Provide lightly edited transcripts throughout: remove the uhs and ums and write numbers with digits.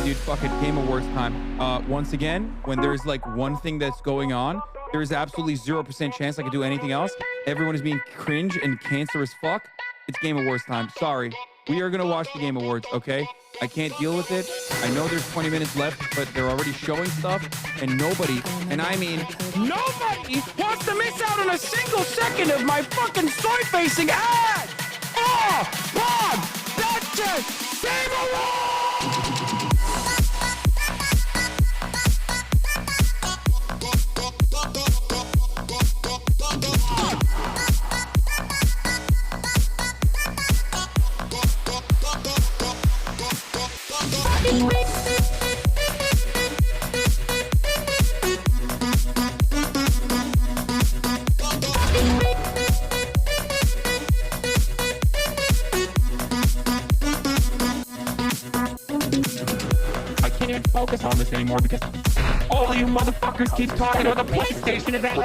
dude, fucking Game Awards time. Once again, when there's like one thing that's going on, there is absolutely 0% chance I could do anything else. Everyone is being cringe and cancer as fuck. It's Game Awards time. Sorry. We are gonna watch the Game Awards, okay? I can't deal with it. I know there's 20 minutes left, but they're already showing stuff, and nobody, and I mean nobody, wants to miss out on a single second of my fucking soy-facing ad! Oh, Bob! That's it! Game Awards! I can't even focus on this anymore because all of you motherfuckers keep talking about the PlayStation event. You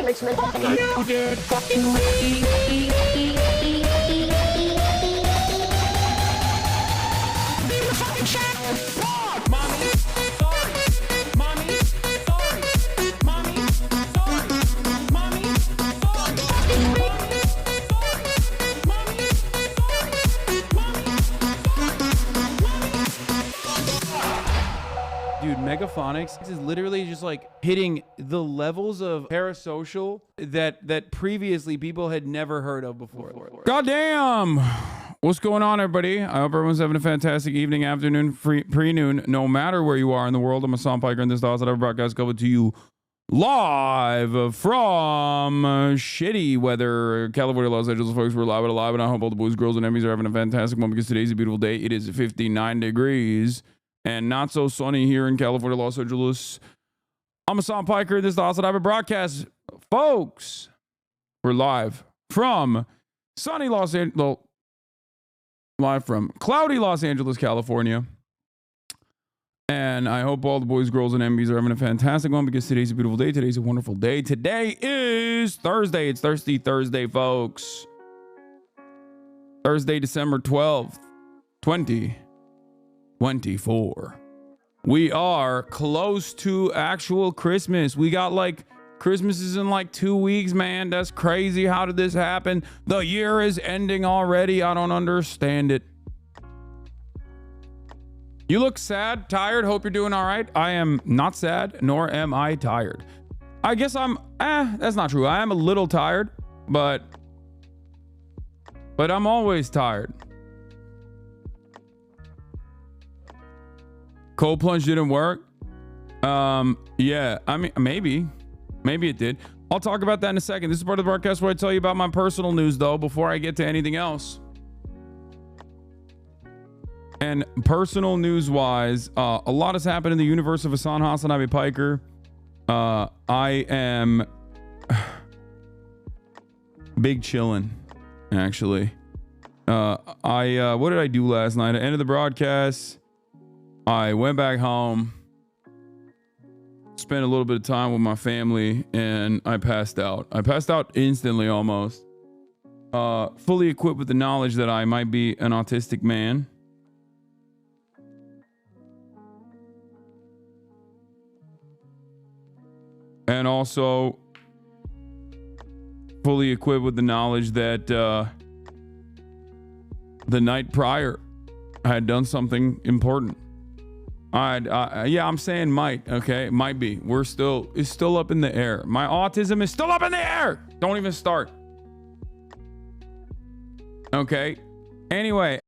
dude, fucking Mommy, sorry. Mommy, sorry. Mommy, sorry. Mommy, sorry. Mommy, sorry. Dude, Megaphonics is literally just like hitting the levels of parasocial that previously people had never heard of before. Goddamn! What's going on, everybody? I hope everyone's having a fantastic evening, afternoon, pre-noon, no matter where you are in the world. I'm Hasan Piker, and this is the HasanAbi broadcast coming to you live from shitty weather, California, Los Angeles, folks. We're live and I hope all the boys, girls, and enemies are having a fantastic one because today's a beautiful day. It is 59 degrees and not so sunny here in California, Los Angeles. I'm Hasan Piker. This is the HasanAbi broadcast, folks. We're live from sunny Los Angeles. Well, live from cloudy Los Angeles, California. And I hope all the boys, girls, and enemies are having a fantastic one because today's a beautiful day. Today's a wonderful day. Today is Thursday. It's Thirsty Thursday, folks. Thursday, December 12th, 2024. We are close to actual Christmas. We got like Christmas is in like 2 weeks, man. That's crazy. How did this happen? The year is ending already. I don't understand it. You look sad, tired. Hope you're doing all right. I am not sad, nor am I tired. I guess that's not true. I am a little tired, but I'm always tired. Cold plunge didn't work. Yeah, I mean, maybe it did. I'll talk about that in a second. This is part of the broadcast where I tell you about my personal news, though, before I get to anything else. And personal news wise, a lot has happened in the universe of HasanAbi Piker. I am big chillin', actually. What did I do last night? I ended the broadcast. I went back home, spent a little bit of time with my family, and I passed out. I passed out instantly almost. Fully equipped with the knowledge that I might be an autistic man. And also fully equipped with the knowledge that the night prior I had done something important. Yeah, I'm saying might, okay? Might be. It's still up in the air. My autism is still up in the air. Don't even start. Okay? Anyway.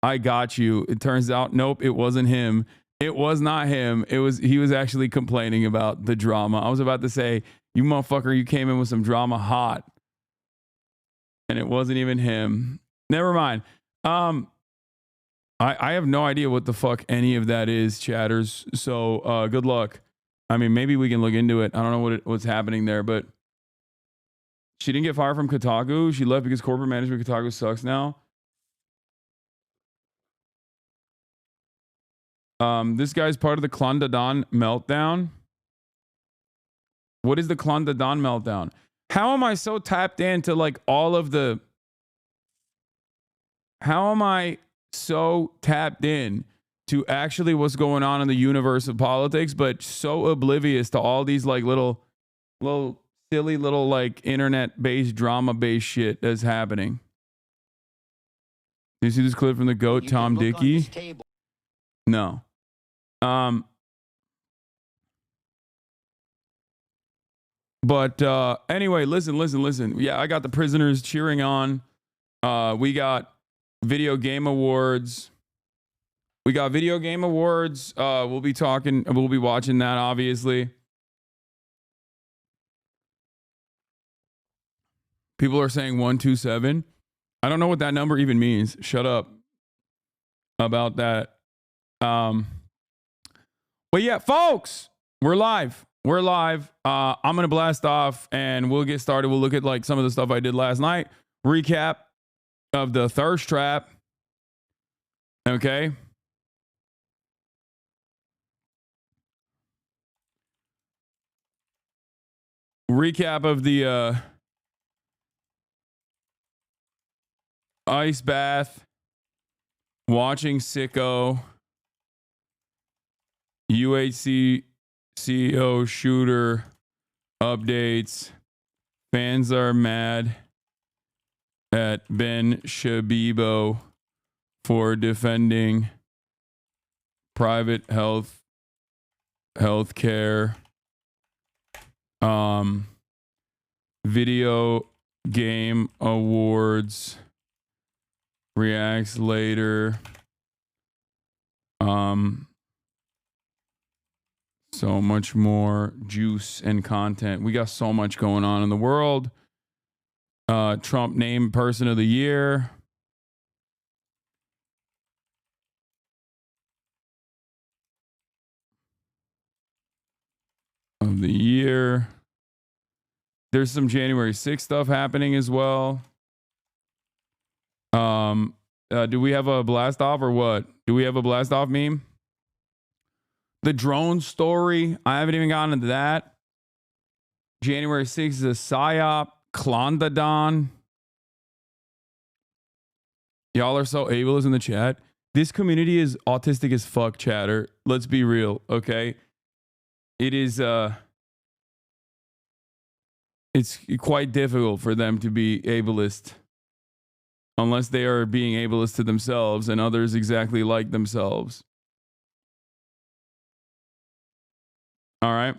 I got you. It turns out, nope, it wasn't him. It was not him. He was actually complaining about the drama. I was about to say, you motherfucker, you came in with some drama hot. And it wasn't even him. Never mind. I have no idea what the fuck any of that is, chatters. So good luck. I mean, maybe we can look into it. I don't know what's happening there, but she didn't get fired from Kotaku. She left because corporate management Kotaku sucks now. This guy's part of the Klondadon meltdown. What is the Klondadon meltdown? How am I so tapped into like all of the... How am I so tapped in to actually what's going on in the universe of politics, but so oblivious to all these like little silly little like internet-based drama-based shit that's happening? Do you see this clip from the GOAT, Tom Dickey? No. But anyway, listen. Yeah, I got the prisoners cheering on. We got video game awards. We'll be watching that, obviously. People are saying 127. I don't know what that number even means. Shut up about that. But yeah, folks, we're live. I'm going to blast off and we'll get started. We'll look at like some of the stuff I did last night. Recap of the thirst trap. Okay. Recap of the ice bath, watching Sicko, UHC CEO shooter updates. Fans are mad at Ben Shabibo for defending private health care. Video game awards reacts later. So much more juice and content. We got so much going on in the world. Trump named person of the year. Of the year. There's some January 6th stuff happening as well. Do we have a blast off or what? Do we have a blast off meme? The drone story. I haven't even gotten into that. January 6th is a PSYOP. Klondadon. Y'all are so ableist in the chat. This community is autistic as fuck, chatter. Let's be real, okay? It is it's quite difficult for them to be ableist unless they are being ableist to themselves and others exactly like themselves. All right.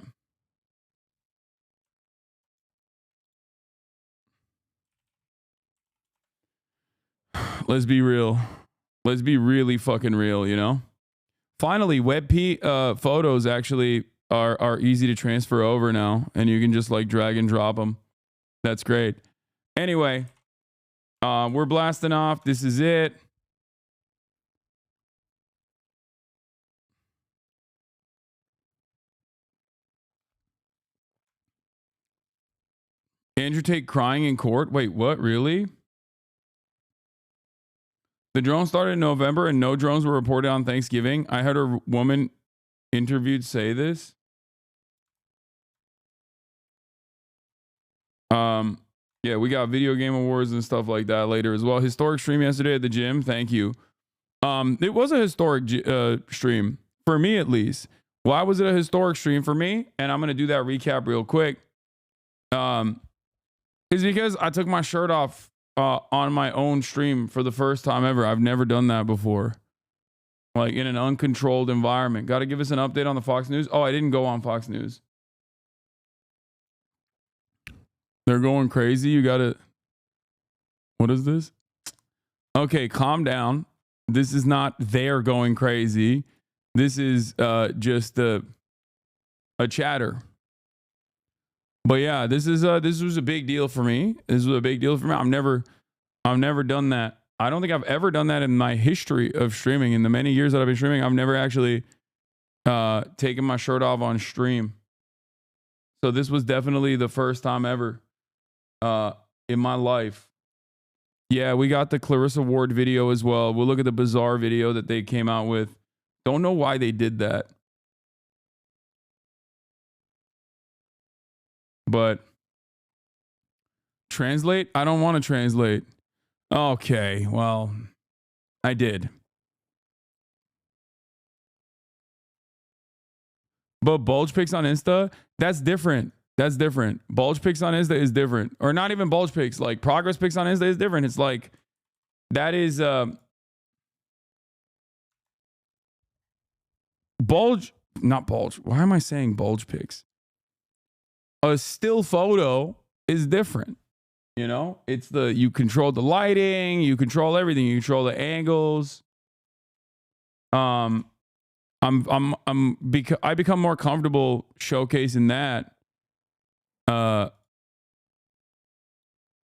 Let's be real. Let's be really fucking real, you know? Finally, WebP photos actually are easy to transfer over now, and you can just like drag and drop them. That's great. Anyway, we're blasting off. This is it. Andrew Tate crying in court. Wait, what? Really? The drone started in November and no drones were reported on Thanksgiving. I heard a woman interviewed say this. Yeah, we got video game awards and stuff like that later as well. Historic stream yesterday at the gym. Thank you. It was a historic stream for me, at least. Why was it a historic stream for me? And I'm going to do that recap real quick. Is because I took my shirt off on my own stream for the first time ever. I've never done that before. Like in an uncontrolled environment. Got to give us an update on the Fox News. Oh, I didn't go on Fox News. They're going crazy. You got to... What is this? Okay, calm down. This is not they're going crazy. This is just a chatter. But yeah, this was a big deal for me. This was a big deal for me. I've never done that. I don't think I've ever done that in my history of streaming. In the many years that I've been streaming, I've never actually taken my shirt off on stream. So this was definitely the first time ever in my life. Yeah, we got the Clarissa Ward video as well. We'll look at the bizarre video that they came out with. Don't know why they did that. But translate? I don't want to translate. Okay, well, I did. But bulge pics on Insta, that's different. That's different. Bulge pics on Insta is different. Or not even bulge pics, like progress pics on Insta is different. It's like, that is bulge, not bulge. Why am I saying bulge pics? A still photo is different. You know, it's you control the lighting, you control everything, you control the angles. I become more comfortable showcasing that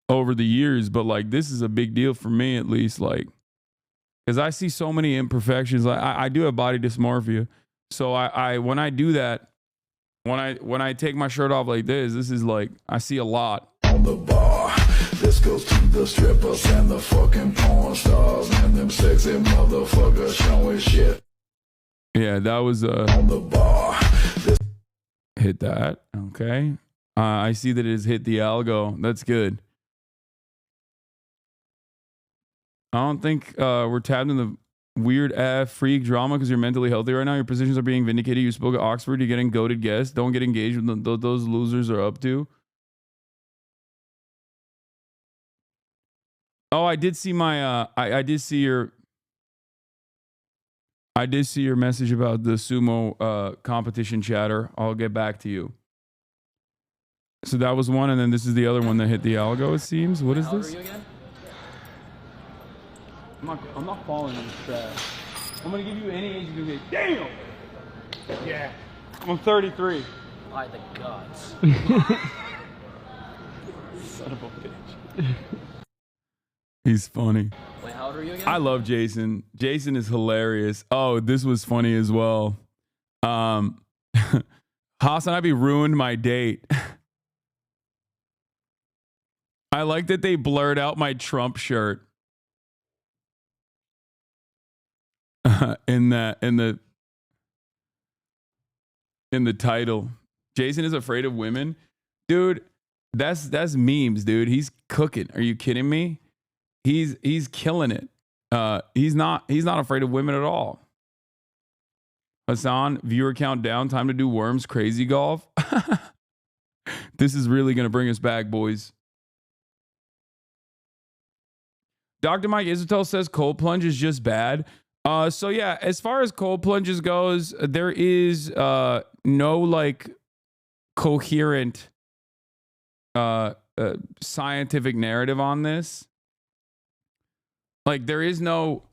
over the years, but like this is a big deal for me, at least, like, because I see so many imperfections. Like I do have body dysmorphia, so I when I do that, when I take my shirt off like this is like I see a lot. On the bar, this goes to the strippers and the fucking porn stars and them sexy motherfuckers showing shit. Yeah, that was On the bar, hit that. Okay, I see that it has hit the algo. That's good. I don't think we're tabbed in the weird freak drama because you're mentally healthy right now. Your positions are being vindicated. You spoke at Oxford. You're getting goated guests. Don't get engaged with those losers are up to. Oh, I did see my I did see your message about the sumo competition chatter. I'll get back to you. So that was one, and then this is the other one that hit the algo, it seems. What is this? I'm not following this trash. I'm gonna give you any age you can get. Damn! Yeah. I'm 33. By the gods. Son of a bitch. He's funny. Wait, how old are you again? I love Jason. Jason is hilarious. Oh, this was funny as well. HasanAbi ruined my date. I like that they blurred out my Trump shirt. in the title. Jason is afraid of women. Dude, that's memes, dude. He's cooking. Are you kidding me? He's killing it. He's not afraid of women at all. Hasan, viewer count down. Time to do Worms Crazy Golf. This is really going to bring us back, boys. Dr. Mike Isatel says cold plunge is just bad. So yeah, as far as cold plunges goes, there is no like coherent scientific narrative on this. Like there is no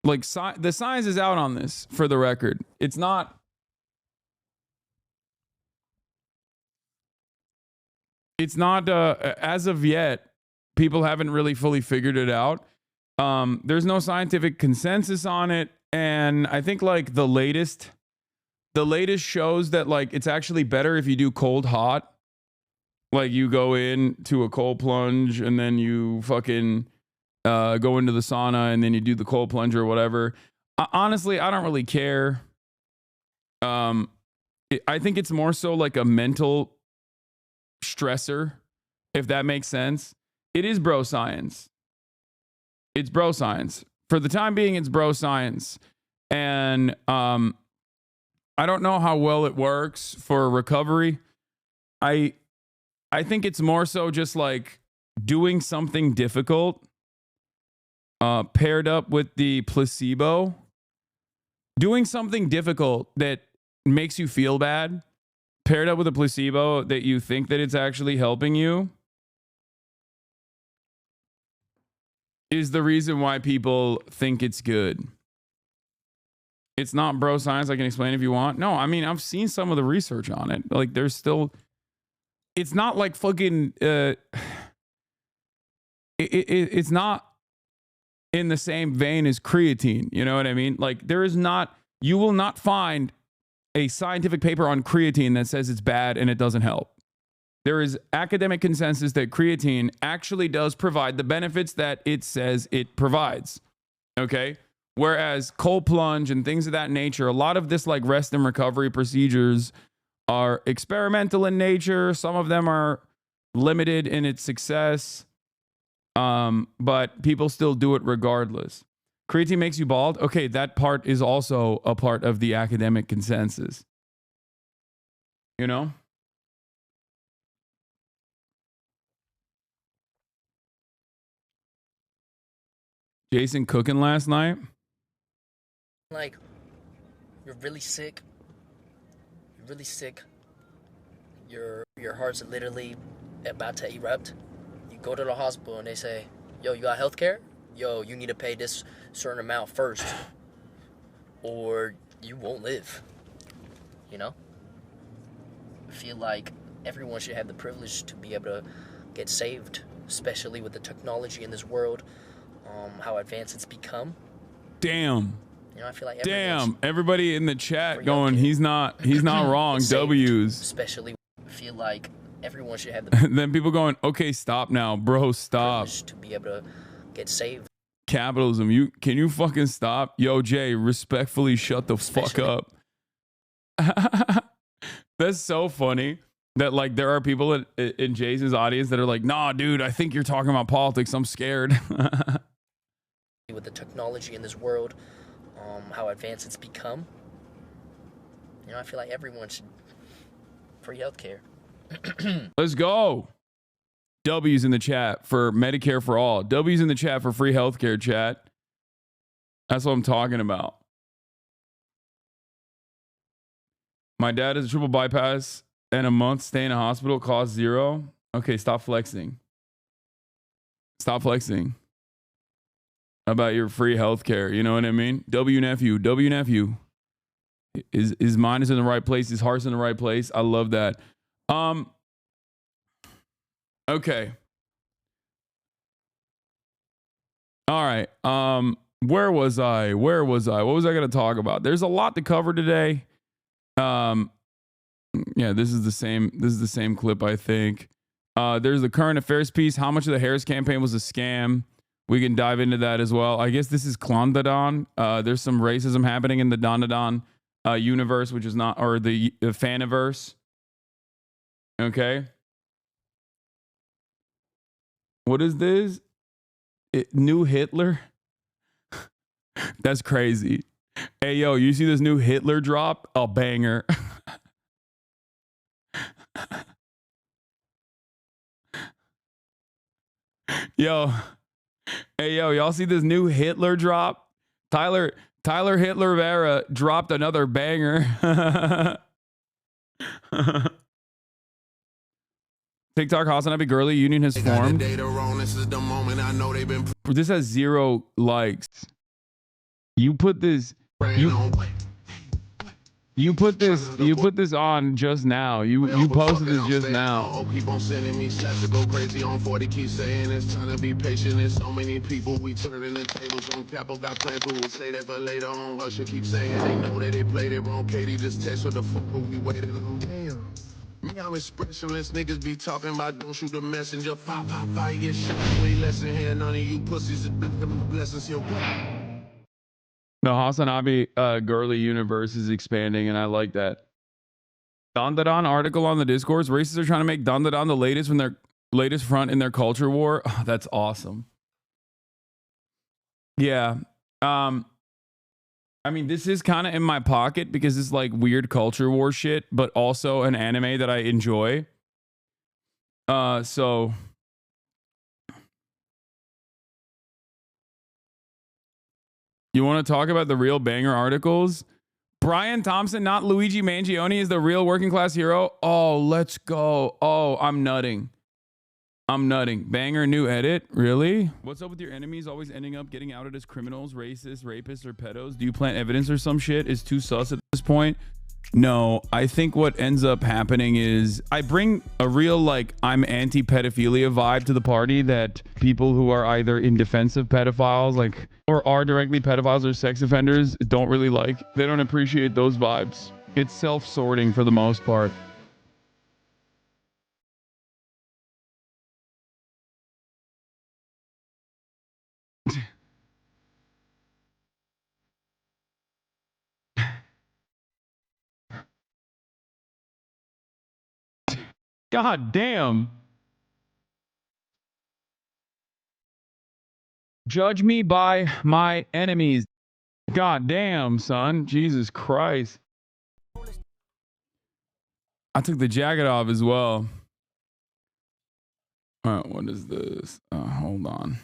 like the science is out on this, for the record. It's not as of yet, people haven't really fully figured it out. There's no scientific consensus on it, and I think like the latest shows that like it's actually better if you do cold hot. Like you go into a cold plunge and then you fucking go into the sauna and then you do the cold plunge or whatever. Honestly, I don't really care. I think it's more so like a mental stressor, if that makes sense. It is bro science. It's bro science. For the time being, it's bro science. And I don't know how well it works for recovery. I think it's more so just like doing something difficult paired up with the placebo. Doing something difficult that makes you feel bad paired up with a placebo that you think that it's actually helping you. is the reason why people think it's good. It's not bro science. I can explain if you want. No, I mean, I've seen some of the research on it. Like, there's still, it's not like fucking, it's not in the same vein as creatine. You know what I mean? Like, there is not, you will not find a scientific paper on creatine that says it's bad and it doesn't help. There is academic consensus that creatine actually does provide the benefits that it says it provides. Okay? Whereas cold plunge and things of that nature, a lot of this like rest and recovery procedures are experimental in nature. Some of them are limited in its success, but people still do it regardless. Creatine makes you bald. Okay, that part is also a part of the academic consensus. You know? Jason cooking last night. Like, you're really sick. Your heart's literally about to erupt. You go to the hospital and they say, yo, you got health care? Yo, you need to pay this certain amount first, or you won't live. You know? I feel like everyone should have the privilege to be able to get saved, especially with the technology in this world, how advanced it's become. Damn. You know, I feel like everybody in the chat going, he's not wrong. W's. Especially, I feel like everyone should have the then people going, okay, stop now, bro, stop. privilege to be able to get saved. Capitalism, can you fucking stop? Yo, Jay, respectfully shut the fuck up. That's so funny that like there are people in Jason's audience that are like, nah, dude, I think you're talking about politics. I'm scared. With the technology in this world, how advanced it's become, you know, I feel like everyone should free healthcare. Let's go. W's in the chat for Medicare for all. W's in the chat for free healthcare, chat. That's what I'm talking about. My dad has a triple bypass and a month stay in a hospital costs $0. Okay, stop flexing. Stop flexing about your free healthcare. You know what I mean? W nephew. His mind is in the right place. His heart's in the right place. I love that. Okay. All right. Where was I? What was I going to talk about? There's a lot to cover today. Yeah, this is the same clip, I think. There's the current affairs piece. How much of the Harris campaign was a scam? We can dive into that as well. I guess this is Clondadon. There's some racism happening in the Dondadon universe, which is not, or the Faniverse. Okay. What is this? New Hitler? That's crazy. Hey, yo, you see this new Hitler drop? A banger. Yo. Hey, yo, y'all see this new Hitler drop? Tyler Hitler Vera dropped another banger. TikTok HasanAbi Girly Union has formed. This has 0 likes. You put this on just now. You posted this just now. Keep on sending me slaps to go crazy on 40. Keep saying it's time to be patient. There's so many people we turning the tables on. Capo got planned, but we'll say that for later on. Usher keep saying they know that they played it wrong. Katie just text what the fuck we waited on. Damn. Me, I'm expressionless. Niggas be talking about don't shoot the messenger. Five, get shot. We ain't lesson here. None of you pussies is blessings here. The HasanAbi Girly universe is expanding, and I like that. Dondadon article on the Discourse. Racists are trying to make Dondadon the latest when their latest front in their culture war. Oh, that's awesome. Yeah. I mean, this is kind of in my pocket because it's like weird culture war shit, but also an anime that I enjoy. So you want to talk about the real banger articles? Brian Thompson, not Luigi Mangione, is the real working class hero. Oh, let's go. Oh, I'm nutting. I'm nutting. Banger new edit? Really? What's up with your enemies always ending up getting outed as criminals, racists, rapists, or pedos? Do you plant evidence or some shit? Is too sus at this point? No, I think what ends up happening is I bring a real, like, I'm anti-pedophilia vibe to the party that people who are either in defense of pedophiles, like, or are directly pedophiles or sex offenders don't really like. They don't appreciate those vibes. It's self-sorting for the most part. God damn. Judge me by my enemies. God damn, son. Jesus Christ. I took the jacket off as well. All right, what is this? Hold on.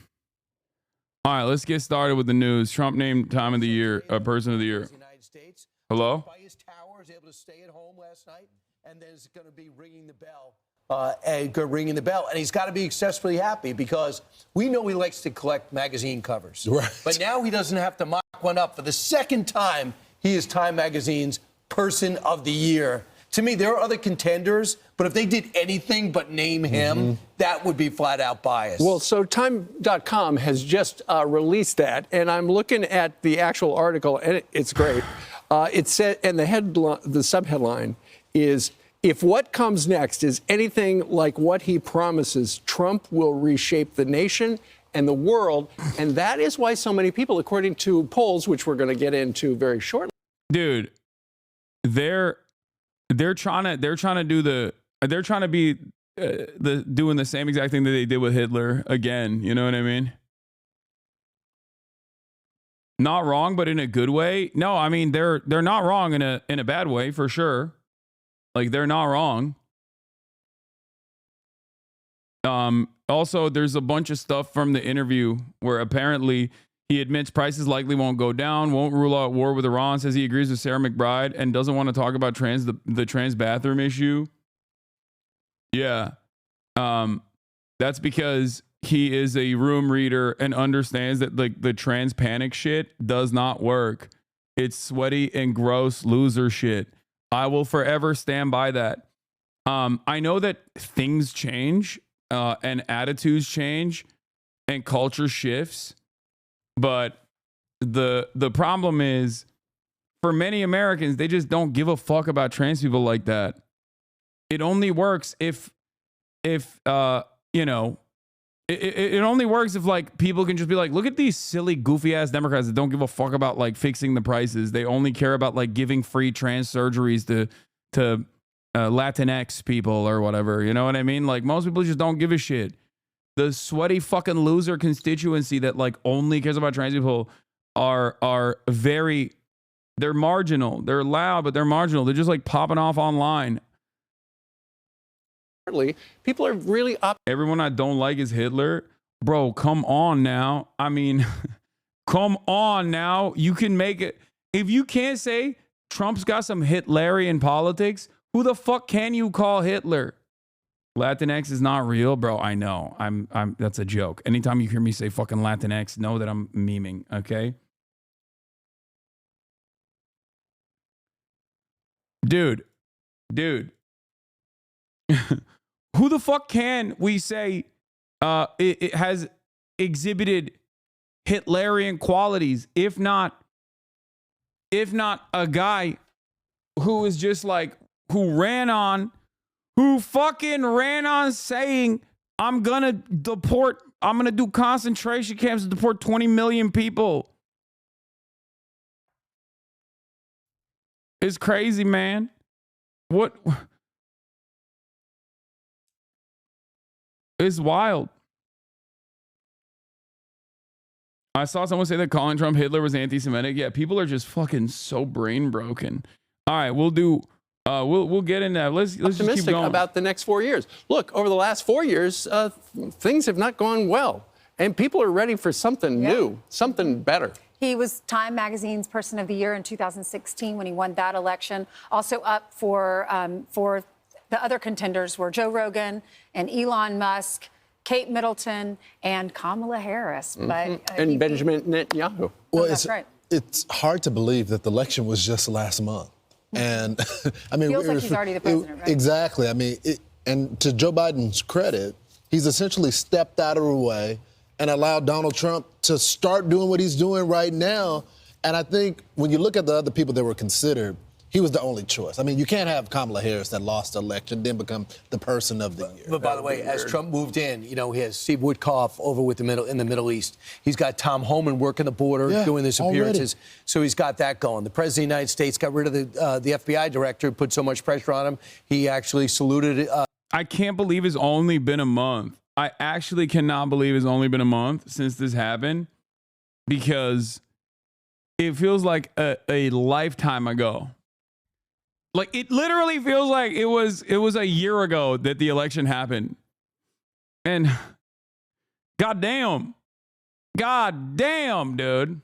All right, let's get started with the news. Trump named time of the year, person of the year. Hello? Tower is able to stay at home last night, and there's going to be ringing the bell. Ringing the bell, and he's got to be excessively happy because we know he likes to collect magazine covers. Right. But now he doesn't have to mock one up. For the second time, he is Time Magazine's Person of the Year. To me, there are other contenders, but if they did anything but name him, that would be flat out biased. Well, so Time.com has just released that, and I'm looking at the actual article, and it's great. It said, and the subheadline is, if what comes next is anything like what he promises, Trump will reshape the nation and the world. And that is why so many people, according to polls, which we're going to get into very shortly. Dude, they're trying to be doing the same exact thing that they did with Hitler again. You know what I mean? Not wrong, but in a good way. No, I mean they're not wrong in a bad way for sure. Like, they're not wrong. Also, there's a bunch of stuff from the interview where apparently he admits prices likely won't go down, won't rule out war with Iran, says he agrees with Sarah McBride, and doesn't want to talk about the trans bathroom issue. Yeah. That's because he is a room reader and understands that, like, the trans panic shit does not work. It's sweaty and gross loser shit. I will forever stand by that. I know that things change and attitudes change and culture shifts, but the problem is for many Americans, they just don't give a fuck about trans people like that. It only works if you know, it only works if, like, people can just be like, look at these silly goofy ass Democrats that don't give a fuck about, like, fixing the prices. They only care about, like, giving free trans surgeries to Latinx people or whatever. You know what I mean? Like, most people just don't give a shit. The sweaty fucking loser constituency that, like, only cares about trans people are they're marginal. They're loud, but they're marginal. They're just, like, popping off online. People are really up. Everyone I don't like is Hitler. Bro, come on now. I mean, come on now. You can make it. If you can't say Trump's got some Hitlerian politics, who the fuck can you call Hitler? Latinx is not real, bro. I know. I'm that's a joke. Anytime you hear me say fucking Latinx, know that I'm memeing, okay? Dude. Who the fuck can we say it has exhibited Hitlerian qualities, if not a guy who is just like, who fucking ran on saying, I'm gonna do concentration camps to deport 20 million people. It's crazy, man. What? It's wild. I saw someone say that calling Trump Hitler was anti-Semitic. Yeah, people are just fucking so brain broken. All right, we'll get in that. Let's just keep going about the next 4 years. Look, over the last 4 years, things have not gone well, and people are ready for something new, something better. He was Time Magazine's Person of the Year in 2016 when he won that election. Also up for the other contenders were Joe Rogan and Elon Musk Kate Middleton and Kamala Harris. But And Benjamin Netanyahu. Well, that's right. It's hard to believe that the election was just last month. And I mean, Feels like he's already the president, right? Exactly. I mean, and to Joe Biden's credit, he's essentially stepped out of the way and allowed Donald Trump to start doing what he's doing right now. And I think when you look at the other people that were considered, he was the only choice. I mean, you can't have Kamala Harris that lost the election, then become the person of the year. But by the way, as Trump moved in, he has Steve Witkoff over in the Middle East. He's got Tom Homan working the border, doing his appearances. Already. So he's got that going. The president of the United States got rid of the FBI director, put so much pressure on him. He actually saluted. I can't believe it's only been a month. I actually cannot believe it's only been a month since this happened, because it feels like a lifetime ago. Like, it literally feels like it was a year ago that the election happened. And goddamn, dude.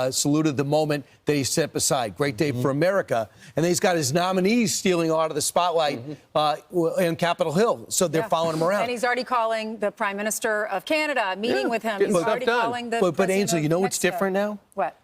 Saluted the moment that he stepped aside. Great day for America. And then he's got his nominees stealing out of the spotlight in Capitol Hill. So they're following him around. And he's already calling the Prime Minister of Canada, meeting with him. Getting He's stuff already done. calling the But president Ainsley, of you know what's Mexico. different now? What?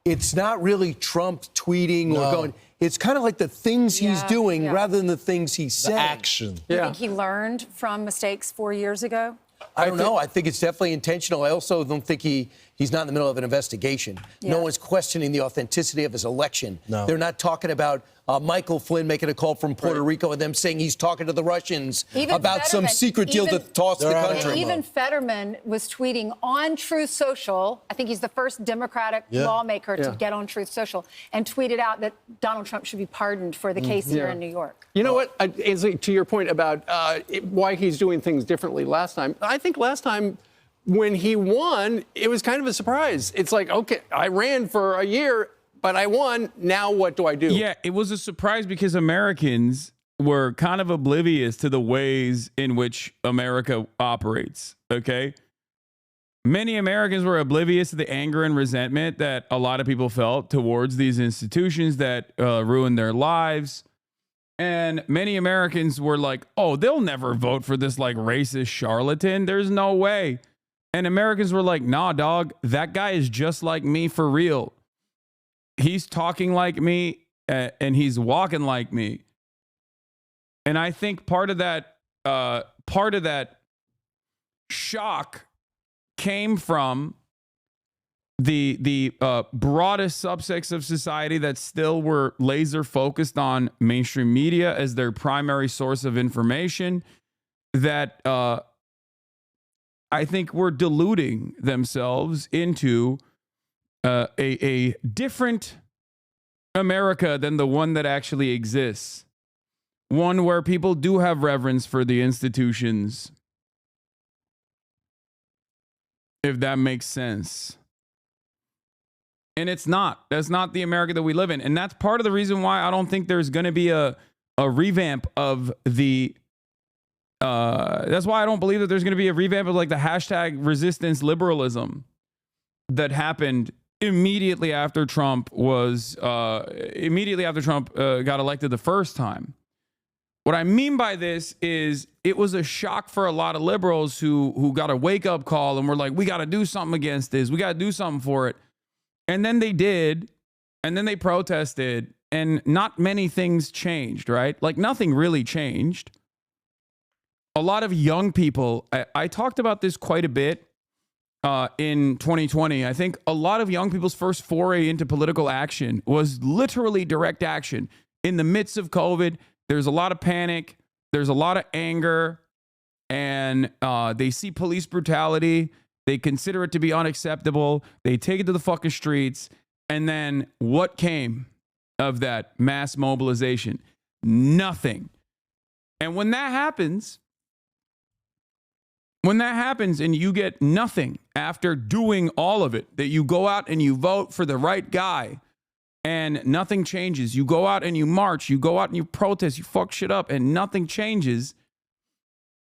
It's not really Trump tweeting or going. It's kind of like the things he's doing rather than the things he's saying. Action. You think he learned from mistakes 4 years ago? I don't know. I think it's definitely intentional. I also don't think he's not in the middle of an investigation. Yeah. No one's questioning the authenticity of his election. No. They're not talking about Michael Flynn making a call from Puerto Rico and them saying he's talking to the Russians about some secret deal to toss the country. Even Fetterman was tweeting on Truth Social. I think he's the first Democratic lawmaker to get on Truth Social, and tweeted out that Donald Trump should be pardoned for the case here in New York. You know what, Ainsley, to your point about why he's doing things differently last time, I think last time when he won, it was kind of a surprise. It's like, okay, I ran for a year, but I won. Now what do I do? Yeah, it was a surprise because Americans were kind of oblivious to the ways in which America operates, okay? Many Americans were oblivious to the anger and resentment that a lot of people felt towards these institutions that ruined their lives. And many Americans were like, oh, they'll never vote for this like racist charlatan. There's no way. And Americans were like, nah, dog, that guy is just like me for real. He's talking like me and he's walking like me. And I think part of that shock came from the broadest subsects of society that still were laser focused on mainstream media as their primary source of information, that I think were deluding themselves into a different America than the one that actually exists. One where people do have reverence for the institutions, if that makes sense. And it's not. That's not the America that we live in. And that's part of the reason why I don't think there's going to be a revamp of the that's why I don't believe that there's going to be a revamp of like the hashtag resistance liberalism that happened immediately after Trump got elected the first time. What I mean by this is it was a shock for a lot of liberals who got a wake-up call and were like, we got to do something against this. We got to do something for it. And then they did, and then they protested, and not many things changed, right? Like nothing really changed. A lot of young people, I talked about this quite a bit in 2020. I think a lot of young people's first foray into political action was literally direct action. In the midst of COVID, there's a lot of panic, there's a lot of anger, and they see police brutality. They consider it to be unacceptable. They take it to the fucking streets. And then what came of that mass mobilization? Nothing. And when that happens and you get nothing after doing all of it, that you go out and you vote for the right guy and nothing changes. You go out and you march, you go out and you protest, you fuck shit up and nothing changes.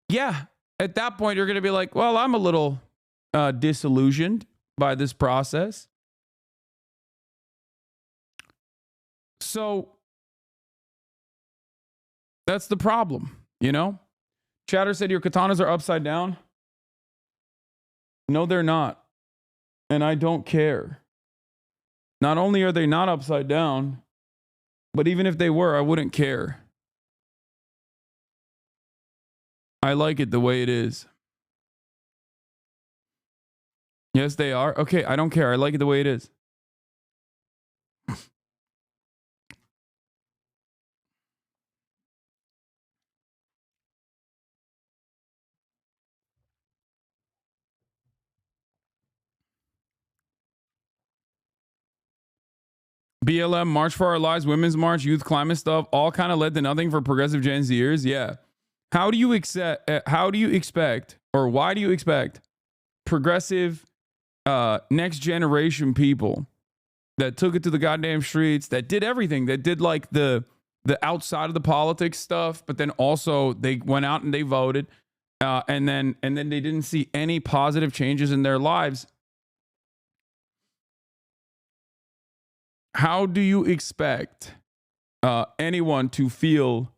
Yeah, at that point, you're going to be like, well, I'm a little disillusioned by this process. So that's the problem, you know? Chatter said your katanas are upside down. No, they're not. And I don't care. Not only are they not upside down, but even if they were, I wouldn't care. I like it the way it is. Yes, they are. Okay, I don't care. I like it the way it is. BLM, March for Our Lives, Women's March, Youth Climate stuff, all kind of led to nothing for progressive Gen Zers. Yeah. How do you expect, or why do you expect progressive next generation people that took it to the goddamn streets, that did everything, that did like the outside of the politics stuff, but then also they went out and they voted, and then they didn't see any positive changes in their lives? How do you expect anyone to feel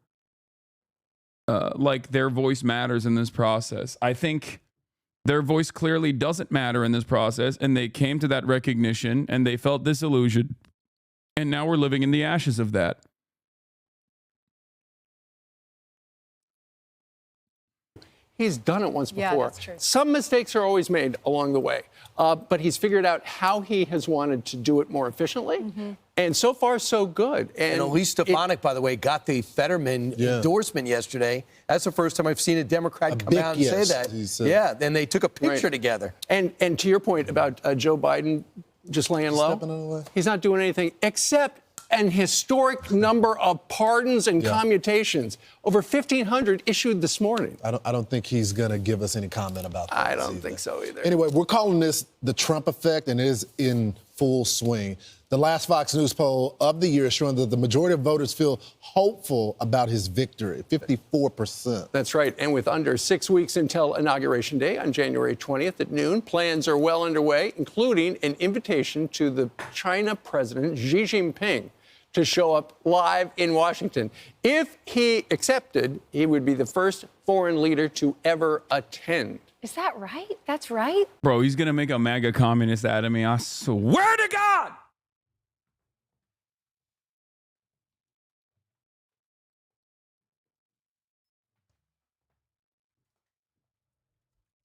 like their voice matters in this process? I think their voice clearly doesn't matter in this process, and they came to that recognition and they felt disillusioned, and now we're living in the ashes of that. He's done it once Yeah, before. that's true. Some mistakes are always made along the way, but he's figured out how he has wanted to do it more efficiently, and so far, so good. And Elise Stefanik, by the way, got the Fetterman endorsement yesterday. That's the first time I've seen a Democrat come out and say that. Yeah, and they took a picture together. And to your point about Joe Biden just laying low, he's not doing anything except an historic number of pardons and commutations. Over 1,500 issued this morning. I don't think he's going to give us any comment about that. I don't think so either. Anyway, we're calling this the Trump effect, and it is in full swing. The last Fox News poll of the year is showing that the majority of voters feel hopeful about his victory, 54%. That's right. And with under 6 weeks until Inauguration Day on January 20th at noon, plans are well underway, including an invitation to the China President Xi Jinping to show up live in Washington. If he accepted, he would be the first foreign leader to ever attend. Is that right? That's right. Bro, he's going to make a MAGA communist out of me. I swear to God.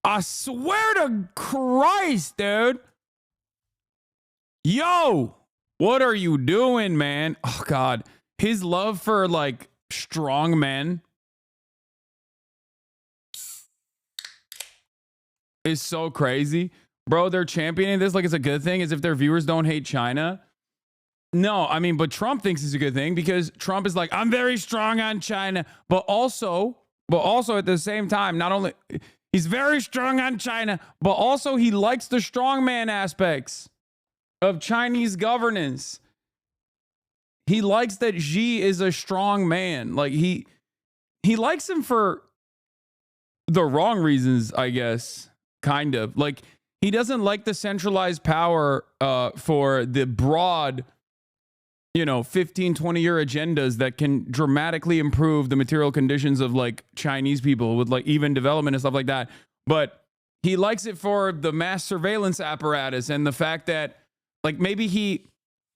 I swear to Christ, dude. Yo, what are you doing, man? Oh, God. His love for, like, strong men is so crazy. Bro, they're championing this like it's a good thing, as if their viewers don't hate China. No, I mean, but Trump thinks it's a good thing because Trump is like, I'm very strong on China, but also at the same time, not only... He's very strong on China, but also he likes the strongman aspects of Chinese governance. He likes that Xi is a strong man. Like he likes him for the wrong reasons, I guess, kind of. Like he doesn't like the centralized power for the broad, 15, 20-year agendas that can dramatically improve the material conditions of like Chinese people with like even development and stuff like that. But he likes it for the mass surveillance apparatus and the fact that like maybe he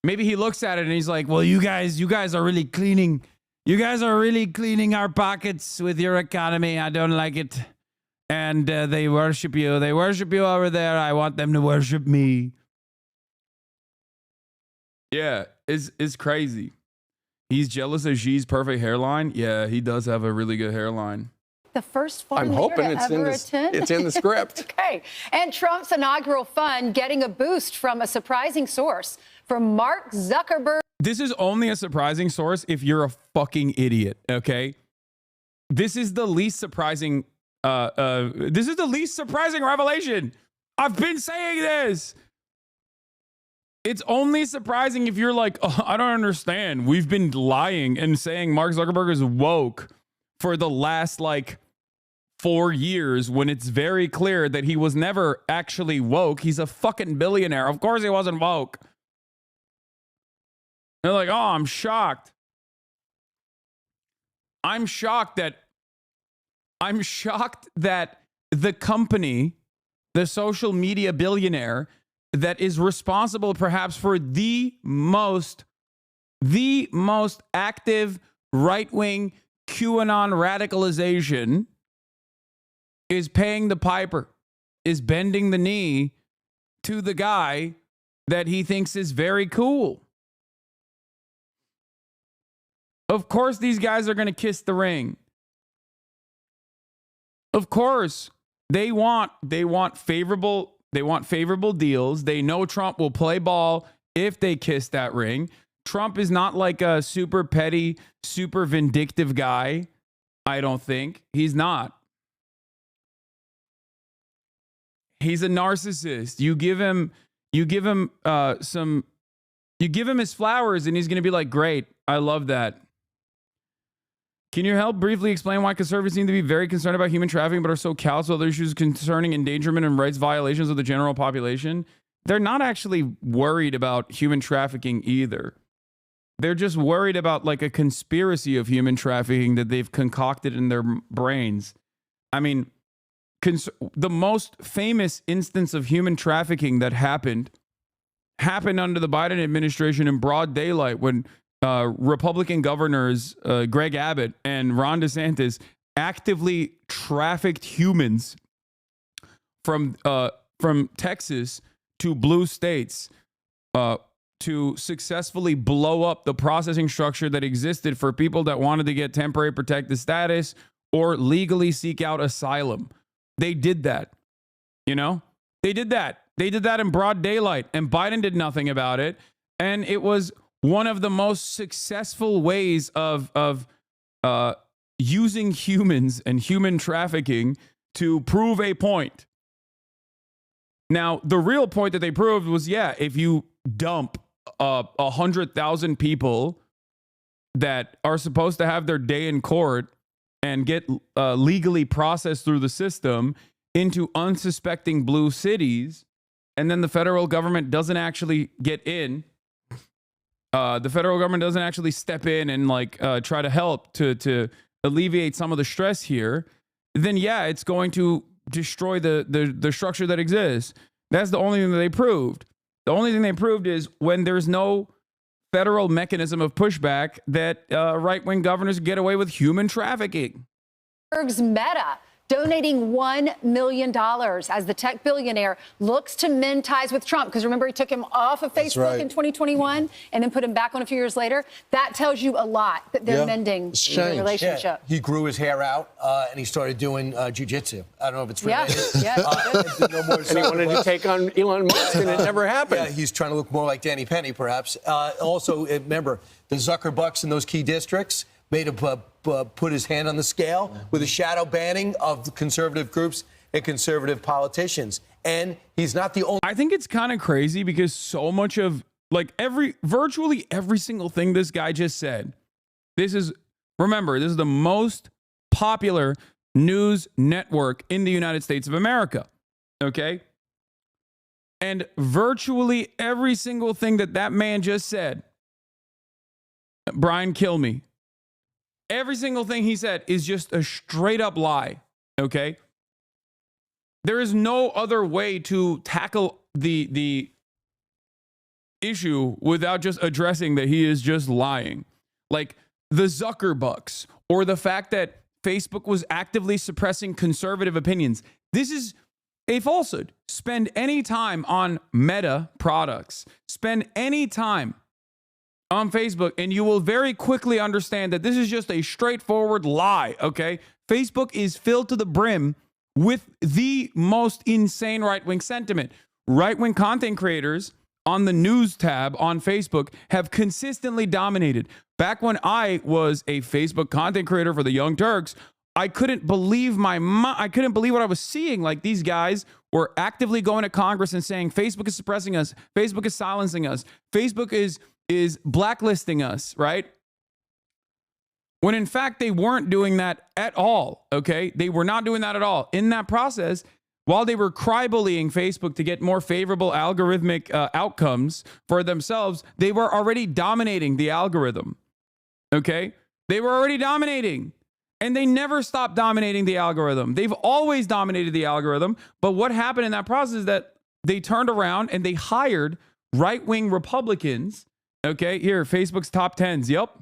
looks at it and he's like, well, you guys are really cleaning our pockets with your economy. I don't like it. And they worship you over there. I want them to worship me. Yeah, it's crazy. He's jealous of Xi's perfect hairline. Yeah, he does have a really good hairline. The first foreign I'm hoping leader to ever it's in the script. Okay. And Trump's inaugural fund getting a boost from a surprising source from Mark Zuckerberg. This is only a surprising source if you're a fucking idiot, okay? This is the least surprising revelation. I've been saying this. It's only surprising if you're like, oh, I don't understand. We've been lying and saying Mark Zuckerberg is woke for the last like 4 years when it's very clear that he was never actually woke. He's a fucking billionaire. Of course he wasn't woke. They're like, oh, I'm shocked. I'm shocked that I'm shocked that the company, the social media billionaire that is responsible perhaps for the most active right-wing QAnon radicalization is paying the piper, is bending the knee to the guy that he thinks is very cool. Of course, these guys are going to kiss the ring. Of course, they want favorable deals. They know Trump will play ball if they kiss that ring. Trump is not like a super petty, super vindictive guy. I don't think. He's not. He's a narcissist. You give him his flowers and he's going to be like, "Great. I love that." Can you help briefly explain why conservatives seem to be very concerned about human trafficking but are so callous with other issues concerning endangerment and rights violations of the general population? They're not actually worried about human trafficking either. They're just worried about like a conspiracy of human trafficking that they've concocted in their brains. I mean, the most famous instance of human trafficking that happened under the Biden administration in broad daylight when Republican governors Greg Abbott and Ron DeSantis actively trafficked humans from Texas to blue states to successfully blow up the processing structure that existed for people that wanted to get temporary protected status or legally seek out asylum. They did that. You know? They did that. They did that in broad daylight, and Biden did nothing about it. And it was one of the most successful ways of using humans and human trafficking to prove a point. Now, the real point that they proved was, yeah, if you dump 100,000 people that are supposed to have their day in court and get legally processed through the system into unsuspecting blue cities, and then the federal government doesn't actually get in, the federal government doesn't actually step in and like try to help to alleviate some of the stress here, then yeah, it's going to destroy the structure that exists. That's the only thing that they proved. The only thing they proved is when there's no federal mechanism of pushback that right-wing governors get away with human trafficking. Meta donating $1 million as the tech billionaire looks to mend ties with Trump. Because remember, he took him off of Facebook in 2021 and then put him back on a few years later. That tells you a lot that they're mending their relationship. Yeah. He grew his hair out and he started doing jiu-jitsu. I don't know if it's related. And he wanted to take on Elon Musk and it never happened. Yeah, he's trying to look more like Danny Penny, perhaps. Also, remember, the Zuckerbucks in those key districts made him put his hand on the scale with a shadow banning of conservative groups and conservative politicians. And he's not the only. I think it's kind of crazy because so much of like virtually every single thing this guy just said. Remember, this is the most popular news network in the United States of America. Okay. And virtually every single thing that man just said, Brian, kill me. Every single thing he said is just a straight up lie. Okay. There is no other way to tackle the issue without just addressing that he is just lying. Like the Zuckerbucks or the fact that Facebook was actively suppressing conservative opinions. This is a falsehood. Spend any time on Meta products. Spend any time on Facebook, and you will very quickly understand that this is just a straightforward lie, okay? Facebook is filled to the brim with the most insane right-wing sentiment. Right-wing content creators on the news tab on Facebook have consistently dominated. Back when I was a Facebook content creator for the Young Turks, I couldn't believe I couldn't believe what I was seeing. Like, these guys were actively going to Congress and saying, Facebook is suppressing us. Facebook is silencing us. Facebook is blacklisting us, right? When in fact, they weren't doing that at all, okay? They were not doing that at all. In that process, while they were cry-bullying Facebook to get more favorable algorithmic outcomes for themselves, they were already dominating the algorithm, okay? They were already dominating. And they never stopped dominating the algorithm. They've always dominated the algorithm. But what happened in that process is that they turned around and they hired right-wing Republicans. Okay, here, Facebook's top 10s. Yep.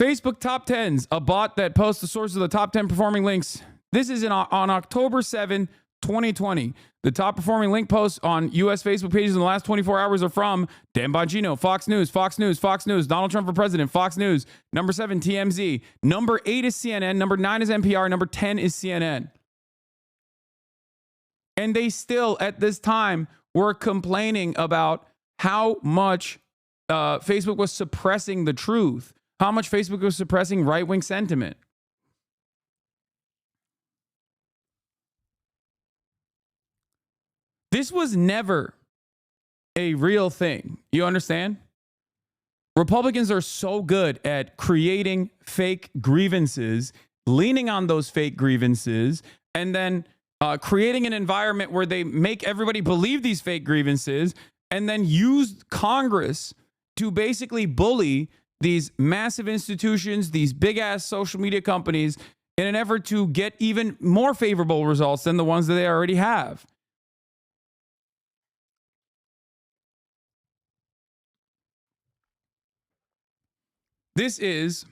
Facebook top 10s, a bot that posts the source of the top 10 performing links. This is on October 7, 2020. The top performing link posts on U.S. Facebook pages in the last 24 hours are from Dan Bongino, Fox News, Fox News, Fox News, Donald Trump for president, Fox News. Number 7, TMZ. Number 8 is CNN. Number 9 is NPR. Number 10 is CNN. And they still, at this time, were complaining about how much Facebook was suppressing the truth, how much Facebook was suppressing right-wing sentiment. This was never a real thing. You understand? Republicans are so good at creating fake grievances, leaning on those fake grievances, and then creating an environment where they make everybody believe these fake grievances and then use Congress to basically bully these massive institutions, these big-ass social media companies, in an effort to get even more favorable results than the ones that they already have. This is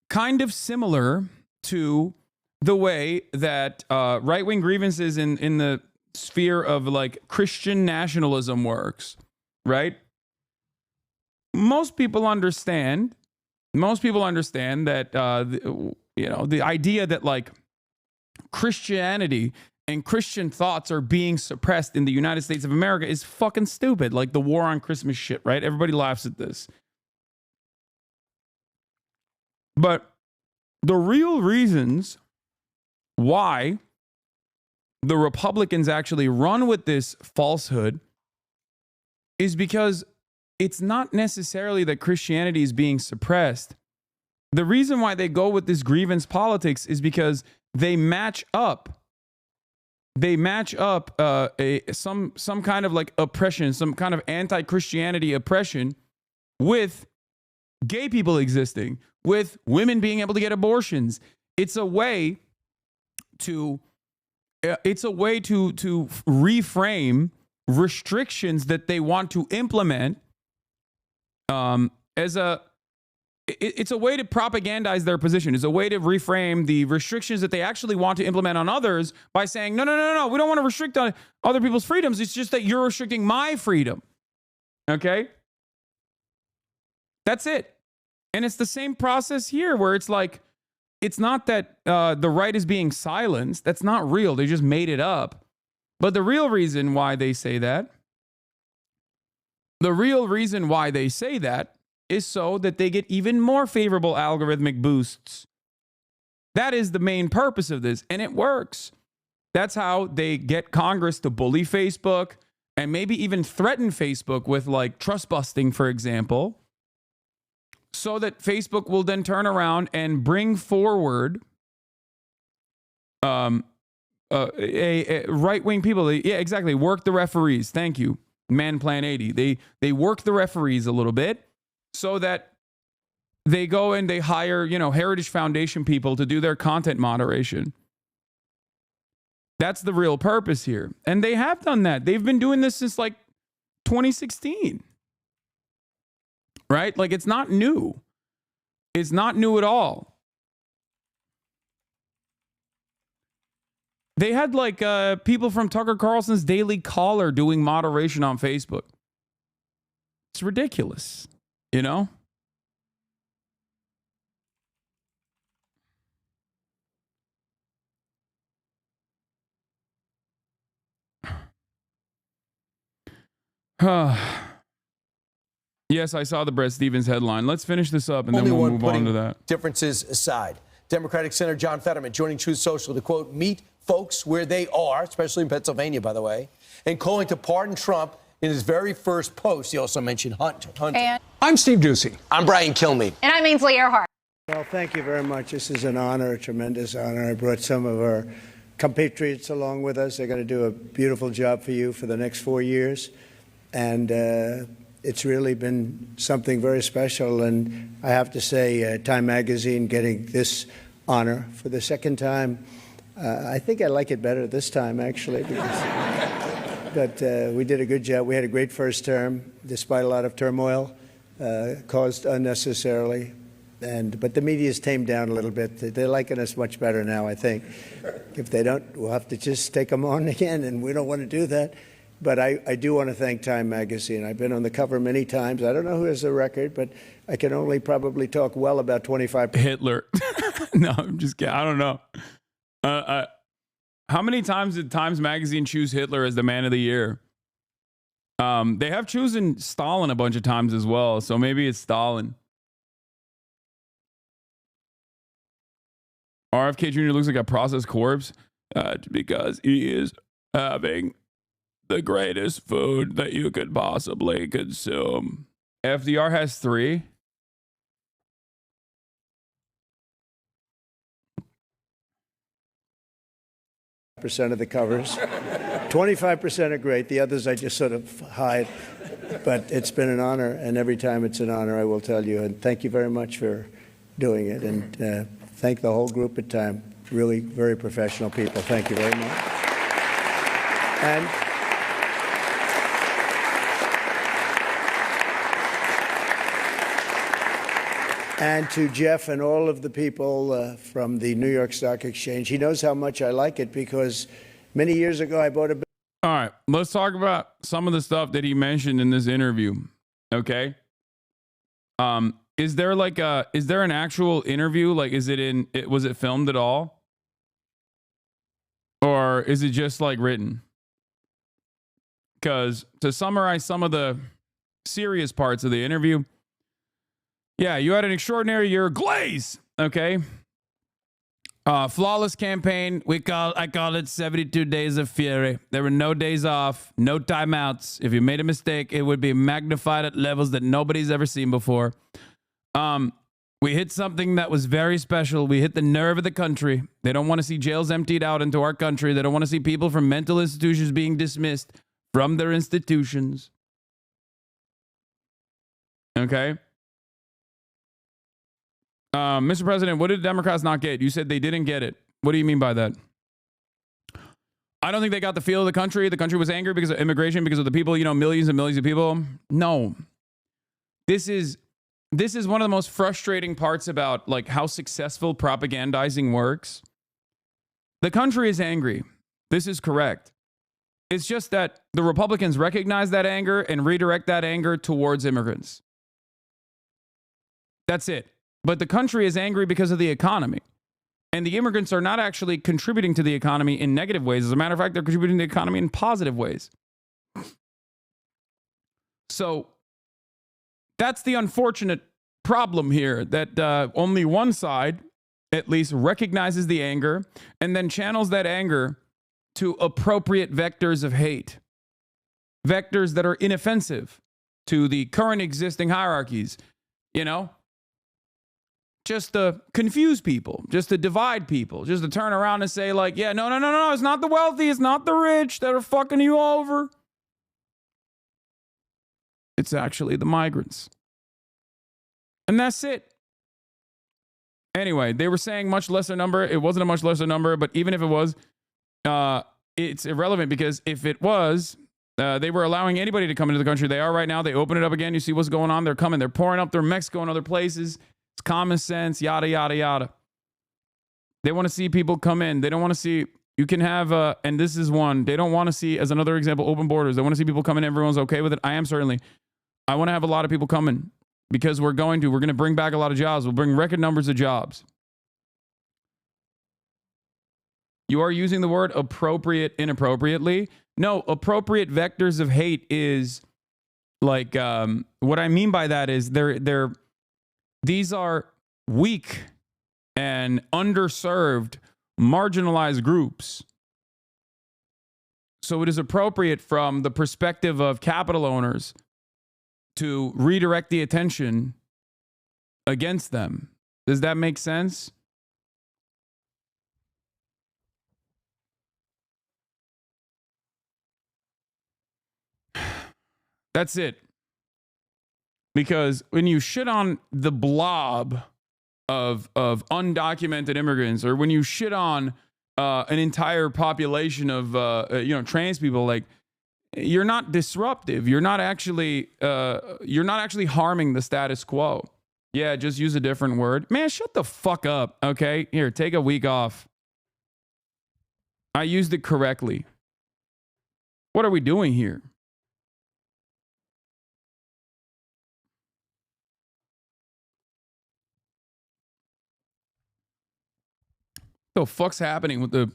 kind of similar to the way that right-wing grievances in the sphere of like Christian nationalism works, right? Most people understand that the idea that like Christianity and Christian thoughts are being suppressed in the United States of America is fucking stupid. Like the war on Christmas shit, right? Everybody laughs at this. But the real reasons why the Republicans actually run with this falsehood is because it's not necessarily that Christianity is being suppressed. The reason why they go with this grievance politics is because they match up some kind of like oppression, some kind of anti-Christianity oppression with gay people existing, with women being able to get abortions. It's a way to reframe restrictions that they want to implement it's a way to propagandize their position. It's a way to reframe the restrictions that they actually want to implement on others by saying, no, we don't want to restrict on other people's freedoms. It's just that you're restricting my freedom. Okay? That's it. And it's the same process here where it's like, it's not that the right is being silenced. That's not real. They just made it up. But the real reason why they say that is so that they get even more favorable algorithmic boosts. That is the main purpose of this, and it works. That's how they get Congress to bully Facebook and maybe even threaten Facebook with like trust busting, for example, so that Facebook will then turn around and bring forward a right-wing people. Yeah, exactly. Work the referees. Thank you. Man Plan 80. They work the referees a little bit so that they go and they hire, Heritage Foundation people to do their content moderation. That's the real purpose here. And they have done that. They've been doing this since like 2016. Right? Like it's not new. It's not new at all. They had like people from Tucker Carlson's Daily Caller doing moderation on Facebook. It's ridiculous, Yes, I saw the Brett Stevens headline. Let's finish this up and then we'll move on to that. Differences aside, Democratic Senator John Fetterman joining Truth Social to, quote, meet folks where they are, especially in Pennsylvania, by the way, and calling to pardon Trump in his very first post. He also mentioned Hunter. And I'm Steve Doocy. I'm Brian Kilmeade. And I'm Ainsley Earhart. Well, thank you very much. This is an honor, a tremendous honor. I brought some of our compatriots along with us. They're going to do a beautiful job for you for the next 4 years. And it's really been something very special. And I have to say, Time Magazine getting this honor for the second time, I think I like it better this time, actually. But we did a good job. We had a great first term, despite a lot of turmoil caused unnecessarily. But the media's tamed down a little bit. They're liking us much better now, I think. If they don't, we'll have to just take them on again, and we don't want to do that. But I do want to thank Time Magazine. I've been on the cover many times. I don't know who has the record, but I can only probably talk well about 25%. Hitler. No, I'm just kidding. I don't know. How many times did Times Magazine choose Hitler as the man of the year? They have chosen Stalin a bunch of times as well, so maybe it's Stalin. RFK Jr. looks like a processed corpse because he is having the greatest food that you could possibly consume. FDR has 3. Percent of the covers. 25% are great. The others I just sort of hide. But it's been an honor, and every time it's an honor, I will tell you. And thank you very much for doing it. And thank the whole group at Time. Really very professional people. Thank you very much. And to Jeff and all of the people from the New York Stock Exchange. He knows how much I like it because many years ago I bought a... All right, let's talk about some of the stuff that he mentioned in this interview. Okay. Is there an actual interview? Like, was it filmed at all? Or is it just like written? Because to summarize some of the serious parts of the interview, yeah, you had an extraordinary year. Glaze, okay? Flawless campaign. I call it 72 days of fury. There were no days off, no timeouts. If you made a mistake, it would be magnified at levels that nobody's ever seen before. We hit something that was very special. We hit the nerve of the country. They don't want to see jails emptied out into our country. They don't want to see people from mental institutions being dismissed from their institutions. Okay? Mr. President, what did Democrats not get? You said they didn't get it. What do you mean by that? I don't think they got the feel of the country. The country was angry because of immigration, because of the people, millions and millions of people. No. This is one of the most frustrating parts about like how successful propagandizing works. The country is angry. This is correct. It's just that the Republicans recognize that anger and redirect that anger towards immigrants. That's it. But the country is angry because of the economy. And the immigrants are not actually contributing to the economy in negative ways. As a matter of fact, they're contributing to the economy in positive ways. So that's the unfortunate problem here, that only one side at least recognizes the anger and then channels that anger to appropriate vectors of hate. Vectors that are inoffensive to the current existing hierarchies, just to confuse people, just to divide people, just to turn around and say like, yeah, no, it's not the wealthy, it's not the rich that are fucking you over. It's actually the migrants. And that's it. Anyway, they were saying much lesser number. It wasn't a much lesser number, but even if it was, it's irrelevant because if it was, they were allowing anybody to come into the country. They are right now. They open it up again. You see what's going on. They're coming. They're pouring up through Mexico and other places. It's common sense, yada, yada, yada. They want to see people come in. They don't want to see, you can have, and this is one, they don't want to see, as another example, open borders. They want to see people come in. Everyone's okay with it. I am certainly. I want to have a lot of people coming because we're going to bring back a lot of jobs. We'll bring record numbers of jobs. You are using the word appropriate inappropriately. No, appropriate vectors of hate is like, what I mean by that is these are weak and underserved, marginalized groups. So it is appropriate from the perspective of capital owners to redirect the attention against them. Does that make sense? That's it. Because when you shit on the blob of undocumented immigrants, or when you shit on an entire population of trans people, like, you're not disruptive. You're not actually harming the status quo. Yeah, just use a different word. Man, shut the fuck up. Okay, here, take a week off. I used it correctly. What are we doing here? What the fuck's happening with the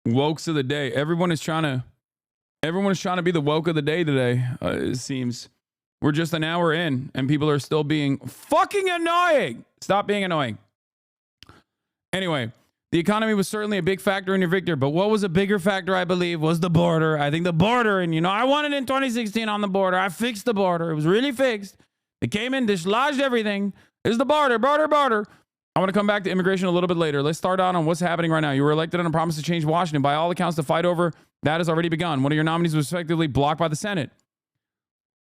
wokes of the day? Everyone is trying to be the woke of the day today. It seems we're just an hour in and people are still being fucking annoying. Stop being annoying. Anyway, the economy was certainly a big factor in your victory, but what was a bigger factor, I believe, was the border. I think the border, and I won it in 2016 on the border. I fixed the border. It was really fixed. They came in, dislodged everything. It's the border. I want to come back to immigration a little bit later. Let's start out on what's happening right now. You were elected on a promise to change Washington. By all accounts, the fight over that has already begun. One of your nominees was effectively blocked by the Senate.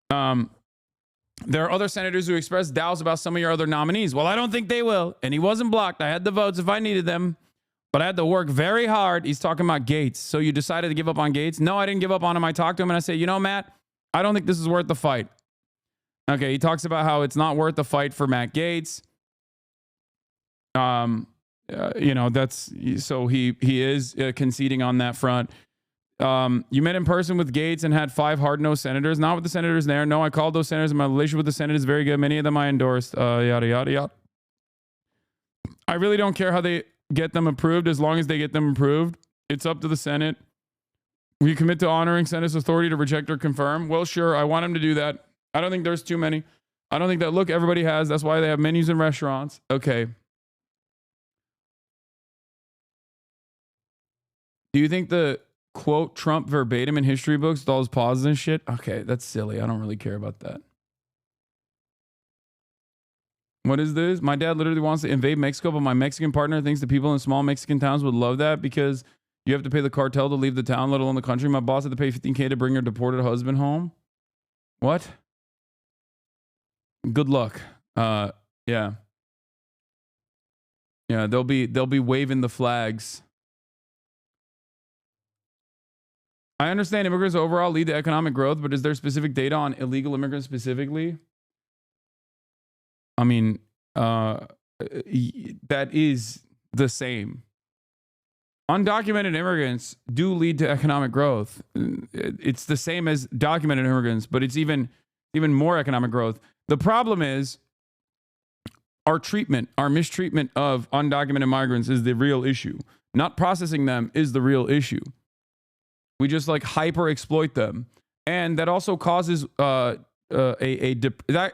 There are other senators who expressed doubts about some of your other nominees. Well, I don't think they will. And he wasn't blocked. I had the votes if I needed them. But I had to work very hard. He's talking about Gates. So you decided to give up on Gates? No, I didn't give up on him. I talked to him and I said, Matt, I don't think this is worth the fight. Okay, he talks about how it's not worth the fight for Matt Gaetz. That's so he is conceding on that front. You met in person with Gates and had 5 hard-nosed senators. Not with the senators there. No, I called those senators. My relationship with the Senate is very good. Many of them I endorsed. Yada, yada, yada. I really don't care how they get them approved as long as they get them approved. It's up to the Senate. We commit to honoring Senate's authority to reject or confirm. Well, sure, I want him to do that. I don't think there's too many. I don't think that, look, everybody has. That's why they have menus in restaurants. Okay. Do you think the quote Trump verbatim in history books with all his pauses and shit? Okay, that's silly. I don't really care about that. What is this? My dad literally wants to invade Mexico, but my Mexican partner thinks the people in small Mexican towns would love that because you have to pay the cartel to leave the town, let alone the country. My boss had to pay $15K to bring her deported husband home. What? Good luck. Yeah. Yeah, they'll be waving the flags. I understand immigrants overall lead to economic growth, but is there specific data on illegal immigrants specifically? I mean, that is the same. Undocumented immigrants do lead to economic growth. It's the same as documented immigrants, but it's even more economic growth. The problem is our mistreatment of undocumented migrants is the real issue. Not processing them is the real issue. We just hyper exploit them, and that also causes that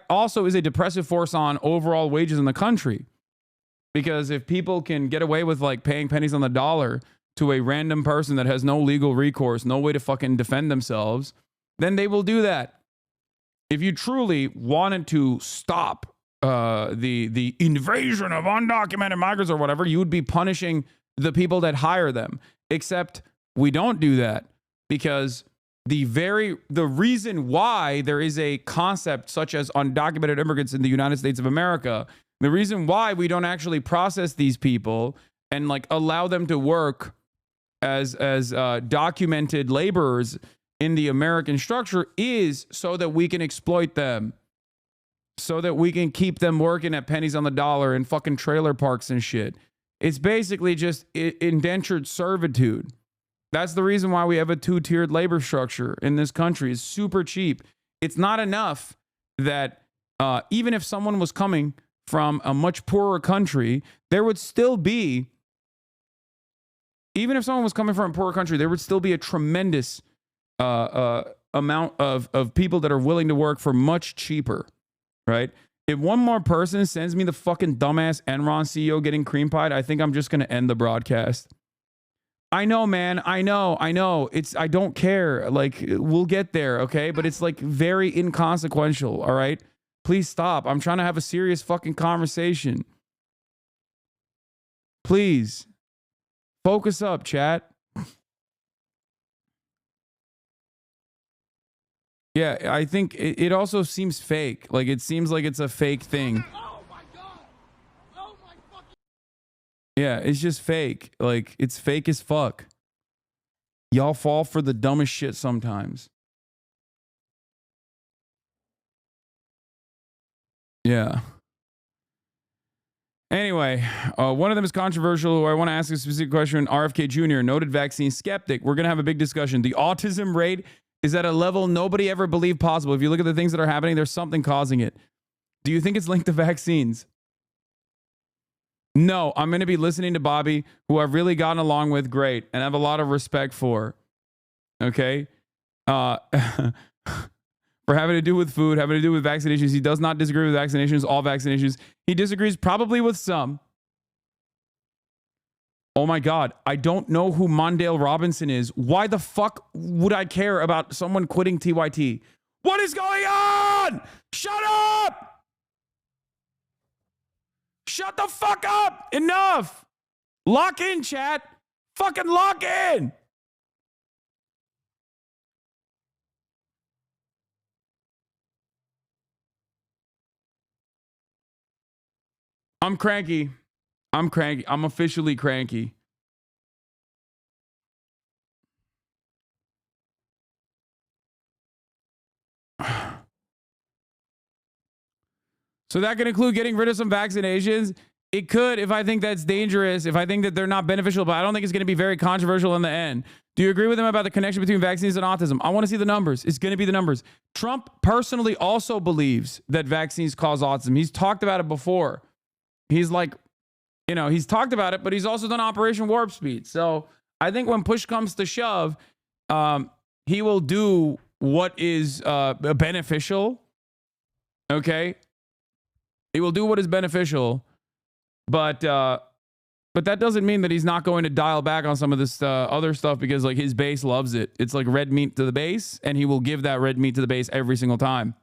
also is a depressive force on overall wages in the country. Because if people can get away with paying pennies on the dollar to a random person that has no legal recourse, no way to fucking defend themselves, then they will do that. If you truly wanted to stop the invasion of undocumented migrants or whatever, you would be punishing the people that hire them. Except we don't do that because the reason why there is a concept such as undocumented immigrants in the United States of America, the reason why we don't actually process these people and allow them to work as documented laborers in the American structure is so that we can exploit them, so that we can keep them working at pennies on the dollar in fucking trailer parks and shit. It's basically just indentured servitude. That's the reason why we have a 2-tiered labor structure in this country. It's super cheap. It's not enough that even if someone was coming from a much poorer country, there would still be, even if someone was coming from a poorer country, there would still be a tremendous amount of people that are willing to work for much cheaper, right? If one more person sends me the fucking dumbass Enron CEO getting cream pied, I think I'm just going to end the broadcast. I know, man. I know. I don't care. We'll get there, okay? But it's very inconsequential, all right? Please stop. I'm trying to have a serious fucking conversation. Please. Focus up, chat. Yeah, I think it also seems fake. Like, it seems like it's a fake thing. Oh my God! Oh my fucking. Yeah, it's just fake. Like, it's fake as fuck. Y'all fall for the dumbest shit sometimes. Yeah. Anyway, one of them is controversial. I want to ask a specific question. RFK Jr., noted vaccine skeptic. We're going to have a big discussion. The autism rate is at a level nobody ever believed possible. If you look at the things that are happening, there's something causing it. Do you think it's linked to vaccines? No, I'm going to be listening to Bobby, who I've really gotten along with great and have a lot of respect for. Okay? For having to do with food, having to do with vaccinations. He does not disagree with vaccinations, all vaccinations. He disagrees probably with some. Oh my God, I don't know who Mondale Robinson is. Why the fuck would I care about someone quitting TYT? What is going on? Shut up! Shut the fuck up! Enough! Lock in, chat. Fucking lock in! I'm cranky. I'm cranky. I'm officially cranky. So that could include getting rid of some vaccinations. It could if I think that's dangerous, if I think that they're not beneficial, but I don't think it's going to be very controversial in the end. Do you agree with him about the connection between vaccines and autism? I want to see the numbers. It's going to be the numbers. Trump personally also believes that vaccines cause autism. He's talked about it before. He's like, you know, he's talked about it, but he's also done Operation Warp Speed. So I think when push comes to shove, he will do what is beneficial. Okay. He will do what is beneficial, but that doesn't mean that he's not going to dial back on some of this other stuff because like his base loves it. It's like red meat to the base, and he will give that red meat to the base every single time.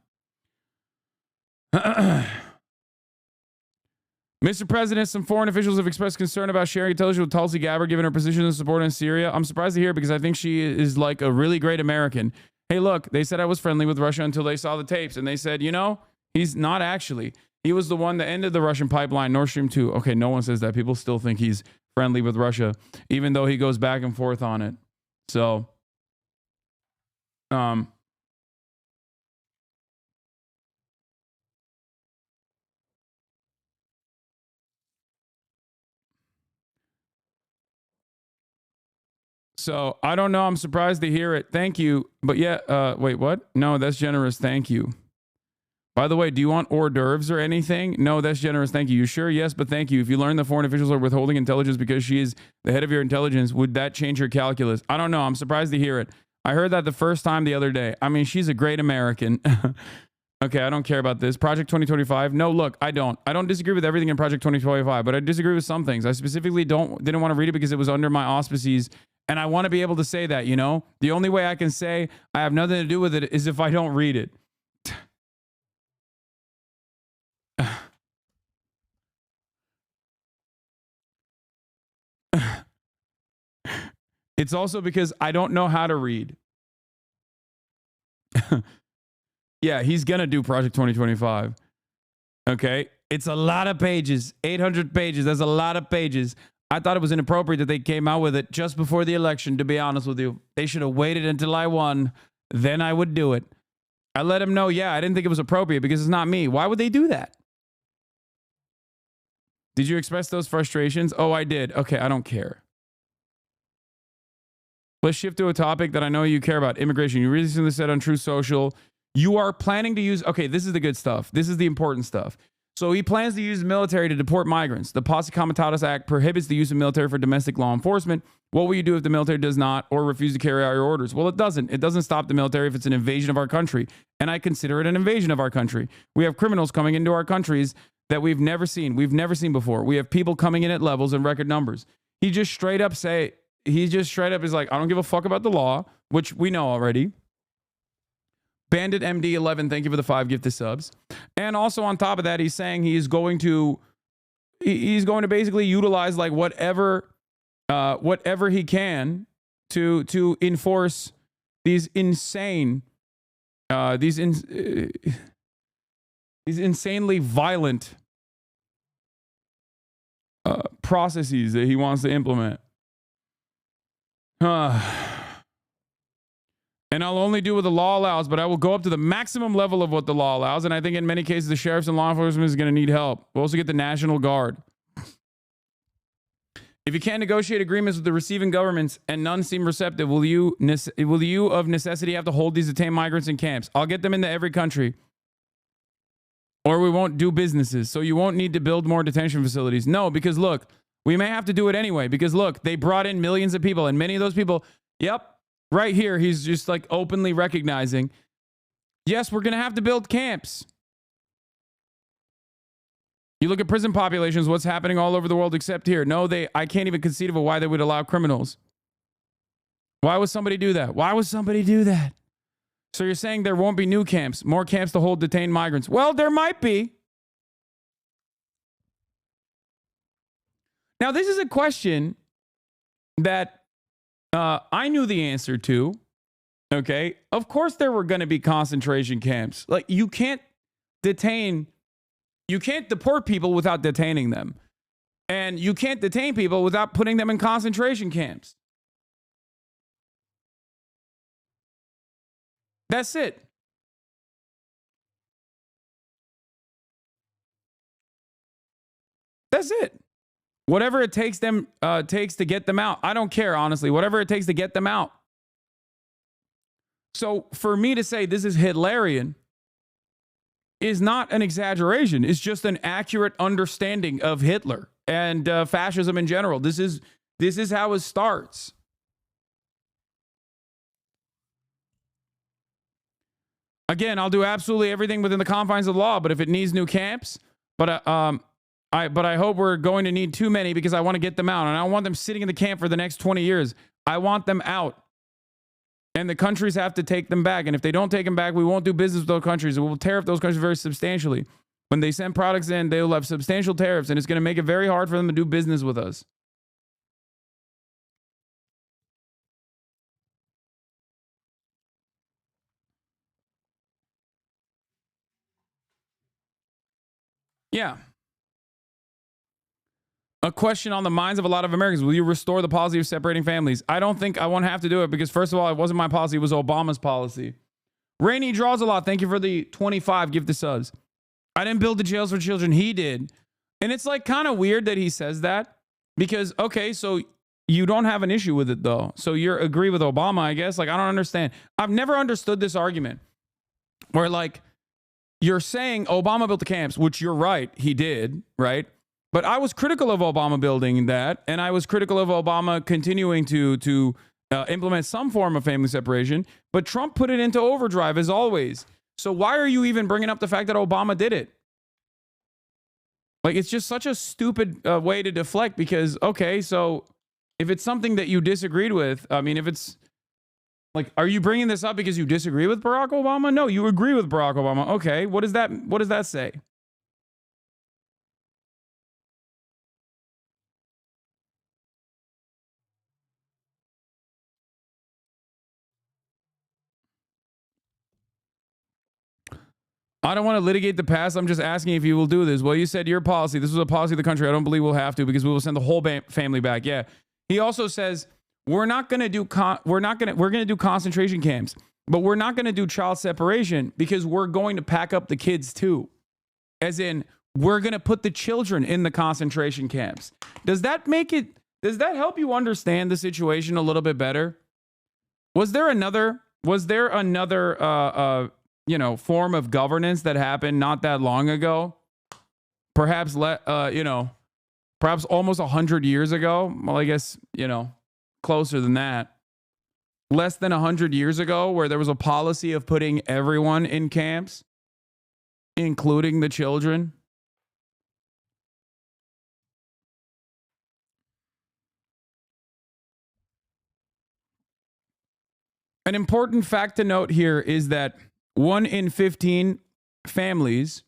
Mr. President, some foreign officials have expressed concern about sharing intelligence with Tulsi Gabbard given her position and support in Syria. I'm surprised to hear because I think she is like a really great American. Hey, look, they said I was friendly with Russia until they saw the tapes, and they said, you know, he's not actually. He was the one that ended the Russian pipeline, Nord Stream 2. Okay, no one says that. People still think he's friendly with Russia, even though he goes back and forth on it. So, So I don't know. I'm surprised to hear it. Thank you. But yeah, wait, what? No, that's generous. Thank you. By the way, do you want hors d'oeuvres or anything? No, that's generous. Thank you. You sure? Yes, but thank you. If you learn that foreign officials are withholding intelligence because she is the head of your intelligence, would that change your calculus? I don't know. I'm surprised to hear it. I heard that the first time the other day. I mean, she's a great American. Okay, I don't care about this. Project 2025. No, look, I don't disagree with everything in Project 2025, but I disagree with some things. I specifically didn't want to read it because it was under my auspices. And I want to be able to say that, you know, the only way I can say I have nothing to do with it is if I don't read it. It's also because I don't know how to read. Yeah, he's going to do Project 2025. Okay. It's a lot of pages, 800 pages. That's a lot of pages. I thought it was inappropriate that they came out with it just before the election, to be honest with you. They should have waited until I won. Then I would do it. I let him know, yeah, I didn't think it was appropriate because it's not me. Why would they do that? Did you express those frustrations? Oh, I did. Okay, I don't care. Let's shift to a topic that I know you care about. Immigration. You recently said on True Social, you are planning to use... Okay, this is the good stuff. This is the important stuff. So he plans to use the military to deport migrants. The Posse Comitatus Act prohibits the use of military for domestic law enforcement. What will you do if the military does not or refuse to carry out your orders? Well, it doesn't. It doesn't stop the military if it's an invasion of our country. And I consider it an invasion of our country. We have criminals coming into our countries that we've never seen. We've never seen before. We have people coming in at levels and record numbers. He just straight up is like, I don't give a fuck about the law, which we know already. Bandit MD11, thank you for the 5 gifted subs. And also on top of that, he's saying he's going to basically utilize like whatever he can to enforce these insane these insanely violent processes that he wants to implement. And I'll only do what the law allows, but I will go up to the maximum level of what the law allows. And I think in many cases, the sheriffs and law enforcement is going to need help. We'll also get the National Guard. If you can't negotiate agreements with the receiving governments and none seem receptive, will you of necessity have to hold these detained migrants in camps? I'll get them into every country. Or we won't do businesses. So you won't need to build more detention facilities. No, because look, we may have to do it anyway. Because look, they brought in millions of people. And many of those people, yep, right here, he's just like openly recognizing, yes, we're going to have to build camps. You look at prison populations, what's happening all over the world except here. No, I can't even conceive of why they would allow criminals. Why would somebody do that? Why would somebody do that? So you're saying there won't be new camps, more camps to hold detained migrants. Well, there might be. Now, this is a question that I knew the answer to. Okay. Of course, there were going to be concentration camps. Like, you can't deport people without detaining them. And you can't detain people without putting them in concentration camps. That's it. That's it. Whatever it takes to get them out. I don't care, honestly. Whatever it takes to get them out. So for me to say this is Hitlerian is not an exaggeration. It's just an accurate understanding of Hitler and fascism in general. This is how it starts. Again, I'll do absolutely everything within the confines of the law, but if it needs new camps, but I hope we're going to need too many because I want to get them out. And I don't want them sitting in the camp for the next 20 years. I want them out. And the countries have to take them back. And if they don't take them back, we won't do business with those countries. And we'll tariff those countries very substantially. When they send products in, they will have substantial tariffs, and it's going to make it very hard for them to do business with us. Yeah. A question on the minds of a lot of Americans. Will you restore the policy of separating families? I don't think I won't have to do it because, first of all, it wasn't my policy. It was Obama's policy. Rainey Draws a Lot. Thank you for the 25 gift to subs. I didn't build the jails for children. He did. And it's like kind of weird that he says that because, okay, so you don't have an issue with it, though. So you agree with Obama, I guess. Like, I don't understand. I've never understood this argument where, like, you're saying Obama built the camps, which you're right. He did, right? But I was critical of Obama building that, and I was critical of Obama continuing to implement some form of family separation, but Trump put it into overdrive as always. So why are you even bringing up the fact that Obama did it? Like, it's just such a stupid way to deflect because, okay, so if it's something that you disagreed with, I mean, if it's like, are you bringing this up because you disagree with Barack Obama? No, you agree with Barack Obama. Okay, what does that say? I don't want to litigate the past. I'm just asking if you will do this. Well, you said your policy. This was a policy of the country. I don't believe we'll have to because we will send the whole family back. Yeah. He also says we're going to do concentration camps, but we're not going to do child separation because we're going to pack up the kids too. As in, we're going to put the children in the concentration camps. Does that help you understand the situation a little bit better? Was there another form of governance that happened not that long ago? Perhaps almost 100 years ago. Well, I guess, closer than that. Less than 100 years ago, where there was a policy of putting everyone in camps, including the children. An important fact to note here is that 1 in 15 families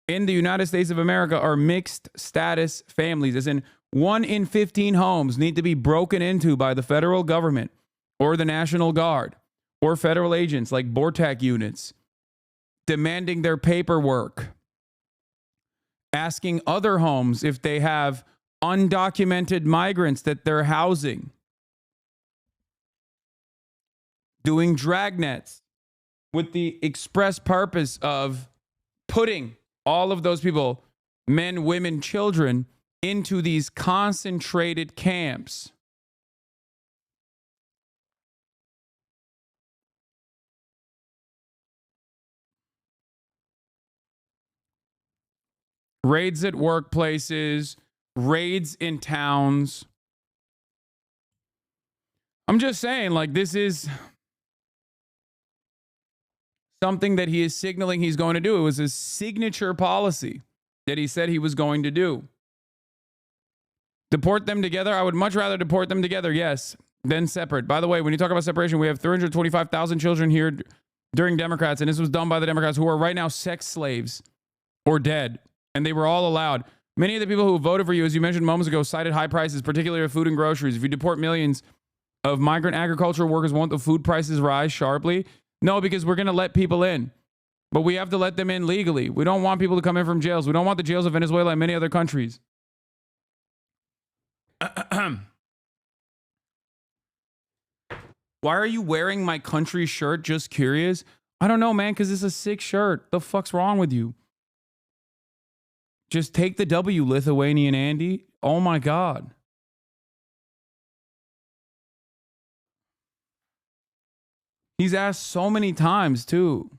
in the United States of America are mixed status families, as in 1 in 15 homes need to be broken into by the federal government or the National Guard or federal agents like BORTAC units, demanding their paperwork, asking other homes if they have undocumented migrants that they're housing, doing dragnets with the express purpose of putting all of those people, men, women, children, into these concentrated camps. Raids at workplaces, raids in towns. I'm just saying, like, this is something that he is signaling he's going to do. It was his signature policy that he said he was going to do. Deport them together? I would much rather deport them together, yes, than separate. By the way, when you talk about separation, we have 325,000 children here during Democrats, and this was done by the Democrats who are right now sex slaves or dead. And they were all allowed. Many of the people who voted for you, as you mentioned moments ago, cited high prices, particularly of food and groceries. If you deport millions of migrant agricultural workers, won't the food prices rise sharply? No, because we're going to let people in. But we have to let them in legally. We don't want people to come in from jails. We don't want the jails of Venezuela and many other countries. Why are you wearing my country shirt? Just curious. I don't know, man, because it's a sick shirt. The fuck's wrong with you? Just take the W, Lithuanian Andy. Oh my God. He's asked so many times too.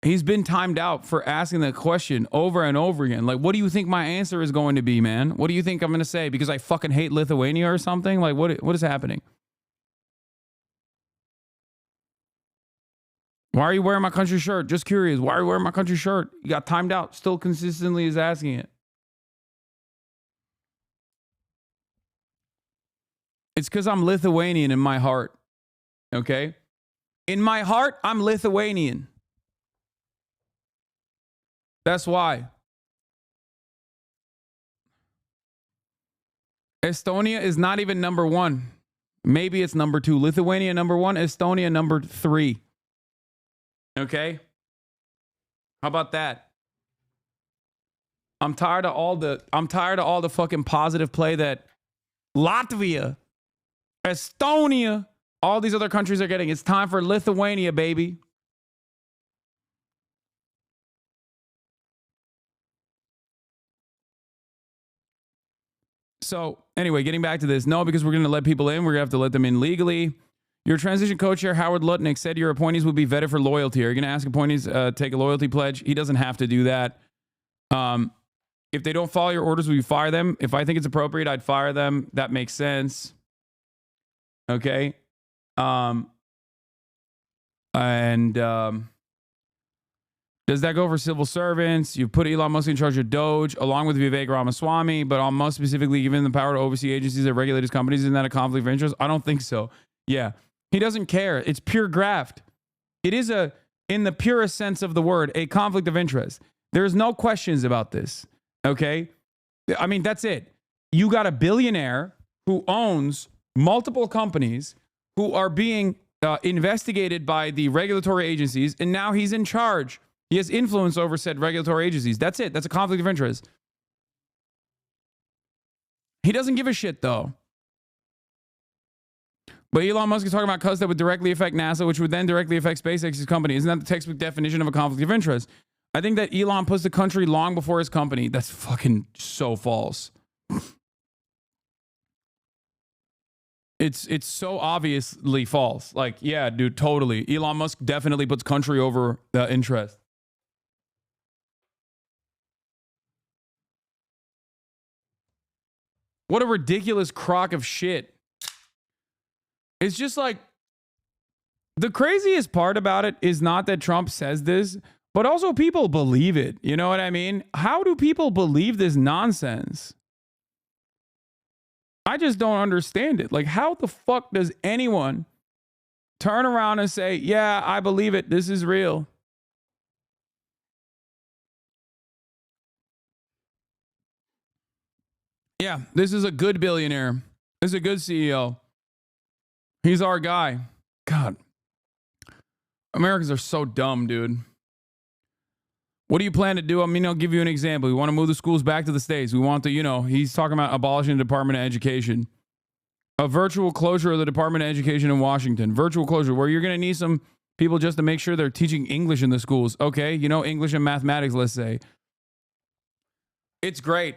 He's been timed out for asking that question over and over again. Like, what do you think my answer is going to be, man? What do you think I'm going to say? Because I fucking hate Lithuania or something? Like, what is happening? Why are you wearing my country shirt? Just curious. Why are you wearing my country shirt? You got timed out. Still consistently is asking it. It's because I'm Lithuanian in my heart. Okay? In my heart, I'm Lithuanian. That's why. Estonia is not even number one. Maybe it's number two. Lithuania number one, Estonia number three. Okay? How about that? I'm tired of all the fucking positive play that Latvia, Estonia, all these other countries are getting. It's time for Lithuania, baby. So, anyway, getting back to this. No, because we're going to let people in. We're going to have to let them in legally. Your transition co-chair, Howard Lutnick, said your appointees will be vetted for loyalty. Are you going to ask appointees take a loyalty pledge? He doesn't have to do that. If they don't follow your orders, will you fire them? If I think it's appropriate, I'd fire them. That makes sense. Okay. Does that go for civil servants? You put Elon Musk in charge of Doge along with Vivek Ramaswamy, but on most specifically given the power to oversee agencies that regulate his companies. Isn't that a conflict of interest? I don't think so. Yeah. He doesn't care. It's pure graft. It is in the purest sense of the word, a conflict of interest. There's no questions about this. Okay. I mean, that's it. You got a billionaire who owns multiple companies who are being investigated by the regulatory agencies, and now he's in charge. He has influence over said regulatory agencies. That's it. That's a conflict of interest. He doesn't give a shit, though. But Elon Musk is talking about cuts that would directly affect NASA, which would then directly affect SpaceX's company. Isn't that the textbook definition of a conflict of interest? I think that Elon puts the country long before his company. That's fucking so false. It's so obviously false. Like, yeah, dude, totally. Elon Musk definitely puts country over interest. What a ridiculous crock of shit. It's just like, the craziest part about it is not that Trump says this, but also people believe it. You know what I mean? How do people believe this nonsense? I just don't understand it. Like, how the fuck does anyone turn around and say, yeah, I believe it. This is real. Yeah, this is a good billionaire. This is a good CEO. He's our guy. God, Americans are so dumb, dude. What do you plan to do? I mean, I'll give you an example. We want to move the schools back to the States. We want to, he's talking about abolishing the Department of Education. A virtual closure of the Department of Education in Washington. Virtual closure, where you're going to need some people just to make sure they're teaching English in the schools. Okay, English and mathematics, let's say. It's great.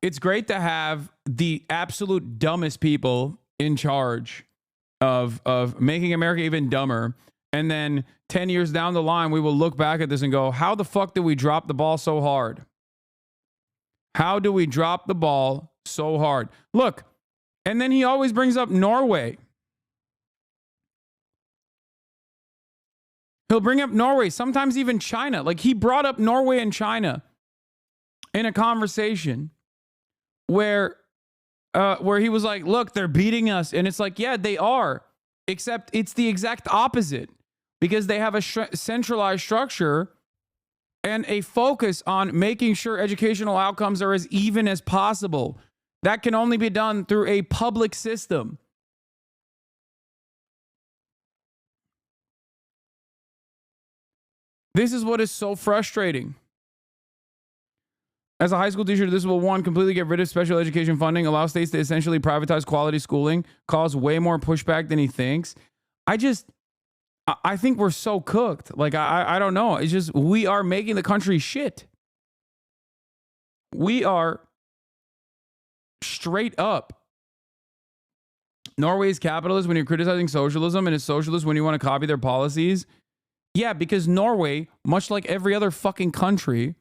It's great to have the absolute dumbest people in charge of making America even dumber. And then 10 years down the line, we will look back at this and go, how the fuck did we drop the ball so hard? How do we drop the ball so hard? Look, and then he always brings up Norway. He'll bring up Norway, sometimes even China. Like, he brought up Norway and China in a conversation where he was like, look, they're beating us. And it's like, yeah, they are. Except it's the exact opposite, because they have a centralized structure and a focus on making sure educational outcomes are as even as possible. That can only be done through a public system. This is what is so frustrating. As a high school teacher, this will, one, completely get rid of special education funding, allow states to essentially privatize quality schooling, cause way more pushback than he thinks. I think we're so cooked. Like, I don't know. It's just, we are making the country shit. We are straight up. Norway is capitalist when you're criticizing socialism, and it's socialist when you want to copy their policies. Yeah, because Norway, much like every other fucking country,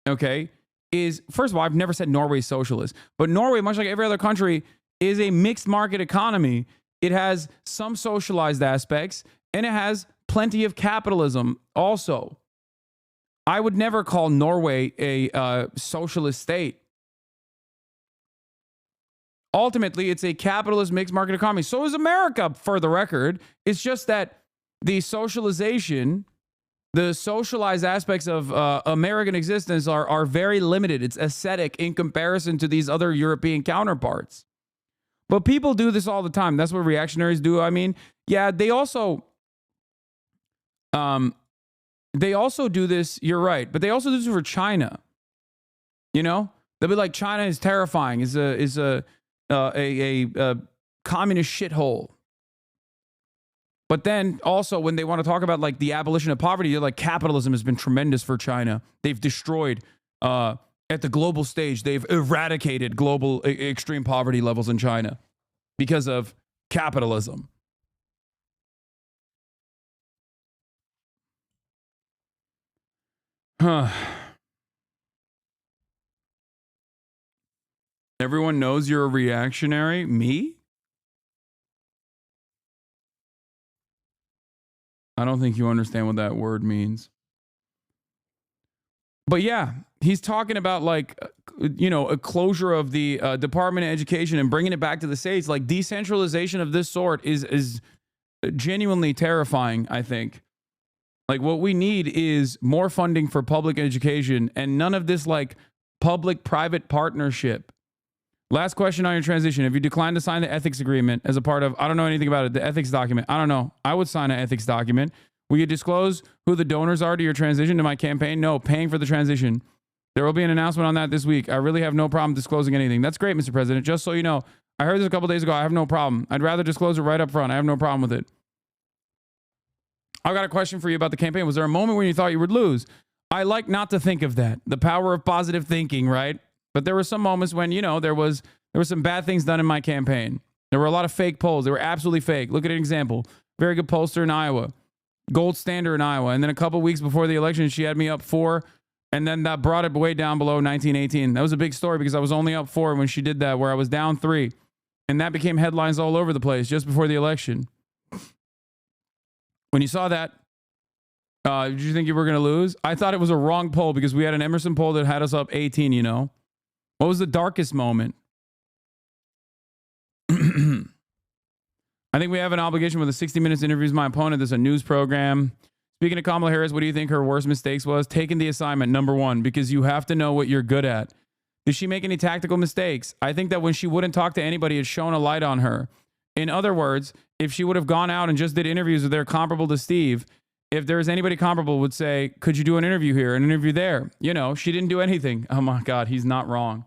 okay, is, first of all, I've never said Norway is socialist, but Norway, much like every other country, is a mixed market economy. It has some socialized aspects, and it has plenty of capitalism also. I would never call Norway a socialist state. Ultimately, it's a capitalist mixed market economy. So is America, for the record. It's just that the socialization, the socialized aspects of American existence are very limited. It's ascetic in comparison to these other European counterparts. But people do this all the time. That's what reactionaries do. I mean, yeah, they also do this. You're right, but they also do this for China. They'll be like, China is terrifying. Is a communist shithole. But then also when they want to talk about like the abolition of poverty, they're like, capitalism has been tremendous for China. They've destroyed, at the global stage, they've eradicated global extreme poverty levels in China because of capitalism. Everyone knows you're a reactionary. Me? I don't think you understand what that word means. But yeah, he's talking about like, a closure of the Department of Education and bringing it back to the States. Like, decentralization of this sort is genuinely terrifying, I think. Like, what we need is more funding for public education and none of this like public-private partnership. Last question on your transition. If you decline to sign the ethics agreement as a part of, I don't know anything about it, the ethics document, I don't know. I would sign an ethics document. Will you disclose who the donors are to your transition to my campaign? No, paying for the transition. There will be an announcement on that this week. I really have no problem disclosing anything. That's great, Mr. President. Just so you know, I heard this a couple days ago. I have no problem. I'd rather disclose it right up front. I have no problem with it. I've got a question for you about the campaign. Was there a moment when you thought you would lose? I like not to think of that. The power of positive thinking, right? But there were some moments when, there were some bad things done in my campaign. There were a lot of fake polls. They were absolutely fake. Look at an example. Very good pollster in Iowa. Gold standard in Iowa. And then a couple weeks before the election, she had me up 4. And then that brought it way down below 1918. That was a big story because I was only up 4 when she did that, where I was down 3. And that became headlines all over the place just before the election. When you saw that, did you think you were going to lose? I thought it was a wrong poll because we had an Emerson poll that had us up 18, What was the darkest moment? I think we have an obligation with the 60 Minutes interviews my opponent. There's a news program. Speaking of Kamala Harris, what do you think her worst mistakes was? Taking the assignment, number 1, because you have to know what you're good at. Did she make any tactical mistakes? I think that when she wouldn't talk to anybody, it shone a light on her. In other words, if she would have gone out and just did interviews with their comparable to Steve if there's anybody comparable, would say, could you do an interview here, an interview there? You know, she didn't do anything. Oh my God, he's not wrong.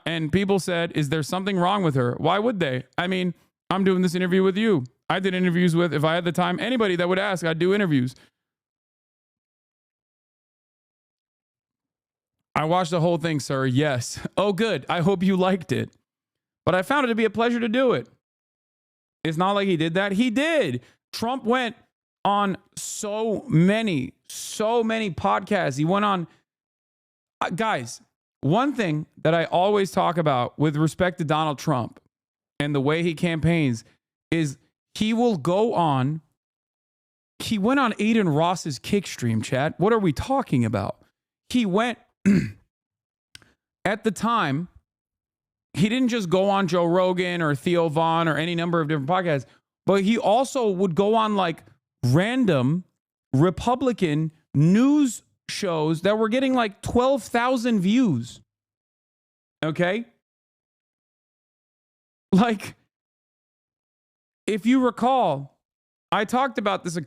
And people said, is there something wrong with her? Why would they? I mean, I'm doing this interview with you. I did interviews with, if I had the time, anybody that would ask, I'd do interviews. I watched the whole thing, sir. Yes. Oh, good. I hope you liked it. But I found it to be a pleasure to do it. It's not like he did that. He did. Trump went on so many podcasts. He went on, guys, one thing that I always talk about with respect to Donald Trump and the way he campaigns is he will go on. He went on Aiden Ross's kick stream, chat. What are we talking about? He went, at the time, he didn't just go on Joe Rogan or Theo Vaughn or any number of different podcasts, but he also would go on like random Republican news shows that were getting like 12,000 views. Okay? Like, if you recall, I talked about this on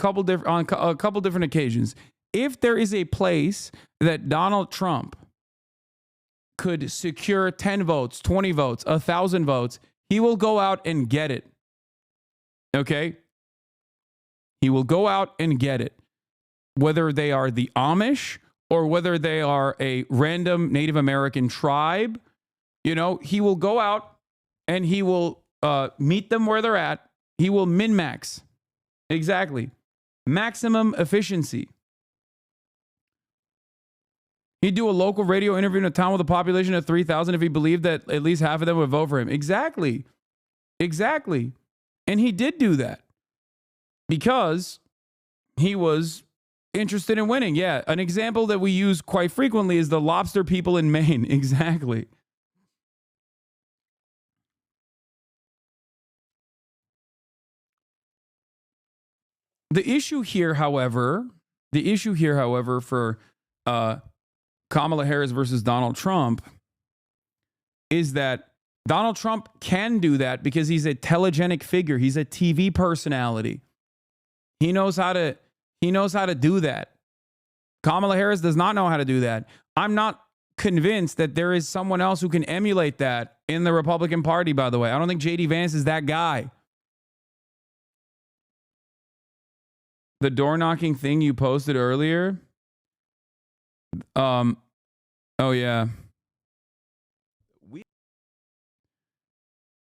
a couple different occasions. If there is a place that Donald Trump could secure 10 votes, 20 votes, 1,000 votes, he will go out and get it. Okay? He will go out and get it. Whether they are the Amish or whether they are a random Native American tribe, you know, he will go out and he will meet them where they're at. He will min-max. Exactly. Maximum efficiency. He'd do a local radio interview in a town with a population of 3,000 if he believed that at least half of them would vote for him. Exactly. Exactly. And he did do that because he was interested in winning. Yeah. An example that we use quite frequently is the lobster people in Maine. Exactly. The issue here, however, for Kamala Harris versus Donald Trump is that Donald Trump can do that because he's a telegenic figure. He's a TV personality. He knows how to do that. Kamala Harris does not know how to do that. I'm not convinced that there is someone else who can emulate that in the Republican Party, by the way. I don't think J.D. Vance is that guy. The door knocking thing you posted earlier. Oh yeah.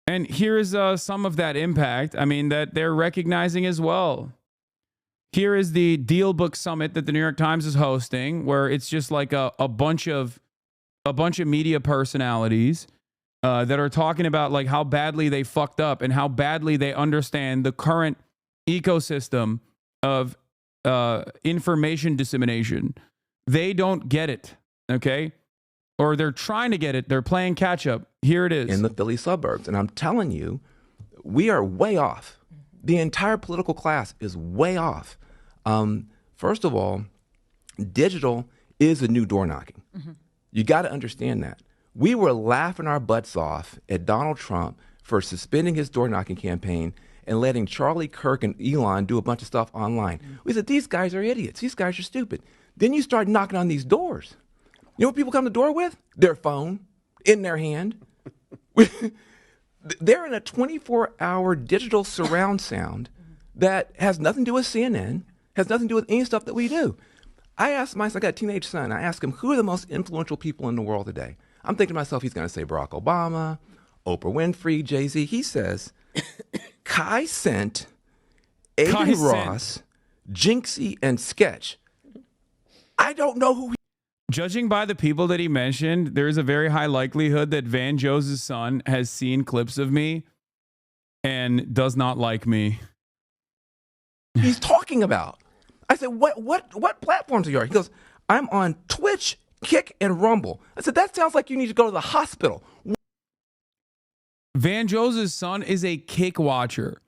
And here is some of that impact. I mean, that they're recognizing as well. Here is the Deal Book Summit that the New York Times is hosting, where it's just like a bunch of media personalities that are talking about like how badly they fucked up and how badly they understand the current ecosystem of information dissemination. They don't get it, okay? Or they're trying to get it. They're playing catch up. Here it is. In the Philly suburbs. And I'm telling you, we are way off. The entire political class is way off. First of all, digital is a new door knocking. Mm-hmm. You got to understand that. We were laughing our butts off at Donald Trump for suspending his door knocking campaign and letting Charlie Kirk and Elon do a bunch of stuff online. Mm-hmm. We said, these guys are idiots. These guys are stupid. Then you start knocking on these doors. You know what people come to the door with? Their phone in their hand. They're in a 24-hour digital surround sound that has nothing to do with CNN, has nothing to do with any stuff that we do. I asked my son, I got a teenage son, I asked him, who are the most influential people in the world today? I'm thinking to myself, he's going to say Barack Obama, Oprah Winfrey, Jay-Z. He says, Kai Cent, Aiden Ross, Jinxie, and Sketch. I don't know who he. Judging by the people that he mentioned, there is a very high likelihood that Van Jose's son has seen clips of me and does not like me. He's talking about. I said, what platforms are you on? He goes, I'm on Twitch, Kick, and Rumble. I said, that sounds like you need to go to the hospital. Van Jose's son is a Kick watcher.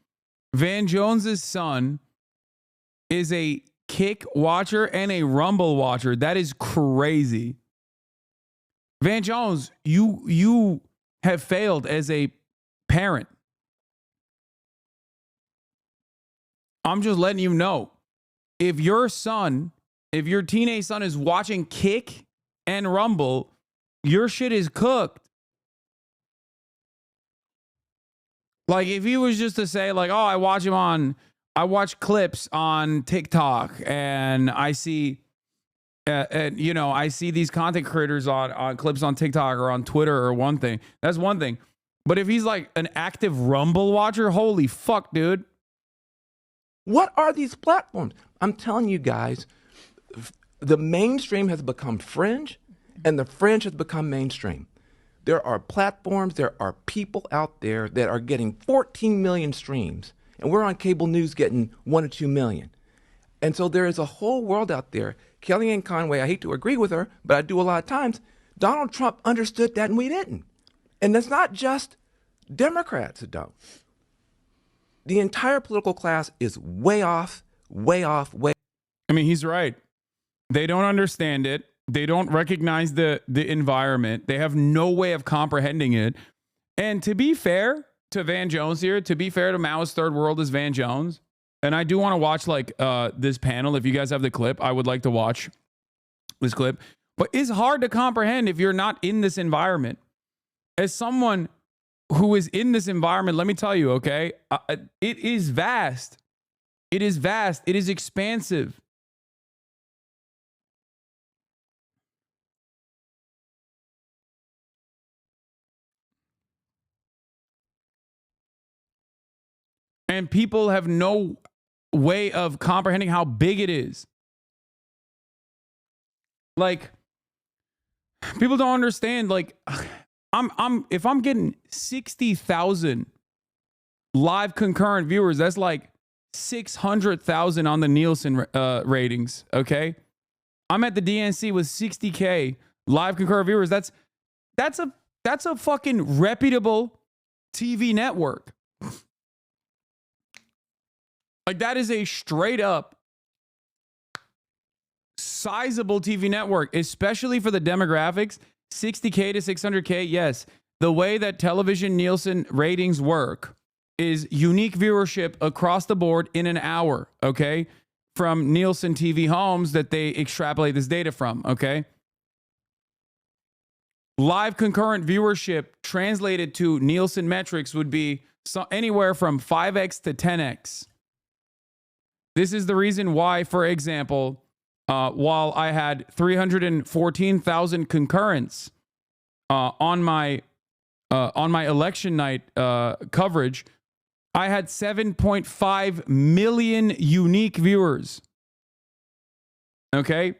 Van Jones's son is a Kick watcher and a Rumble watcher. That is crazy. Van Jones, you have failed as a parent. I'm just letting you know. If your teenage son is watching Kick and Rumble, your shit is cooked. Like, if he was just to say, like, oh, I watch clips on TikTok, and I see, I see these content creators on clips on TikTok or on Twitter or one thing. That's one thing. But if he's like an active Rumble watcher, holy fuck, dude. What are these platforms? I'm telling you guys, the mainstream has become fringe, and the fringe has become mainstream. There are platforms, there are people out there that are getting 14 million streams, and we're on cable news getting 1 or 2 million. And so there is a whole world out there. Kellyanne Conway, I hate to agree with her, but I do a lot of times. Donald Trump understood that and we didn't. And that's not just Democrats that don't. The entire political class is way off. I mean, he's right. They don't understand it. They don't recognize the environment. They have no way of comprehending it. And to be fair to Van Jones here, to be fair to Mao's Third World is Van Jones, and I do want to watch like this panel. If you guys have the clip, I would like to watch this clip. But it's hard to comprehend if you're not in this environment. As someone who is in this environment, let me tell you, okay, it is vast. It is vast. It is expansive. And people have no way of comprehending how big it is. Like, people don't understand. Like, if I'm getting 60,000 live concurrent viewers, that's like 600,000 on the Nielsen ratings. Okay, I'm at the DNC with 60K live concurrent viewers. That's a fucking reputable TV network. Like, that is a straight up sizable TV network, especially for the demographics. 60K to 600K, yes. The way that television Nielsen ratings work is unique viewership across the board in an hour, okay? From Nielsen TV homes that they extrapolate this data from, okay? Live concurrent viewership translated to Nielsen metrics would be anywhere from 5x to 10x. This is the reason why, for example, while I had 314,000 concurrents on my election night coverage, I had 7.5 million unique viewers. Okay?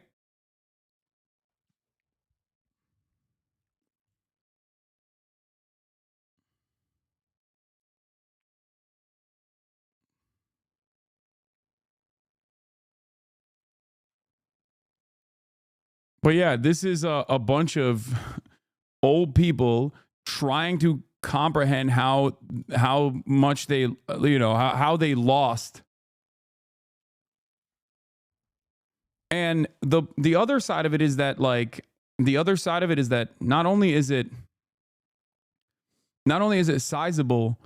But yeah, this is a bunch of old people trying to comprehend how much they, how they lost. And the other side of it is that, not only is it sizable,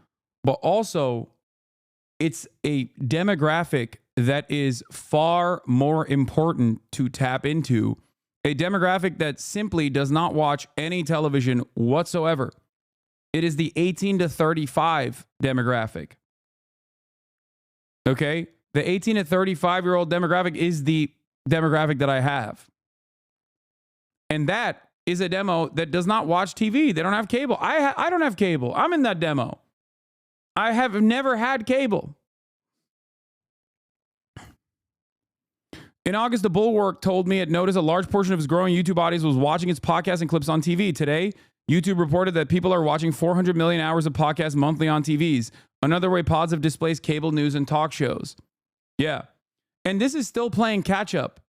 but also it's a demographic that is far more important to tap into. A demographic that simply does not watch any television whatsoever. It is the 18 to 35 demographic. Okay? The 18 to 35-year-old demographic is the demographic that I have. And that is a demo that does not watch TV. They don't have cable. I don't have cable. I'm in that demo. I have never had cable. In August, the Bulwark told me it noticed a large portion of its growing YouTube audience was watching its podcasts and clips on TV. Today, YouTube reported that people are watching 400 million hours of podcasts monthly on TVs. Another way pods have displaced cable news and talk shows. Yeah. And this is still playing catch up.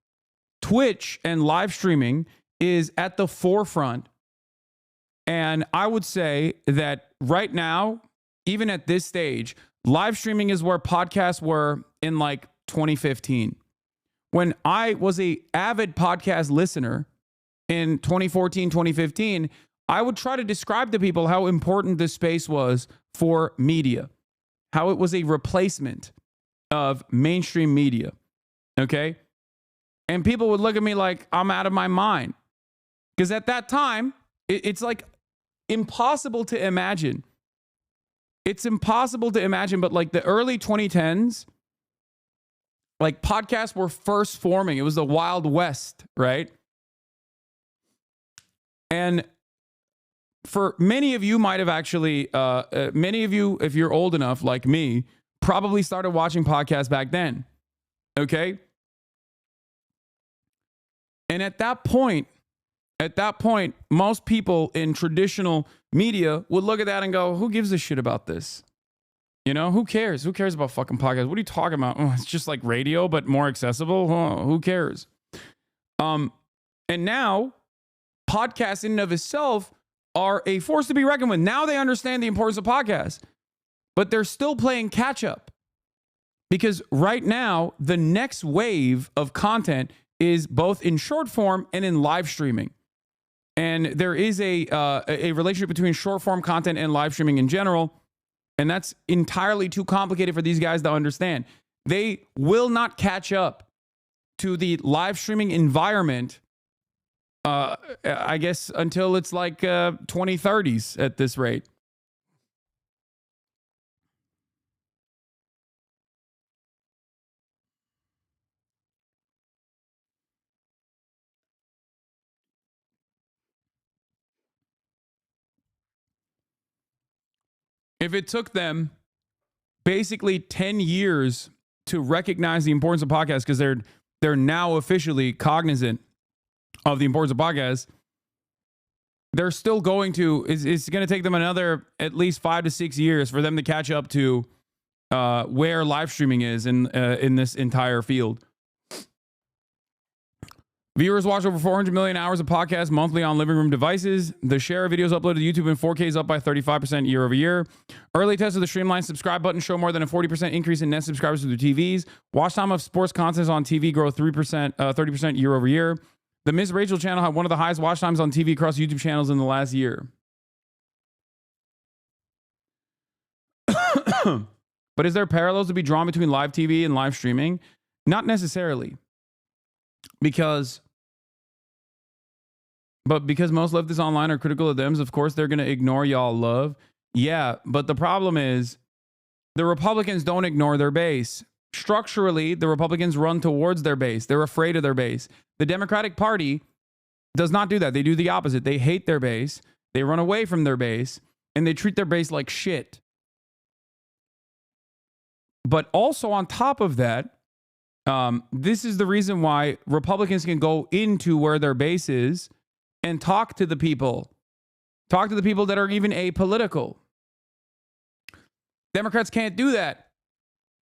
Twitch and live streaming is at the forefront. And I would say that right now, even at this stage, live streaming is where podcasts were in like 2015. When I was an avid podcast listener in 2014, 2015, I would try to describe to people how important this space was for media, how it was a replacement of mainstream media. Okay? And people would look at me like I'm out of my mind. Because at that time, it's like impossible to imagine. It's impossible to imagine, but like the early 2010s, like podcasts were first forming. It was the Wild West, right? And for many of you might have actually, many of you, if you're old enough like me, probably started watching podcasts back then. Okay? And at that point, most people in traditional media would look at that and go, who gives a shit about this? You know, who cares? Who cares about fucking podcasts? What are you talking about? Oh, it's just like radio, but more accessible. Oh, who cares? And now podcasts in and of itself are a force to be reckoned with. Now they understand the importance of podcasts, but they're still playing catch up because right now the next wave of content is both in short form and in live streaming. And there is a relationship between short form content and live streaming in general. And that's entirely too complicated for these guys to understand. They will not catch up to the live streaming environment, I guess, until it's like 2030s at this rate. If it took them basically 10 years to recognize the importance of podcasts because they're now officially cognizant of the importance of podcasts, they're still going to, it's going to take them another at least 5 to 6 years for them to catch up to where live streaming is in this entire field. Viewers watch over 400 million hours of podcasts monthly on living room devices. The share of videos uploaded to YouTube in 4K is up by 35% year over year. Early tests of the streamlined subscribe button show more than a 40% increase in net subscribers to their TVs. Watch time of sports content on TV grow 30% year over year. The Ms. Rachel channel had one of the highest watch times on TV across YouTube channels in the last year. But is there parallels to be drawn between live TV and live streaming? Not necessarily. Because most leftists online are critical of them, of course they're going to ignore y'all love. Yeah, but the problem is the Republicans don't ignore their base. Structurally, the Republicans run towards their base. They're afraid of their base. The Democratic Party does not do that. They do the opposite. They hate their base. They run away from their base, and they treat their base like shit. But also on top of that, this is the reason why Republicans can go into where their base is and talk to the people that are even apolitical. Democrats can't do that.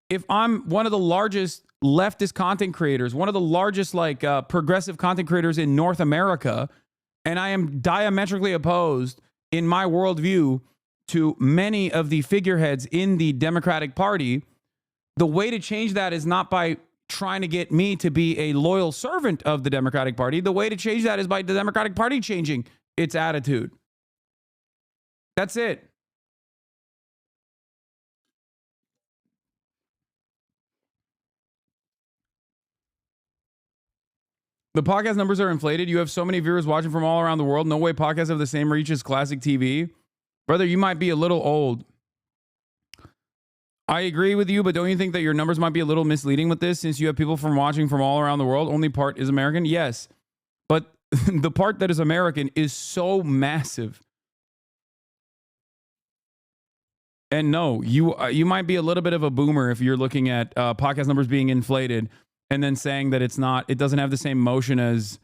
If I'm one of the largest leftist content creators, one of the largest progressive content creators in North America, and I am diametrically opposed in my worldview to many of the figureheads in the Democratic Party, the way to change that is not by trying to get me to be a loyal servant of the Democratic Party. The way to change that is by the Democratic Party changing its attitude. That's it. The podcast numbers are inflated. You have so many viewers watching from all around the world. No way podcasts have the same reach as classic TV. Brother, you might be a little old. I agree with you, but don't you think that your numbers might be a little misleading with this since you have people from watching from all around the world? Only part is American? Yes. But the part that is American is so massive. And no, you might be a little bit of a boomer if you're looking at podcast numbers being inflated and then saying that it doesn't have the same motion as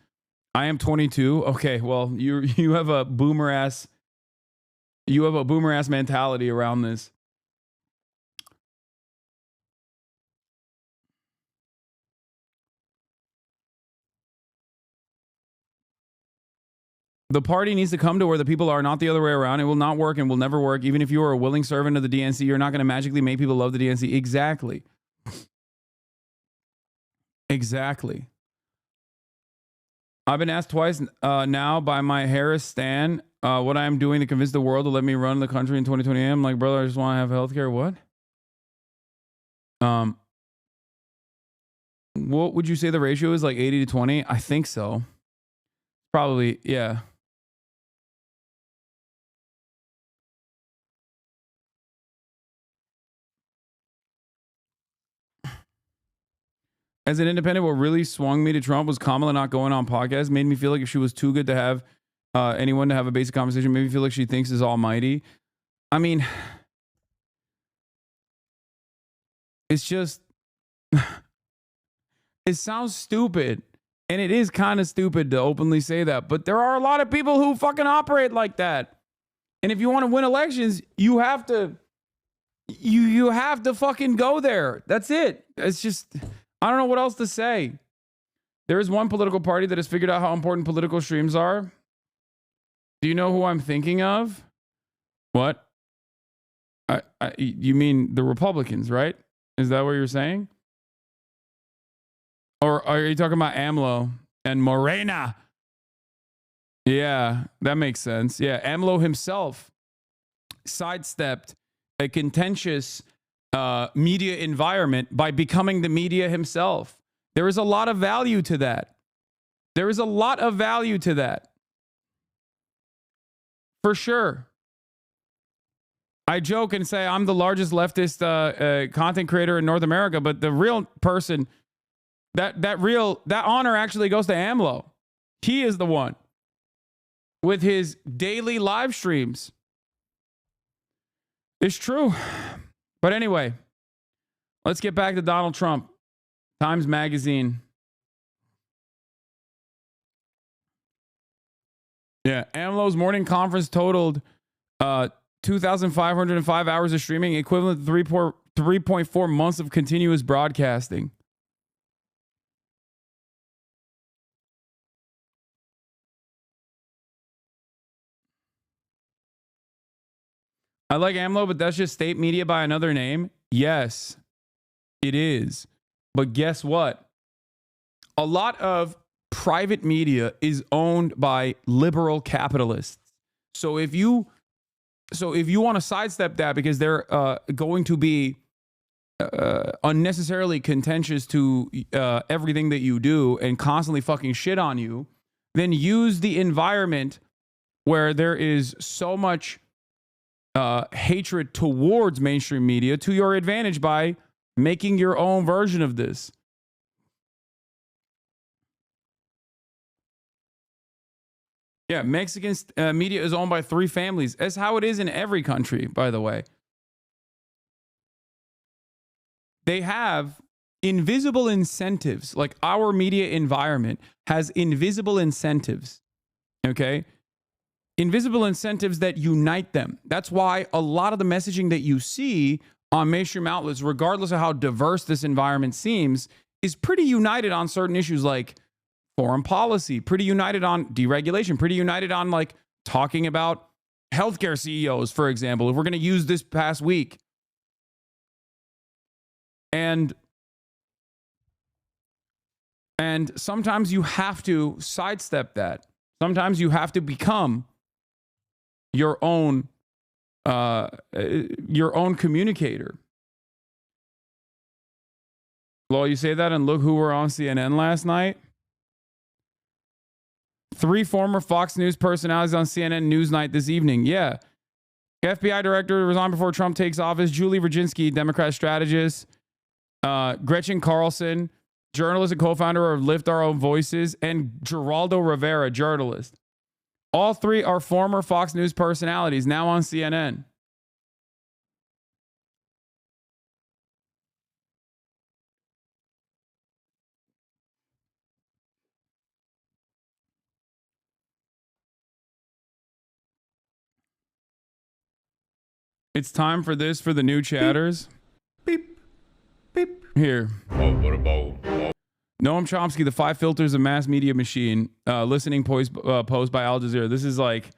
I am 22. Okay, well, you have a boomer ass mentality around this. The party needs to come to where the people are, not the other way around. It will not work and will never work. Even if you are a willing servant of the DNC, you're not going to magically make people love the DNC. Exactly. Exactly. I've been asked twice now by my Harris stan what I am doing to convince the world to let me run the country in 2020. I'm like, brother, I just want to have healthcare. What? What would you say the ratio is? Like 80 to 20? I think so. Probably, yeah. As an independent, what really swung me to Trump was Kamala not going on podcasts. Made me feel like if she was too good to have anyone to have a basic conversation, made me feel like she thinks is almighty. I mean, it's just, it sounds stupid. And it is kind of stupid to openly say that. But there are a lot of people who fucking operate like that. And if you want to win elections, you have to, you have to fucking go there. That's it. It's just, I don't know what else to say. There is one political party that has figured out how important political streams are. Do you know who I'm thinking of? What? You mean the Republicans, right? Is that what you're saying? Or are you talking about AMLO and Morena? Yeah, that makes sense. Yeah, AMLO himself sidestepped a contentious media environment by becoming the media himself. There is a lot of value to that. There is a lot of value to that. For sure. I joke and say I'm the largest leftist content creator in North America, but the real person, that honor actually goes to AMLO. He is the one with his daily live streams. It's true. But anyway, let's get back to Donald Trump. Times Magazine. Yeah, AMLO's morning conference totaled 2,505 hours of streaming, equivalent to 3.4 months of continuous broadcasting. I like AMLO, but that's just state media by another name. Yes, it is. But guess what? A lot of private media is owned by liberal capitalists. So if you want to sidestep that because they're going to be unnecessarily contentious to everything that you do and constantly fucking shit on you, then use the environment where there is so much hatred towards mainstream media to your advantage by making your own version of this. Yeah, Mexican media is owned by 3 families. That's how it is in every country, by the way. They have invisible incentives, like our media environment has invisible incentives, okay? Invisible incentives that unite them. That's why a lot of the messaging that you see on mainstream outlets, regardless of how diverse this environment seems, is pretty united on certain issues like foreign policy, pretty united on deregulation, pretty united on like talking about healthcare CEOs, for example, if we're going to use this past week. And sometimes you have to sidestep that. Sometimes you have to become your own communicator. Well, you say that and look who were on CNN last night. 3 former Fox News personalities on CNN Newsnight this evening. Yeah. FBI director resigned before Trump takes office. Julie Virginsky, Democrat strategist. Gretchen Carlson, journalist and co-founder of Lift Our Own Voices. And Geraldo Rivera, journalist. All 3 are former Fox News personalities, now on CNN. It's time for this for the new chatters. Beep, beep. Here. Noam Chomsky, the 5 filters of mass media machine, listening posed by Al Jazeera. This is like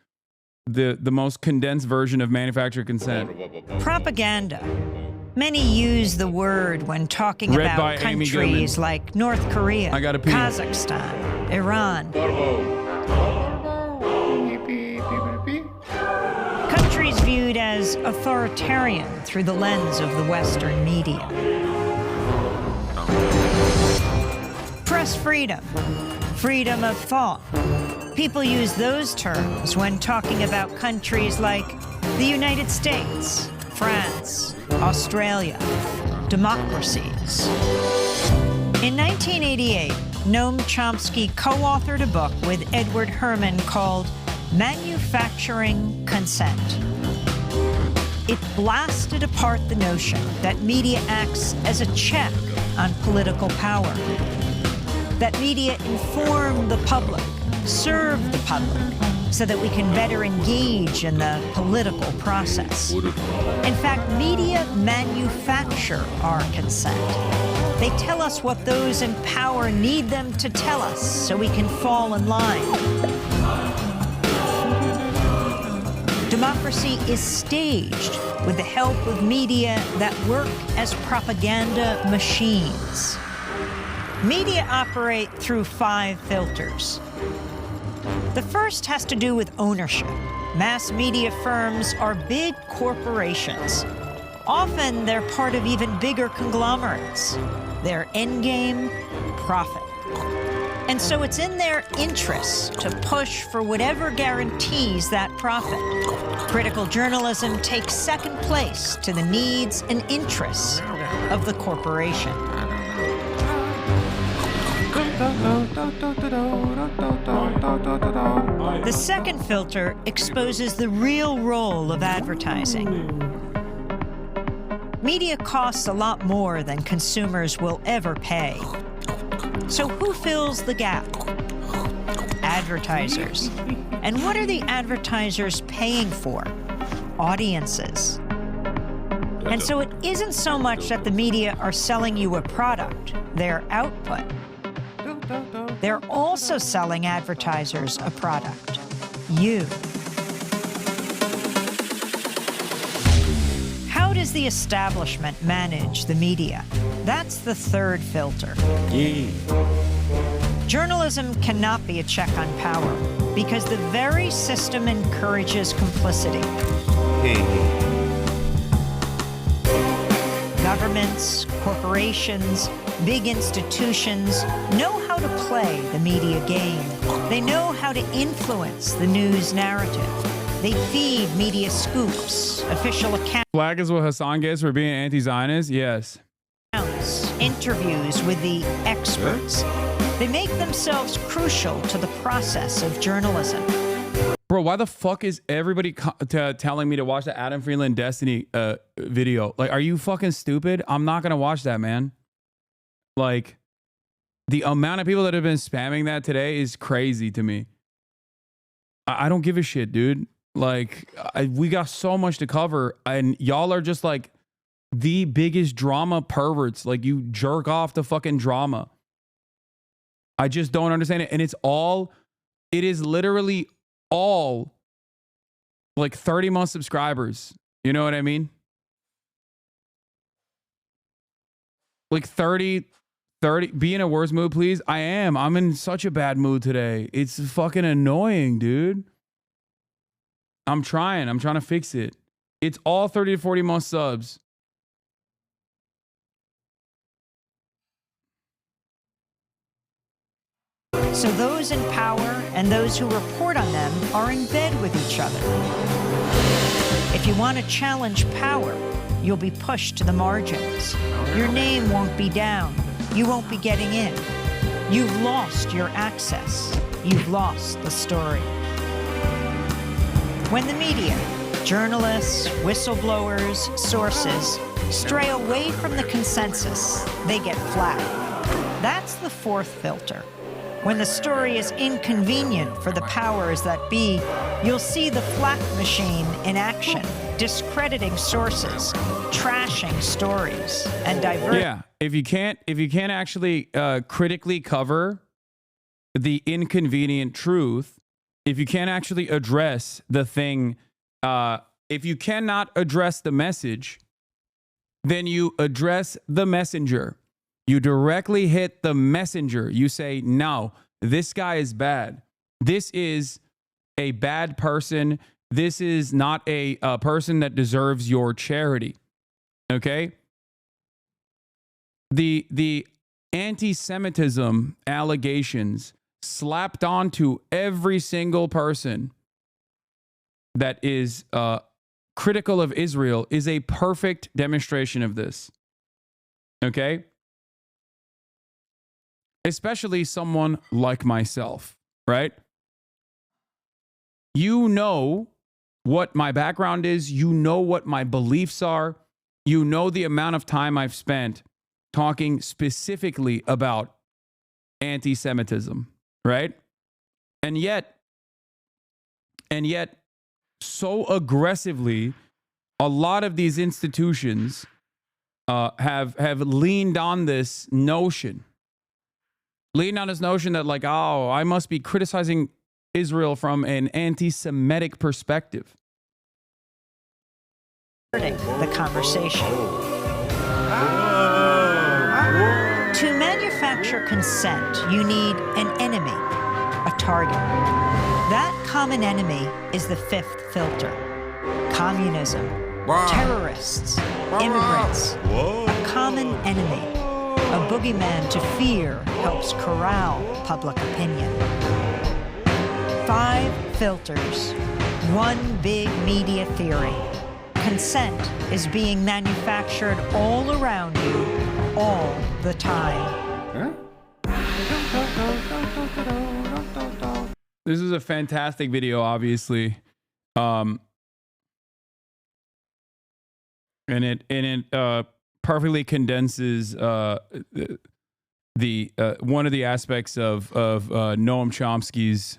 the most condensed version of manufactured consent. Propaganda. Many use the word when talking about countries like North Korea, Kazakhstan, Iran. Countries viewed as authoritarian through the lens of the Western media. Press freedom, freedom of thought. People use those terms when talking about countries like the United States, France, Australia, democracies. In 1988, Noam Chomsky co-authored a book with Edward Herman called Manufacturing Consent. It blasted apart the notion that media acts as a check on political power, that media inform the public, serve the public, so that we can better engage in the political process. In fact, media manufacture our consent. They tell us what those in power need them to tell us so we can fall in line. Democracy is staged with the help of media that work as propaganda machines. Media operate through 5 filters. The first has to do with ownership. Mass media firms are big corporations. Often they're part of even bigger conglomerates. Their endgame, profit. And so it's in their interests to push for whatever guarantees that profit. Critical journalism takes second place to the needs and interests of the corporation. The second filter exposes the real role of advertising. Media costs a lot more than consumers will ever pay. So who fills the gap? Advertisers. And what are the advertisers paying for? Audiences. And so it isn't so much that the media are selling you a product, their output. They're also selling advertisers a product, you. How does the establishment manage the media? That's the third filter. Journalism cannot be a check on power because the very system encourages complicity. Governments, corporations, big institutions know how to play the media game. They know how to influence the news narrative. They feed media scoops, official accounts. Flag is what Hasan gets for being anti-Zionist? Yes. Interviews with the experts. They make themselves crucial to the process of journalism. Bro, why the fuck is everybody telling me to watch the Adam Freeland Destiny video? Like, are you fucking stupid? I'm not going to watch that, man. Like, the amount of people that have been spamming that today is crazy to me. I don't give a shit, dude. Like, we got so much to cover, and y'all are just like the biggest drama perverts. Like, you jerk off the fucking drama. I just don't understand it. And it is literally all like 30-month subscribers. You know what I mean? Like 30, be in a worse mood, please. I am. I'm in such a bad mood today. It's fucking annoying, dude. I'm trying to fix it. It's all 30 to 40 month subs. So those in power and those who report on them are in bed with each other. If you want to challenge power, you'll be pushed to the margins. Your name won't be down. You won't be getting in. You've lost your access. You've lost the story. When the media, journalists, whistleblowers, sources, stray away from the consensus, they get flagged. That's the fourth filter. When the story is inconvenient for the powers that be, you'll see the flak machine in action, discrediting sources, trashing stories, and diverting. Yeah, if you can't actually critically cover the inconvenient truth, if you can't actually address the thing, if you cannot address the message, then you address the messenger. You directly hit the messenger. You say, no, this guy is bad. This is a bad person. This is not a person that deserves your charity. Okay? The anti-Semitism allegations slapped onto every single person that is critical of Israel is a perfect demonstration of this. Okay? Especially someone like myself, right? You know what my background is. You know what my beliefs are. You know the amount of time I've spent talking specifically about anti-Semitism, right? And yet, so aggressively, a lot of these institutions have leaned on this notion. Leaned on this notion that, like, oh, I must be criticizing Israel from an anti-Semitic perspective. The conversation. To manufacture consent, you need an enemy, a target. That common enemy is the fifth filter. Communism, terrorists, immigrants, a common enemy. A boogeyman to fear helps corral public opinion. 5 filters, one big media theory. Consent is being manufactured all around you, all the time. This is a fantastic video, obviously. And it perfectly condenses the one of the aspects of Noam Chomsky's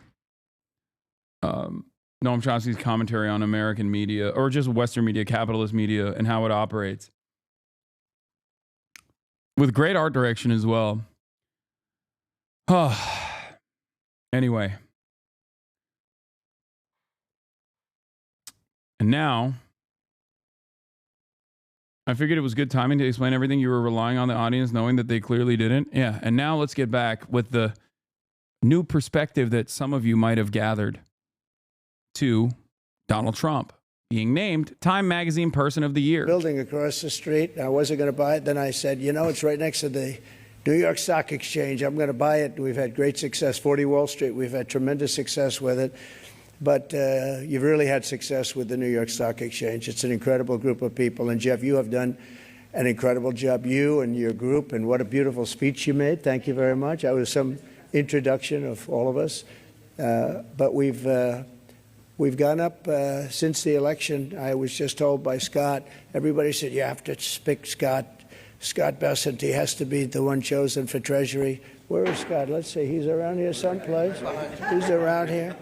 commentary on American media, or just Western media, capitalist media, and how it operates, with great art direction as well. Anyway, and now I figured it was good timing to explain everything you were relying on the audience, knowing that they clearly didn't. Yeah, and now let's get back with the new perspective that some of you might have gathered to Donald Trump being named Time Magazine Person of the Year. Building across the street. I wasn't going to buy it. Then I said, you know, it's right next to the New York Stock Exchange. I'm going to buy it. We've had great success. 40 Wall Street, we've had tremendous success with it. But you've really had success with the New York Stock Exchange. It's an incredible group of people. And, Jeff, you have done an incredible job, you and your group. And what a beautiful speech you made. Thank you very much. That was some introduction of all of us. But we've gone up since the election. I was just told by Scott, everybody said, you have to pick Scott Bessent. He has to be the one chosen for Treasury. Where is Scott? Let's see. He's around here someplace. He's around here.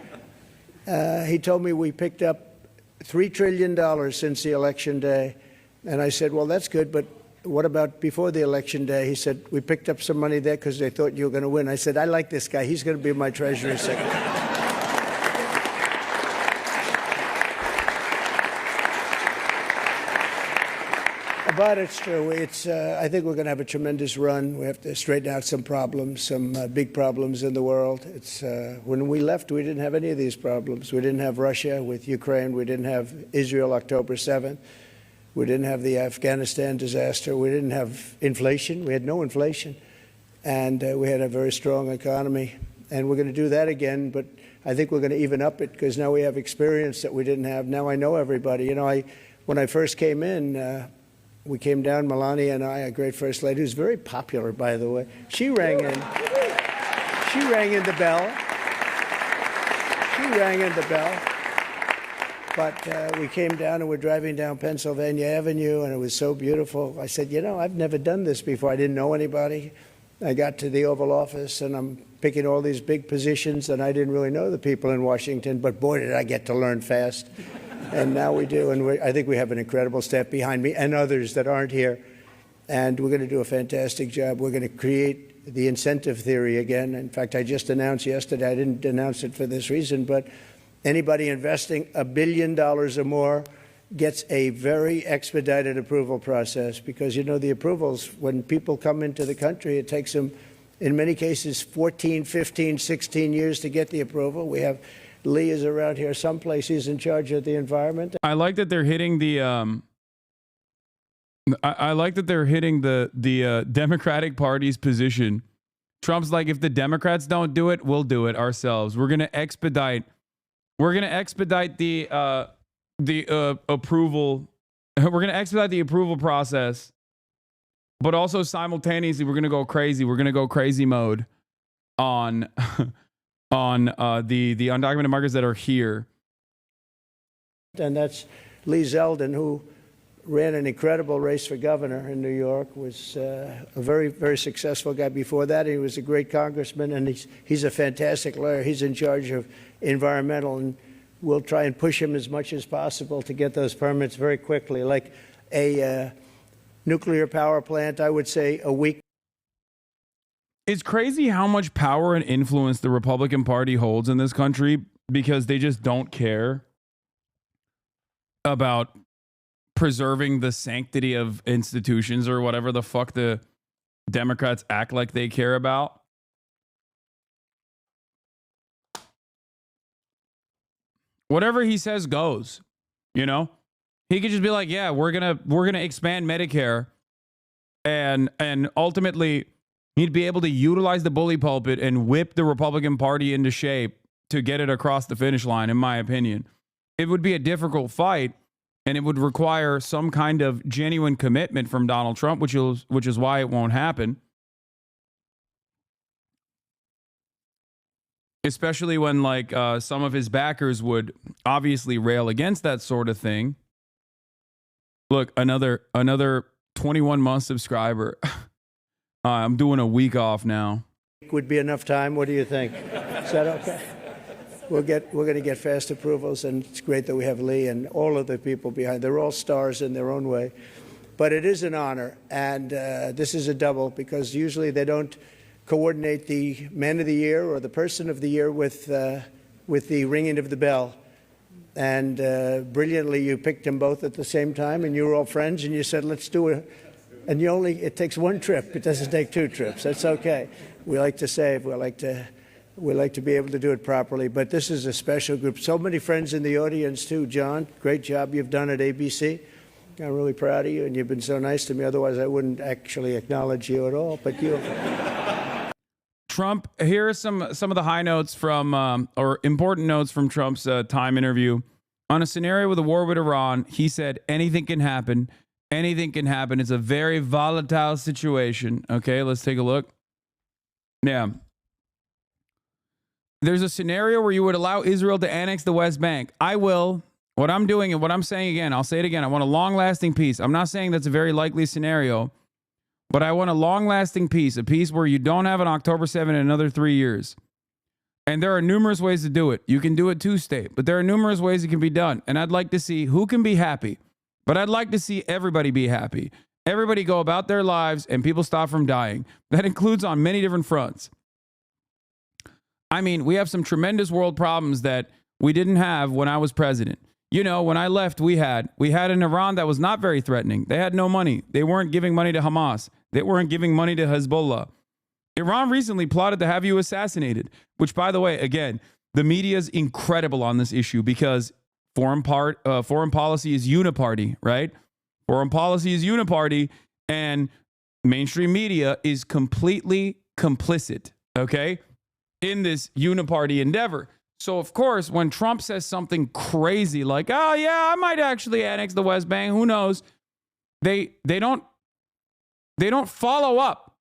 He told me we picked up $3 trillion since the election day. And I said, well, that's good, but what about before the election day? He said, we picked up some money there because they thought you were going to win. I said, I like this guy. He's going to be my Treasury Secretary. But it's true. I think we're going to have a tremendous run. We have to straighten out some problems, some big problems in the world. When we left, we didn't have any of these problems. We didn't have Russia with Ukraine. We didn't have Israel October 7th. We didn't have the Afghanistan disaster. We didn't have inflation. We had no inflation. And we had a very strong economy. And we're going to do that again. But I think we're going to even up it because now we have experience that we didn't have. Now I know everybody. You know, when I first came in, we came down, Melania and I, a great first lady, who's very popular, by the way. She rang in. She rang in the bell. She rang in the bell. But we came down and we're driving down Pennsylvania Avenue, and it was so beautiful. I said, you know, I've never done this before. I didn't know anybody. I got to the Oval Office, and I'm picking all these big positions, and I didn't really know the people in Washington, but boy, did I get to learn fast. And now we do, and I think we have an incredible staff behind me and others that aren't here. And we're going to do a fantastic job. We're going to create the incentive theory again. In fact, I just announced yesterday, I didn't announce it for this reason, but anybody investing $1 billion or more gets a very expedited approval process because, you know, the approvals, when people come into the country, it takes them, in many cases, 14, 15, 16 years to get the approval. We have Lee is around here someplace. He's in charge of the environment. I like that they're hitting the I like that they're hitting the Democratic Party's position. Trump's like, if the Democrats don't do it, we'll do it ourselves. We're gonna expedite the approval. We're gonna expedite the approval process, but also simultaneously we're gonna go crazy. We're gonna go crazy mode on the undocumented migrants that are here. And that's Lee Zeldin, who ran an incredible race for governor in New York, was a very, very successful guy before that. He was a great congressman, and he's a fantastic lawyer. He's in charge of environmental, and we'll try and push him as much as possible to get those permits very quickly. Like a nuclear power plant, I would say a week. It's crazy how much power and influence the Republican Party holds in this country because they just don't care about preserving the sanctity of institutions or whatever the fuck the Democrats act like they care about. Whatever he says goes, you know? He could just be like, yeah, we're gonna expand Medicare, and ultimately he'd be able to utilize the bully pulpit and whip the Republican Party into shape to get it across the finish line, in my opinion. It would be a difficult fight, and it would require some kind of genuine commitment from Donald Trump, which is why it won't happen. Especially when some of his backers would obviously rail against that sort of thing. Look, another 21-month subscriber. I'm doing a week off now. Would be enough time. What do you think? Is that okay? We're going to get fast approvals, and it's great that we have Lee and all of the people behind. They're all stars in their own way. But it is an honor, and this is a double because usually they don't coordinate the Man of the Year or the Person of the Year with the ringing of the bell. And brilliantly, you picked them both at the same time, and you were all friends, and you said, let's do it. And it takes one trip. It doesn't take two trips. That's okay. We like to save. We like to be able to do it properly. But this is a special group. So many friends in the audience, too. John, great job you've done at ABC. I'm really proud of you, and you've been so nice to me. Otherwise, I wouldn't actually acknowledge you at all. But you. Trump, here are some of the high notes from, or important notes from Trump's Time interview. On a scenario with a war with Iran, he said, anything can happen. Anything can happen. It's a very volatile situation. Okay, let's take a look. Yeah. There's a scenario where you would allow Israel to annex the West Bank. I will. What I'm doing and what I'm saying again, I'll say it again. I want a long-lasting peace. I'm not saying that's a very likely scenario, but I want a long-lasting peace, a peace where you don't have an October 7 in another 3 years. And there are numerous ways to do it. You can do it two-state, but there are numerous ways it can be done. And I'd like to see who can be happy, but I'd like to see everybody be happy. Everybody go about their lives and people stop from dying. That includes on many different fronts. I mean, we have some tremendous world problems that we didn't have when I was president. You know, when I left, we had an Iran that was not very threatening. They had no money. They weren't giving money to Hamas. They weren't giving money to Hezbollah. Iran recently plotted to have you assassinated, which, by the way, again, the media is incredible on this issue because foreign policy is uniparty, right? Foreign policy is uniparty, and mainstream media is completely complicit, okay, in this uniparty endeavor. So, of course, when Trump says something crazy like, oh, yeah, I might actually annex the West Bank, who knows? They don't follow up.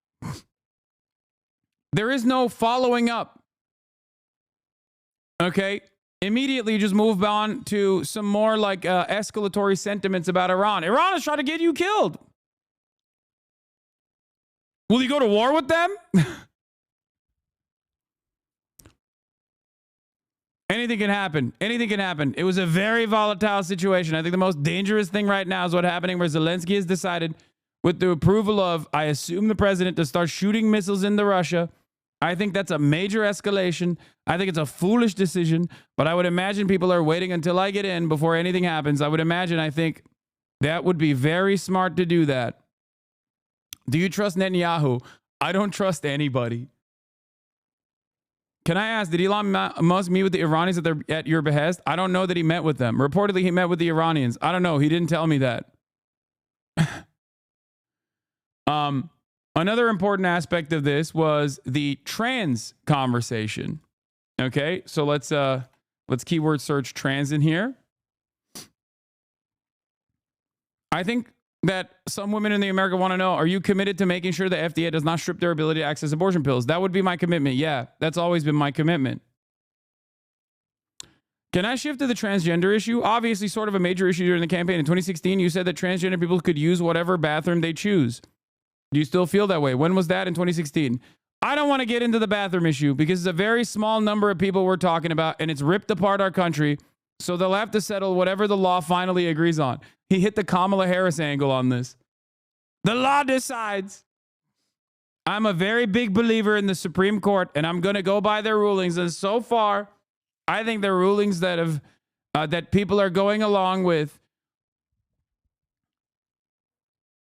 There is no following up. Okay? Immediately just move on to some more escalatory sentiments about Iran. Iran is trying to get you killed. Will you go to war with them? Anything can happen. Anything can happen. It was a very volatile situation. I think the most dangerous thing right now is what's happening where Zelensky has decided, with the approval of, I assume, the president, to start shooting missiles into Russia. I think that's a major escalation. I think it's a foolish decision, but I would imagine people are waiting until I get in before anything happens. I think that would be very smart to do that. Do you trust Netanyahu? I don't trust anybody. Can I ask, did Elon Musk meet with the Iranians at your behest? I don't know that he met with them. Reportedly, he met with the Iranians. I don't know. He didn't tell me that. Another important aspect of this was the trans conversation. Okay, so let's keyword search trans in here. I think that some women in the America want to know, are you committed to making sure the FDA does not strip their ability to access abortion pills? That would be my commitment. Yeah, that's always been my commitment. Can I shift to the transgender issue? Obviously, sort of a major issue during the campaign. In 2016, you said that transgender people could use whatever bathroom they choose. Do you still feel that way? When was that? In 2016. I don't want to get into the bathroom issue because it's a very small number of people we're talking about, and it's ripped apart our country. So they'll have to settle whatever the law finally agrees on. He hit the Kamala Harris angle on this. The law decides. I'm a very big believer in the Supreme Court, and I'm going to go by their rulings. And so far, I think the rulings that have that people are going along with.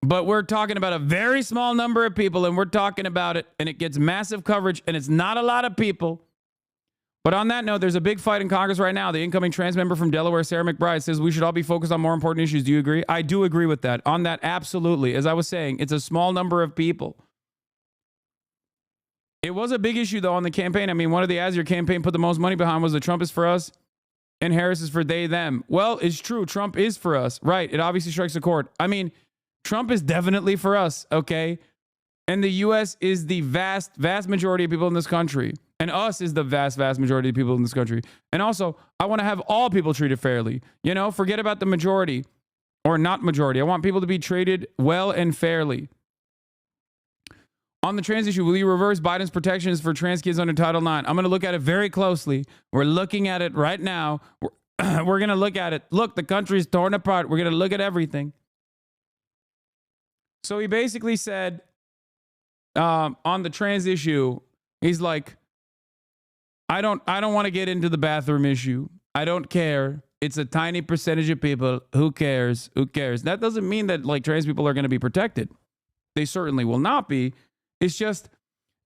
But we're talking about a very small number of people, and we're talking about it, and it gets massive coverage, and it's not a lot of people. But on that note, there's a big fight in Congress right now. The incoming trans member from Delaware, Sarah McBride, says we should all be focused on more important issues. Do you agree? I do agree with that. On that, absolutely. As I was saying, it's a small number of people. It was a big issue, though, on the campaign. I mean, one of the ads your campaign put the most money behind was the Trump is for us and Harris is for they, them. Well, it's true. Trump is for us. Right. It obviously strikes a chord. I mean, Trump is definitely for us, okay? And the U.S. is the vast, vast majority of people in this country. And us is the vast, vast majority of people in this country. And also, I want to have all people treated fairly. You know, forget about the majority or not majority. I want people to be treated well and fairly. On the trans issue, will you reverse Biden's protections for trans kids under Title IX? I'm going to look at it very closely. We're looking at it right now. We're going to look at it. Look, the country's torn apart. We're going to look at everything. So he basically said on the trans issue, he's like, I don't want to get into the bathroom issue. I don't care. It's a tiny percentage of people. Who cares? Who cares? That doesn't mean that like trans people are going to be protected. They certainly will not be. It's just,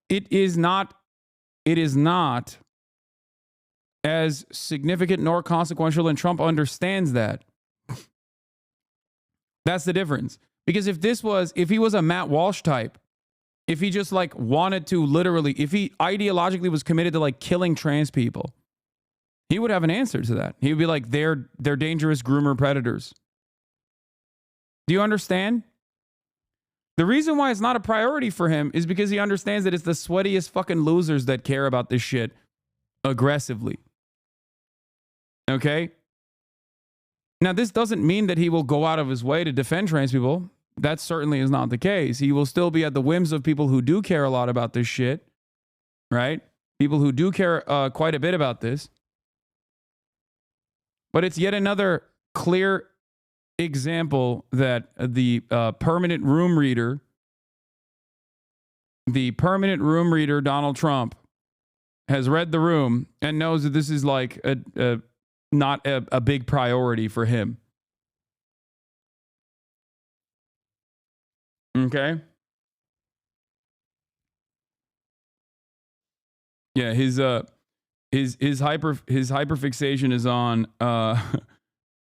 it is not as significant nor consequential, and Trump understands that. That's the difference. Because if he was a Matt Walsh type, if he just like wanted to literally, if he ideologically was committed to like killing trans people, he would have an answer to that. He would be like, they're dangerous groomer predators. Do you understand? The reason why it's not a priority for him is because he understands that it's the sweatiest fucking losers that care about this shit aggressively. Okay? Now, this doesn't mean that he will go out of his way to defend trans people. That certainly is not the case. He will still be at the whims of people who do care a lot about this shit, right? People who do care quite a bit about this. But it's yet another clear example that the permanent room reader, Donald Trump, has read the room and knows that this is like not a big priority for him. Okay. Yeah, his hyperfixation is on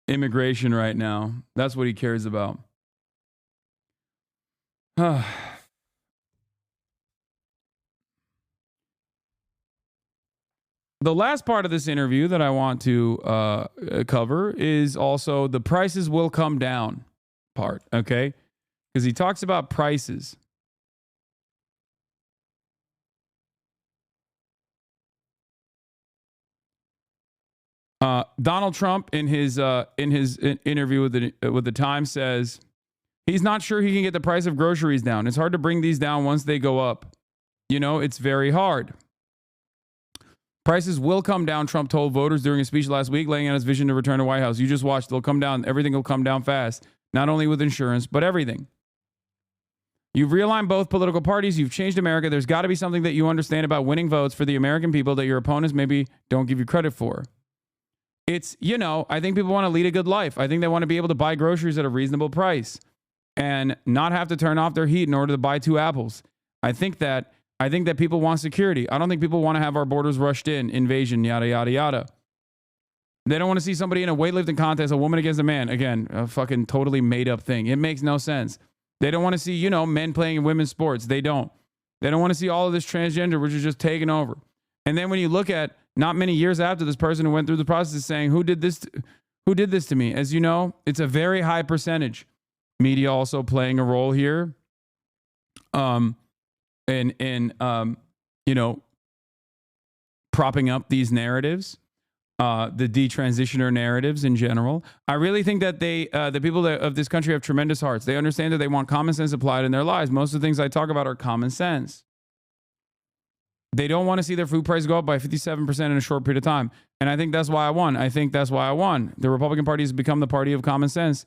immigration right now. That's what he cares about. The last part of this interview that I want to cover is also the prices will come down part, okay? Because he talks about prices. Donald Trump in his interview with the Times says he's not sure he can get the price of groceries down. It's hard to bring these down once they go up. You know, it's very hard. Prices will come down, Trump told voters during a speech last week, laying out his vision to return to White House. You just watch, they'll come down. Everything will come down fast. Not only with insurance, but everything. You've realigned both political parties. You've changed America. There's got to be something that you understand about winning votes for the American people that your opponents maybe don't give you credit for. It's, you know, I think people want to lead a good life. I think they want to be able to buy groceries at a reasonable price and not have to turn off their heat in order to buy 2 apples. I think that people want security. I don't think people want to have our borders rushed in, invasion, yada, yada, yada. They don't want to see somebody in a weightlifting contest, a woman against a man. Again, a fucking totally made up thing. It makes no sense. They don't want to see, you know, men playing in women's sports. They don't. They don't want to see all of this transgender, which is just taking over. And then when you look at not many years after this person who went through the process saying, who did this to me? As you know, it's a very high percentage. Media also playing a role here. You know, propping up these narratives, the detransitioner narratives in general. I really think that the people of this country have tremendous hearts. They understand that they want common sense applied in their lives. Most of the things I talk about are common sense. They don't want to see their food price go up by 57% in a short period of time. And I think that's why I won. The Republican Party has become the party of common sense.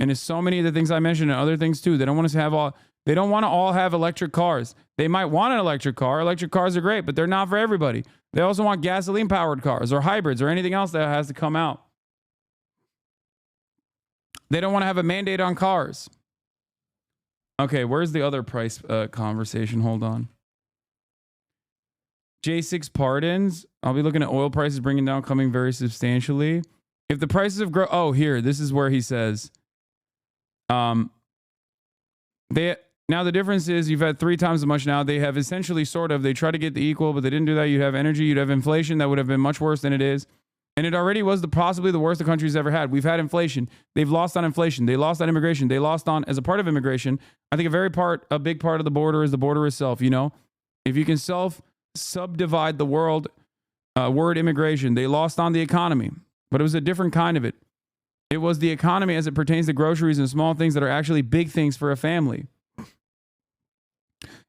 And it's so many of the things I mentioned and other things too. They don't want us to have they don't want to all have electric cars. They might want an electric car. Electric cars are great, but they're not for everybody. They also want gasoline powered cars or hybrids or anything else that has to come out. They don't want to have a mandate on cars. Okay, where's the other price conversation? Hold on. J6 pardons. I'll be looking at oil prices bringing down, coming very substantially. If the prices of here, this is where he says, now the difference is you've had 3 times as much now. They have essentially they try to get the equal, but they didn't do that. You'd have energy, you'd have inflation that would have been much worse than it is. And it already was possibly the worst the country's ever had. We've had inflation. They've lost on inflation. They lost on immigration. They lost on, as a part of immigration, I think a big part of the border is the border itself. You know, if you can subdivide the word immigration, they lost on the economy, but it was a different kind of it. It was the economy as it pertains to groceries and small things that are actually big things for a family.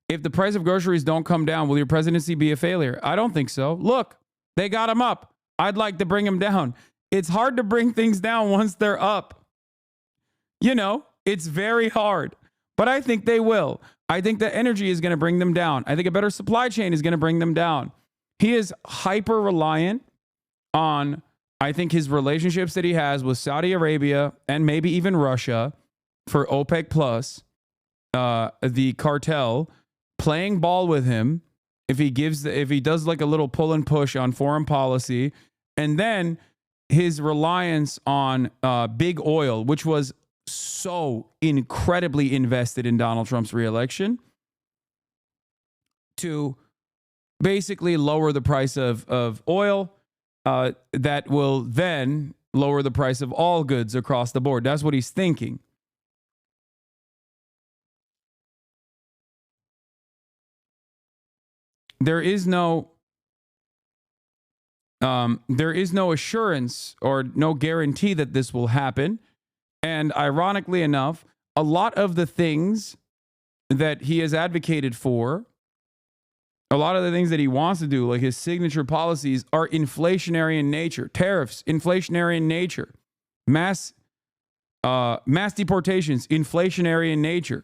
If the price of groceries don't come down, will your presidency be a failure? I don't think so. Look, they got them up. I'd like to bring them down. It's hard to bring things down once they're up. You know, it's very hard, but I think they will. I think that energy is going to bring them down. I think a better supply chain is going to bring them down. He is hyper reliant on, I think, his relationships that he has with Saudi Arabia and maybe even Russia for OPEC plus, the cartel playing ball with him. If he does like a little pull and push on foreign policy, and then his reliance on big oil, which was so incredibly invested in Donald Trump's reelection, to basically lower the price of oil, that will then lower the price of all goods across the board. That's what he's thinking. There is no assurance or no guarantee that this will happen. And ironically enough, a lot of the things that he has advocated for, a lot of the things that he wants to do, like his signature policies, are inflationary in nature. Tariffs, inflationary in nature. Mass deportations, inflationary in nature.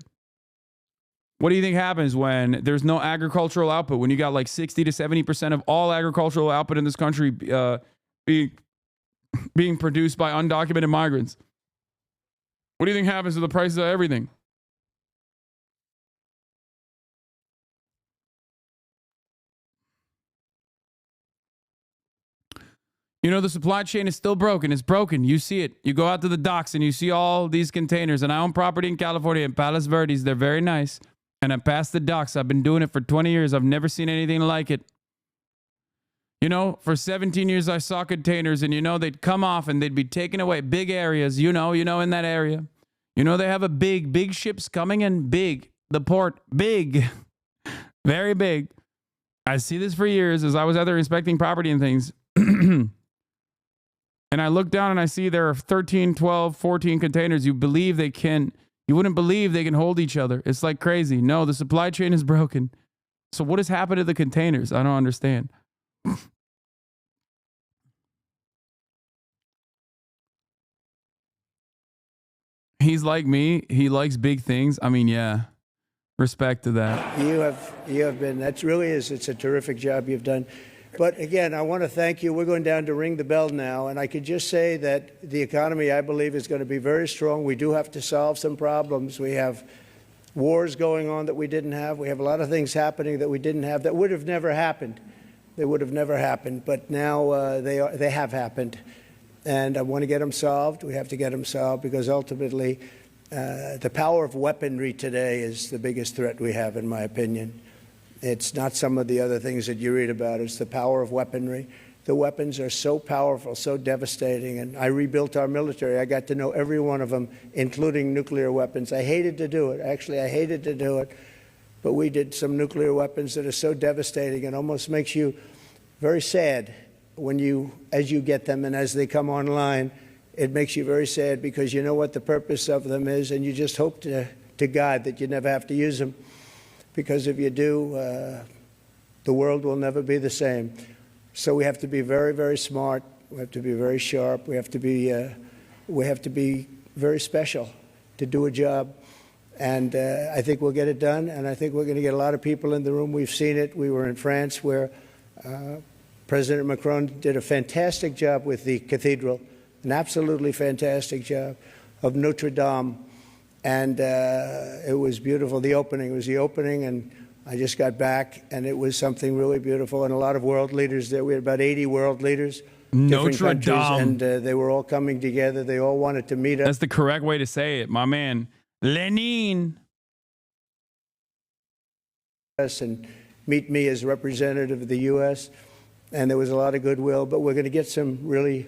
What do you think happens when there's no agricultural output? When you got like 60 to 70% of all agricultural output in this country being produced by undocumented migrants? What do you think happens to the prices of everything? You know, the supply chain is still broken. It's broken. You see it. You go out to the docks and you see all these containers. And I own property in California in Palos Verdes. They're very nice. And I'm past the docks. I've been doing it for 20 years. I've never seen anything like it. You know, for 17 years, I saw containers and, you know, they'd come off and they'd be taken away. Big areas, you know, in that area. You know, they have big ships coming in. Big. The port. Big. Very big. I see this for years as I was out there inspecting property and things. And I look down and I see there are 13, 12, 14 containers. You wouldn't believe they can hold each other. It's like crazy. No, the supply chain is broken. So what has happened to the containers? I don't understand. He's like me. He likes big things. I mean, yeah. Respect to that. You have been, it's a terrific job you've done. But again, I want to thank you. We're going down to ring the bell now. And I could just say that the economy, I believe, is going to be very strong. We do have to solve some problems. We have wars going on that we didn't have. We have a lot of things happening that we didn't have that would have never happened. They would have never happened. But now they have happened. And I want to get them solved. We have to get them solved because ultimately The power of weaponry today is the biggest threat we have, in my opinion. It's not some of the other things that you read about. It's the power of weaponry. The weapons are so powerful, so devastating. And I rebuilt our military. I got to know every one of them, including nuclear weapons. I hated to do it. Actually, I hated to do it. But we did some nuclear weapons that are so devastating. It almost makes you very sad as you get them and as they come online. It makes you very sad because you know what the purpose of them is, and you just hope to God that you never have to use them. Because if you do, the world will never be the same. So we have to be very, very smart. We have to be very sharp. We have to be very special to do a job. And I think we'll get it done. And I think we're going to get a lot of people in the room. We've seen it. We were in France where President Macron did a fantastic job with the cathedral, an absolutely fantastic job, of Notre Dame. And it was beautiful. The opening was the opening, and I just got back, and it was something really beautiful. And a lot of world leaders there. We had about 80 world leaders, different countries, and they were all coming together. They all wanted to meet us. That's the correct way to say it, my man. Lenin. And meet me as representative of the U.S., and there was a lot of goodwill, but we're going to get some really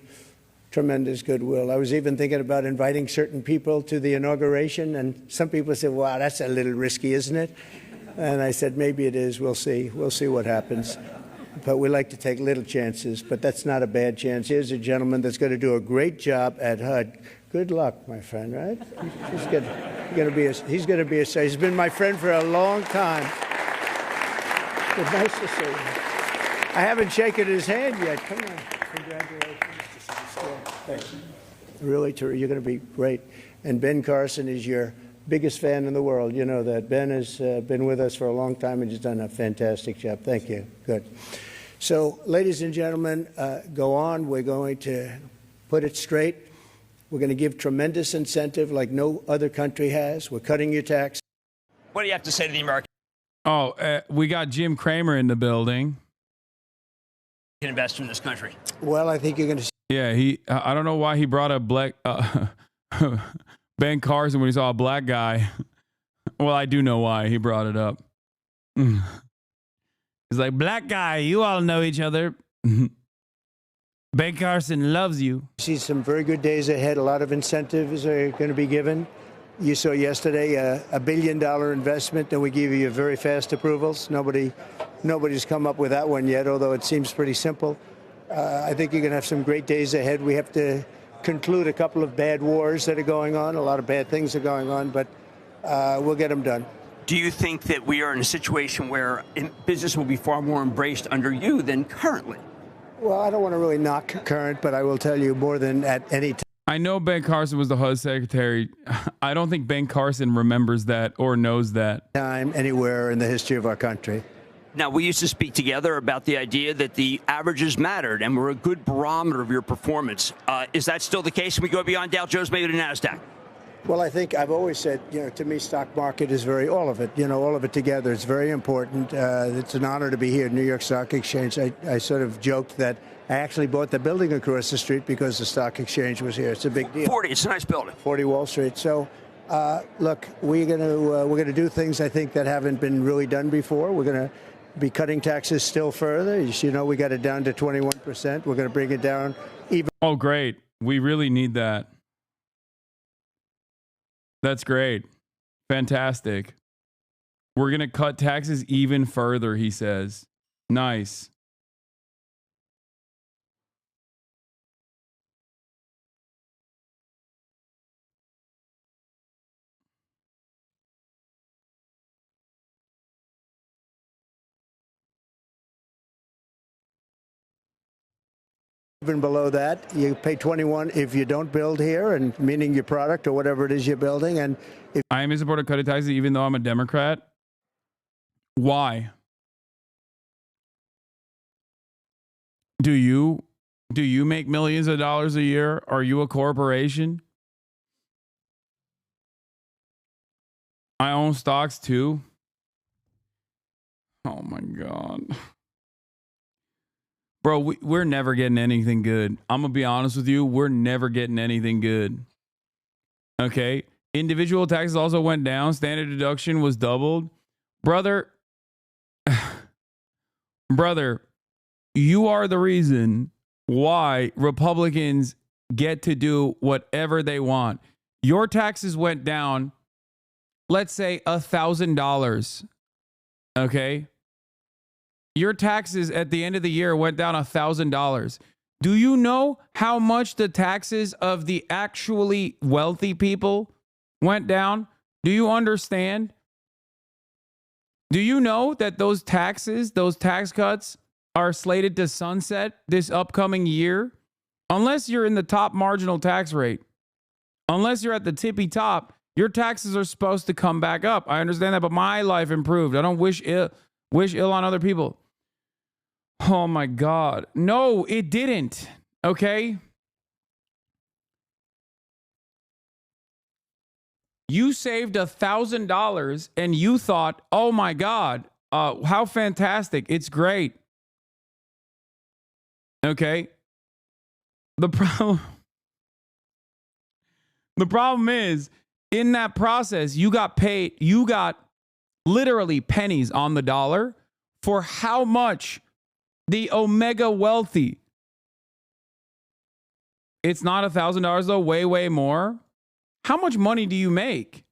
tremendous goodwill. I was even thinking about inviting certain people to the inauguration, and some people said, wow, that's a little risky, isn't it? And I said, maybe it is. We'll see. We'll see what happens. But we like to take little chances, but that's not a bad chance. Here's a gentleman that's going to do a great job at HUD. Good luck, my friend, right? He's going to be a he's been my friend for a long time. But nice to see you. I haven't shaken his hand yet. Come on. Congratulations. Thanks. Really, you're going to be great. And Ben Carson is your biggest fan in the world. You know that. Ben has been with us for a long time and has done a fantastic job. Thank you. Good. So, ladies and gentlemen, go on. We're going to put it straight. We're going to give tremendous incentive like no other country has. We're cutting your tax. What do you have to say to the American we got Jim Cramer in the building. investor in this country? Well, I think you're going to. Yeah, I don't know why he brought up Ben Carson when he saw a black guy. Well, I do know why he brought it up. He's like, black guy, you all know each other. Ben Carson loves you. See some very good days ahead. A lot of incentives are going to be given. You saw yesterday a $1 billion investment, and we give you very fast approvals. Nobody's come up with that one yet, although it seems pretty simple. I think you're going to have some great days ahead. We have to conclude a couple of bad wars that are going on. A lot of bad things are going on, but we'll get them done. Do you think that we are in a situation where business will be far more embraced under you than currently? Well, I don't want to really knock current, but I will tell you more than at any time. I know Ben Carson was the HUD secretary. I don't think Ben Carson remembers that or knows that. Time anywhere in the history of our country. Now, we used to speak together about the idea that the averages mattered and were a good barometer of your performance. Is that still the case? Can we go beyond Dow Jones, maybe to NASDAQ? Well, I think I've always said, to me, stock market is all of it, all of it together. It's very important. It's an honor to be here at New York Stock Exchange. I sort of joked that I actually bought the building across the street because the stock exchange was here. It's a big deal. 40, it's a nice building. 40 Wall Street. So, look, we're going to do things, I think, that haven't been really done before. We're going to be cutting taxes still further. We got it down to 21%. We're going to bring it down even. Oh, great. We really need that. That's great. Fantastic. We're going to cut taxes even further, he says. Nice. Even below that, you pay 21 if you don't build here, and meaning your product or whatever it is you're building. And if I am in support of cutting taxes, even though I'm a Democrat. Why? Do you make millions of dollars a year? Are you a corporation? I own stocks too. Oh my God. Bro, we're never getting anything good. I'm going to be honest with you. We're never getting anything good. Okay? Individual taxes also went down. Standard deduction was doubled. Brother, brother, you are the reason why Republicans get to do whatever they want. Your taxes went down, let's say $1,000. Okay? Your taxes at the end of the year went down $1,000. Do you know how much the taxes of the actually wealthy people went down? Do you understand? Do you know that those taxes, those tax cuts are slated to sunset this upcoming year? Unless you're in the top marginal tax rate, unless you're at the tippy top, your taxes are supposed to come back up. I understand that, but my life improved. I don't wish ill on other people. Oh my God. No, it didn't. Okay? You saved $1,000 and you thought, oh my God, how fantastic. It's great. Okay? The problem is, in that process, you got literally pennies on the dollar for how much the omega wealthy. It's not $1,000 though, way, way more. How much money do you make?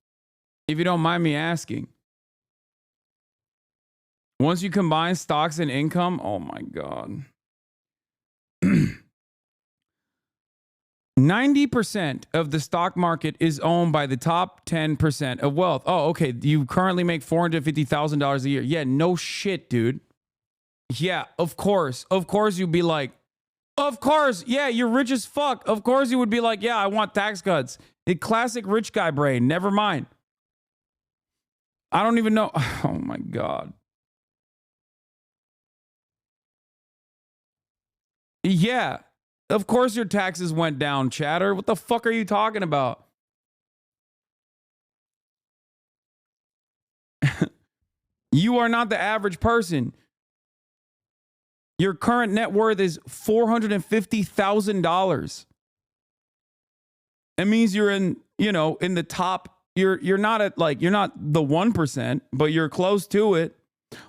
If you don't mind me asking. Once you combine stocks and income, oh my God. 90% of the stock market is owned by the top 10% of wealth. Oh, okay. You currently make $450,000 a year. Yeah, no shit, dude. Yeah, of course. Of course you'd be like, of course. Yeah, you're rich as fuck. Of course you would be like, yeah, I want tax cuts. The classic rich guy brain. Never mind. I don't even know. Oh my God. Yeah. Of course your taxes went down, chatter. What the fuck are you talking about? You are not the average person. Your current net worth is $450,000. That means you're in the top. You're not at you're not the 1%, but you're close to it.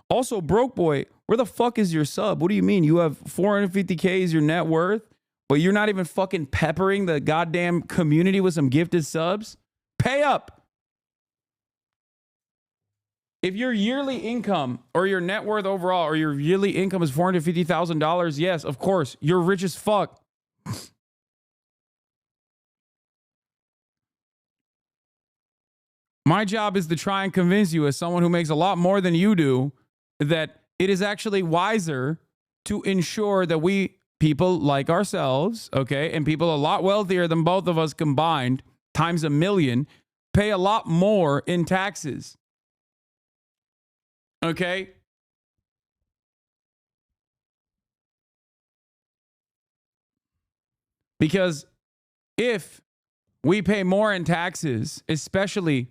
Also, broke boy, where the fuck is your sub? What do you mean? You have 450K is your net worth? But you're not even fucking peppering the goddamn community with some gifted subs? Pay up. If your yearly income or your net worth overall or your yearly income is $450,000, yes, of course, you're rich as fuck. My job is to try and convince you, as someone who makes a lot more than you do, that it is actually wiser to ensure that people like ourselves, okay, and people a lot wealthier than both of us combined, times a million, pay a lot more in taxes. Okay? Because if we pay more in taxes, especially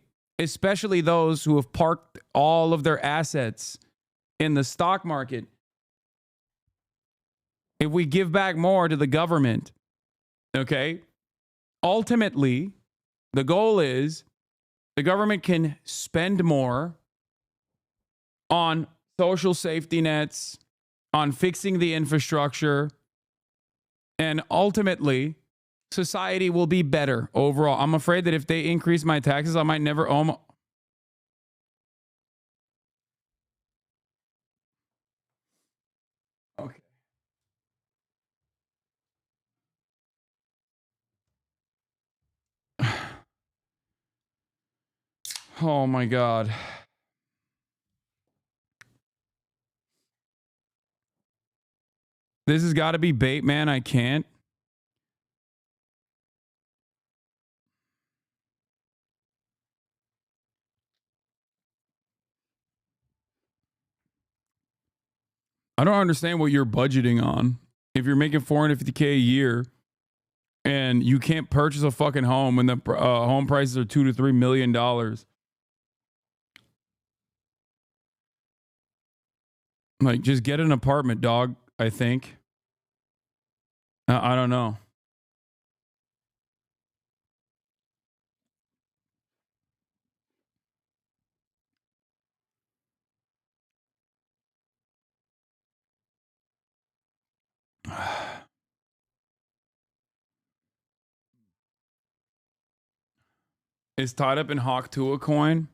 those who have parked all of their assets in the stock market, if we give back more to the government, okay, ultimately, the goal is the government can spend more on social safety nets, on fixing the infrastructure, and ultimately, society will be better overall. I'm afraid that if they increase my taxes, I might never own. Okay. Oh my God. This has got to be bait, man. I can't. I don't understand what you're budgeting on. If you're making $450K a year and you can't purchase a fucking home when the home prices are $2 to $3 million. Like, just get an apartment, dog, I think. I don't know. is tied up in HAIC Tua coin.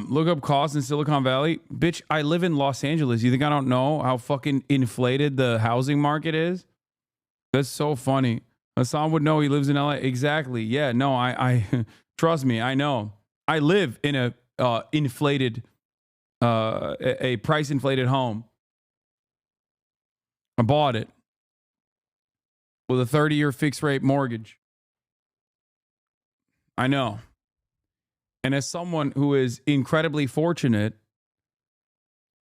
Look up costs in Silicon Valley. Bitch, I live in Los Angeles. You think I don't know how fucking inflated the housing market is? That's so funny. Hasan would know, he lives in LA. Exactly. Yeah, no, I trust me, I know. I live in a inflated, a price inflated home. I bought it with a 30-year fixed rate mortgage. I know. And as someone who is incredibly fortunate,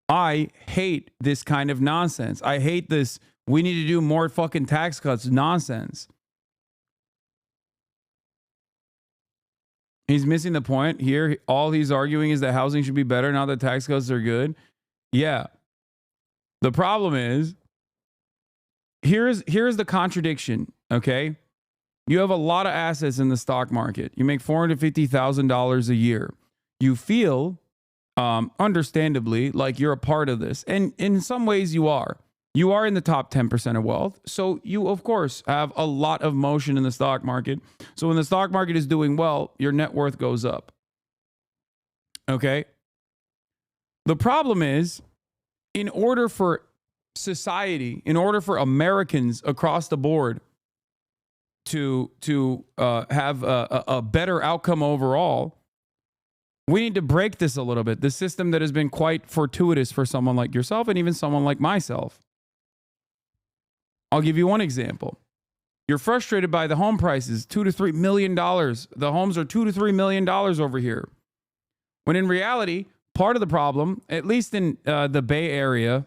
I hate this kind of nonsense. I hate this, we need to do more fucking tax cuts nonsense. He's missing the point here. All he's arguing is that housing should be better now that tax cuts are good. Yeah. The problem is, here's the contradiction, okay? You have a lot of assets in the stock market. You make $450,000 a year. You feel, understandably, like you're a part of this. And in some ways you are. You are in the top 10% of wealth. So you, of course, have a lot of motion in the stock market. So when the stock market is doing well, your net worth goes up. Okay? The problem is, in order for society, in order for Americans across the board to have a better outcome overall, we need to break this a little bit. The system that has been quite fortuitous for someone like yourself and even someone like myself. I'll give you one example. You're frustrated by the home prices, $2 to $3 million. The homes are $2 to $3 million over here. When in reality, part of the problem, at least in the Bay Area,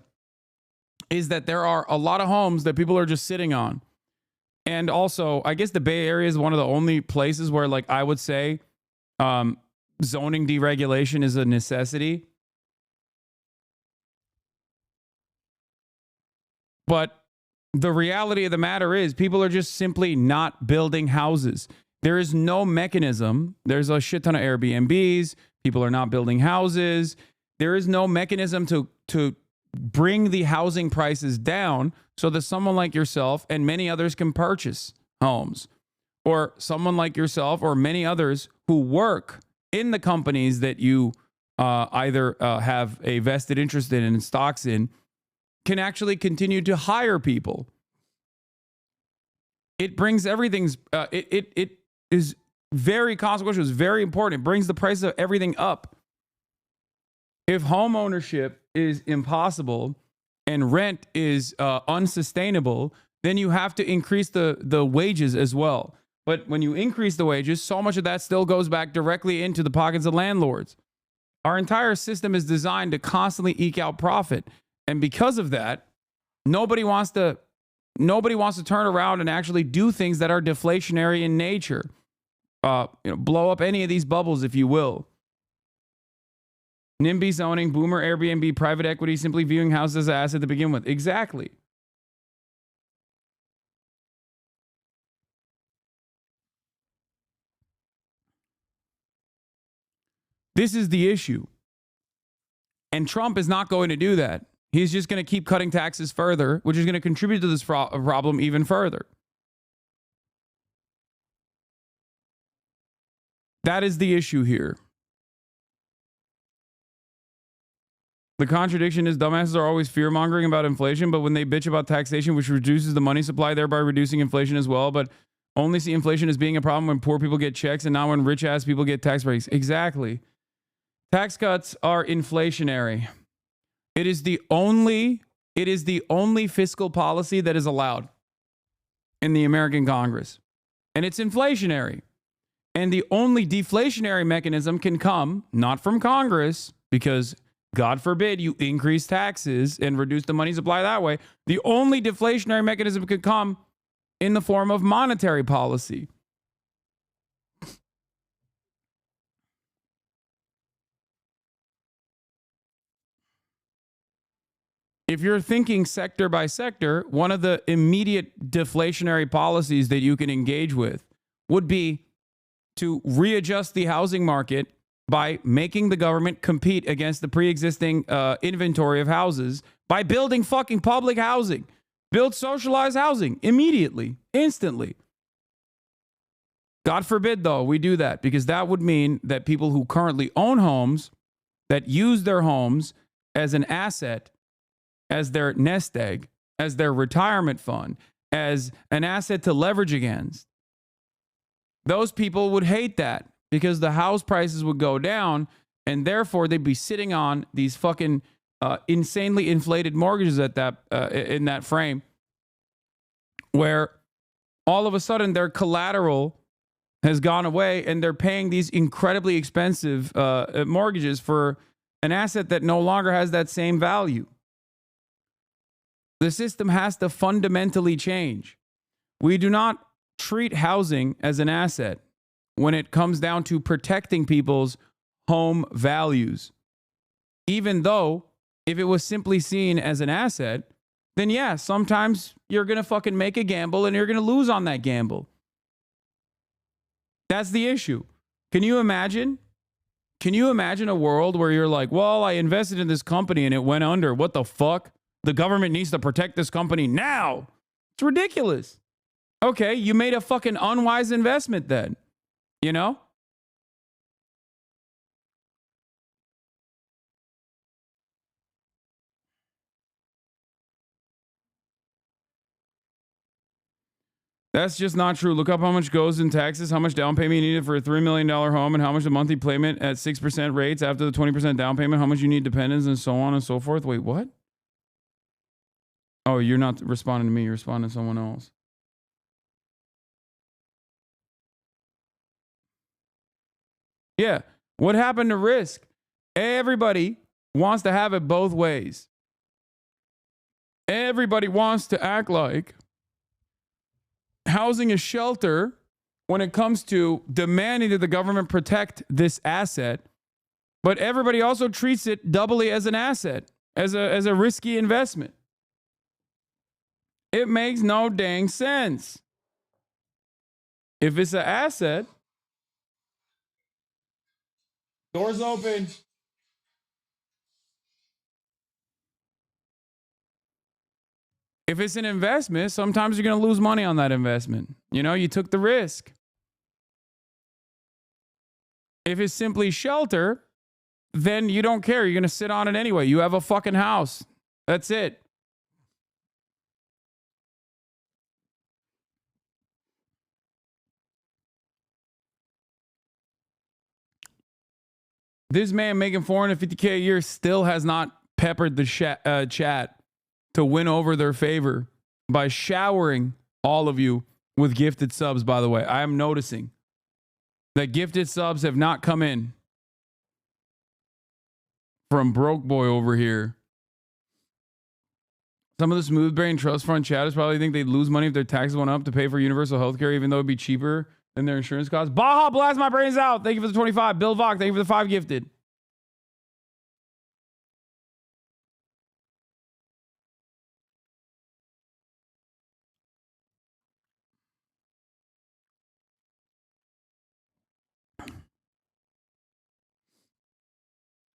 is that there are a lot of homes that people are just sitting on. And also, I guess the Bay Area is one of the only places where, like, I would say zoning deregulation is a necessity. But the reality of the matter is people are just simply not building houses. There is no mechanism. There's a shit ton of Airbnbs. People are not building houses. There is no mechanism to bring the housing prices down so that someone like yourself and many others can purchase homes. Or someone like yourself or many others who work in the companies that you either have a vested interest in and stocks in can actually continue to hire people. It brings everything's, it is very consequential. It's very important. It brings the price of everything up. If home ownership is impossible and rent is unsustainable, then you have to increase the wages as well. But when you increase the wages, so much of that still goes back directly into the pockets of landlords. Our entire system is designed to constantly eke out profit. And because of that, nobody wants to turn around and actually do things that are deflationary in nature. Blow up any of these bubbles, if you will. NIMBY zoning, boomer Airbnb, private equity, simply viewing houses as an asset to begin with. Exactly. This is the issue. And Trump is not going to do that. He's just going to keep cutting taxes further, which is going to contribute to this problem even further. That is the issue here. The contradiction is dumbasses are always fear-mongering about inflation, but when they bitch about taxation, which reduces the money supply, thereby reducing inflation as well, but only see inflation as being a problem when poor people get checks and not when rich-ass people get tax breaks. Exactly. Tax cuts are inflationary. It is the only fiscal policy that is allowed in the American Congress. And it's inflationary. And the only deflationary mechanism can come not from Congress, because God forbid you increase taxes and reduce the money supply that way. The only deflationary mechanism could come in the form of monetary policy. If you're thinking sector by sector, one of the immediate deflationary policies that you can engage with would be to readjust the housing market by making the government compete against the pre-existing inventory of houses by building fucking public housing. Build socialized housing immediately, instantly. God forbid, though, we do that, because that would mean that people who currently own homes, that use their homes as an asset, as their nest egg, as their retirement fund, as an asset to leverage against, those people would hate that, because the house prices would go down, and therefore they'd be sitting on these fucking insanely inflated mortgages at that in that frame, where all of a sudden their collateral has gone away and they're paying these incredibly expensive mortgages for an asset that no longer has that same value. The system has to fundamentally change. We do not treat housing as an asset when it comes down to protecting people's home values. Even though if it was simply seen as an asset, then yeah, sometimes you're going to fucking make a gamble and you're going to lose on that gamble. That's the issue. Can you imagine? Can you imagine a world where you're like, well, I invested in this company and it went under. What the fuck? The government needs to protect this company now. It's ridiculous. Okay, you made a fucking unwise investment then. You know? That's just not true. Look up how much goes in taxes, how much down payment you needed for a $3 million home, and how much the monthly payment at 6% rates after the 20% down payment, how much you need dependents, and so on and so forth. Wait, what? Oh, you're not responding to me. You're responding to someone else. Yeah. What happened to risk? Everybody wants to have it both ways. Everybody wants to act like housing is shelter when it comes to demanding that the government protect this asset, but everybody also treats it doubly as an asset, as a risky investment. It makes no dang sense. If it's an asset, doors open. If it's an investment, sometimes you're going to lose money on that investment. You know, you took the risk. If it's simply shelter, then you don't care. You're going to sit on it anyway. You have a fucking house. That's it. This man making $450K a year still has not peppered the chat to win over their favor by showering all of you with gifted subs, by the way. I am noticing that gifted subs have not come in from Broke Boy over here. Some of the smooth brain trust fund chatters probably think they'd lose money if their taxes went up to pay for universal health care, even though it'd be cheaper than their insurance costs. Baja blast my brains out. Thank you for the 25. Bill Vok, thank you for the 5 gifted.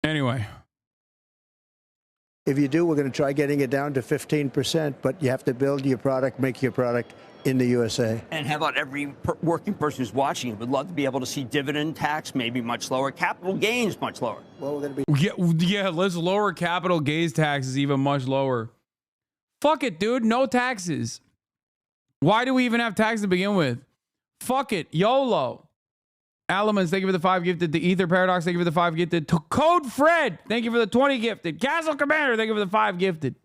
Anyway. If you do, we're going to try getting it down to 15%, but you have to build your product, make your product in the USA. And how about every working person who's watching it would love to be able to see dividend tax maybe much lower, capital gains much lower. Well, we're going to be... Yeah, let's lower capital gains taxes even much lower. Fuck it, dude. No taxes. Why do we even have taxes to begin with? Fuck it. YOLO. Alamans, thank you for the 5 gifted. The Ether Paradox, thank you for the 5 gifted. Code Fred, thank you for the 20 gifted. Castle Commander, thank you for the 5 gifted.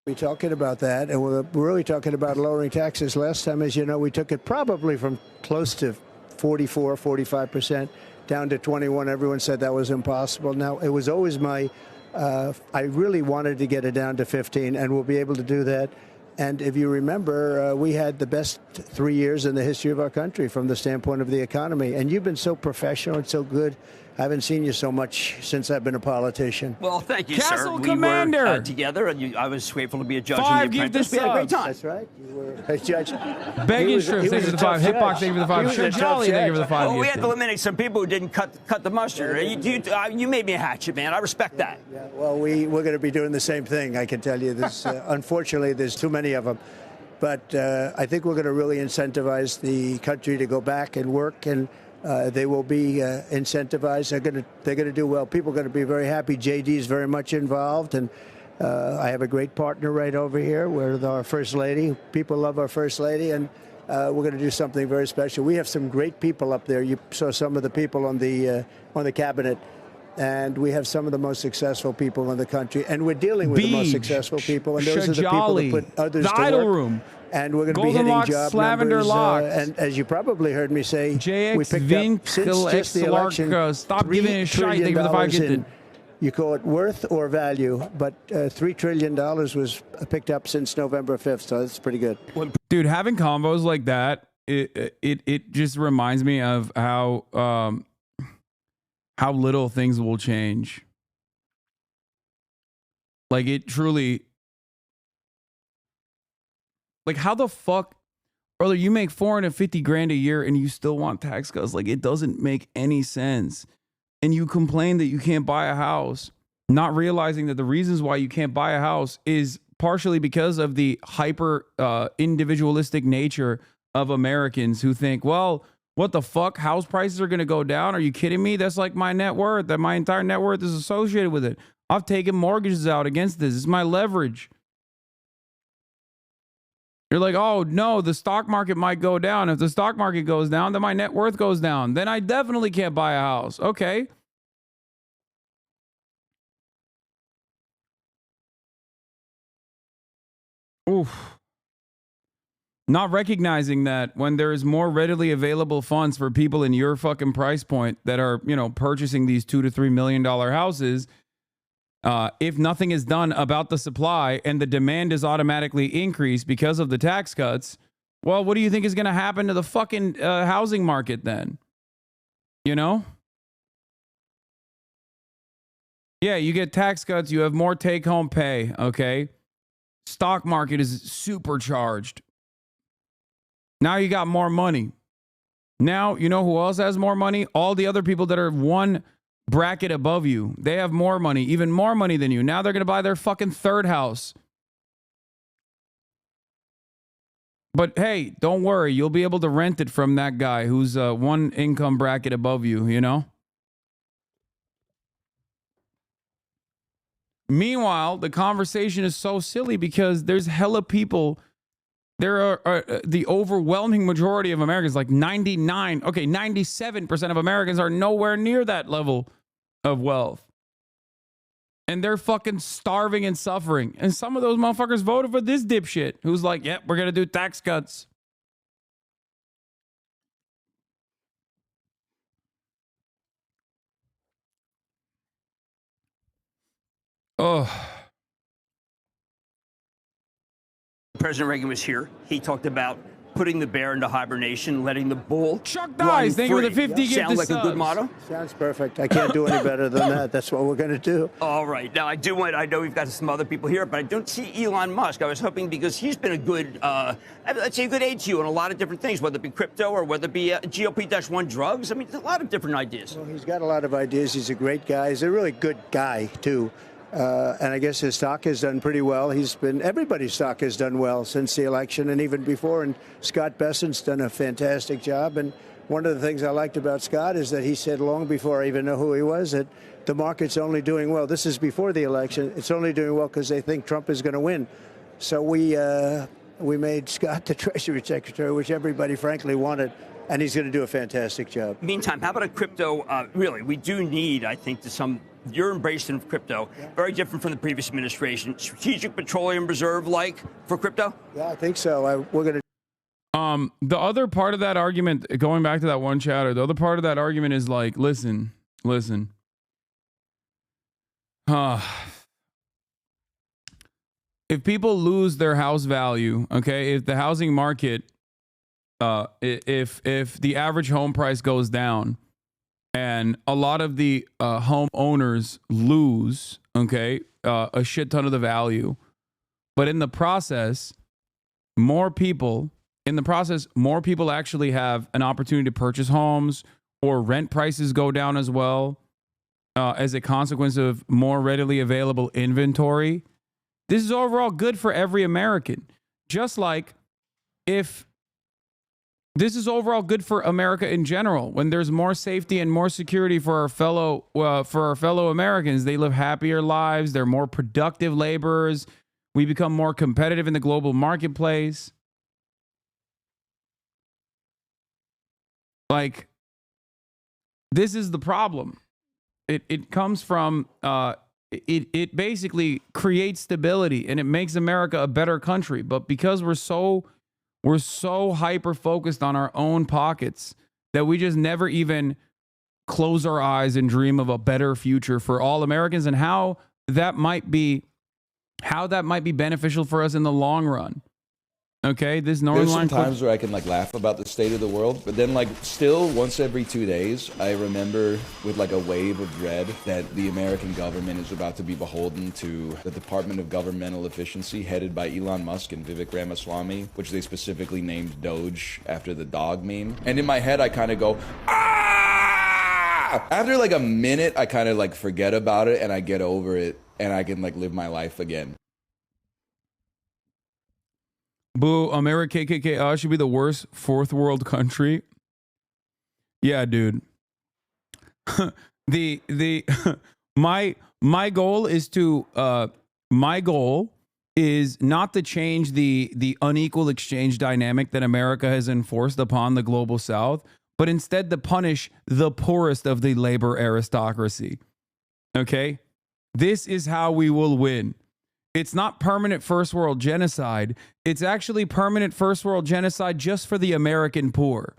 We're talking about that, and we're really talking about lowering taxes. Last time, as you know, we took it probably from close to 44, 45% down to 21. Everyone said that was impossible. Now, it was always my, I really wanted to get it down to 15, and we'll be able to do that. And if you remember, we had the best 3 years in the history of our country from the standpoint of the economy. And you've been so professional and so good I haven't seen you so much since I've been a politician. Well, thank you, Castle sir. Commander. We were together, and I was grateful to be a judge 5 in The gifted Apprentice. We had a great subs. time. That's right. You were a judge. Begging Strips, thank you for the 5. Hitbox, thank you for the 5. Sure Jolly, thank you for the 5. Well, we had gifted. to eliminate some people who didn't cut the mustard. You made me a hatchet, man. I respect that. Yeah, well, we're going to be doing the same thing, I can tell you. There's, unfortunately, there's too many of them. But I think we're going to really incentivize the country to go back and work, and they will be incentivized. They're going to do well. People are going to be very happy. JD is very much involved, and I have a great partner right over here with our First Lady. People love our First Lady, and we're going to do something very special. We have some great people up there. You saw some of the people on the cabinet. And we have some of the most successful people in the country, and we're dealing with the most successful people, and those are the people that put others the to Idle work. Room. And we're going to be Golden hitting Locks, job Lavender numbers. Locks. And as you probably heard me say, JX we picked Vink, up since just the election, stop giving a shite. Thank you for the 5 gifted. You call it worth or value, but $3 trillion was picked up since November 5th, so that's pretty good. Dude, having combos like that, it just reminds me of how little things will change. Like, it truly, like, how the fuck, brother, you make $450,000 a year and you still want tax cuts? Like, it doesn't make any sense. And you complain that you can't buy a house, not realizing that the reasons why you can't buy a house is partially because of the hyper individualistic nature of Americans who think, well, what the fuck? House prices are going to go down? Are you kidding me? That's like my net worth. That my entire net worth is associated with it. I've taken mortgages out against this. It's my leverage. You're like, oh, no, the stock market might go down. If the stock market goes down, then my net worth goes down. Then I definitely can't buy a house. Okay. Oof. Not recognizing that when there is more readily available funds for people in your fucking price point that are, you know, purchasing these $2 to $3 million houses, if nothing is done about the supply and the demand is automatically increased because of the tax cuts, well, what do you think is going to happen to the fucking housing market then? You know? Yeah, you get tax cuts, you have more take-home pay, okay? Stock market is supercharged. Now you got more money. Now, you know who else has more money? All the other people that are one bracket above you. They have more money, even more money than you. Now they're going to buy their fucking third house. But hey, don't worry. You'll be able to rent it from that guy who's one income bracket above you, you know? Meanwhile, the conversation is so silly because there's hella people. There are the overwhelming majority of Americans, like 97% of Americans are nowhere near that level of wealth. And they're fucking starving and suffering. And some of those motherfuckers voted for this dipshit who's like, yep, we're going to do tax cuts. Oh. President Reagan was here. He talked about putting the bear into hibernation, letting the bull Chuck Dice, thank you for the 50 gift Sound like a good motto? Sounds perfect. I can't do any better than that. That's what we're going to do. All right. Now, I know we've got some other people here, but I don't see Elon Musk. I was hoping because he's been a good, let's say a good aid to you on a lot of different things, whether it be crypto or whether it be GOP-1 drugs. I mean, there's a lot of different ideas. Well, he's got a lot of ideas. He's a great guy. He's a really good guy, too. And I guess his stock has done pretty well. Everybody's stock has done well since the election and even before. And Scott Bessent's done a fantastic job. And one of the things I liked about Scott is that he said long before I even know who he was that the market's only doing well. This is before the election. It's only doing well because they think Trump is going to win. So we made Scott the Treasury Secretary, which everybody frankly wanted. And he's going to do a fantastic job. Meantime, how about a crypto? Really, we do need, I think, you're embracing crypto. Very different from the previous administration. Strategic Petroleum Reserve like for crypto? Yeah, I think so. We're going to. The other part of that argument, going back to that one chatter, the other part of that argument is like, listen. If people lose their house value, okay, if the housing market, if the average home price goes down, And a lot of the homeowners lose, okay, a shit ton of the value. But in the process, more people actually have an opportunity to purchase homes, or rent prices go down as well as a consequence of more readily available inventory. This is overall good for every American. Just like if this is overall good for America in general, when there's more safety and more security for our fellow Americans, they live happier lives. They're more productive laborers. We become more competitive in the global marketplace. Like, this is the problem. It comes from it basically creates stability, and it makes America a better country. But because we're so hyper focused on our own pockets that we just never even close our eyes and dream of a better future for all Americans, and how that might be beneficial for us in the long run. Okay, this Northern There's some Line times where I can like laugh about the state of the world, but then like still once every 2 days, I remember with like a wave of dread that the American government is about to be beholden to the Department of Governmental Efficiency headed by Elon Musk and Vivek Ramaswamy, which they specifically named Doge after the dog meme. And in my head, I kind of go, ah! After like a minute, I kind of like forget about it and I get over it and I can like live my life again. Boo, America KKK should be the worst fourth world country. Yeah, dude. My goal is not to change the unequal exchange dynamic that America has enforced upon the global South, but instead to punish the poorest of the labor aristocracy. Okay? This is how we will win. It's not permanent first world genocide. It's actually permanent first world genocide just for the American poor.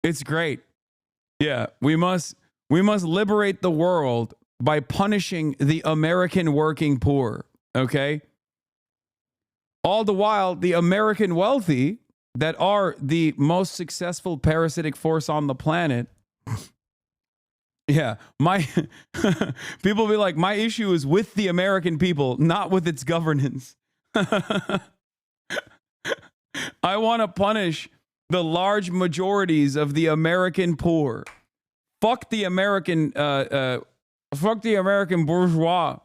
It's great. Yeah, we must liberate the world by punishing the American working poor, okay? All the while, the American wealthy that are the most successful parasitic force on the planet. Yeah, people be like, my issue is with the American people, not with its governance. I want to punish the large majorities of the American poor. Fuck the American bourgeois.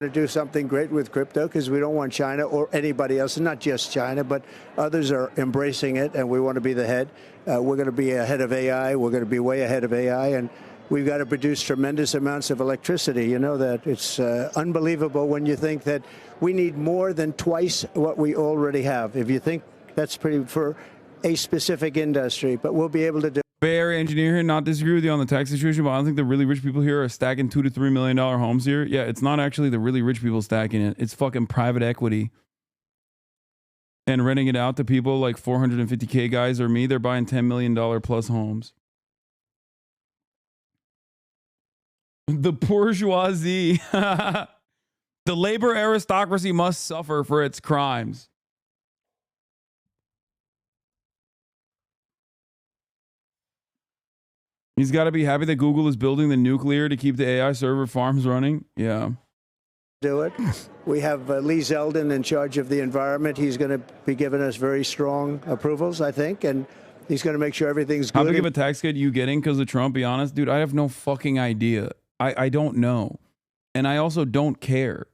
To do something great with crypto because we don't want China or anybody else, and not just China, but others are embracing it, and we want to be the head. We're going to be ahead of AI. We're going to be way ahead of AI, and we've got to produce tremendous amounts of electricity. You know that. It's unbelievable when you think that we need more than twice what we already have. If you think that's pretty for a specific industry, but we'll be able to do. Bay Area engineer here, not disagree with you on the tax situation, but I don't think the really rich people here are stacking $2 to $3 million homes here. Yeah, it's not actually the really rich people stacking it. It's fucking private equity. And renting it out to people like 450K guys or me, they're buying $10 million plus homes. The bourgeoisie. The labor aristocracy must suffer for its crimes. He's got to be happy that Google is building the nuclear to keep the AI server farms running. Yeah. Do it. We have Lee Zeldin in charge of the environment. He's going to be giving us very strong approvals, I think, and he's going to make sure everything's good. How big of a tax cut you getting because of Trump? Be honest, dude. I have no fucking idea. I don't know, and I also don't care.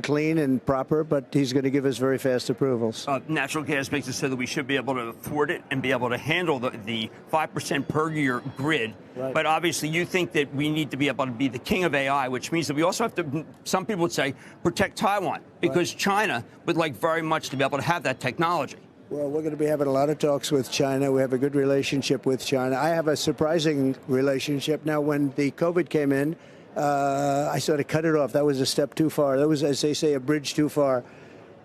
Clean and proper, but he's going to give us very fast approvals. Natural gas makes it so that we should be able to afford it and be able to handle the 5% per year grid. Right. But obviously you think that we need to be able to be the king of AI, which means that we also have to, some people would say, protect Taiwan, because right. China would like very much to be able to have that technology. Well, we're going to be having a lot of talks with China. We have a good relationship with China. I have a surprising relationship. Now, when the COVID came in, I sort of cut it off. That was a step too far. That was, as they say, a bridge too far.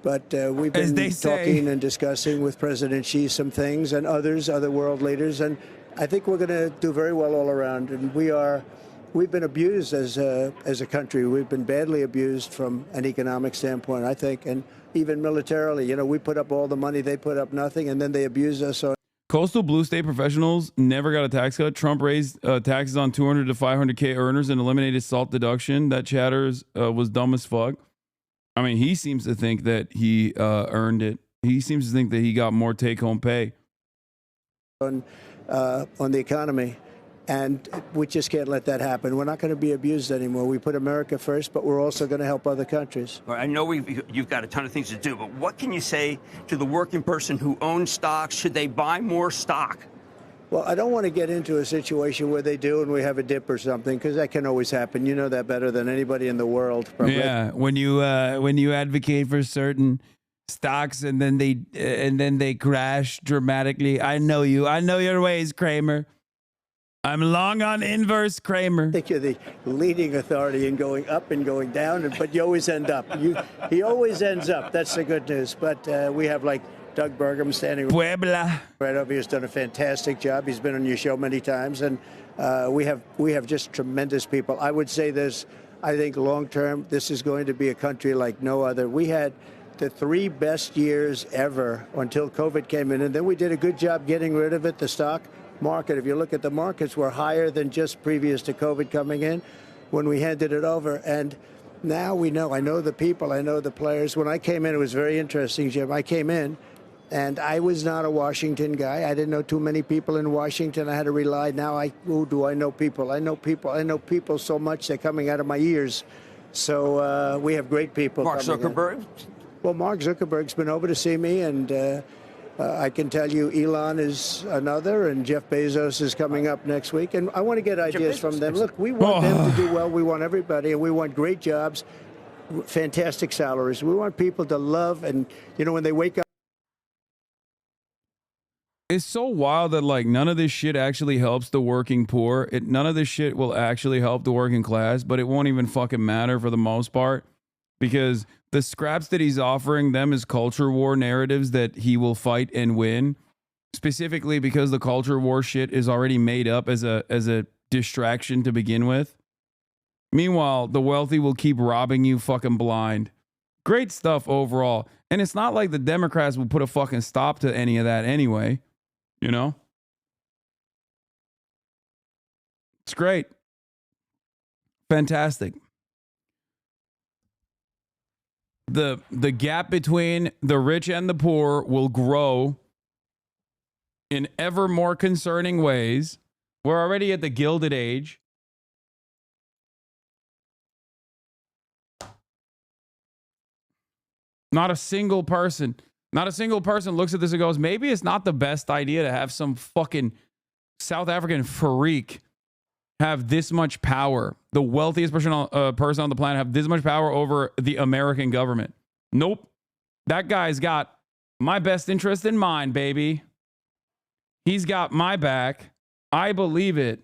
But we've been talking and discussing with President Xi some things and other world leaders. And I think we're going to do very well all around. And we are we've been abused as a country. We've been badly abused from an economic standpoint, I think, and even militarily. You know, we put up all the money, they put up nothing, and then they abuse us. So Coastal blue state professionals never got a tax cut. Trump raised taxes on 200 to 500K earners and eliminated SALT deduction. That chatters was dumb as fuck. I mean, he seems to think that he earned it. He seems to think that he got more take-home pay. On the economy, and we just can't let that happen. We're not going to be abused anymore. We put America first, but we're also going to help other countries. I know you've got a ton of things to do, but what can you say to the working person who owns stocks? Should they buy more stock? Well, I don't want to get into a situation where they do and we have a dip or something, because that can always happen. You know that better than anybody in the world. Probably. Yeah, when you advocate for certain stocks and then they crash dramatically. I know you. I know your ways, Kramer. I'm long on inverse Kramer. I think you're the leading authority in going up and going down, but you always end up. He always ends up. That's the good news. But we have like Doug Burgum standing Puebla right over here. Has done a fantastic job. He's been on your show many times, and we have just tremendous people. I would say this. I think long term, this is going to be a country like no other. We had the 3 best years ever until COVID came in, and then we did a good job getting rid of it. The stock market, if you look at the markets, were higher than just previous to COVID coming in when we handed it over. And now we know. I know the people. I know the players. When I came in, it was very interesting, Jim. I came in, and I was not a Washington guy. I didn't know too many people in Washington. I had to rely. Now, who do I know people? I know people. I know people so much, they're coming out of my ears. So we have great people. Mark Zuckerberg? Well, Mark Zuckerberg's been over to see me, and I can tell you Elon is another, and Jeff Bezos is coming up next week. And I want to get ideas from them. Look, we want them to do well. We want everybody, and we want great jobs, fantastic salaries. We want people to love, and, you know, when they wake up. It's so wild that like none of this shit actually helps the working poor. None of this shit will actually help the working class, but it won't even fucking matter for the most part, because the scraps that he's offering them is culture war narratives that he will fight and win, specifically because the culture war shit is already made up as a distraction to begin with. Meanwhile, the wealthy will keep robbing you fucking blind. Great stuff overall. And it's not like the Democrats will put a fucking stop to any of that anyway. You know? It's great. Fantastic. The gap between the rich and the poor will grow in ever more concerning ways. We're already at the Gilded Age. Not a single person looks at this and goes, maybe it's not the best idea to have some fucking South African freak have this much power. The wealthiest person on the planet have this much power over the American government. Nope. That guy's got my best interest in mind, baby. He's got my back. I believe it.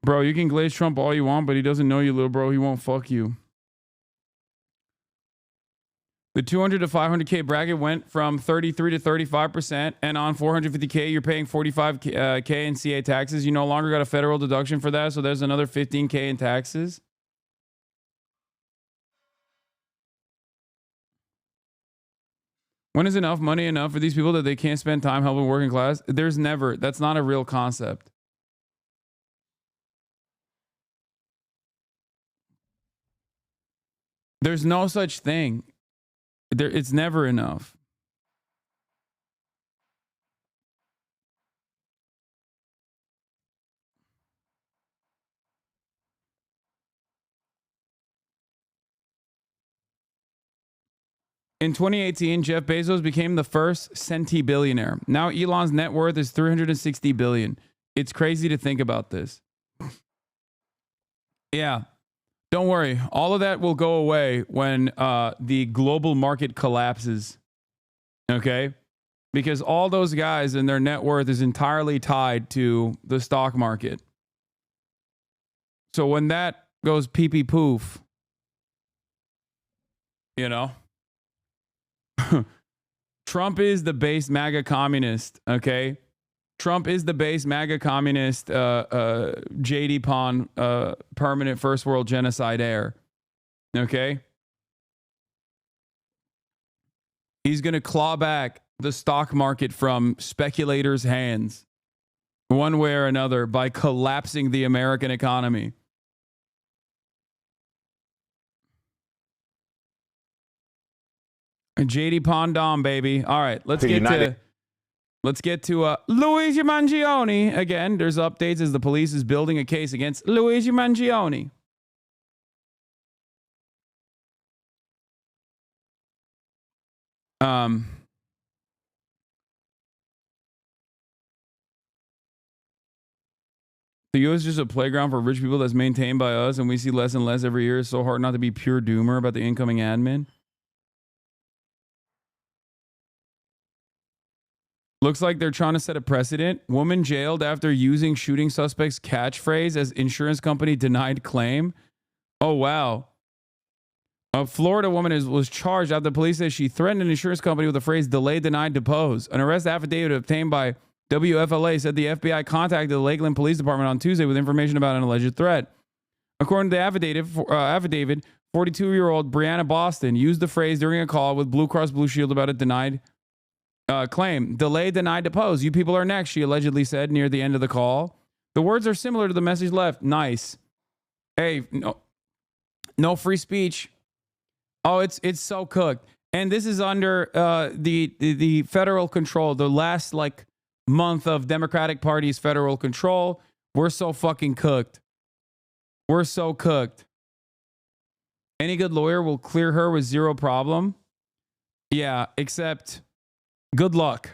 Bro, you can glaze Trump all you want, but he doesn't know you, little bro. He won't fuck you. The 200 to 500K bracket went from 33 to 35%, and on 450K, you're paying 45K in CA taxes. You no longer got a federal deduction for that, so there's another 15K in taxes. When is enough money enough for these people that they can't spend time helping working class? There's never. That's not a real concept. There's no such thing. It's never enough. In 2018, Jeff Bezos became the first centibillionaire. Now Elon's net worth is $360 billion. It's crazy to think about this. Yeah. Don't worry. All of that will go away when the global market collapses. Okay? Because all those guys and their net worth is entirely tied to the stock market. So when that goes pee pee poof, you know, Trump is the base MAGA communist, okay? Trump is the base MAGA communist, JD Pond, permanent first world genocide heir, okay? He's going to claw back the stock market from speculators' hands one way or another by collapsing the American economy. JD Pondom, baby. All right, let's get to Luigi Mangione again. There's updates as the police is building a case against Luigi Mangione. The U.S. is just a playground for rich people that's maintained by us, and we see less and less every year. It's so hard not to be pure doomer about the incoming admin. Looks like they're trying to set a precedent. Woman jailed after using shooting suspect's catchphrase as insurance company denied claim. Oh, wow. A Florida woman was charged after the police says she threatened an insurance company with the phrase delay, denied, depose. An arrest affidavit obtained by WFLA said the FBI contacted the Lakeland Police Department on Tuesday with information about an alleged threat. According to the affidavit, 42-year-old Brianna Boston used the phrase during a call with Blue Cross Blue Shield about a denied claim. Delay, denied, depose. You people are next, she allegedly said near the end of the call. The words are similar to the message left. Nice. Hey, no free speech. Oh, it's so cooked. And this is under the federal control, the last month of Democratic Party's federal control. We're so fucking cooked. We're so cooked. Any good lawyer will clear her with zero problem. Yeah, except good luck.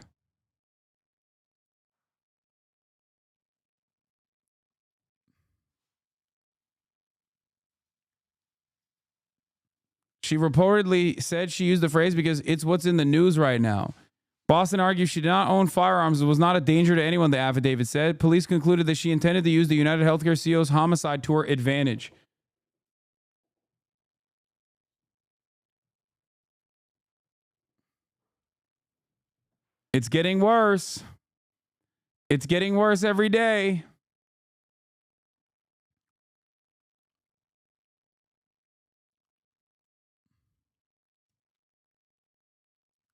She reportedly said she used the phrase because it's what's in the news right now. Boston argues she did not own firearms and was not a danger to anyone, the affidavit said. Police concluded that she intended to use the United Healthcare CEO's homicide to her advantage. It's getting worse. It's getting worse every day.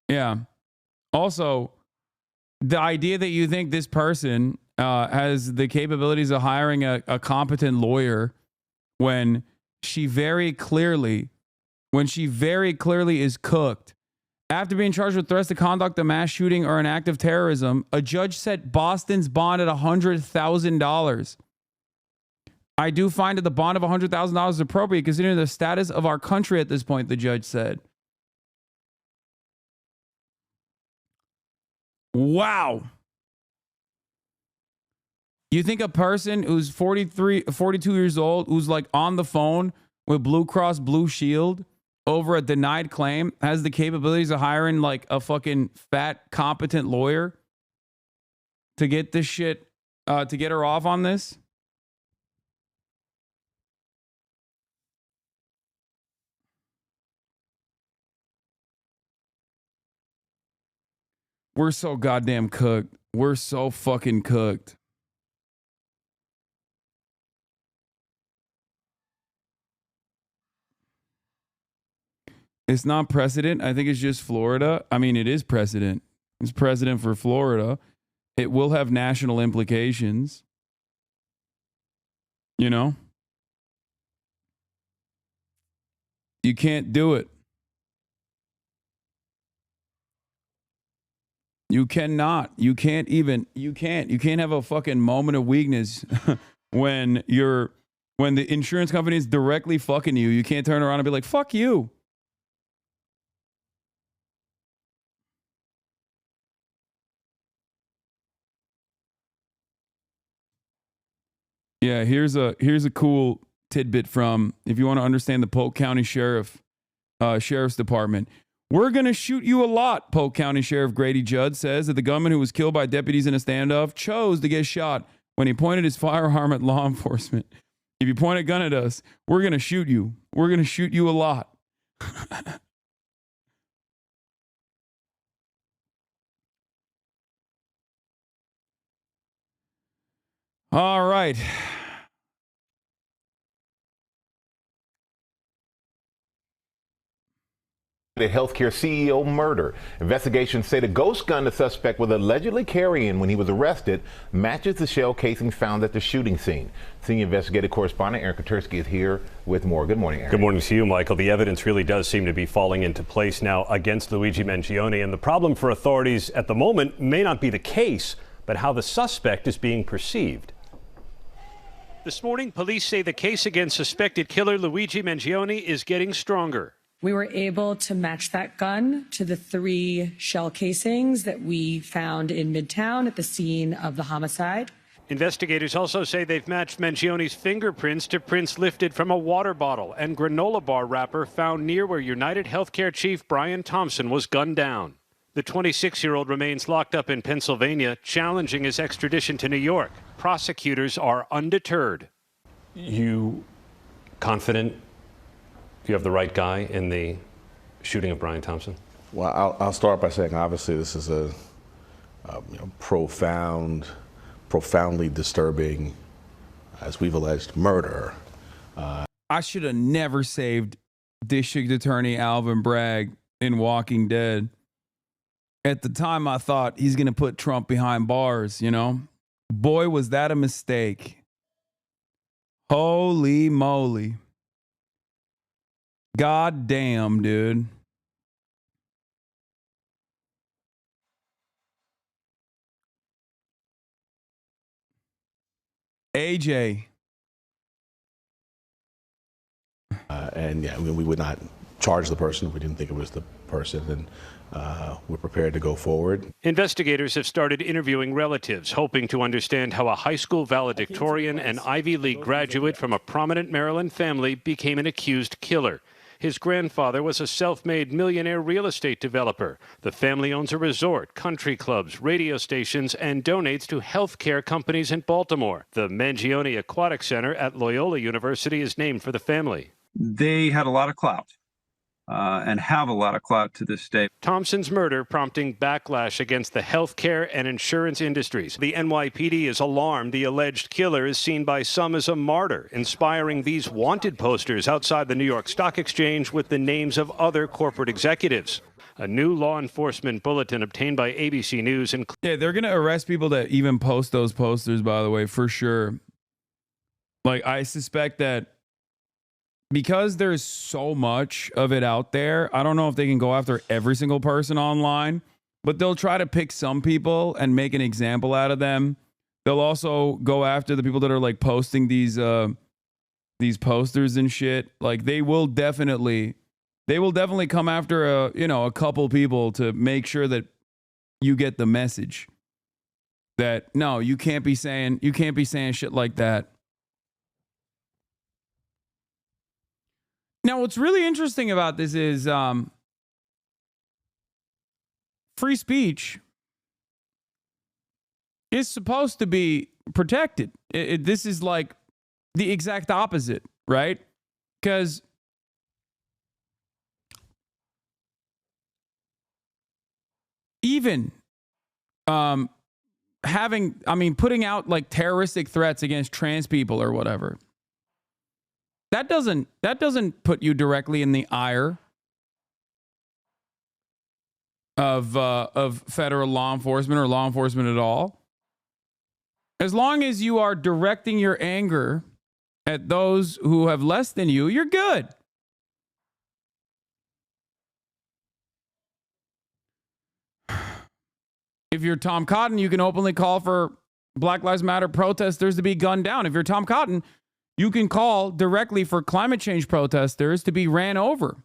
Yeah. Also, the idea that you think this person has the capabilities of hiring a competent lawyer when she very clearly is cooked. After being charged with threats to conduct a mass shooting or an act of terrorism, a judge set Boston's bond at $100,000. I do find that the bond of $100,000 is appropriate considering the status of our country at this point, the judge said. Wow. You think a person who's 42 years old, who's on the phone with Blue Cross Blue Shield over a denied claim, has the capabilities of hiring a fucking fat, competent lawyer to get this shit, to get her off on this? We're so goddamn cooked. We're so fucking cooked. It's not precedent. I think it's just Florida. I mean, it is precedent. It's precedent for Florida. It will have national implications. You know? You can't do it. You cannot. You can't have a fucking moment of weakness when the insurance company is directly fucking you. You can't turn around and be like, fuck you. Yeah, here's a cool tidbit from, if you want to understand the Polk County Sheriff's Department. We're going to shoot you a lot, Polk County Sheriff Grady Judd says that the gunman who was killed by deputies in a standoff chose to get shot when he pointed his firearm at law enforcement. If you point a gun at us, we're going to shoot you. We're going to shoot you a lot. All right. The healthcare CEO murder. Investigations say the ghost gun the suspect was allegedly carrying when he was arrested matches the shell casing found at the shooting scene. Senior investigative correspondent Aaron Katursky is here with more. Good morning, Aaron. Good morning to you, Michael. The evidence really does seem to be falling into place now against Luigi Mangione, and the problem for authorities at the moment may not be the case, but how the suspect is being perceived. This morning, police say the case against suspected killer Luigi Mangione is getting stronger. We were able to match that gun to the 3 shell casings that we found in Midtown at the scene of the homicide. Investigators also say they've matched Mangione's fingerprints to prints lifted from a water bottle and granola bar wrapper found near where United Healthcare Chief Brian Thompson was gunned down. The 26-year-old remains locked up in Pennsylvania, challenging his extradition to New York. Prosecutors are undeterred. You confident you have the right guy in the shooting of Brian Thompson? Well, I'll start by saying, obviously, this is a profoundly disturbing, as we've alleged, murder. I should have never saved District Attorney Alvin Bragg in Walking Dead. At the time, I thought he's going to put Trump behind bars, you know? Boy, was that a mistake. Holy moly. God damn, dude. AJ. And yeah, we would not charge the person if we didn't think it was the person, and we're prepared to go forward. Investigators have started interviewing relatives, hoping to understand how a high school valedictorian and Ivy League graduate from a prominent Maryland family became an accused killer. His grandfather was a self-made millionaire real estate developer. The family owns a resort, country clubs, radio stations, and donates to healthcare companies in Baltimore. The Mangione Aquatic Center at Loyola University is named for the family. They had a lot of clout and have a lot of clout to this day. Thompson's murder prompting backlash against the healthcare and insurance industries. The NYPD is alarmed the alleged killer is seen by some as a martyr, inspiring these wanted posters outside the New York Stock Exchange with the names of other corporate executives. A new law enforcement bulletin obtained by ABC News includes... Yeah, they're going to arrest people that even post those posters, by the way, for sure. Like, I suspect that because there's so much of it out there, I don't know if they can go after every single person online, but they'll try to pick some people and make an example out of them. They'll also go after the people that are like posting these posters and shit. Like they will definitely come after a couple people to make sure that you get the message that no, you can't be saying shit like that. Now, what's really interesting about this is free speech is supposed to be protected. This is like the exact opposite, right? Because even putting out like terroristic threats against trans people or whatever, that doesn't put you directly in the ire of federal law enforcement or law enforcement at all. As long as you are directing your anger at those who have less than you, you're good. If you're Tom Cotton, you can openly call for Black Lives Matter protesters to be gunned down. If you're Tom Cotton, you can call directly for climate change protesters to be ran over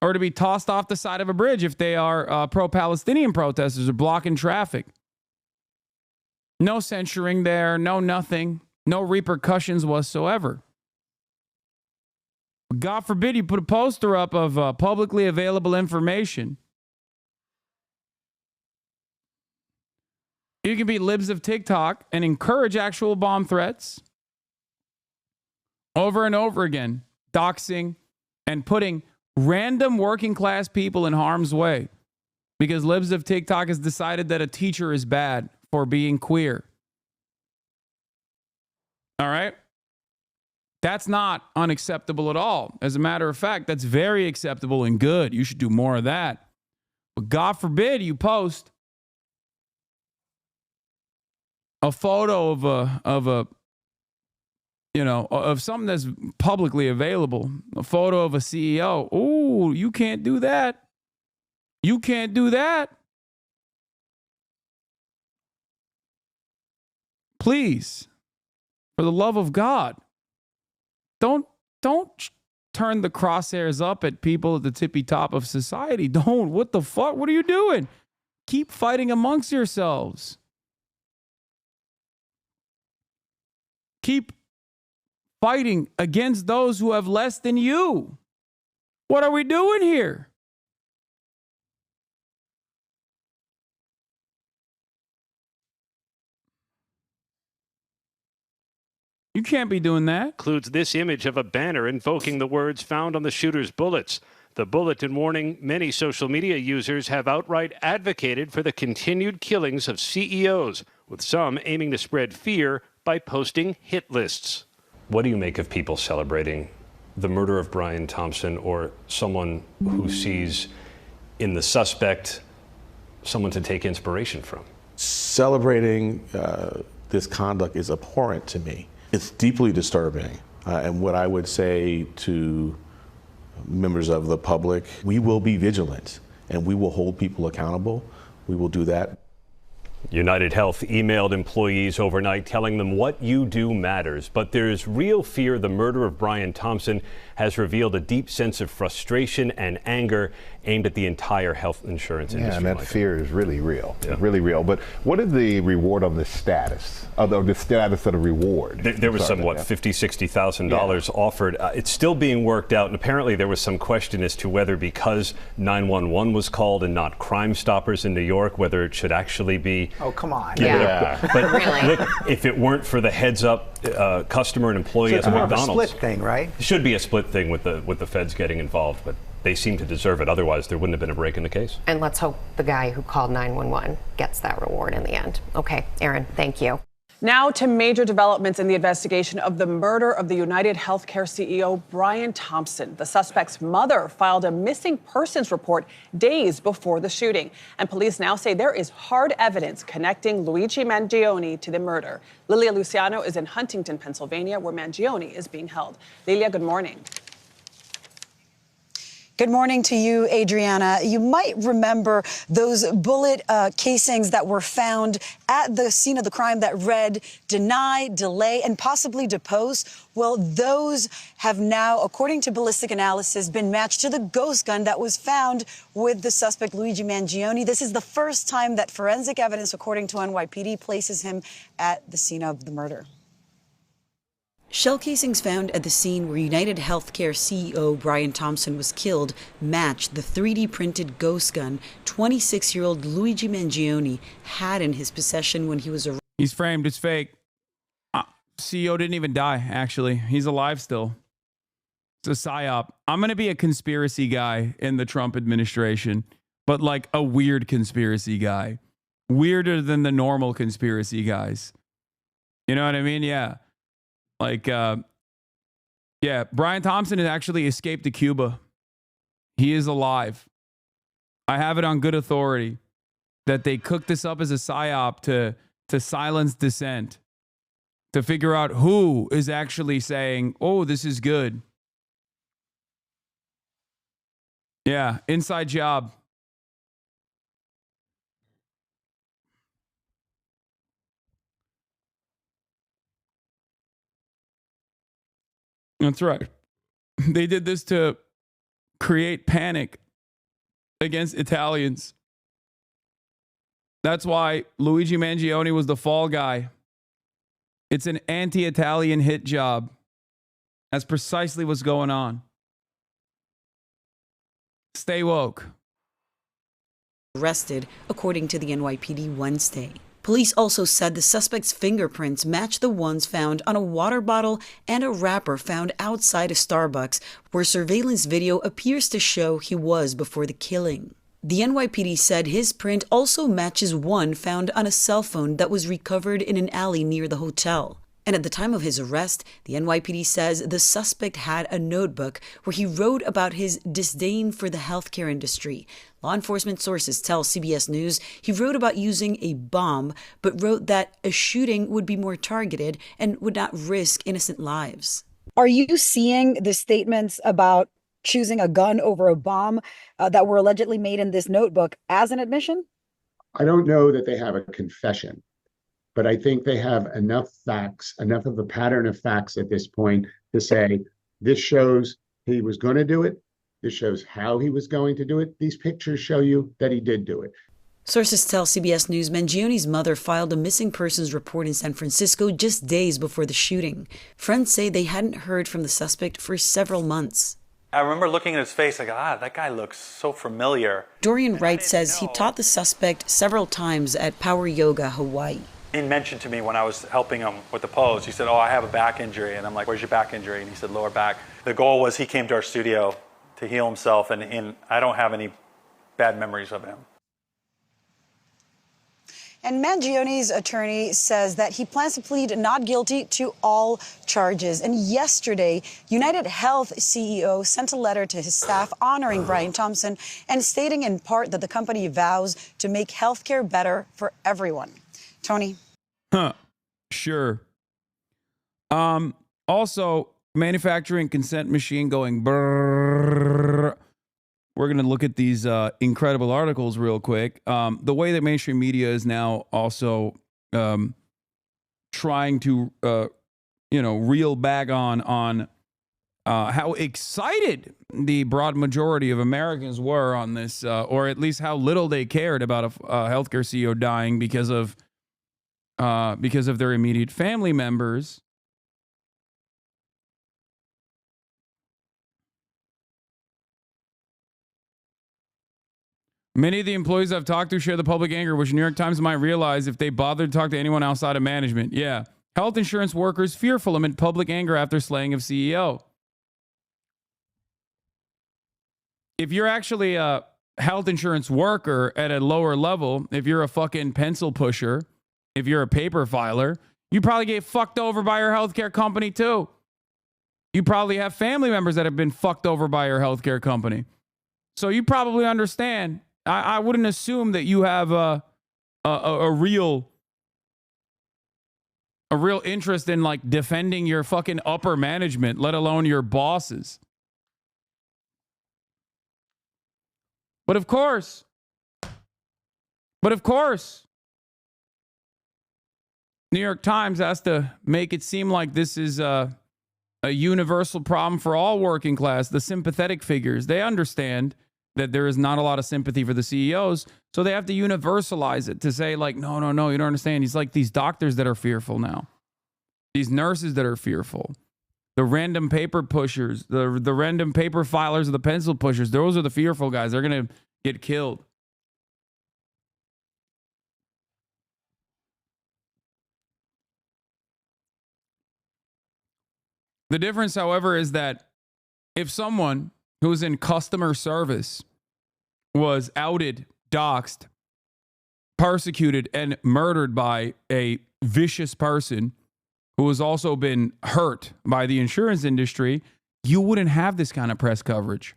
or to be tossed off the side of a bridge if they are pro-Palestinian protesters or blocking traffic. No censuring there, no nothing, no repercussions whatsoever. God forbid you put a poster up of publicly available information. You can be libs of TikTok and encourage actual bomb threats. over and over again, doxing and putting random working class people in harm's way because libs of TikTok has decided that a teacher is bad for being queer. All right? That's not unacceptable at all. As a matter of fact, that's very acceptable and good. You should do more of that. But God forbid you post a photo of something that's publicly available, a photo of a CEO. Oh, you can't do that. You can't do that. Please, for the love of God, don't turn the crosshairs up at people at the tippy top of society. Don't. What the fuck? What are you doing? Keep fighting amongst yourselves. Keep fighting against those who have less than you. What are we doing here? You can't be doing that. Includes this image of a banner invoking the words found on the shooter's bullets. The bulletin warning many social media users have outright advocated for the continued killings of CEOs, with some aiming to spread fear by posting hit lists. What do you make of people celebrating the murder of Brian Thompson, or someone who sees in the suspect someone to take inspiration from? Celebrating this conduct is abhorrent to me. It's deeply disturbing. And what I would say to members of the public, we will be vigilant and we will hold people accountable. We will do that. United Health emailed employees overnight telling them what you do matters. But there's real fear the murder of Brian Thompson has revealed a deep sense of frustration and anger aimed at the entire health insurance industry. Yeah, and that fear is really real, really real. But what is the reward on the status, of the status of the reward? There was some, $50,000, $60,000 offered. It's still being worked out, and apparently there was some question as to whether, because 911 was called and not Crime Stoppers in New York, whether it should actually be. Oh, come on. But really? Look, if it weren't for the heads-up customer and employee So at it's more McDonald's, of a split thing, right? It should be a split thing with the feds getting involved, but they seem to deserve it. Otherwise, there wouldn't have been a break in the case. And let's hope the guy who called 911 gets that reward in the end. Okay, Aaron, thank you. Now to major developments in the investigation of the murder of the United Healthcare CEO Brian Thompson. The suspect's mother filed a missing persons report days before the shooting. And police now say there is hard evidence connecting Luigi Mangione to the murder. Lilia Luciano is in Huntington, Pennsylvania, where Mangione is being held. Lilia, good morning. Good morning to you, Adriana. You might remember those bullet casings that were found at the scene of the crime that read deny, delay, and possibly depose. Well, those have now, according to ballistic analysis, been matched to the ghost gun that was found with the suspect, Luigi Mangione. This is the first time that forensic evidence, according to NYPD, places him at the scene of the murder. Shell casings found at the scene where United Healthcare CEO Brian Thompson was killed matched the 3D printed ghost gun 26-year-old Luigi Mangione had in his possession when he was arrested. He's framed. It's fake. CEO didn't even die, actually. He's alive still. It's a psyop. I'm going to be a conspiracy guy in the Trump administration, but like a weird conspiracy guy. Weirder than the normal conspiracy guys. You know what I mean? Yeah. Like, Brian Thompson has actually escaped to Cuba. He is alive. I have it on good authority that they cooked this up as a psyop to silence dissent, to figure out who is actually saying, oh, this is good. Yeah, inside job. That's right. They did this to create panic against Italians. That's why Luigi Mangione was the fall guy. It's an anti-Italian hit job. That's precisely what's going on. Stay woke. Arrested, according to the NYPD Wednesday. Police also said the suspect's fingerprints match the ones found on a water bottle and a wrapper found outside a Starbucks, where surveillance video appears to show he was before the killing. The NYPD said his print also matches one found on a cell phone that was recovered in an alley near the hotel. And at the time of his arrest, the NYPD says the suspect had a notebook where he wrote about his disdain for the healthcare industry. Law enforcement sources tell CBS News he wrote about using a bomb, but wrote that a shooting would be more targeted and would not risk innocent lives. Are you seeing the statements about choosing a gun over a bomb that were allegedly made in this notebook as an admission? I don't know that they have a confession, but I think they have enough facts, enough of a pattern of facts at this point to say, this shows he was going to do it. This shows how he was going to do it. These pictures show you that he did do it. Sources tell CBS News Mangione's mother filed a missing persons report in San Francisco just days before the shooting. Friends say they hadn't heard from the suspect for several months. I remember looking at his face like, that guy looks so familiar. Dorian Wright says he taught the suspect several times at Power Yoga, Hawaii. He mentioned to me when I was helping him with the pose, he said, I have a back injury. And I'm like, where's your back injury? And he said, lower back. The goal was he came to our studio to heal himself, and I don't have any bad memories of him. And Mangione's attorney says that he plans to plead not guilty to all charges. And yesterday, United Health CEO sent a letter to his staff honoring Brian Thompson and stating in part that the company vows to make healthcare better for everyone. Tony? Sure. Also, manufacturing consent machine going brrrr. We're going to look at these incredible articles real quick. The way that mainstream media is now also trying to, reel back on how excited the broad majority of Americans were on this, or at least how little they cared about a healthcare CEO dying because of their immediate family members. Many of the employees I've talked to share the public anger, which New York Times might realize if they bothered to talk to anyone outside of management. Yeah. Health insurance workers fearful amid public anger after slaying of CEO. If you're actually a health insurance worker at a lower level, if you're a fucking pencil pusher, if you're a paper filer, you probably get fucked over by your healthcare company too. You probably have family members that have been fucked over by your healthcare company. So you probably understand. I wouldn't assume that you have a real interest in like defending your fucking upper management, let alone your bosses. But of course, New York Times has to make it seem like this is a universal problem for all working class, the sympathetic figures. They understand that there is not a lot of sympathy for the CEOs, so they have to universalize it to say like, no, you don't understand. He's like these doctors that are fearful now, these nurses that are fearful, the random paper pushers, the random paper filers, the pencil pushers. Those are the fearful guys. They're gonna get killed. The difference, however, is that if someone who's in customer service was outed, doxxed, persecuted, and murdered by a vicious person who has also been hurt by the insurance industry, you wouldn't have this kind of press coverage.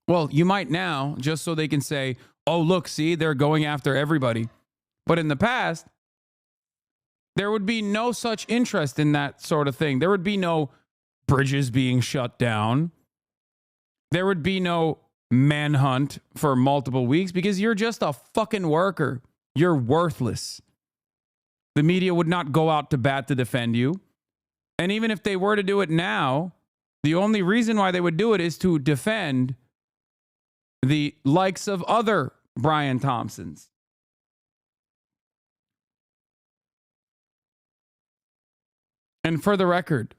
Well, you might now, just so they can say, oh, look, see, they're going after everybody. But in the past, there would be no such interest in that sort of thing. There would be no bridges being shut down. There would be no manhunt for multiple weeks because you're just a fucking worker. You're worthless. The media would not go out to bat to defend you. And even if they were to do it now, the only reason why they would do it is to defend the likes of other Brian Thompsons. And for the record,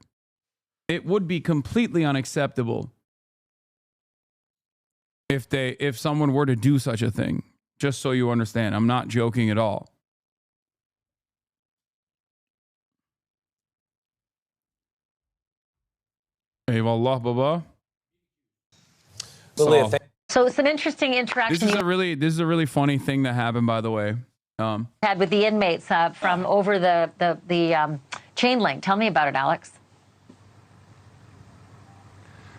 it would be completely unacceptable if someone were to do such a thing. Just so you understand, I'm not joking at all. Eyvallah, baba. So it's an interesting interaction This is a really funny thing that happened, by the way. you had with the inmates from over the chain link. Tell me about it, Alex.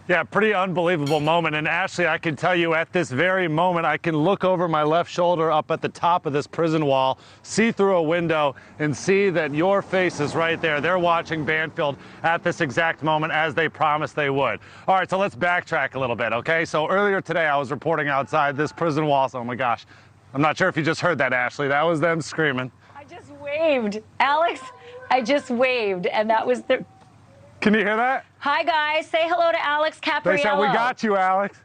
Yeah, pretty unbelievable moment. And Ashley, I can tell you at this very moment, I can look over my left shoulder up at the top of this prison wall, see through a window, and see that your face is right there. They're watching Banfield at this exact moment as they promised they would. All right, so let's backtrack a little bit, okay? So earlier today, I was reporting outside this prison wall. So, oh my gosh, I'm not sure if you just heard that, Ashley. That was them screaming. I just waved. Alex, I just waved, and that was the... Can you hear that? Hi, guys. Say hello to Alex Capriello. They said, we got you, Alex.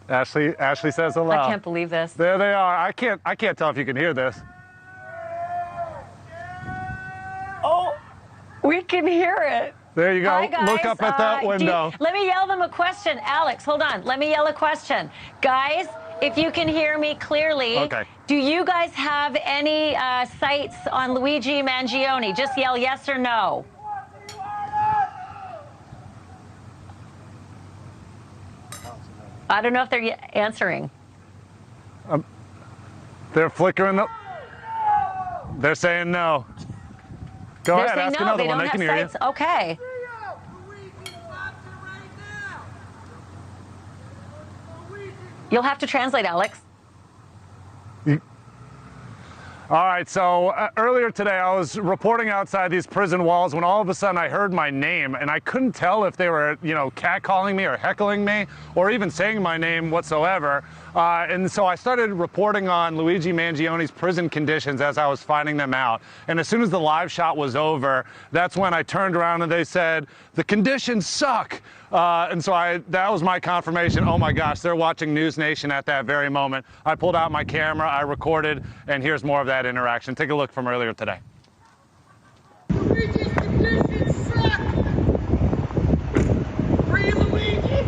Ashley says hello. I can't believe this. There they are. I can't tell if you can hear this. Oh, we can hear it. There you go. Hi, guys. Look up at that window. Let me yell them a question. Alex, hold on. Let me yell a question. Guys, if you can hear me clearly, okay. Do you guys have any sights on Luigi Mangione? Just yell yes or no. I don't know if they're answering. They're flickering. They're saying no. Go They're ahead, saying ask no, another they one. don't They can have hear sights. Okay. You'll have to translate, Alex. All right, so earlier today I was reporting outside these prison walls when all of a sudden I heard my name, and I couldn't tell if they were, catcalling me or heckling me or even saying my name whatsoever. And so I started reporting on Luigi Mangione's prison conditions as I was finding them out. And as soon as the live shot was over, that's when I turned around and they said, the conditions suck. And so that was my confirmation. Oh my gosh, they're watching News Nation at that very moment. I pulled out my camera, I recorded, and here's more of that interaction. Take a look from earlier today. Luigi's conditions suck! Free Luigi!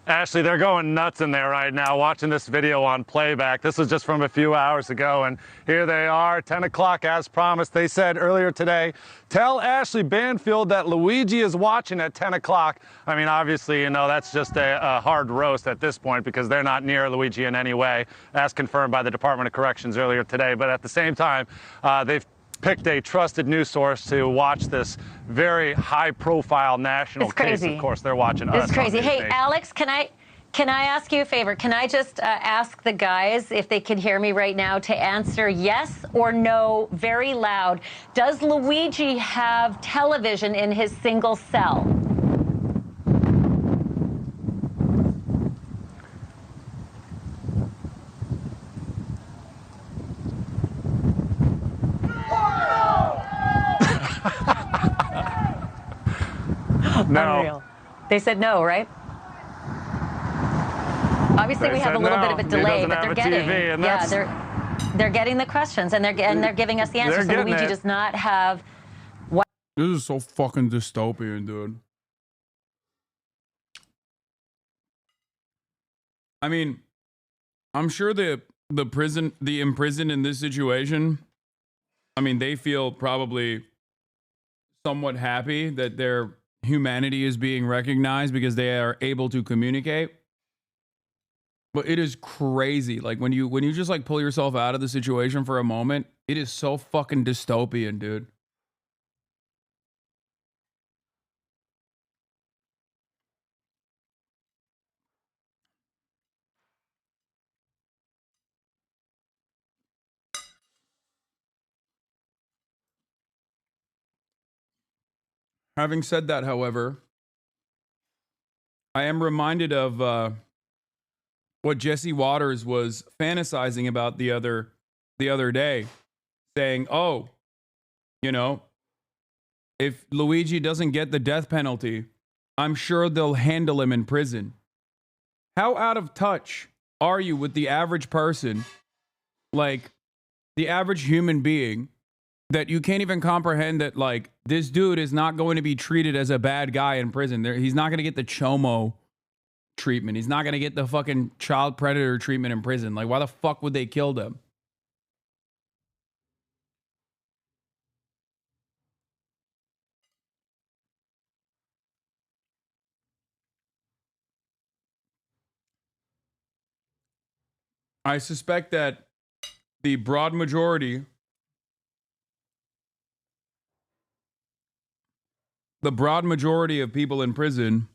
Ashley, they're going nuts in there right now watching this video on playback. This was just from a few hours ago, and here they are, 10 o'clock as promised. They said earlier today, tell Ashley Banfield that Luigi is watching at 10 o'clock. I mean, obviously, that's just a hard roast at this point because they're not near Luigi in any way, as confirmed by the Department of Corrections earlier today. But at the same time, they've picked a trusted news source to watch this very high-profile national case. Of course, they're watching us. It's crazy. Hey, Alex, can I ask you a favor? Can I just ask the guys, if they can hear me right now, to answer yes or no very loud? Does Luigi have television in his single cell? No. Unreal. They said no, right? Obviously, we have a little bit of a delay, but they're getting they're getting the questions and they're giving us the answers. So Luigi does not have. This is so fucking dystopian, dude. I mean, I'm sure the imprisoned in this situation, I mean, they feel probably somewhat happy that their humanity is being recognized because they are able to communicate. But it is crazy. Like when you just like pull yourself out of the situation for a moment, it is so fucking dystopian, dude. Having said that, however, I am reminded of what Jesse Waters was fantasizing about the other day, saying, "Oh, if Luigi doesn't get the death penalty, I'm sure they'll handle him in prison." How out of touch are you with the average person, like the average human being, that you can't even comprehend that, like, this dude is not going to be treated as a bad guy in prison. He's not going to get the chomo treatment. He's not going to get the fucking child predator treatment in prison. Like, why the fuck would they kill them? I suspect that the broad majority of people in prison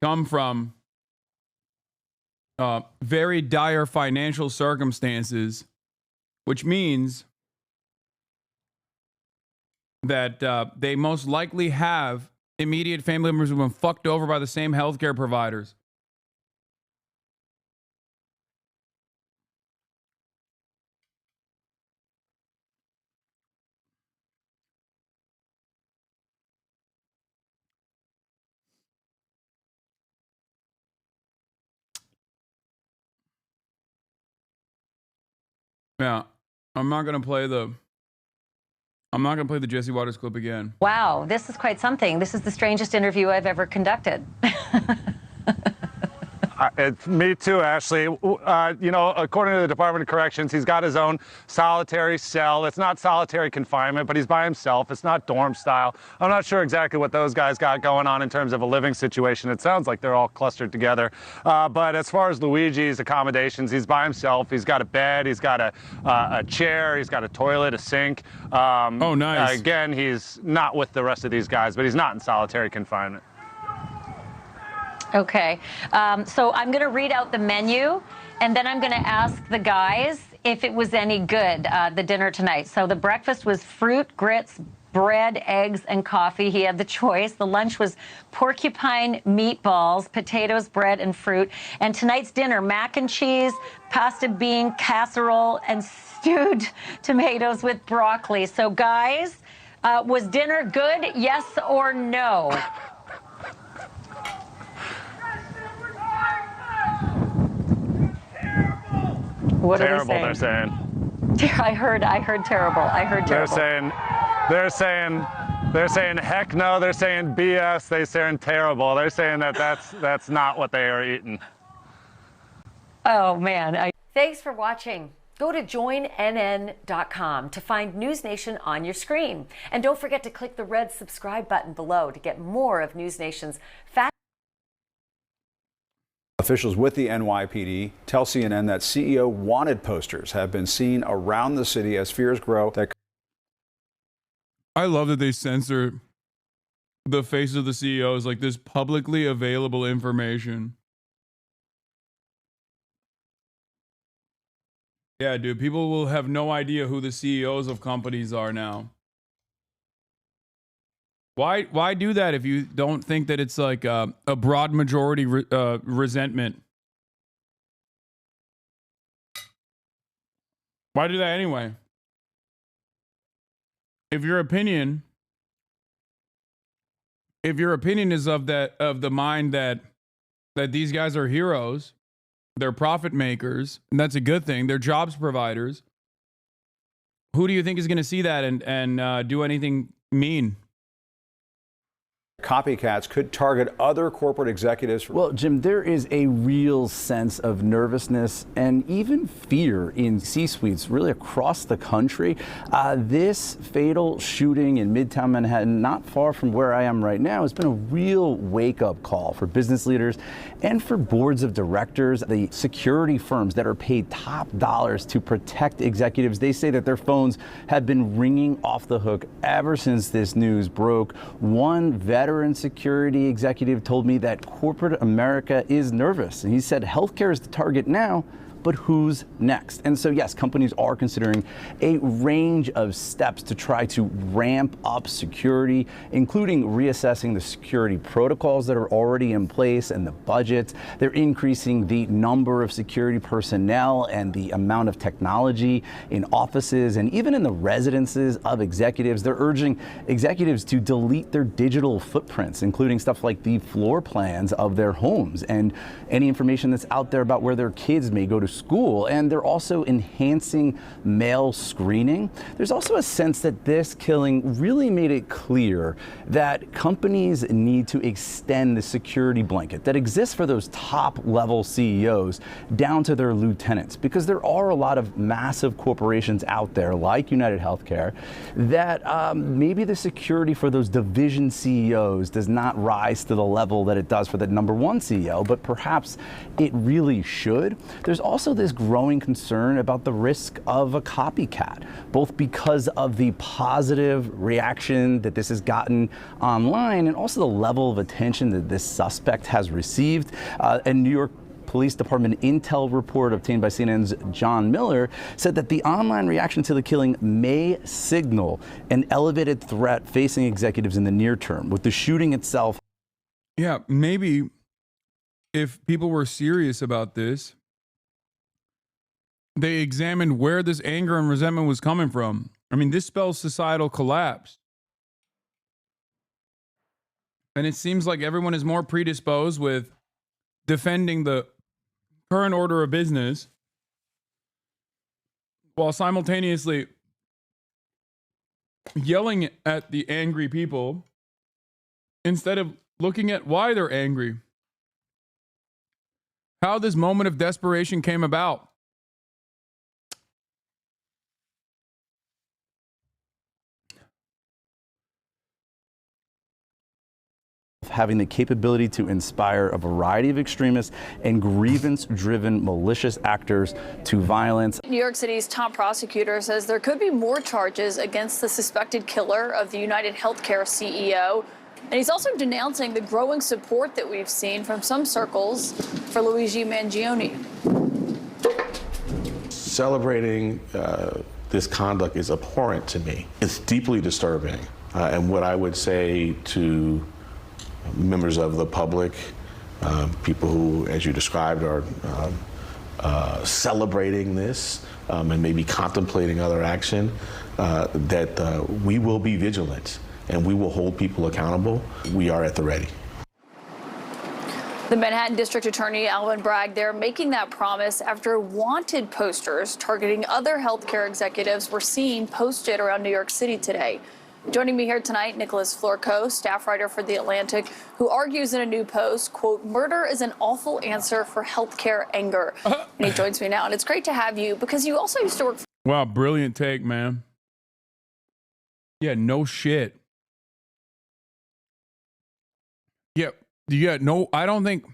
come from very dire financial circumstances, which means that they most likely have immediate family members who've been fucked over by the same healthcare providers. Yeah, I'm not gonna play the Jesse Waters clip again. Wow, this is quite something. This is the strangest interview I've ever conducted. It's me too, Ashley. You know, according to the Department of Corrections, he's got his own solitary cell. It's not solitary confinement, but he's by himself. It's not dorm style. I'm not sure exactly what those guys got going on in terms of a living situation. It sounds like they're all clustered together. But as far as Luigi's accommodations, he's by himself. He's got a bed. He's got a chair. He's got a toilet, a sink. Oh, nice. Again, he's not with the rest of these guys, but he's not in solitary confinement. Okay, so I'm going to read out the menu, and then I'm going to ask the guys if it was any good, the dinner tonight. So the breakfast was fruit, grits, bread, eggs, and coffee. He had the choice. The lunch was porcupine meatballs, potatoes, bread, and fruit. And tonight's dinner, mac and cheese, pasta bean casserole, and stewed tomatoes with broccoli. So guys, was dinner good, yes or no? What terrible, are they saying? They're saying. I heard terrible. I heard terrible. They're saying heck no. They're saying BS. They're saying terrible. They're saying that's not what they are eating. Oh man. Thanks for watching. Go to joinnn.com to find News Nation on your screen. And don't forget to click the red subscribe button below to get more of News Nation's fast. Officials with the NYPD tell CNN that CEO wanted posters have been seen around the city as fears grow that. I love that they censor the faces of the CEOs, like this publicly available information. Yeah, dude, people will have no idea who the CEOs of companies are now. Why do that if you don't think that it's like a broad majority resentment? Why do that anyway? If your opinion is of the mind that these guys are heroes, they're profit makers, and that's a good thing, they're jobs providers, who do you think is going to see that and do anything mean? Copycats could target other corporate executives. Well, Jim, there is a real sense of nervousness and even fear in C-suites really across the country. This fatal shooting in Midtown Manhattan, not far from where I am right now, has been a real wake-up call for business leaders and for boards of directors. The security firms that are paid top dollars to protect executives, they say that their phones have been ringing off the hook ever since this news broke. One veteran security executive told me that corporate America is nervous, and he said healthcare is the target now, but who's next? And so, yes, companies are considering a range of steps to try to ramp up security, including reassessing the security protocols that are already in place and the budgets. They're increasing the number of security personnel and the amount of technology in offices and even in the residences of executives. They're urging executives to delete their digital footprints, including stuff like the floor plans of their homes and any information that's out there about where their kids may go to school, and they're also enhancing male screening. There's also a sense that this killing really made it clear that companies need to extend the security blanket that exists for those top-level CEOs down to their lieutenants, because there are a lot of massive corporations out there like United Healthcare that maybe the security for those division CEOs does not rise to the level that it does for the number one CEO, but perhaps it really should. There's also this growing concern about the risk of a copycat, both because of the positive reaction that this has gotten online and also the level of attention that this suspect has received. And New York Police Department intel report obtained by CNN's John Miller said that the online reaction to the killing may signal an elevated threat facing executives in the near term, with the shooting itself. Yeah, maybe if people were serious about this, they examined where this anger and resentment was coming from. I mean, this spells societal collapse. And it seems like everyone is more predisposed with defending the current order of business while simultaneously yelling at the angry people instead of looking at why they're angry. How this moment of desperation came about. Having the capability to inspire a variety of extremists and grievance-driven malicious actors to violence. New York City's top prosecutor says there could be more charges against the suspected killer of the United Healthcare CEO. And he's also denouncing the growing support that we've seen from some circles for Luigi Mangione. Celebrating this conduct is abhorrent to me. It's deeply disturbing. And what I would say to members of the public, people who, as you described, are celebrating this and maybe contemplating other action, that we will be vigilant and we will hold people accountable. We are at the ready. The Manhattan District Attorney Alvin Bragg there making that promise after wanted posters targeting other healthcare executives were seen posted around New York City today. Joining me here tonight, Nicholas Florco, staff writer for The Atlantic, who argues in a new post, quote, "Murder is an awful answer for healthcare anger." And he joins me now, and it's great to have you because you also used to work. Wow, brilliant take, man. Yeah, no shit. Yeah, no, I don't think.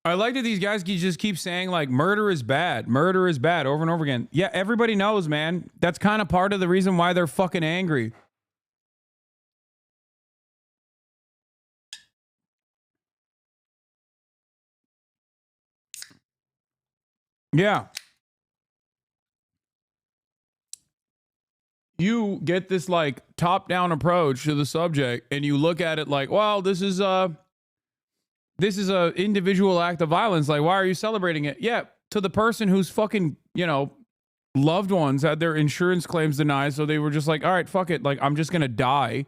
I like that these guys just keep saying, like, murder is bad over and over again. Yeah, everybody knows, man. That's kind of part of the reason why they're fucking angry. Yeah. You get this, like, top-down approach to the subject, and you look at it like, well, this is a individual act of violence. Like, why are you celebrating it? Yeah, to the person whose fucking, loved ones had their insurance claims denied, so they were just like, all right, fuck it, like, I'm just gonna die.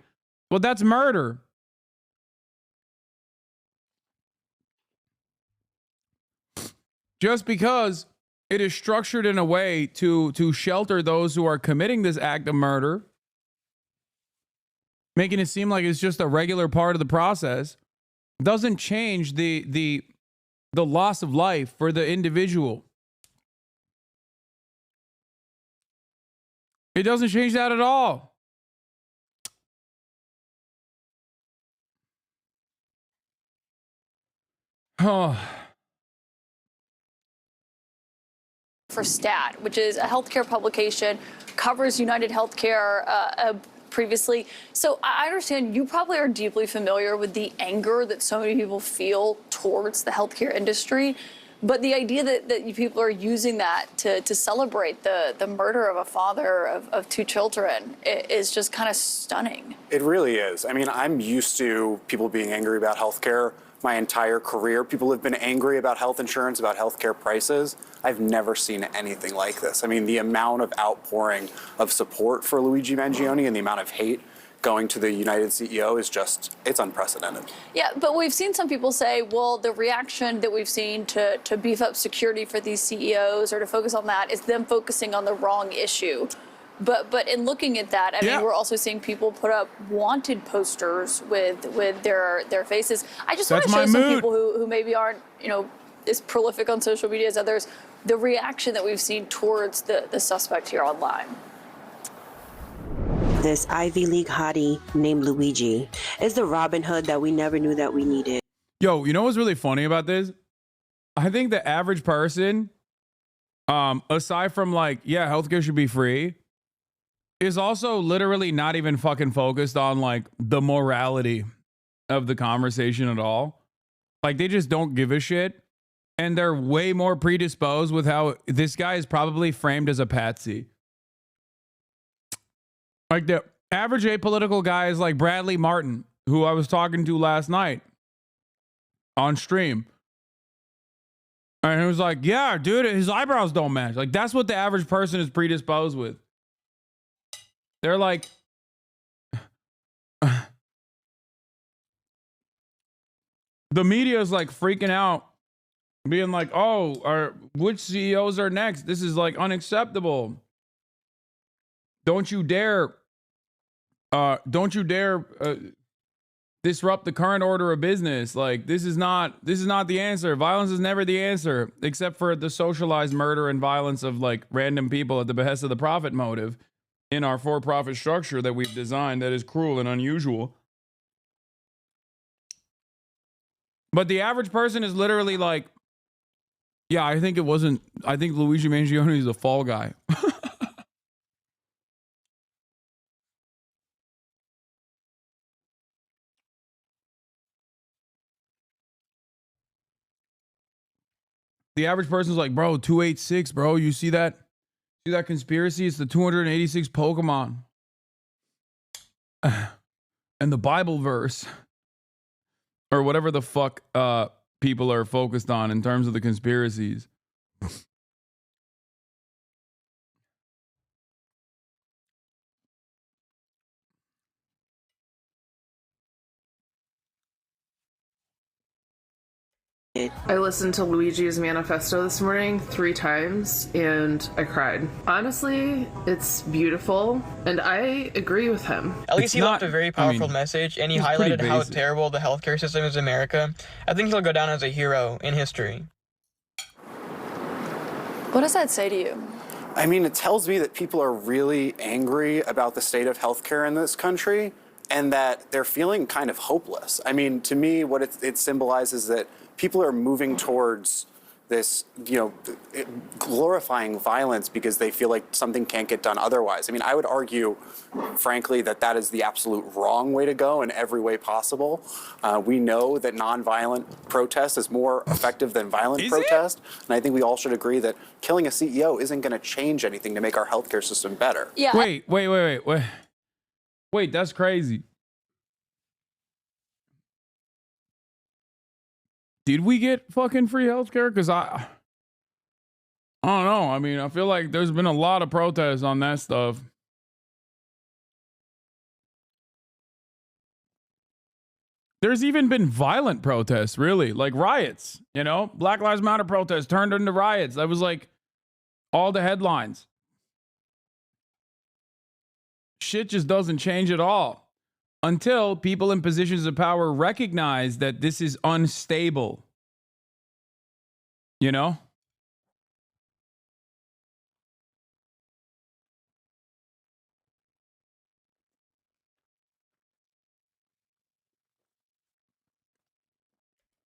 Well, that's murder. Just because it is structured in a way to shelter those who are committing this act of murder, making it seem like it's just a regular part of the process, doesn't change the loss of life for the individual. It doesn't change that at all. Oh. For STAT, which is a healthcare publication, covers United Healthcare previously. So I understand you probably are deeply familiar with the anger that so many people feel towards the healthcare industry. But the idea that you people are using that to celebrate the murder of a father of two children is just kind of stunning. It really is. I mean, I'm used to people being angry about healthcare my entire career. People have been angry about health insurance, about healthcare prices. I've never seen anything like this. I mean, the amount of outpouring of support for Luigi Mangione and the amount of hate going to the United CEO is just, it's unprecedented. Yeah, but we've seen some people say, well, the reaction that we've seen to beef up security for these CEOs or to focus on that is them focusing on the wrong issue. But in looking at that, I mean, we're also seeing people put up wanted posters with their faces. I just want to show some people who maybe aren't, as prolific on social media as others, the reaction that we've seen towards the suspect here online. This Ivy League hottie named Luigi is the Robin Hood that we never knew that we needed. Yo, you know what's really funny about this? I think the average person, aside from like, yeah, healthcare should be free, is also literally not even fucking focused on like the morality of the conversation at all. Like they just don't give a shit. And they're way more predisposed with how this guy is probably framed as a patsy. Like the average apolitical guy is like Bradley Martin, who I was talking to last night on stream. And he was like, yeah, dude, his eyebrows don't match. Like that's what the average person is predisposed with. They're like, the media is like freaking out, being like, oh, which CEOs are next? This is like unacceptable. Don't you dare disrupt the current order of business. Like this is not the answer. Violence is never the answer, except for the socialized murder and violence of like random people at the behest of the profit motive in our for-profit structure that we've designed that is cruel and unusual. But the average person is literally like, yeah, I think Luigi Mangione is a fall guy. The average person's like, bro, 286, bro. You see that? See that conspiracy? It's the 286 Pokemon. And the Bible verse. Or whatever the fuck people are focused on in terms of the conspiracies. I listened to Luigi's manifesto this morning 3 times and I cried. Honestly, it's beautiful and I agree with him. At least he left a very powerful message and he highlighted how terrible the healthcare system is in America. I think he'll go down as a hero in history. What does that say to you? I mean, it tells me that people are really angry about the state of healthcare in this country and that they're feeling kind of hopeless. I mean, to me, what it symbolizes that people are moving towards this, glorifying violence because they feel like something can't get done otherwise. I mean, I would argue, frankly, that is the absolute wrong way to go in every way possible. We know that nonviolent protest is more effective than violent protest. And I think we all should agree that killing a CEO isn't going to change anything to make our healthcare system better. Yeah. Wait, that's crazy. Did we get fucking free healthcare? Because I don't know. I mean, I feel like there's been a lot of protests on that stuff. There's even been violent protests, really, like riots, Black Lives Matter protests turned into riots. That was like all the headlines. Shit just doesn't change at all until people in positions of power recognize that this is unstable.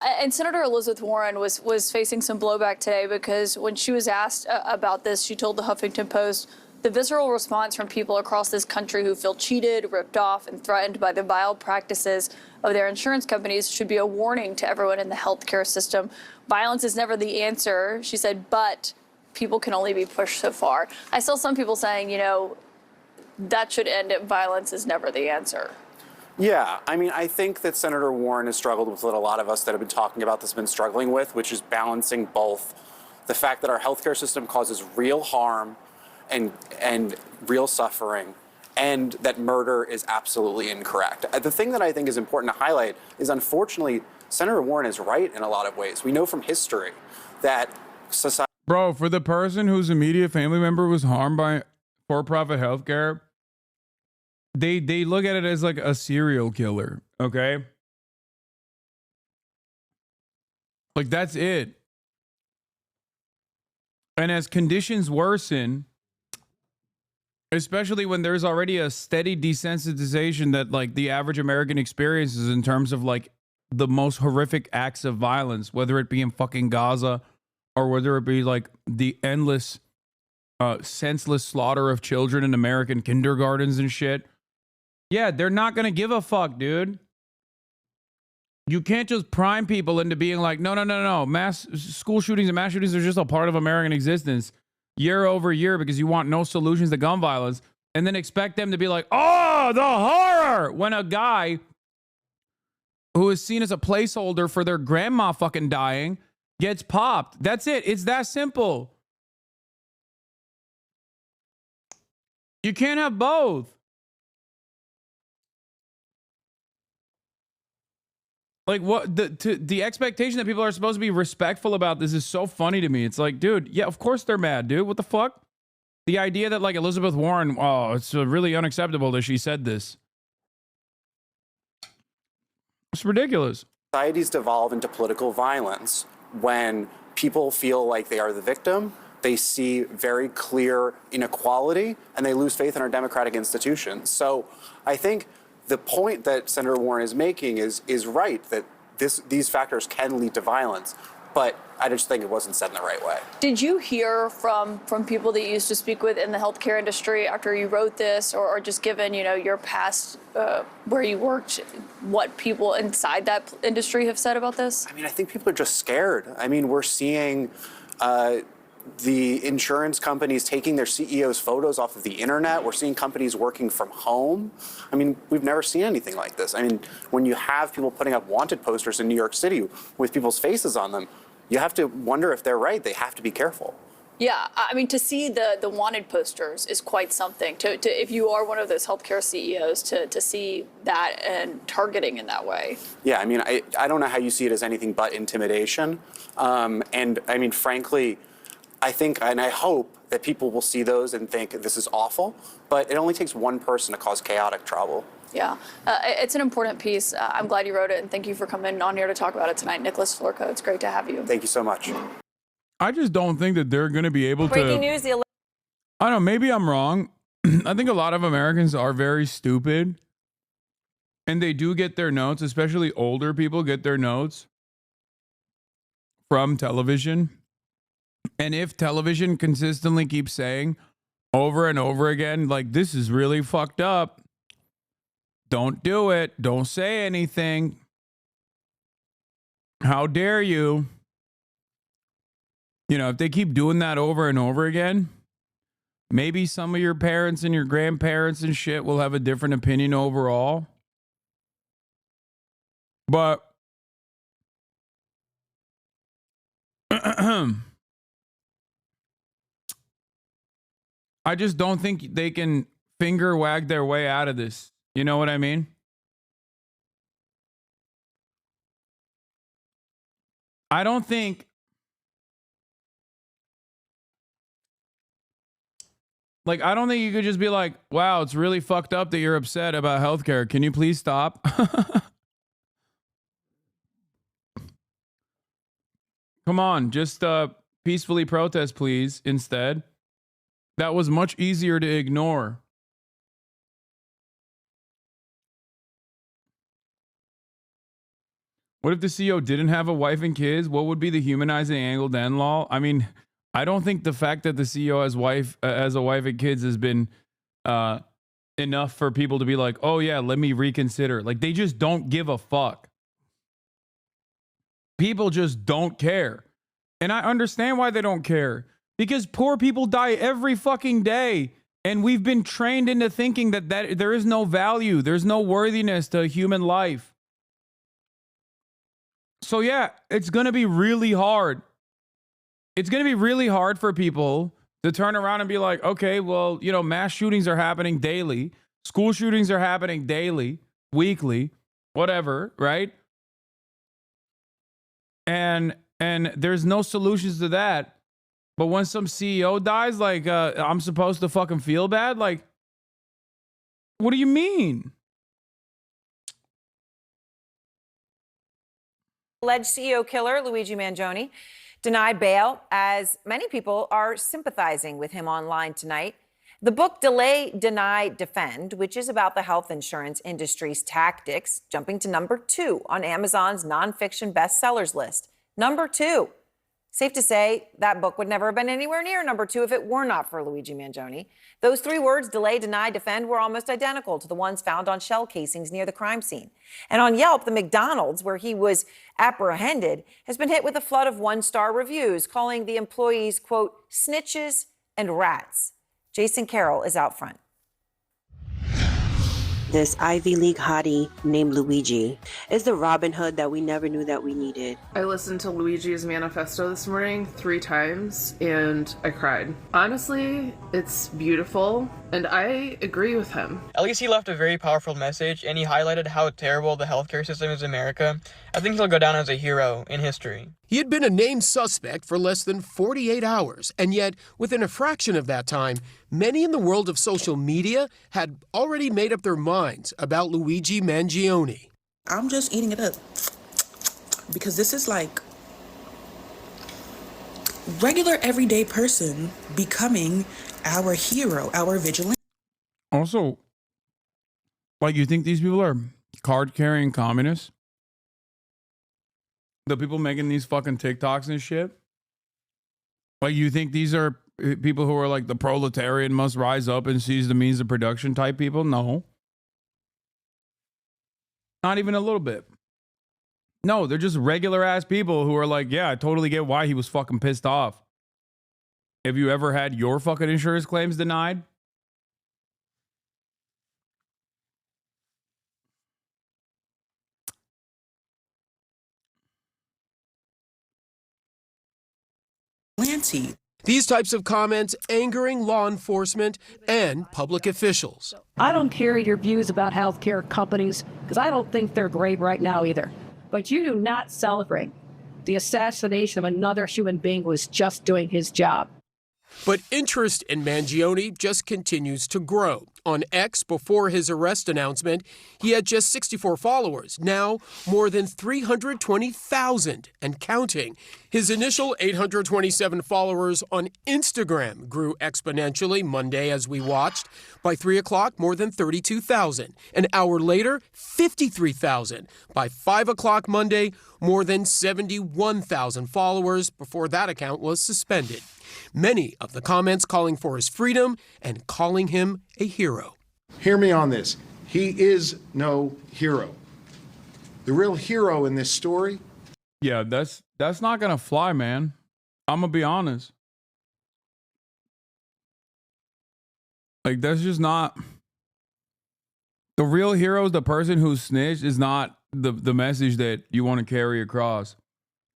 And Senator Elizabeth Warren was facing some blowback today because when she was asked about this, she told the Huffington Post, the visceral response from people across this country who feel cheated, ripped off, and threatened by the vile practices of their insurance companies should be a warning to everyone in the healthcare system. Violence is never the answer, she said, but people can only be pushed so far. I saw some people saying, that should end it. Violence is never the answer. Yeah, I mean, I think that Senator Warren has struggled with what a lot of us that have been talking about this have been struggling with, which is balancing both the fact that our healthcare system causes real harm and real suffering, and that murder is absolutely incorrect. The thing that I think is important to highlight is, unfortunately, Senator Warren is right in a lot of ways. We know from history that society... Bro, for the person whose immediate family member was harmed by for-profit healthcare, they look at it as like a serial killer, okay? Like, that's it. And as conditions worsen, especially when there's already a steady desensitization that like the average American experiences in terms of like the most horrific acts of violence, whether it be in fucking Gaza or whether it be like the endless, senseless slaughter of children in American kindergartens and shit. Yeah, they're not going to give a fuck, dude. You can't just prime people into being like, no. Mass school shootings and mass shootings are just a part of American existence year over year because you want no solutions to gun violence, and then expect them to be like, oh, the horror, when a guy who is seen as a placeholder for their grandma fucking dying gets popped. That's it. It's that simple. You can't have both. Like, what the expectation that people are supposed to be respectful about this is so funny to me. It's like, dude, yeah, of course they're mad, dude. What the fuck? The idea that like Elizabeth Warren, oh, it's really unacceptable that she said this. It's ridiculous. Societies devolve into political violence when people feel like they are the victim, they see very clear inequality, and they lose faith in our democratic institutions. So I think the point that Senator Warren is making is right, that these factors can lead to violence, but I just think it wasn't said in the right way. Did you hear from people that you used to speak with in the healthcare industry after you wrote this, or just given, your past, where you worked, what people inside that industry have said about this? I mean, I think people are just scared. I mean, we're seeing the insurance companies taking their CEOs' photos off of the internet. We're seeing companies working from home. I mean, we've never seen anything like this. I mean, when you have people putting up wanted posters in New York City with people's faces on them, you have to wonder if they're right. They have to be careful. Yeah, I mean, to see the wanted posters is quite something. To if you are one of those healthcare CEOs, to see that and targeting in that way. Yeah, I mean, I don't know how you see it as anything but intimidation. And I mean, frankly, I think and I hope that people will see those and think this is awful, but it only takes one person to cause chaotic trouble. Yeah, it's an important piece. I'm glad you wrote it, and thank you for coming on here to talk about it tonight. Nicholas Florco, it's great to have you. Thank you so much. I just don't think that they're going to be able to... Breaking news, I don't know, maybe I'm wrong. I think a lot of Americans are very stupid, and they do get their notes, especially older people get their notes from television. And if television consistently keeps saying over and over again, like, this is really fucked up, don't do it, don't say anything, how dare you? You know, if they keep doing that over and over again, maybe some of your parents and your grandparents and shit will have a different opinion overall. But I just don't think they can finger wag their way out of this. You know what I mean? I don't think... Like, I don't think you could just be like, wow, it's really fucked up that you're upset about healthcare. Can you please stop? Come on, just peacefully protest, please, instead. That was much easier to ignore. What if the CEO didn't have a wife and kids? What would be the humanizing angle then, law? I mean... I don't think the fact that the CEO has a wife and kids has been enough for people to be like, oh yeah, let me reconsider. Like, they just don't give a fuck. People just don't care. And I understand why they don't care. Because poor people die every fucking day. And we've been trained into thinking that there is no value. There's no worthiness to human life. So yeah, it's going to be really hard. It's going to be really hard for people to turn around and be like, okay, well, you know, mass shootings are happening daily. School shootings are happening daily, weekly, whatever, right? And there's no solutions to that. But when some CEO dies, like, I'm supposed to fucking feel bad? Like, what do you mean? Alleged CEO killer Luigi Mangione denied bail, as many people are sympathizing with him online tonight. The book Delay, Deny, Defend, which is about the health insurance industry's tactics, jumping to number 2 on Amazon's nonfiction bestsellers list. Number 2. Safe to say that book would never have been anywhere near number 2 if it were not for Luigi Mangione. Those 3 words, delay, deny, defend, were almost identical to the ones found on shell casings near the crime scene. And on Yelp, the McDonald's where he was apprehended has been hit with a flood of 1-star reviews, calling the employees, quote, snitches and rats. Jason Carroll is out front. This Ivy League hottie named Luigi is the Robin Hood that we never knew that we needed. I listened to Luigi's manifesto this morning 3 times and I cried. Honestly, it's beautiful and I agree with him. At least he left a very powerful message and he highlighted how terrible the healthcare system is in America. I think he'll go down as a hero in history. He had been a named suspect for less than 48 hours, and yet, within a fraction of that time, many in the world of social media had already made up their minds about Luigi Mangione. I'm just eating it up because this is like regular everyday person becoming our hero, our vigilante. Also, like, you think these people are card-carrying communists? The people making these fucking TikToks and shit? Like, you think these are people who are like the proletariat must rise up and seize the means of production type people? No. Not even a little bit. No, they're just regular ass people who are like, yeah, I totally get why he was fucking pissed off. Have you ever had your fucking insurance claims denied? These types of comments angering law enforcement and public officials. I don't care your views about healthcare companies because I don't think they're great right now either. But you do not celebrate the assassination of another human being who is just doing his job. But interest in Mangione just continues to grow. On X, before his arrest announcement, he had just 64 followers. Now, more than 320,000 and counting. His initial 827 followers on Instagram grew exponentially Monday as we watched. By 3 o'clock, more than 32,000. An hour later, 53,000. By 5 o'clock Monday, more than 71,000 followers before that account was suspended. Many of the comments calling for his freedom and calling him a hero. Hear me on this. He is no hero. The real hero in this story. Yeah, that's not gonna fly, man. I'm gonna be honest. Like, that's just not. The real hero is the person who snitched, is not the message that you want to carry across.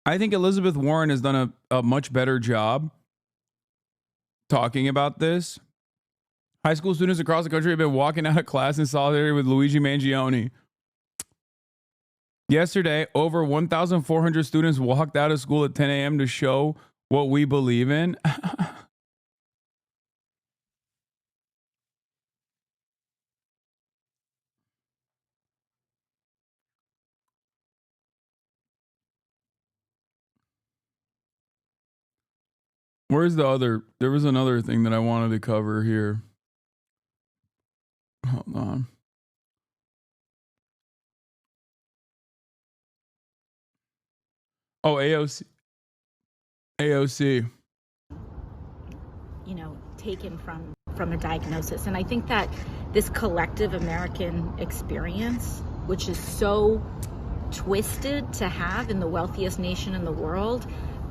I think Elizabeth Warren has done a much better job talking about this. High school students across the country have been walking out of class in solidarity with Luigi Mangione. Yesterday, over 1,400 students walked out of school at 10 a.m. to show what we believe in. Where's the other? There was another thing that I wanted to cover here. Hold on. Oh, AOC. AOC. You know, taken from a diagnosis. And I think that this collective American experience, which is so twisted to have in the wealthiest nation in the world,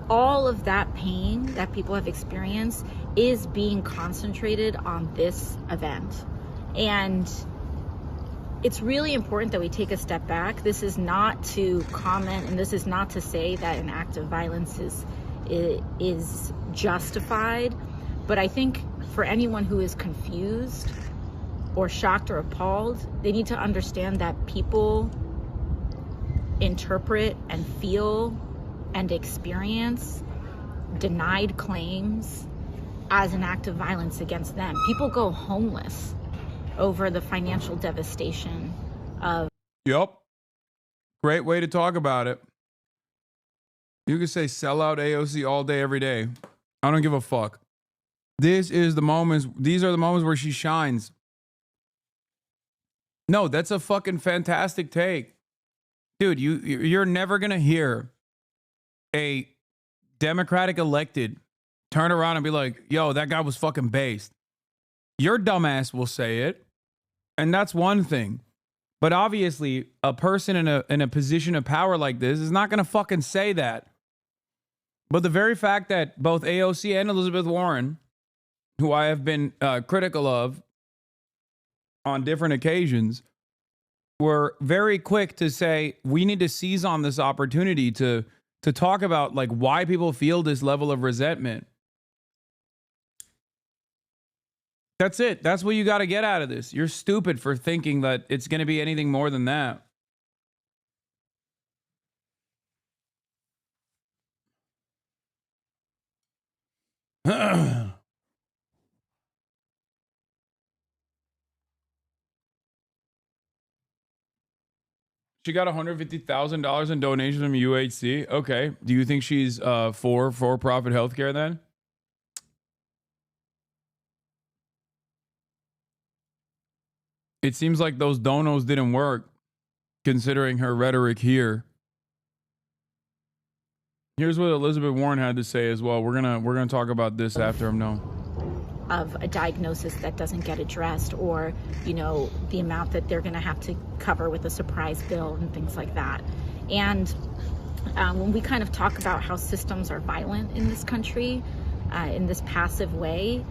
all of that pain that people have experienced is being concentrated on this event. And it's really important that we take a step back. This is not to comment, and this is not to say that an act of violence is justified. But I think for anyone who is confused or shocked or appalled, they need to understand that people interpret and feel and experience denied claims as an act of violence against them. People go homeless over the financial devastation of... Yup. Great way to talk about it. You can say sell out AOC all day, every day. I don't give a fuck. These are the moments where she shines. No, that's a fucking fantastic take. Dude, you're never going to hear a Democratic elected turn around and be like, yo, that guy was fucking based. Your dumbass will say it. And that's one thing. But obviously, a person in a position of power like this is not going to fucking say that. But the very fact that both AOC and Elizabeth Warren, who I have been critical of on different occasions, were very quick to say, we need to seize on this opportunity to talk about like why people feel this level of resentment. That's it. That's what you got to get out of this. You're stupid for thinking that it's going to be anything more than that. She got $150,000 in donations from UHC. Okay. Do you think she's for-profit healthcare then? It seems like those donos didn't work, considering her rhetoric here. Here's what Elizabeth Warren had to say as well. We're gonna talk about this after I'm done. Of a diagnosis that doesn't get addressed, or, you know, the amount that they're going to have to cover with a surprise bill and things like that. And when we kind of talk about how systems are violent in this country, in this passive way,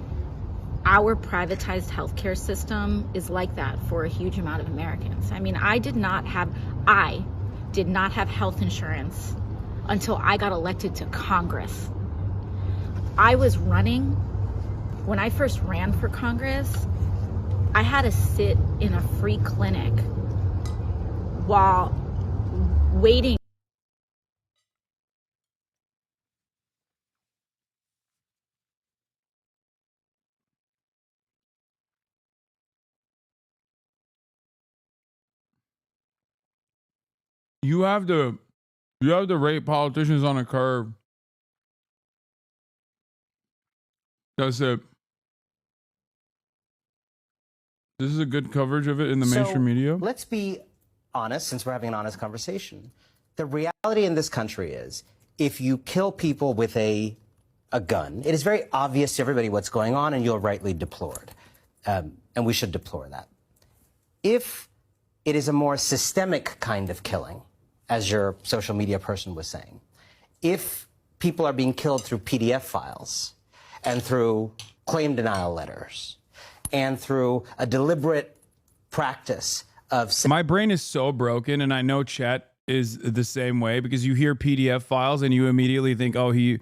our privatized healthcare system is like that for a huge amount of Americans. I mean, I did not have health insurance until I got elected to Congress. I was running. When I first ran for Congress, I had to sit in a free clinic while waiting. You have to rate politicians on a curve. That's it. This is a good coverage of it in the mainstream media. Let's be honest, since we're having an honest conversation. The reality in this country is, if you kill people with a gun, it is very obvious to everybody what's going on, and you're rightly deplored. And we should deplore that. If it is a more systemic kind of killing, as your social media person was saying, if people are being killed through PDF files and through claim denial letters and through a deliberate practice of... My brain is so broken, and I know chat is the same way, because you hear PDF files and you immediately think, oh, he's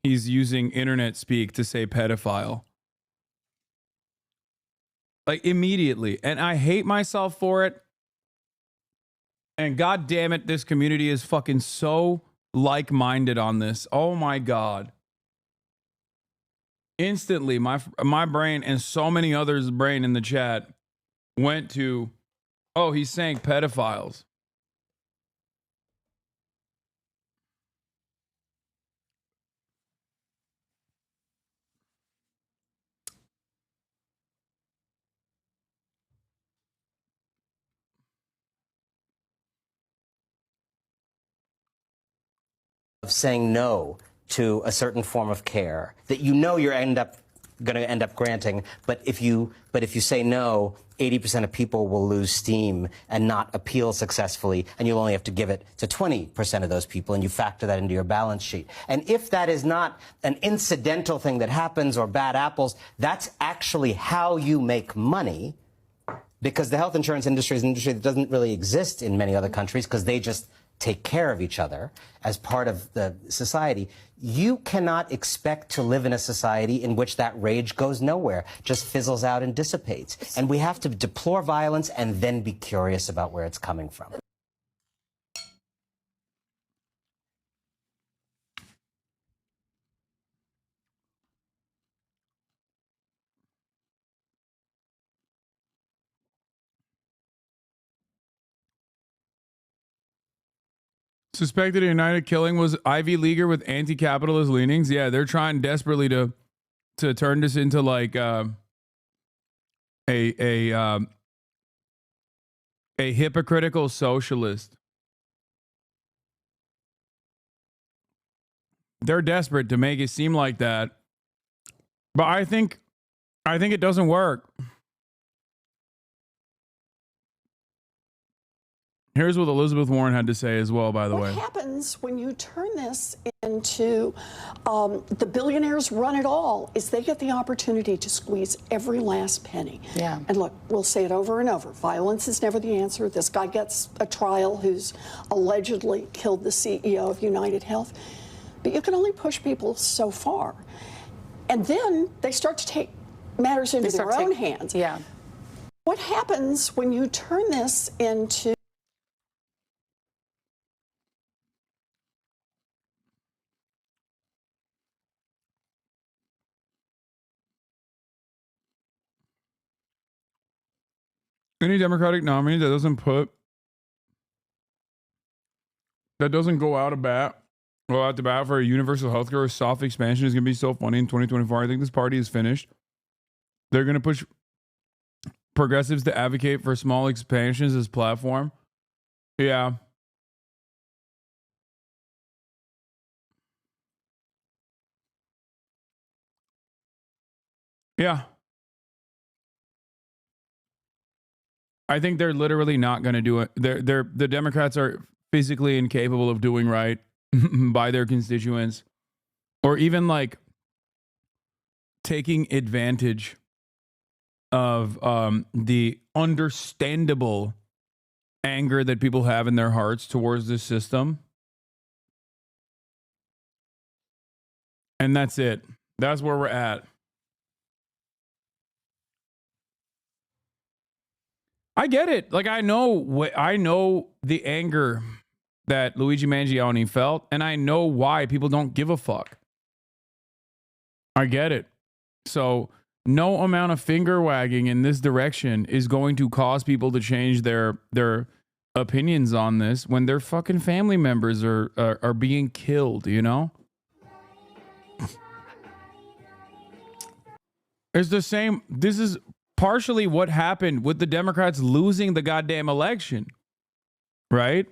using internet speak to say pedophile. Like, immediately. And I hate myself for it. And God damn it, this community is fucking so like-minded on this. Oh my God. Instantly, my brain and so many others' brain in the chat went to, oh, he's saying pedophiles. Of saying no to a certain form of care that you know you're going to end up granting, but if you say no, 80% of people will lose steam and not appeal successfully, and you'll only have to give it to 20% of those people, and you factor that into your balance sheet. And if that is not an incidental thing that happens or bad apples, that's actually how you make money, because the health insurance industry is an industry that doesn't really exist in many other countries, because they just take care of each other as part of the society, you cannot expect to live in a society in which that rage goes nowhere, just fizzles out and dissipates. And we have to deplore violence and then be curious about where it's coming from. Suspected United killing was Ivy Leaguer with anti-capitalist leanings. Yeah, they're trying desperately to turn this into like a hypocritical socialist. They're desperate to make it seem like that, but I think it doesn't work. Here's what Elizabeth Warren had to say as well, by the way. What happens when you turn this into the billionaires run it all is they get the opportunity to squeeze every last penny. Yeah. And look, we'll say it over and over. Violence is never the answer. This guy gets a trial who's allegedly killed the CEO of United Health. But you can only push people so far. And then they start to take matters into their own hands. Yeah. What happens when you turn this into any Democratic nominee that doesn't go out to bat for a universal healthcare or soft expansion is going to be so funny in 2024. I think this party is finished. They're going to push progressives to advocate for small expansions as platform. Yeah. Yeah. I think they're literally not going to do it. The Democrats are physically incapable of doing right by their constituents, or even like taking advantage of the understandable anger that people have in their hearts towards this system. And that's it. That's where we're at. I get it. Like, I know the anger that Luigi Mangione felt, and I know why people don't give a fuck. I get it. So no amount of finger wagging in this direction is going to cause people to change their opinions on this when their fucking family members are being killed, you know? It's the same. This is partially what happened with the Democrats losing the goddamn election, right?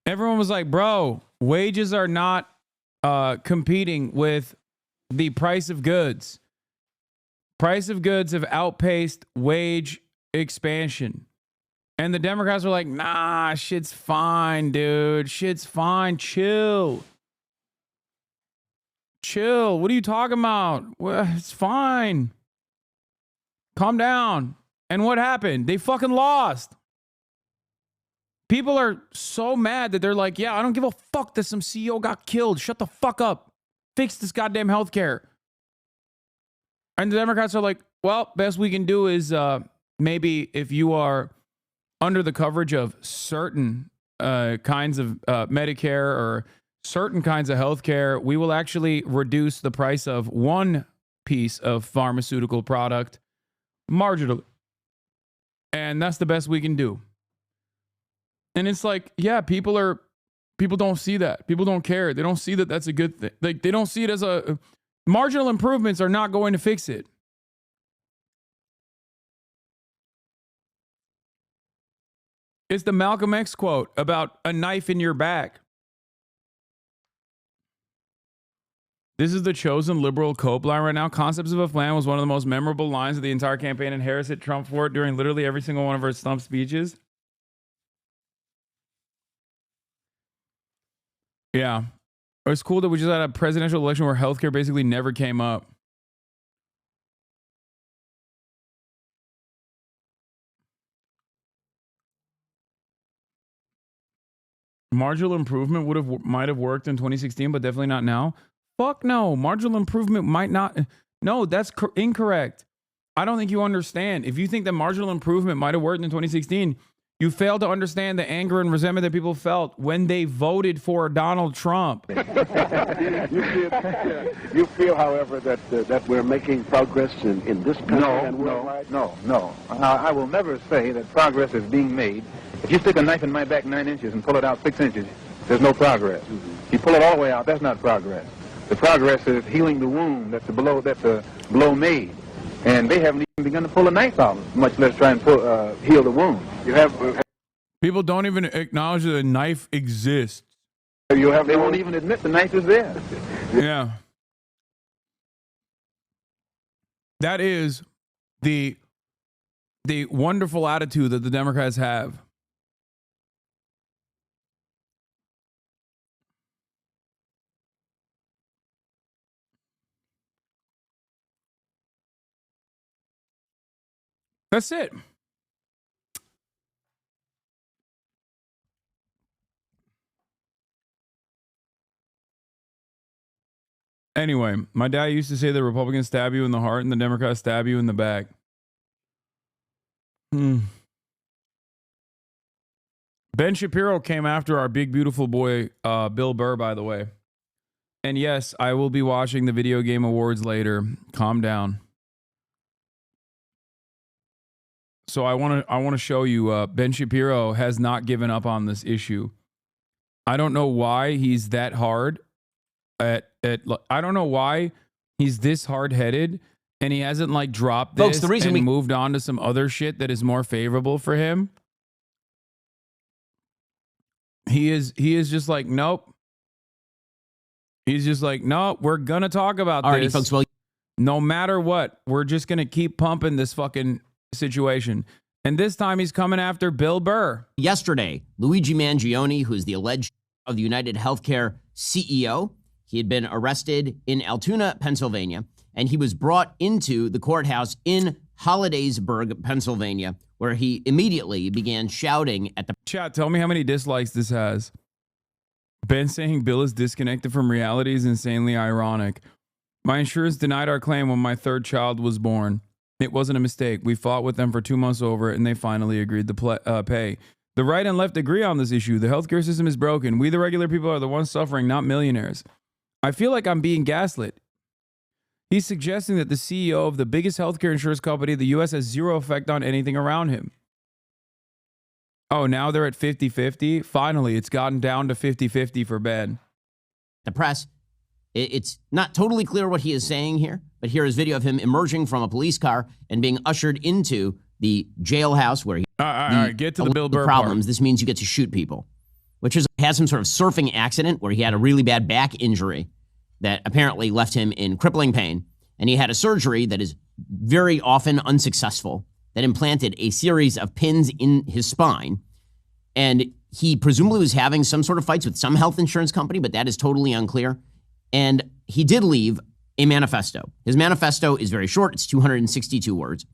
Everyone was like, bro, wages are not competing with the price of goods. Price of goods have outpaced wage expansion. And the Democrats were like, nah, shit's fine, dude. Shit's fine. Chill. Chill. What are you talking about? Well, it's fine. Calm down. And what happened? They fucking lost. People are so mad that they're like, yeah, I don't give a fuck that some CEO got killed. Shut the fuck up. Fix this goddamn healthcare. And the Democrats are like, well, best we can do is maybe if you are under the coverage of certain kinds of Medicare or certain kinds of healthcare, we will actually reduce the price of one piece of pharmaceutical product marginally. And that's the best we can do. And it's like, yeah, people don't see that. People don't care. They don't see that that's a good thing. Like, they don't see it as a marginal improvements are not going to fix it. It's the Malcolm X quote about a knife in your back. This is the chosen liberal cope line right now. Concepts of a plan was one of the most memorable lines of the entire campaign, and Harris hit Trump for it during literally every single one of her stump speeches. Yeah. It's cool that we just had a presidential election where healthcare basically never came up. Marginal improvement might have worked in 2016, but definitely not now. Fuck no. Marginal improvement might not. No, that's incorrect. I don't think you understand. If you think that marginal improvement might have worked in 2016, you fail to understand the anger and resentment that people felt when they voted for Donald Trump. You feel, however, that we're making progress in this country and worldwide? No. I will never say that progress is being made. If you stick a knife in my back 9 inches and pull it out 6 inches, there's no progress. If you pull it all the way out, that's not progress. The progress is healing the wound that the blow made. And they haven't even begun to pull a knife out, much less try and heal the wound. People don't even acknowledge that a knife exists. They won't even admit the knife is there. Yeah. That is the wonderful attitude that the Democrats have. That's it. Anyway, my dad used to say the Republicans stab you in the heart and the Democrats stab you in the back. Ben Shapiro came after our big, beautiful boy, Bill Burr, by the way. And yes, I will be watching the Video Game Awards later. Calm down. So I want to show you Ben Shapiro has not given up on this issue. I don't know why he's that hard I don't know why he's this hard-headed and he hasn't like dropped this. Folks, the reason we moved on to some other shit that is more favorable for him. He is just like, nope. He's just like, no, we're gonna talk about this. Folks, well, no matter what, we're just gonna keep pumping this fucking situation. And this time he's coming after Bill Burr. Yesterday, Luigi Mangione, who is the alleged of the United Healthcare CEO, he had been arrested in Altoona, Pennsylvania, and he was brought into the courthouse in Hollidaysburg, Pennsylvania, where he immediately began shouting at the... Chat, tell me how many dislikes this has. Ben saying Bill is disconnected from reality is insanely ironic. My insurance denied our claim when my third child was born. It wasn't a mistake. We fought with them for 2 months over it, and they finally agreed to pay. The right and left agree on this issue. The healthcare system is broken. We, the regular people, are the ones suffering, not millionaires. I feel like I'm being gaslit. He's suggesting that the CEO of the biggest healthcare insurance company in the U.S. has zero effect on anything around him. Oh, now they're at 50-50? Finally, it's gotten down to 50-50 for Ben. The press. It's not totally clear what he is saying here, but here is video of him emerging from a police car and being ushered into the jailhouse where he... All right, get to the Bill Burr problems. part. This means you get to shoot people, which has some sort of surfing accident where he had a really bad back injury that apparently left him in crippling pain. And he had a surgery that is very often unsuccessful that implanted a series of pins in his spine. And he presumably was having some sort of fights with some health insurance company, but that is totally unclear. And he did leave a manifesto. His manifesto is very short. It's 262 words.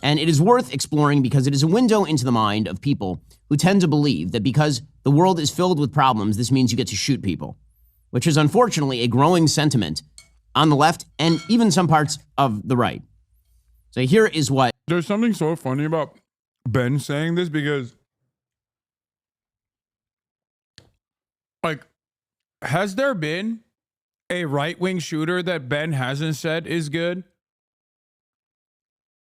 And it is worth exploring because it is a window into the mind of people who tend to believe that because the world is filled with problems, this means you get to shoot people, which is unfortunately a growing sentiment on the left and even some parts of the right. So here is what... There's something so funny about Ben saying this because, like, has there been a right-wing shooter that Ben hasn't said is good?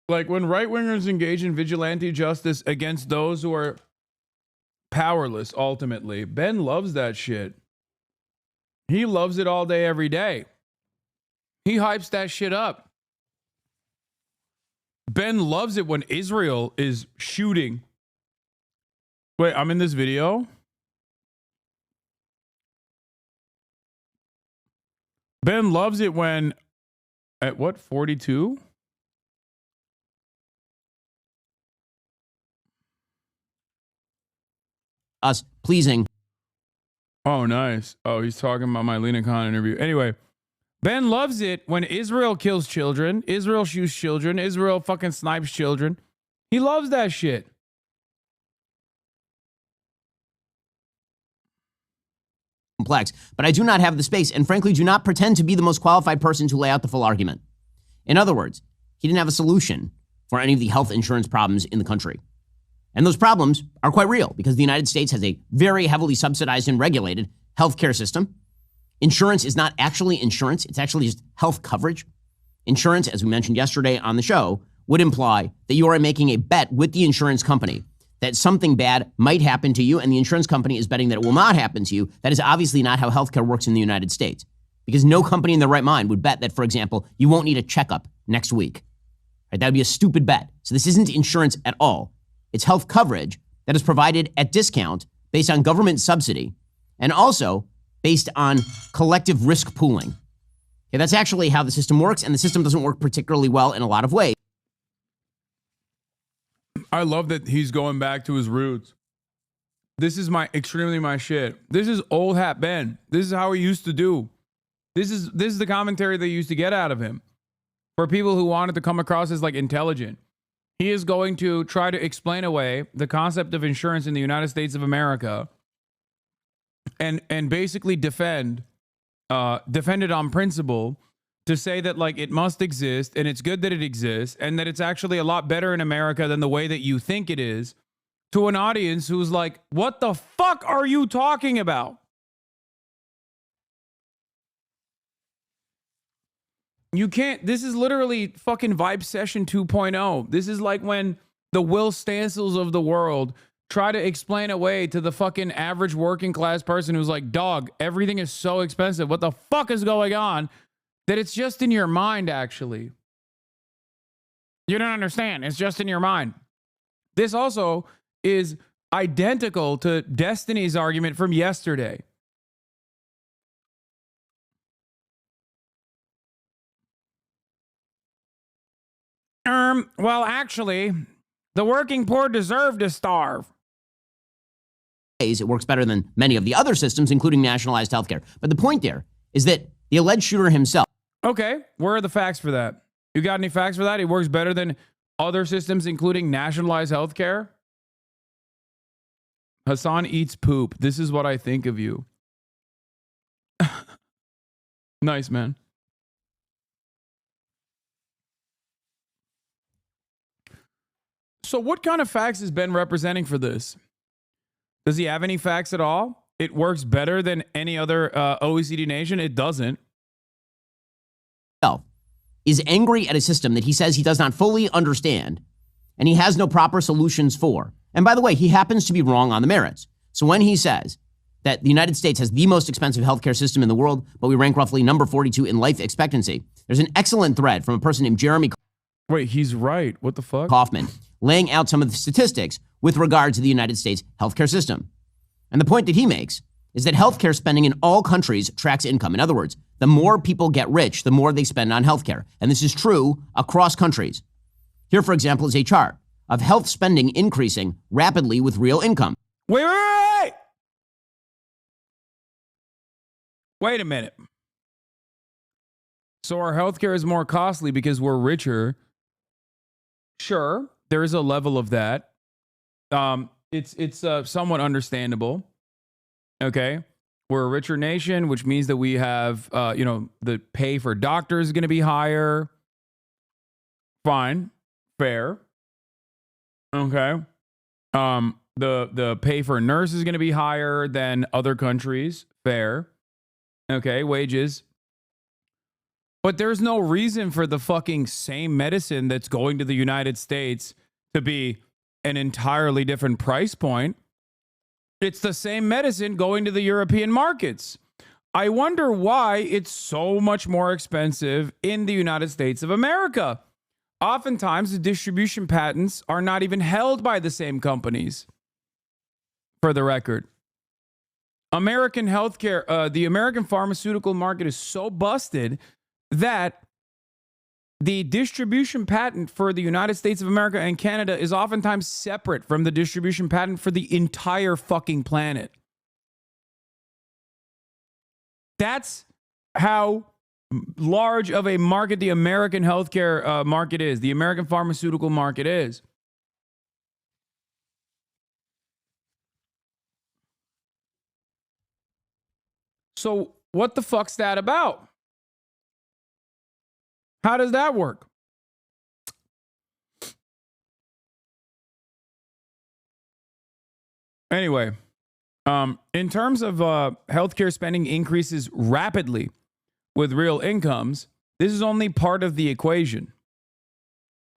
Like, when right-wingers engage in vigilante justice against those who are powerless, ultimately, Ben loves that shit. He loves it all day, every day. He hypes that shit up. Ben loves it when Israel is shooting. Wait, I'm in this video? Ben loves it when, at what, 42? Us pleasing. Oh, nice. Oh, he's talking about my Lena Khan interview. Anyway, Ben loves it when Israel kills children, Israel shoots children, Israel fucking snipes children. He loves that shit. complex, but I do not have the space and frankly do not pretend to be the most qualified person to lay out the full argument. In other words, he didn't have a solution for any of the health insurance problems in the country. And those problems are quite real because the United States has a very heavily subsidized and regulated healthcare system. Insurance is not actually insurance. It's actually just health coverage. Insurance, as we mentioned yesterday on the show, would imply that you are making a bet with the insurance company that something bad might happen to you, and the insurance company is betting that it will not happen to you. That is obviously not how healthcare works in the United States, because no company in their right mind would bet that, for example, you won't need a checkup next week. Right? That would be a stupid bet. So this isn't insurance at all. It's health coverage that is provided at discount based on government subsidy and also based on collective risk pooling. Okay, that's actually how the system works, and the system doesn't work particularly well in a lot of ways. I love that he's going back to his roots. This is extremely my shit. This is old hat Ben. This is how he used to do. This is the commentary they used to get out of him. For people who wanted to come across as like intelligent. He is going to try to explain away the concept of insurance in the United States of America and basically defend it on principle to say that like it must exist and it's good that it exists and that it's actually a lot better in America than the way that you think it is, to an audience who's like, what the fuck are you talking about? You can't, this is literally fucking Vibe Session 2.0. This is like when the Will Stancils of the world try to explain away to the fucking average working class person who's like, dog, everything is so expensive. What the fuck is going on? That it's just in your mind, actually. You don't understand. It's just in your mind. This also is identical to Destiny's argument from yesterday. Well, actually, the working poor deserve to starve. It works better than many of the other systems, including nationalized healthcare. But the point there is that the alleged shooter himself. Okay, where are the facts for that? You got any facts for that? He works better than other systems, including nationalized healthcare? Hasan eats poop. This is what I think of you. Nice, man. So what kind of facts has Ben representing for this? Does he have any facts at all? It works better than any other OECD nation? It doesn't. Is angry at a system that he says he does not fully understand and he has no proper solutions for. And by the way, he happens to be wrong on the merits. So when he says that the United States has the most expensive healthcare system in the world, but we rank roughly number 42 in life expectancy, there's an excellent thread from a person named Jeremy. Wait, he's right. What the fuck? Kaufman, laying out some of the statistics with regard to the United States healthcare system. And the point that he makes is that healthcare spending in all countries tracks income. In other words, the more people get rich, the more they spend on healthcare. And this is true across countries. Here, for example, is a chart of health spending increasing rapidly with real income. Wait a minute. So our healthcare is more costly because we're richer. Sure, there is a level of that. It's somewhat understandable. Okay, we're a richer nation, which means that we have, the pay for doctors is going to be higher. Fine, fair. Okay, the pay for a nurse is going to be higher than other countries. Fair. Okay, wages. But there's no reason for the fucking same medicine that's going to the United States to be an entirely different price point. It's the same medicine going to the European markets. I wonder why it's so much more expensive in the United States of America. Oftentimes, the distribution patents are not even held by the same companies. For the record, American healthcare, the American pharmaceutical market is so busted that the distribution patent for the United States of America and Canada is oftentimes separate from the distribution patent for the entire fucking planet. That's how large of a market the American healthcare market is, the American pharmaceutical market is. So what the fuck's that about? How does that work? Anyway, in terms of healthcare spending increases rapidly with real incomes, this is only part of the equation.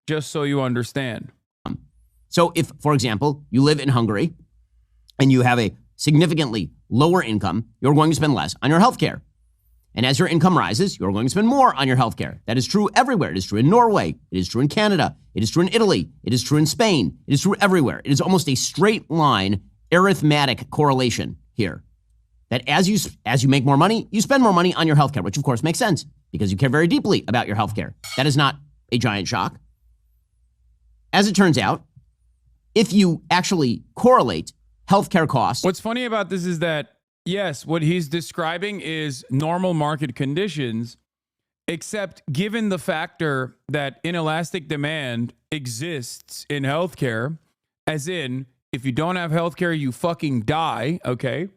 Just so you understand. So if, for example, you live in Hungary and you have a significantly lower income, you're going to spend less on your healthcare. And as your income rises, you're going to spend more on your healthcare. That is true everywhere. It is true in Norway. It is true in Canada. It is true in Italy. It is true in Spain. It is true everywhere. It is almost a straight line arithmetic correlation here. That as you make more money, you spend more money on your healthcare, which of course makes sense because you care very deeply about your healthcare. That is not a giant shock. As it turns out, if you actually correlate healthcare costs. What's funny about this is that, yes, what he's describing is normal market conditions, except given the factor that inelastic demand exists in healthcare, as in, if you don't have healthcare, you fucking die, okay?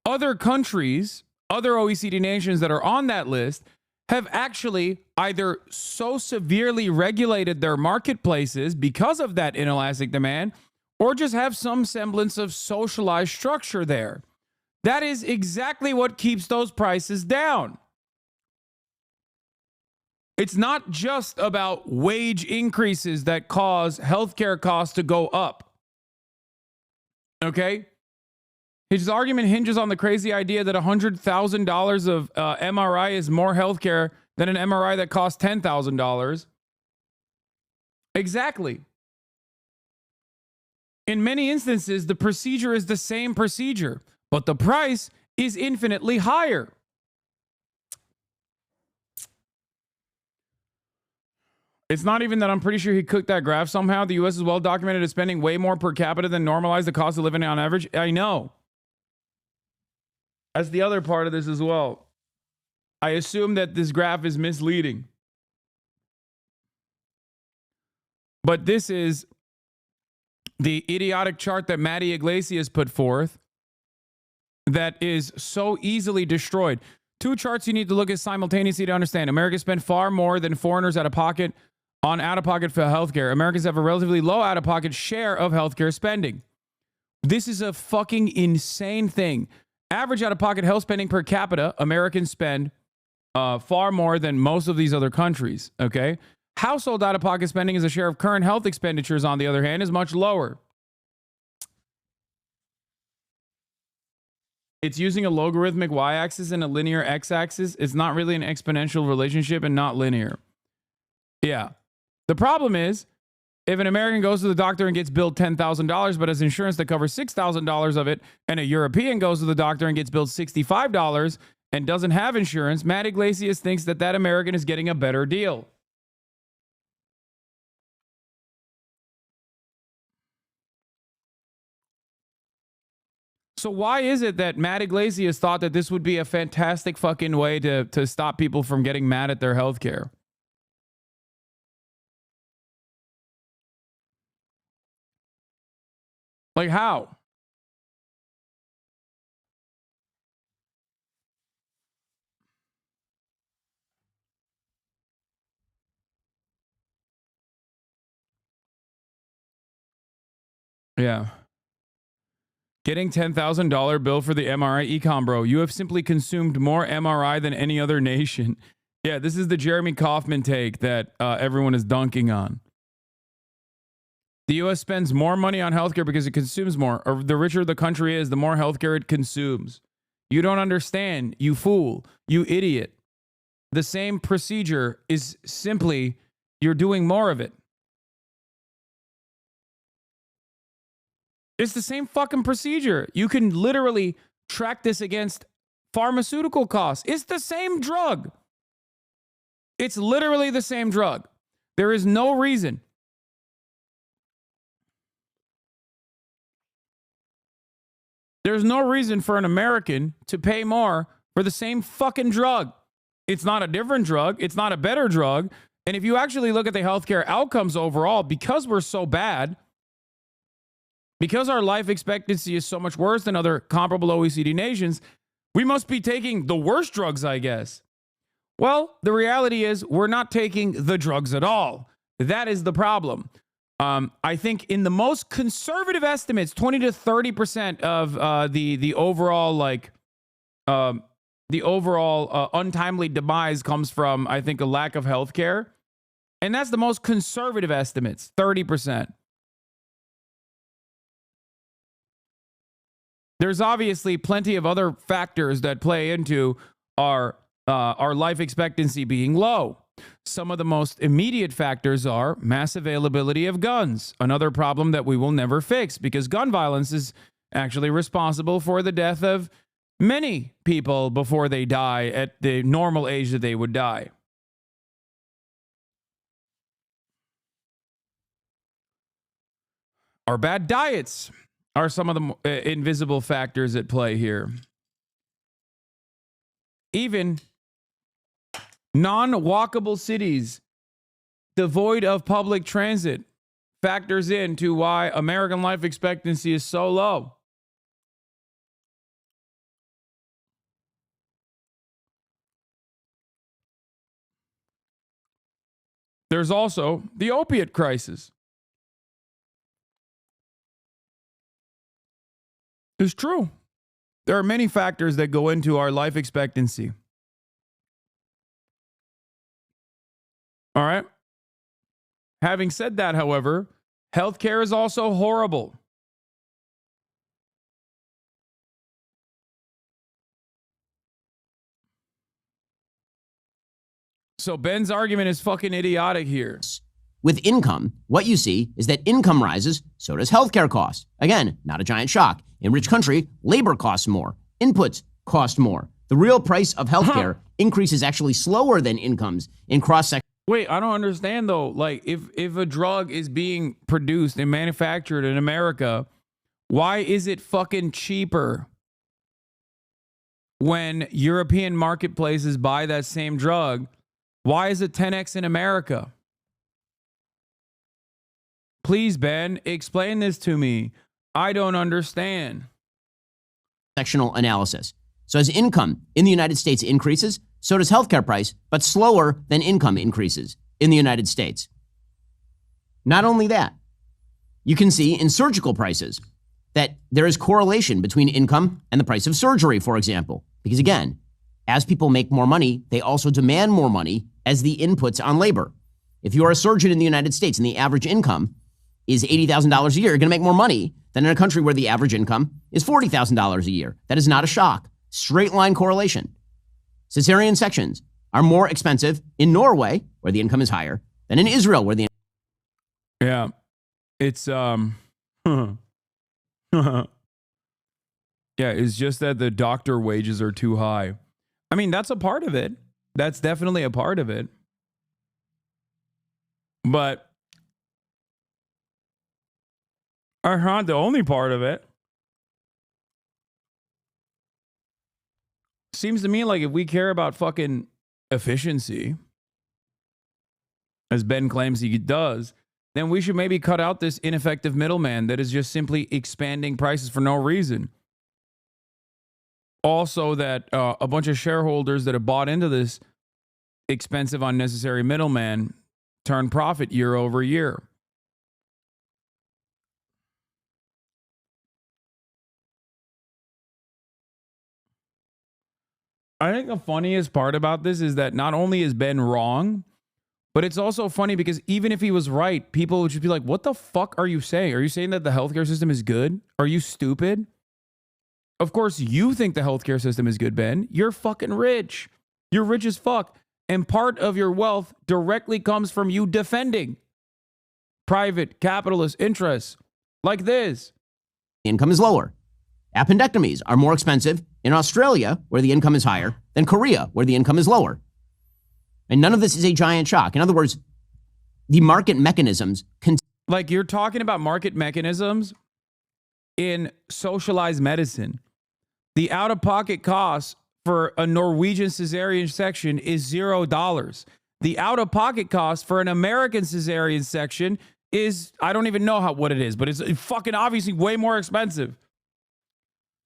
Other countries, other OECD nations that are on that list have actually either so severely regulated their marketplaces because of that inelastic demand, or just have some semblance of socialized structure there. That is exactly what keeps those prices down. It's not just about wage increases that cause healthcare costs to go up. Okay? His argument hinges on the crazy idea that $100,000 of MRI is more healthcare than an MRI that costs $10,000. Exactly. In many instances, the procedure is the same procedure, but the price is infinitely higher. It's not even that I'm pretty sure he cooked that graph somehow. The U.S. is well documented as spending way more per capita than normalized the cost of living on average. I know. That's the other part of this as well. I assume that this graph is misleading. But this is the idiotic chart that Matty Iglesias put forth that is so easily destroyed. Two charts you need to look at simultaneously to understand. Americans spend far more than foreigners out-of-pocket for healthcare. Americans have a relatively low out-of-pocket share of healthcare spending. This is a fucking insane thing. Average out-of-pocket health spending per capita, Americans spend far more than most of these other countries, okay? Household out-of-pocket spending as a share of current health expenditures, on the other hand, is much lower. It's using a logarithmic y-axis and a linear x-axis. It's not really an exponential relationship and not linear. Yeah. The problem is, if an American goes to the doctor and gets billed $10,000 but has insurance that covers $6,000 of it, and a European goes to the doctor and gets billed $65 and doesn't have insurance, Matt Iglesias thinks that that American is getting a better deal. So why is it that Matt Iglesias thought that this would be a fantastic fucking way to stop people from getting mad at their health care? Like how? Yeah. Getting $10,000 bill for the MRI econ, bro. You have simply consumed more MRI than any other nation. Yeah, this is the Jeremy Kauffman take that everyone is dunking on. The U.S. spends more money on healthcare because it consumes more. Or the richer the country is, the more healthcare it consumes. You don't understand, you fool, you idiot. The same procedure is simply you're doing more of it. It's the same fucking procedure. You can literally track this against pharmaceutical costs. It's the same drug. It's literally the same drug. There is no reason. There's no reason for an American to pay more for the same fucking drug. It's not a different drug. It's not a better drug. And if you actually look at the healthcare outcomes overall, because we're so bad, because our life expectancy is so much worse than other comparable OECD nations, We must be taking the worst drugs, I guess. Well, the reality is we're not taking the drugs at all. That is the problem. I think in the most conservative estimates, 20 to 30% of the overall untimely demise comes from, I think, a lack of health care. And that's the most conservative estimates, 30%. There's obviously plenty of other factors that play into our life expectancy being low. Some of the most immediate factors are mass availability of guns, another problem that we will never fix because gun violence is actually responsible for the death of many people before they die at the normal age that they would die. Our bad diets are some of the invisible factors at play here. Even non-walkable cities devoid of public transit factors into why American life expectancy is so low. There's also the opiate crisis. It's true. There are many factors that go into our life expectancy. All right. Having said that, however, healthcare is also horrible. So Ben's argument is fucking idiotic here. With income, what you see is that income rises, so does healthcare costs. Again, not a giant shock. In rich country, labor costs more. Inputs cost more. The real price of healthcare increases actually slower than incomes in cross-sector. Wait, I don't understand though. Like, if a drug is being produced and manufactured in America, why is it fucking cheaper when European marketplaces buy that same drug? Why is it 10x in America? Please, Ben, explain this to me. I don't understand. Sectional analysis. So as income in the United States increases, so does healthcare price, but slower than income increases in the United States. Not only that, you can see in surgical prices that there is correlation between income and the price of surgery, for example. Because again, as people make more money, they also demand more money as the inputs on labor. If you are a surgeon in the United States and the average income is $80,000 a year, you're going to make more money than in a country where the average income is $40,000 a year. That is not a shock. Straight line correlation. Cesarean sections are more expensive in Norway, where the income is higher, than in Israel, where the Yeah. It's yeah, it's just that the doctor wages are too high. I mean, that's a part of it. That's definitely a part of it. But not the only part of it. Seems to me like if we care about fucking efficiency, as Ben claims he does, then we should maybe cut out this ineffective middleman that is just simply expanding prices for no reason. Also that a bunch of shareholders that have bought into this expensive, unnecessary middleman turn profit year over year. I think the funniest part about this is that not only is Ben wrong, but it's also funny because even if he was right, people would just be like, what the fuck are you saying? Are you saying that the healthcare system is good? Are you stupid? Of course, you think the healthcare system is good, Ben. You're fucking rich. You're rich as fuck. And part of your wealth directly comes from you defending private capitalist interests like this. income is lower. Appendectomies are more expensive in Australia, where the income is higher, than Korea, where the income is lower. And none of this is a giant shock. In other words, the market mechanisms like you're talking about market mechanisms in socialized medicine. The out-of-pocket cost for a Norwegian cesarean section is $0. The out-of-pocket cost for an American cesarean section is, I don't even know what it is, but it's fucking obviously way more expensive.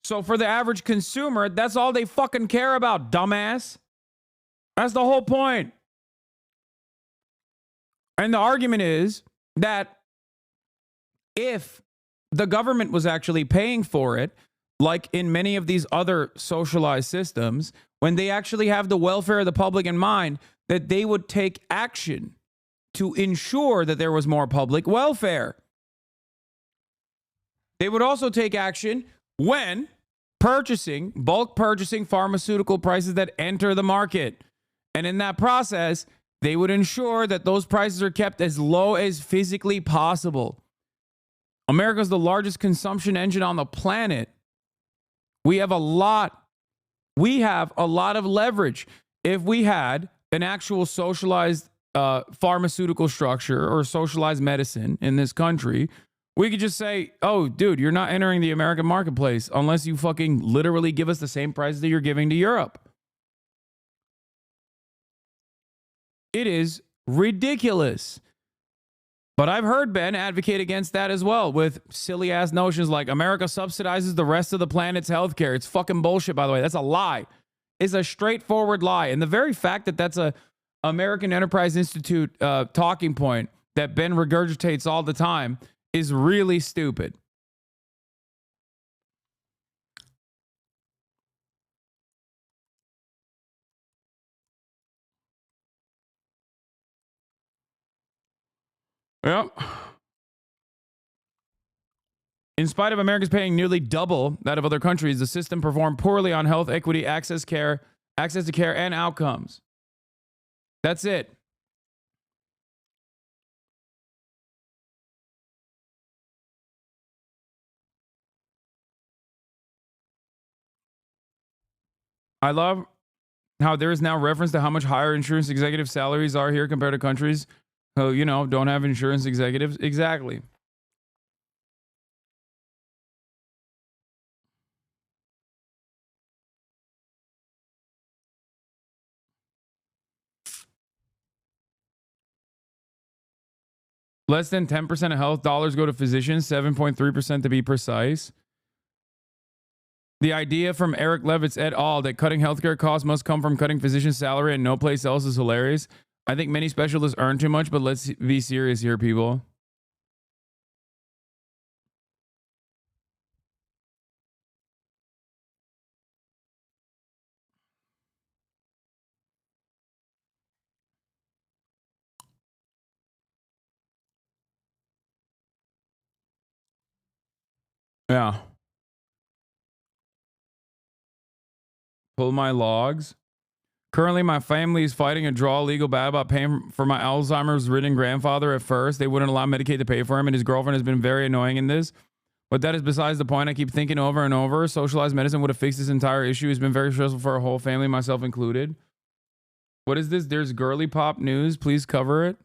So for the average consumer, that's all they fucking care about, dumbass. That's the whole point. And the argument is that if the government was actually paying for it, like in many of these other socialized systems, when they actually have the welfare of the public in mind, that they would take action to ensure that there was more public welfare. They would also take action when bulk purchasing pharmaceutical prices that enter the market. And in that process, they would ensure that those prices are kept as low as physically possible. America is the largest consumption engine on the planet. We have a lot of leverage. If we had an actual socialized pharmaceutical structure or socialized medicine in this country, we could just say, oh, dude, you're not entering the American marketplace unless you fucking literally give us the same prices that you're giving to Europe. It is ridiculous. But I've heard Ben advocate against that as well with silly ass notions like America subsidizes the rest of the planet's healthcare. It's fucking bullshit, by the way. That's a lie. It's a straightforward lie. And the very fact that that's a American Enterprise Institute talking point that Ben regurgitates all the time is really stupid. Yep. In spite of Americans paying nearly double that of other countries, the system performed poorly on health equity, access to care, and outcomes. That's it. I love how there is now reference to how much higher insurance executive salaries are here compared to countries who, you know, don't have insurance executives. Exactly. Less than 10% of health dollars go to physicians, 7.3% to be precise. The idea from Eric Levitz et al. That cutting healthcare costs must come from cutting physician salary and no place else is hilarious. I think many specialists earn too much, but let's be serious here, people. Yeah. Pull my logs. Currently, my family is fighting a draw legal battle about paying for my Alzheimer's-ridden grandfather at first. They wouldn't allow Medicaid to pay for him, and his girlfriend has been very annoying in this. But that is besides the point. I keep thinking over and over. Socialized medicine would have fixed this entire issue. It's been very stressful for our whole family, myself included. What is this? There's girly pop news. Please cover it.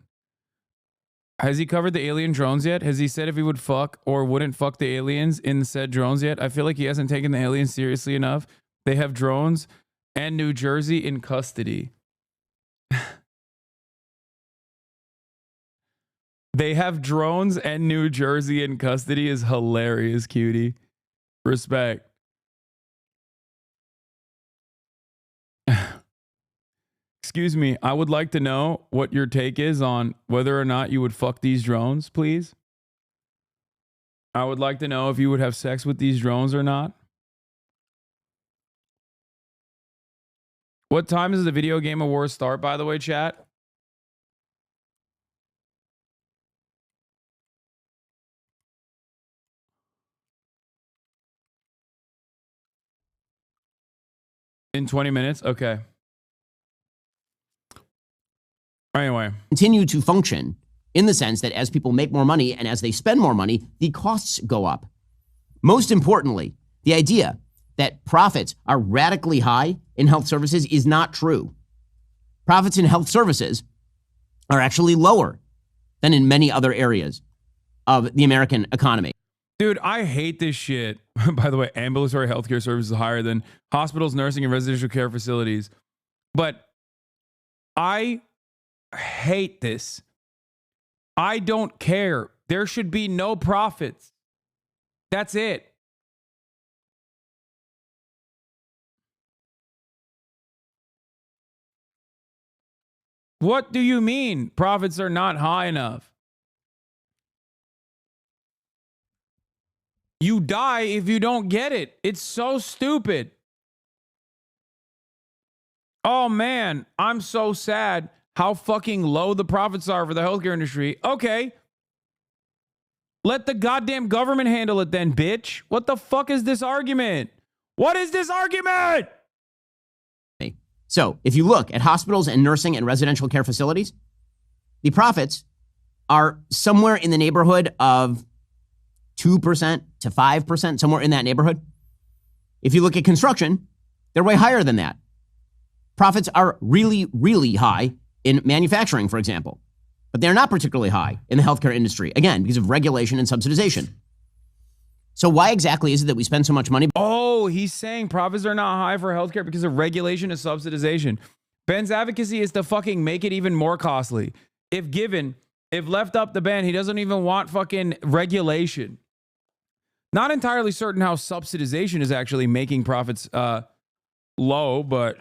Has he covered the alien drones yet? Has he said if he would fuck or wouldn't fuck the aliens in the said drones yet? I feel like he hasn't taken the aliens seriously enough. They have drones and New Jersey in custody. They have drones and New Jersey in custody is hilarious, cutie. Respect. Excuse me, I would like to know what your take is on whether or not you would fuck these drones, please. I would like to know if you would have sex with these drones or not. What time does the video game awards start, by the way, chat? In 20 minutes? Okay. Anyway. Continue to function in the sense that as people make more money and as they spend more money, the costs go up. Most importantly, the idea that profits are radically high in health services is not true. Profits in health services are actually lower than in many other areas of the American economy. Dude, I hate this shit. By the way, ambulatory healthcare services are higher than hospitals, nursing, and residential care facilities. But I hate this. I don't care. There should be no profits. That's it. What do you mean profits are not high enough? You die if you don't get it. It's so stupid. Oh man, I'm so sad how fucking low the profits are for the healthcare industry. Okay. Let the goddamn government handle it then, bitch. What the fuck is this argument? What is this argument? So if you look at hospitals and nursing and residential care facilities, the profits are somewhere in the neighborhood of 2% to 5%, somewhere in that neighborhood. If you look at construction, they're way higher than that. Profits are really, really high in manufacturing, for example, but they're not particularly high in the healthcare industry, again, because of regulation and subsidization. So why exactly is it that we spend so much money? Oh, he's saying profits are not high for healthcare because of regulation and subsidization. Ben's advocacy is to fucking make it even more costly. If left up to Ben, he doesn't even want fucking regulation. Not entirely certain how subsidization is actually making profits low, but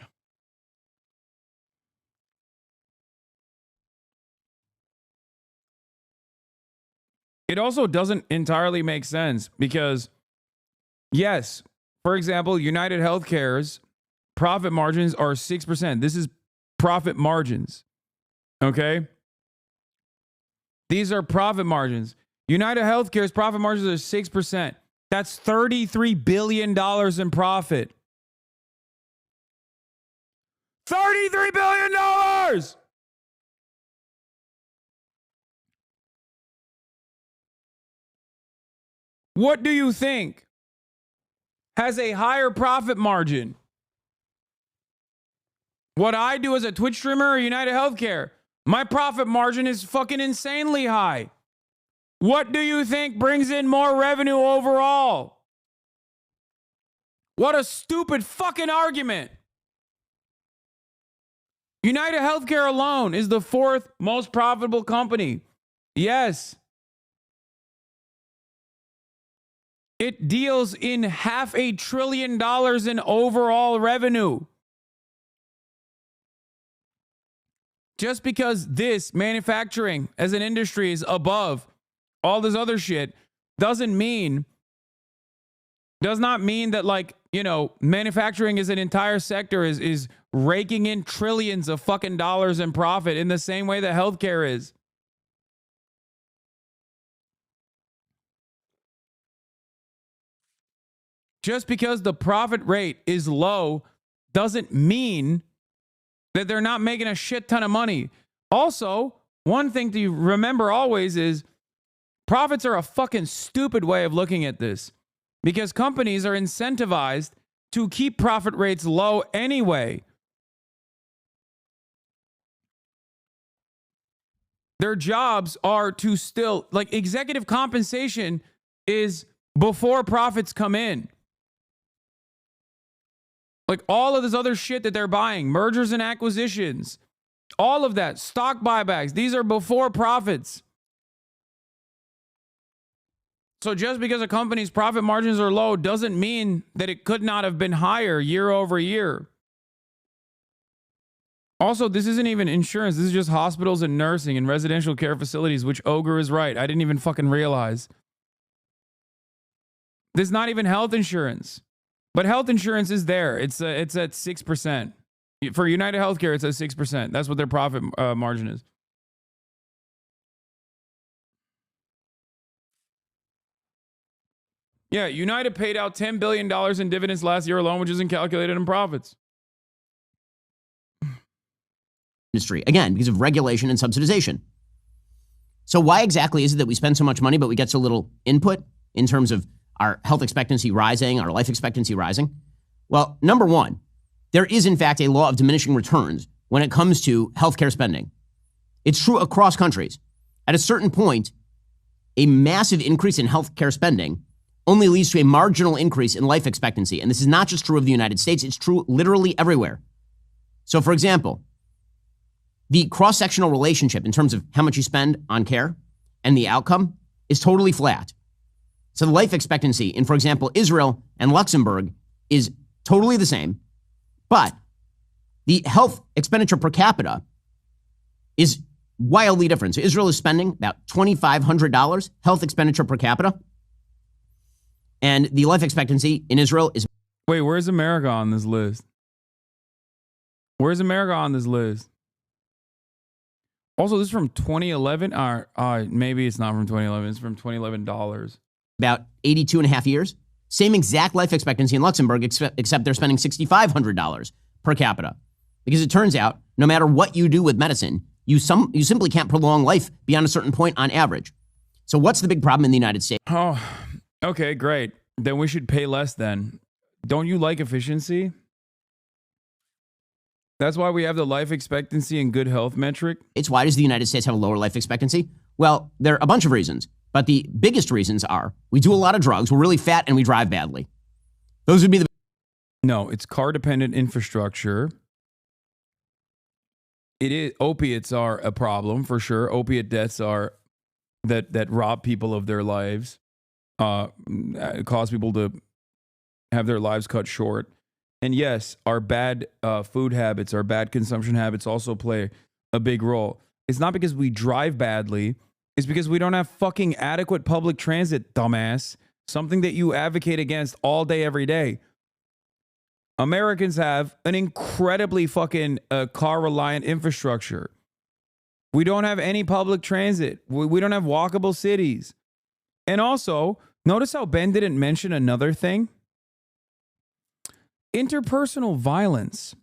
it also doesn't entirely make sense because, yes, for example, United Healthcare's profit margins are 6%. This is profit margins, okay? These are profit margins. United Healthcare's profit margins are 6%. That's $33 billion in profit. $33 billion! What do you think has a higher profit margin? What I do as a Twitch streamer or United Healthcare? My profit margin is fucking insanely high. What do you think brings in more revenue overall? What a stupid fucking argument. United Healthcare alone is the 4th most profitable company. Yes. It deals in $500 billion in overall revenue. Just because this manufacturing as an industry is above all this other shit does not mean that, like, you know, manufacturing as an entire sector is raking in trillions of fucking dollars in profit in the same way that healthcare is. Just because the profit rate is low doesn't mean that they're not making a shit ton of money. Also, one thing to remember always is profits are a fucking stupid way of looking at this because companies are incentivized to keep profit rates low anyway. Their jobs are to still, like, executive compensation is before profits come in. Like all of this other shit that they're buying, mergers and acquisitions, all of that, stock buybacks, these are before profits. So just because a company's profit margins are low doesn't mean that it could not have been higher year over year. Also, this isn't even insurance. This is just hospitals and nursing and residential care facilities, which Ogre is right. I didn't even fucking realize. This is not even health insurance. But health insurance is there. It's at 6%. For United Healthcare, it's at 6%. That's what their profit margin is. Yeah, United paid out $10 billion in dividends last year alone, which isn't calculated in profits. Industry, again, because of regulation and subsidization. So why exactly is it that we spend so much money, but we get so little input in terms of our health expectancy rising, our life expectancy rising? Well, number one, there is in fact a law of diminishing returns when it comes to healthcare spending. It's true across countries. At a certain point, a massive increase in healthcare spending only leads to a marginal increase in life expectancy. And this is not just true of the United States, it's true literally everywhere. So for example, the cross-sectional relationship in terms of how much you spend on care and the outcome is totally flat. So the life expectancy in, for example, Israel and Luxembourg is totally the same, but the health expenditure per capita is wildly different. So Israel is spending about $2,500 health expenditure per capita. And the life expectancy in Israel is... Wait, where's America on this list? Where's America on this list? Also, this is from 2011. Maybe it's not from 2011. It's from 2011 dollars. About 82 and a half years. Same exact life expectancy in Luxembourg, except they're spending $6,500 per capita. Because it turns out, no matter what you do with medicine, you simply can't prolong life beyond a certain point on average. So what's the big problem in the United States? Oh, okay, great. Then we should pay less then. Don't you like efficiency? That's why we have the life expectancy and good health metric. Why does the United States have a lower life expectancy? Well, there are a bunch of reasons. But the biggest reasons are we do a lot of drugs, we're really fat, and we drive badly. Those would be the... No, it's car-dependent infrastructure. It is. Opiates are a problem for sure. Opiate deaths are that rob people of their lives, cause people to have their lives cut short. And yes, our bad food habits, our bad consumption habits also play a big role. It's not because we drive badly. It's because we don't have fucking adequate public transit, dumbass. Something that you advocate against all day, every day. Americans have an incredibly fucking car-reliant infrastructure. We don't have any public transit. We don't have walkable cities. And also, notice how Ben didn't mention another thing? Interpersonal violence.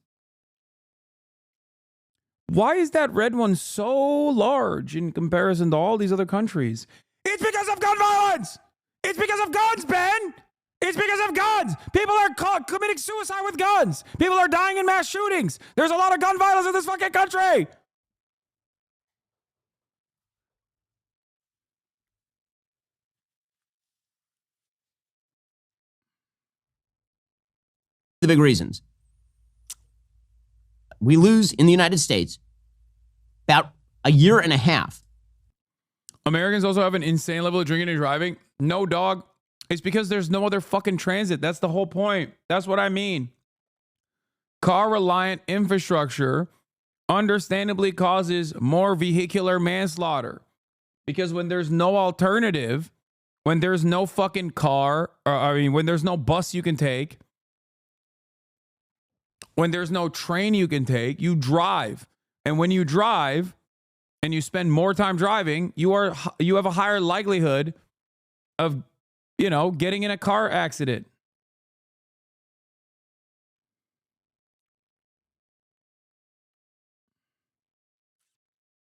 Why is that red one so large in comparison to all these other countries? It's because of gun violence! It's because of guns, Ben! It's because of guns! People are committing suicide with guns! People are dying in mass shootings! There's a lot of gun violence in this fucking country! The big reasons. We lose in the United States about a year and a half. Americans also have an insane level of drinking and driving. No, dog. It's because there's no other fucking transit. That's the whole point. That's what I mean. Car-reliant infrastructure understandably causes more vehicular manslaughter. Because when there's no alternative, when there's no fucking car, when there's no bus you can take, when there's no train you can take, you drive. And when you drive and you spend more time driving, you have a higher likelihood of, getting in a car accident.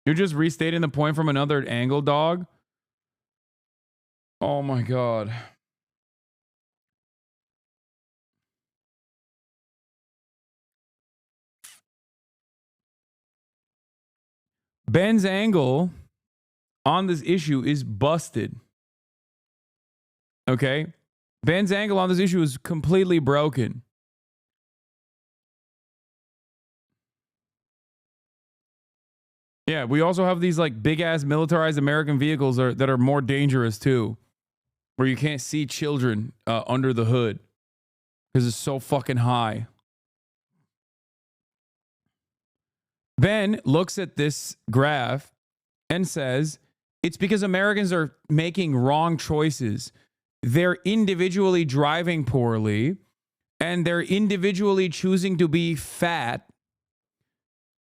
You're just restating the point from another angle, dog. Oh my God. Ben's angle on this issue is busted. Okay? Ben's angle on this issue is completely broken. Yeah, we also have these like big ass militarized American vehicles that are more dangerous too, where you can't see children under the hood because it's so fucking high. Ben looks at this graph and says, it's because Americans are making wrong choices. They're individually driving poorly, and they're individually choosing to be fat,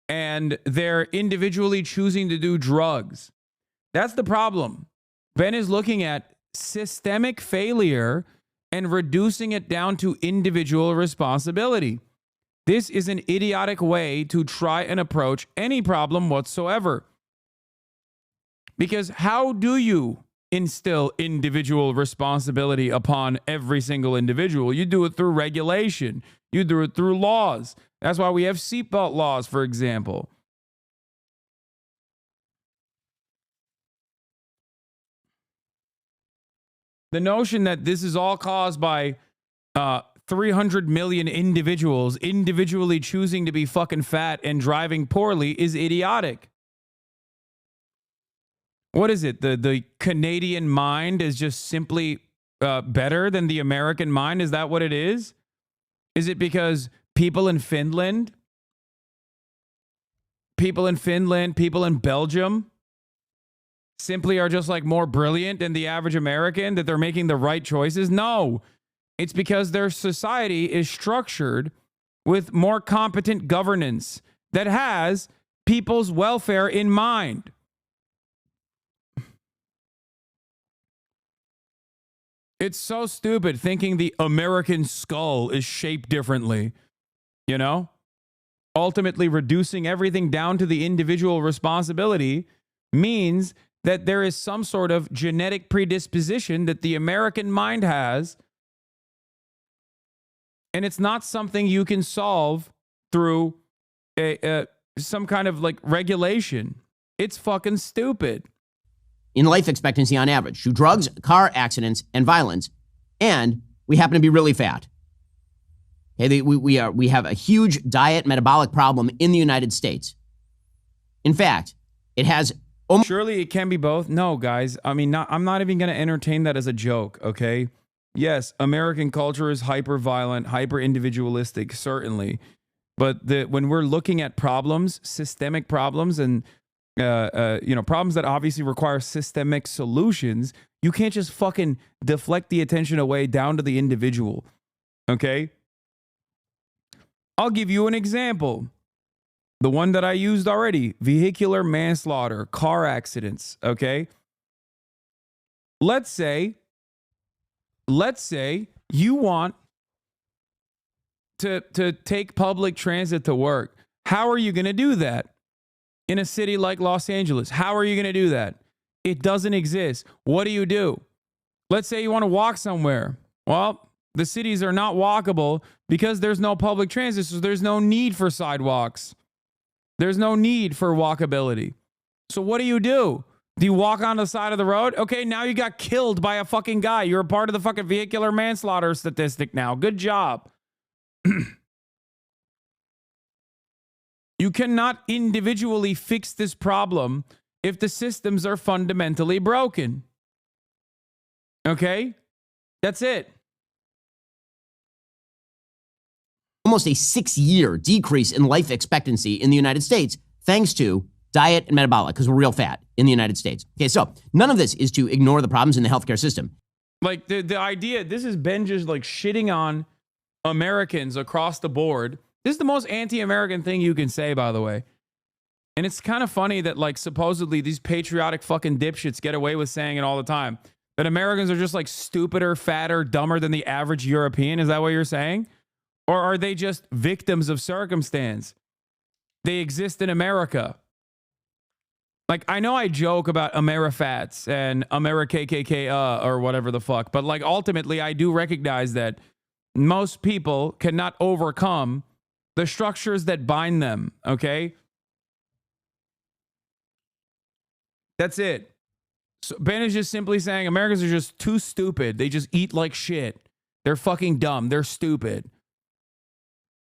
and they're individually choosing to do drugs. That's the problem. Ben is looking at systemic failure and reducing it down to individual responsibility. This is an idiotic way to try and approach any problem whatsoever. Because how do you instill individual responsibility upon every single individual? You do it through regulation. You do it through laws. That's why we have seatbelt laws, for example. The notion that this is all caused by 300 million individuals individually choosing to be fucking fat and driving poorly is idiotic. What is it? The Canadian mind is just simply better than the American mind? Is that what it is? Is it because people in Finland people in Finland, people in Belgium simply are just like more brilliant than the average American, that they're making the right choices? No, it's because their society is structured with more competent governance that has people's welfare in mind. It's so stupid thinking the American skull is shaped differently, you know? Ultimately, reducing everything down to the individual responsibility means that there is some sort of genetic predisposition that the American mind has, and it's not something you can solve through some kind of like regulation. It's fucking stupid. In life expectancy on average through drugs, car accidents, and violence, and we happen to be really fat. Okay, we have a huge diet metabolic problem in the United States. In fact, it has surely it can be both. No, guys, I mean, I'm not even going to entertain that as a joke. Okay, yes, American culture is hyper violent, hyper individualistic, certainly, but when we're looking at problems, systemic problems, and problems that obviously require systemic solutions, you can't just fucking deflect the attention away down to the individual. Okay? I'll give you an example. The one that I used already, vehicular manslaughter, car accidents, okay? Let's say you want to take public transit to work. How are you going to do that? In a city like Los Angeles, how are you going to do that? It doesn't exist. What do? Let's say you want to walk somewhere. Well, the cities are not walkable because there's no public transit, so there's no need for sidewalks. There's no need for walkability. So what do? Do you walk on the side of the road? Okay, now you got killed by a fucking guy. You're a part of the fucking vehicular manslaughter statistic now. Good job. You cannot individually fix this problem if the systems are fundamentally broken. Okay? That's it. Almost a 6-year decrease in life expectancy in the United States, thanks to diet and metabolic, because we're real fat in the United States. Okay, so none of this is to ignore the problems in the healthcare system. Like the idea, this is Ben just like shitting on Americans across the board. This is the most anti-American thing you can say, by the way. And it's kind of funny that, like, supposedly these patriotic fucking dipshits get away with saying it all the time. That Americans are just, like, stupider, fatter, dumber than the average European. Is that what you're saying? Or are they just victims of circumstance? They exist in America. Like, I know I joke about Amerifats and AmeriKKK or whatever the fuck. But, like, ultimately, I do recognize that most people cannot overcome the structures that bind them, okay? That's it. So Ben is just simply saying Americans are just too stupid. They just eat like shit. They're fucking dumb. They're stupid.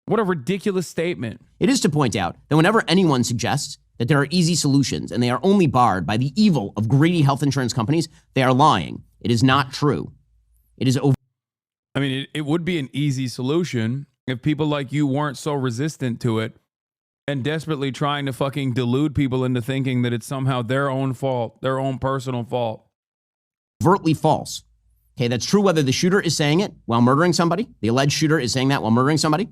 What a ridiculous statement. It is to point out that whenever anyone suggests that there are easy solutions and they are only barred by the evil of greedy health insurance companies, they are lying. It is not true. It is over. I mean, it would be an easy solution if people like you weren't so resistant to it and desperately trying to fucking delude people into thinking that it's somehow their own fault, their own personal fault. Overtly false. Okay, that's true whether the shooter is saying it while murdering somebody. The alleged shooter is saying that while murdering somebody.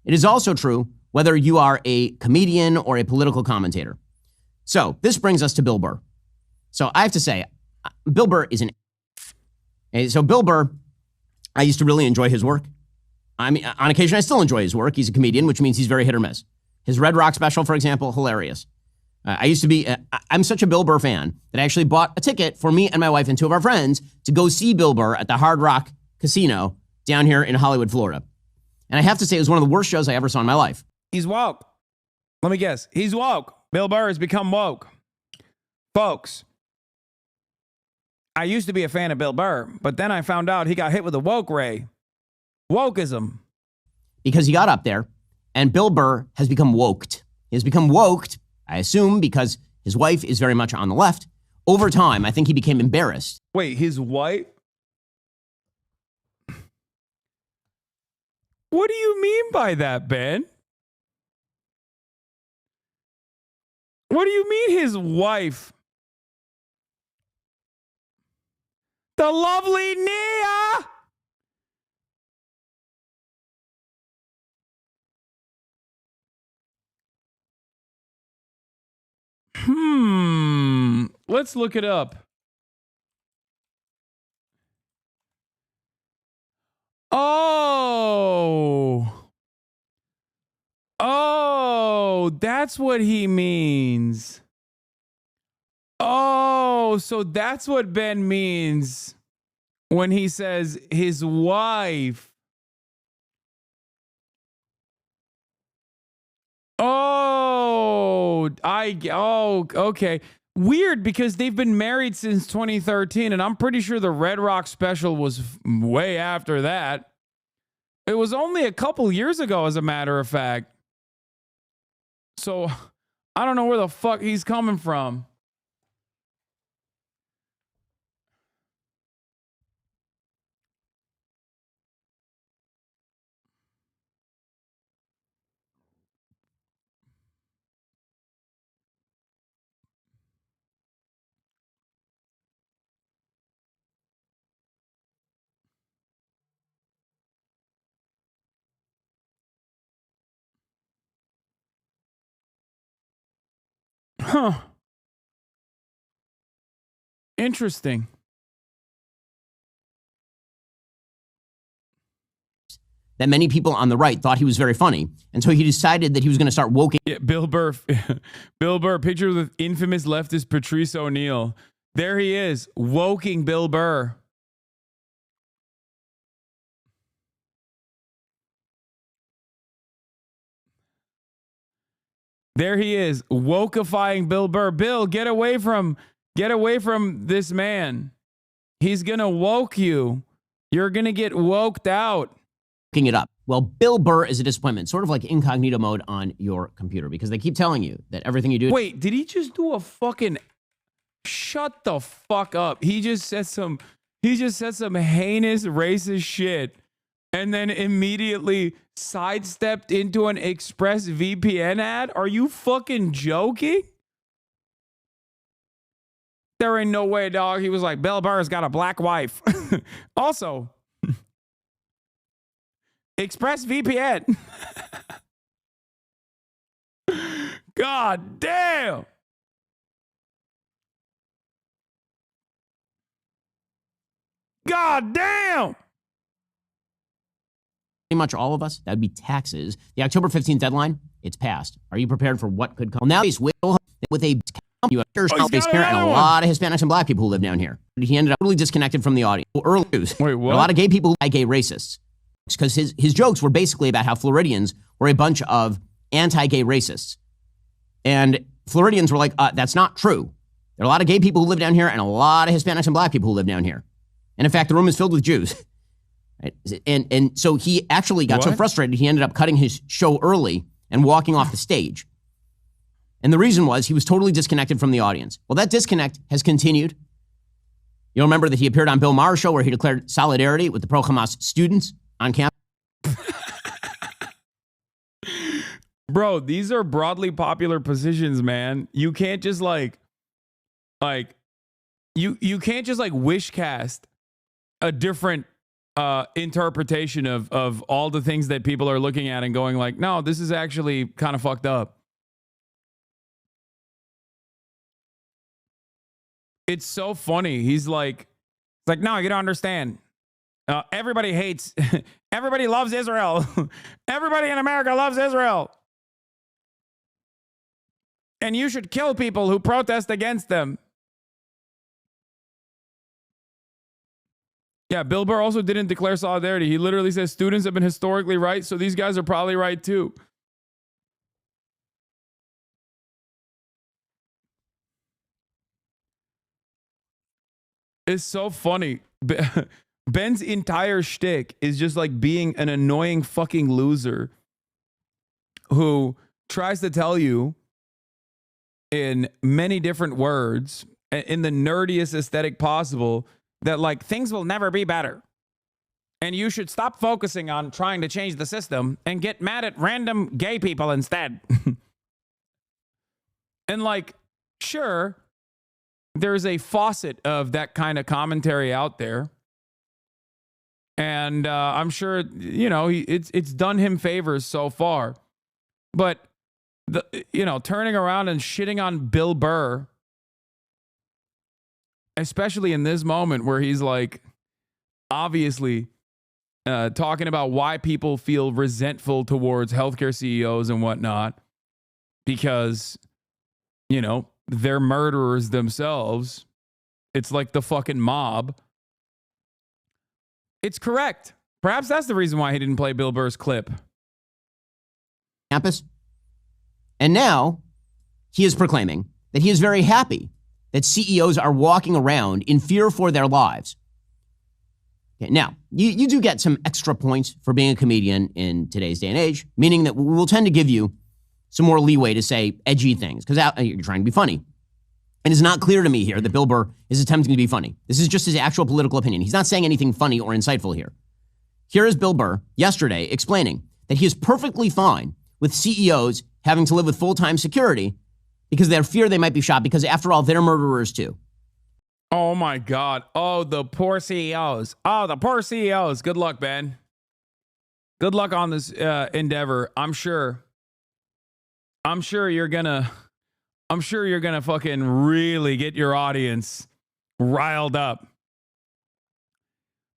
It is also true whether you are a comedian or a political commentator. So this brings us to Bill Burr. So I have to say, Bill Burr is an... Okay, so Bill Burr, I used to really enjoy his work. I mean, on occasion, I still enjoy his work. He's a comedian, which means he's very hit or miss. His Red Rock special, for example, hilarious. I used to be, I'm such a Bill Burr fan that I actually bought a ticket for me and my wife and 2 of our friends to go see Bill Burr at the Hard Rock Casino down here in Hollywood, Florida. And I have to say, it was one of the worst shows I ever saw in my life. He's woke. Let me guess. He's woke. Bill Burr has become woke. Folks, I used to be a fan of Bill Burr, but then I found out he got hit with a woke ray. Wokeism. Because he got up there, and Bill Burr has become woked. He has become woked, I assume, because his wife is very much on the left. Over time, I think he became embarrassed. Wait, his wife? What do you mean by that, Ben? What do you mean his wife? The lovely Nia! Let's look it up. Oh, that's what he means. Oh, so that's what Ben means when he says his wife. Oh, okay. Weird, because they've been married since 2013, and I'm pretty sure the Red Rock special was way after that. It was only a couple years ago, as a matter of fact. So I don't know where the fuck he's coming from. Huh. Interesting. That many people on the right thought he was very funny. And so he decided that he was going to start woking. Yeah, Bill Burr, picture with infamous leftist Patrice O'Neill. There he is, woking Bill Burr. There he is, wokeifying Bill Burr. Bill, get away from this man. He's gonna woke you. You're gonna get woked out. It up. Well, Bill Burr is a disappointment, sort of like incognito mode on your computer, because they keep telling you that everything you do. Wait, did he just do a fucking? Shut the fuck up. He just said some heinous racist shit, and then immediately sidestepped into an ExpressVPN ad. Are you fucking joking? There ain't no way, dog. He was like, Bill Burr's got a black wife. Also, ExpressVPN. God damn. God damn. Pretty much all of us, that'd be taxes. The October 15th deadline, it's passed. Are you prepared for what could come? Well, now he's with a and a lot of Hispanics and black people who live down here. He ended up totally disconnected from the audience. Early news. Wait, what? A lot of gay people who are gay racists. Because his jokes were basically about how Floridians were a bunch of anti-gay racists. And Floridians were like, that's not true. There are a lot of gay people who live down here and a lot of Hispanics and black people who live down here. And in fact, the room is filled with Jews. Right? And so he actually got so frustrated, he ended up cutting his show early and walking off the stage. And the reason was he was totally disconnected from the audience. Well, that disconnect has continued. You'll remember that he appeared on Bill Maher's show where he declared solidarity with the pro-Hamas students on campus. Bro, these are broadly popular positions, man. You can't just you can't just wish cast a different interpretation of all the things that people are looking at and going like, no, this is actually kind of fucked up. It's so funny. He's like, no, you don't understand. Everybody hates, everybody loves Israel. Everybody in America loves Israel. And you should kill people who protest against them. Yeah, Bill Burr also didn't declare solidarity. He literally says students have been historically right, so these guys are probably right too. It's so funny. Ben's entire shtick is just like being an annoying fucking loser who tries to tell you in many different words, in the nerdiest aesthetic possible, that like things will never be better. And you should stop focusing on trying to change the system and get mad at random gay people instead. And like, sure, there's a faucet of that kind of commentary out there. And I'm sure, you know, it's done him favors so far. But, turning around and shitting on Bill Burr, especially in this moment where he's like, obviously talking about why people feel resentful towards healthcare CEOs and whatnot, because, they're murderers themselves. It's like the fucking mob. It's correct. Perhaps that's the reason why he didn't play Bill Burr's clip. Campus. And now he is proclaiming that he is very happy that CEOs are walking around in fear for their lives. Okay, now, you do get some extra points for being a comedian in today's day and age, meaning that we'll tend to give you some more leeway to say edgy things because you're trying to be funny. And it's not clear to me here that Bill Burr is attempting to be funny. This is just his actual political opinion. He's not saying anything funny or insightful here. Here is Bill Burr yesterday explaining that he is perfectly fine with CEOs having to live with full-time security because they fear they might be shot because, after all, they're murderers too. Oh, my God. Oh, the poor CEOs. Oh, the poor CEOs. Good luck, Ben. Good luck on this endeavor. I'm sure you're gonna fucking really get your audience riled up.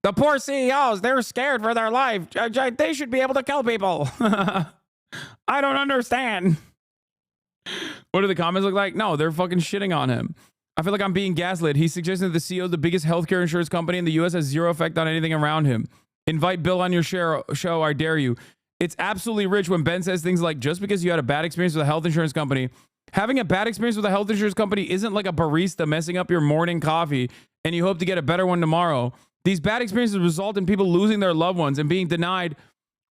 The poor CEOs, they're scared for their life. They should be able to kill people. I don't understand. What do the comments look like? No, they're fucking shitting on him. I feel like I'm being gaslit. He's suggesting that the CEO of the biggest healthcare insurance company in the U.S. has zero effect on anything around him. Invite Bill on your show, I dare you. It's absolutely rich when Ben says things like, just because you had a bad experience with a health insurance company, having a bad experience with a health insurance company isn't like a barista messing up your morning coffee and you hope to get a better one tomorrow. These bad experiences result in people losing their loved ones and being denied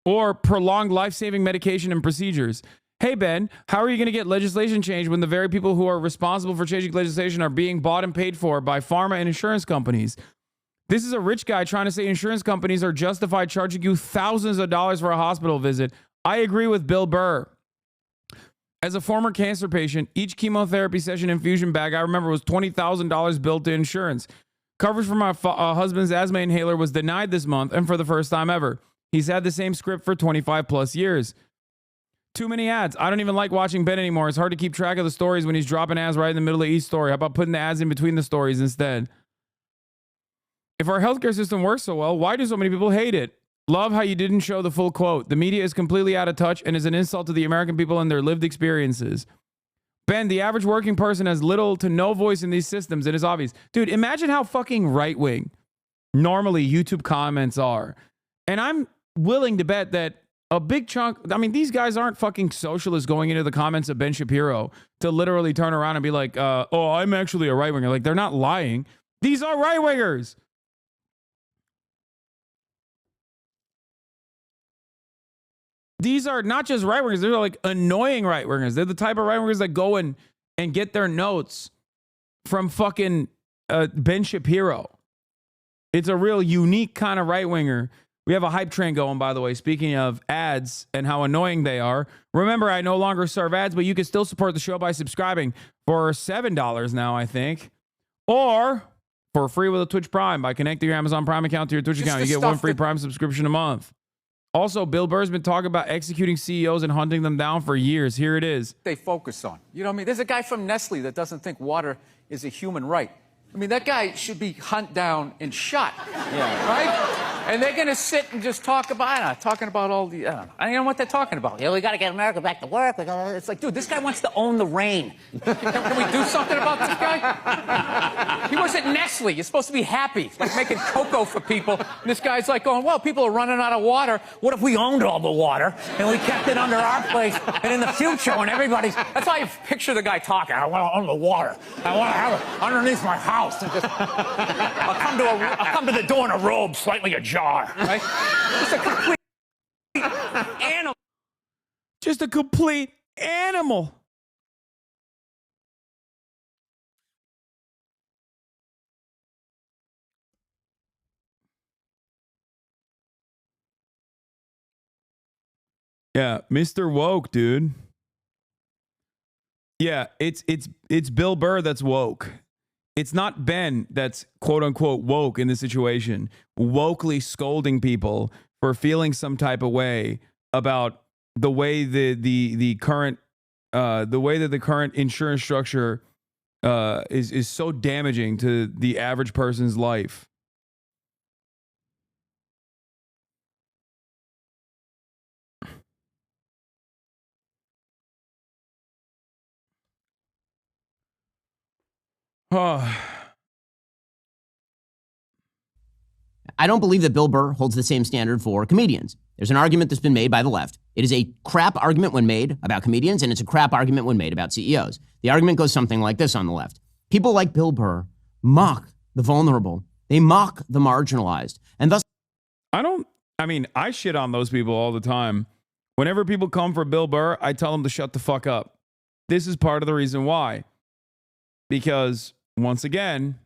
or prolonged life-saving medication and procedures. Hey, Ben, how are you going to get legislation changed when the very people who are responsible for changing legislation are being bought and paid for by pharma and insurance companies? This is a rich guy trying to say insurance companies are justified charging you thousands of dollars for a hospital visit. I agree with Bill Burr. As a former cancer patient, each chemotherapy session infusion bag I remember was $20,000 billed to insurance. Coverage for my husband's asthma inhaler was denied this month and for the first time ever. He's had the same script for 25 plus years. Too many ads. I don't even like watching Ben anymore. It's hard to keep track of the stories when he's dropping ads right in the middle of each story. How about putting the ads in between the stories instead? If our healthcare system works so well, why do so many people hate it? Love how you didn't show the full quote. The media is completely out of touch and is an insult to the American people and their lived experiences. Ben, the average working person has little to no voice in these systems. It is obvious. Dude, imagine how fucking right-wing normally YouTube comments are. And I'm willing to bet that a big chunk, I mean, these guys aren't fucking socialists going into the comments of Ben Shapiro to literally turn around and be like, oh, I'm actually a right-winger. Like, they're not lying. These are right-wingers. These are not just right-wingers. They're like annoying right-wingers. They're the type of right-wingers that go and get their notes from fucking Ben Shapiro. It's a real unique kind of right-winger. We have a hype train going, by the way. Speaking of ads and how annoying they are. Remember, I no longer serve ads, but you can still support the show by subscribing for $7 now, I think. Or for free with a Twitch Prime by connecting your Amazon Prime account to your Twitch account. You get one free Prime subscription a month. Also, Bill Burr's been talking about executing CEOs and hunting them down for years. Here it is. They focus on. You know what I mean? There's a guy from Nestle that doesn't think water is a human right. I mean, that guy should be hunted down and shot. Yeah. Right? And they're going to sit and just talk about, talking about all the, I don't know what they're talking about. Yeah, we got to get America back to work. It's like, dude, this guy wants to own the rain. Can we do something about this guy? He was at Nestle. You're supposed to be happy, like making cocoa for people. And this guy's like going, well, people are running out of water. What if we owned all the water and we kept it under our place? And in the future, when everybody's, that's how I picture the guy talking. I want to own the water. I want to have it underneath my house. And just, I'll come to the door in a robe, slightly ajar. Right? Just a complete animal. Just a complete animal. Yeah, Mr. Woke, dude. Yeah, it's Bill Burr that's woke. It's not Ben that's quote unquote woke in this situation, wokely scolding people for feeling some type of way about the way the current insurance structure is so damaging to the average person's life. I don't believe that Bill Burr holds the same standard for comedians. There's an argument that's been made by the left. It is a crap argument when made about comedians, and it's a crap argument when made about CEOs. The argument goes something like this on the left. People like Bill Burr mock the vulnerable. They mock the marginalized. And thus, I shit on those people all the time. Whenever people come for Bill Burr, I tell them to shut the fuck up. This is part of the reason why. Because, once again,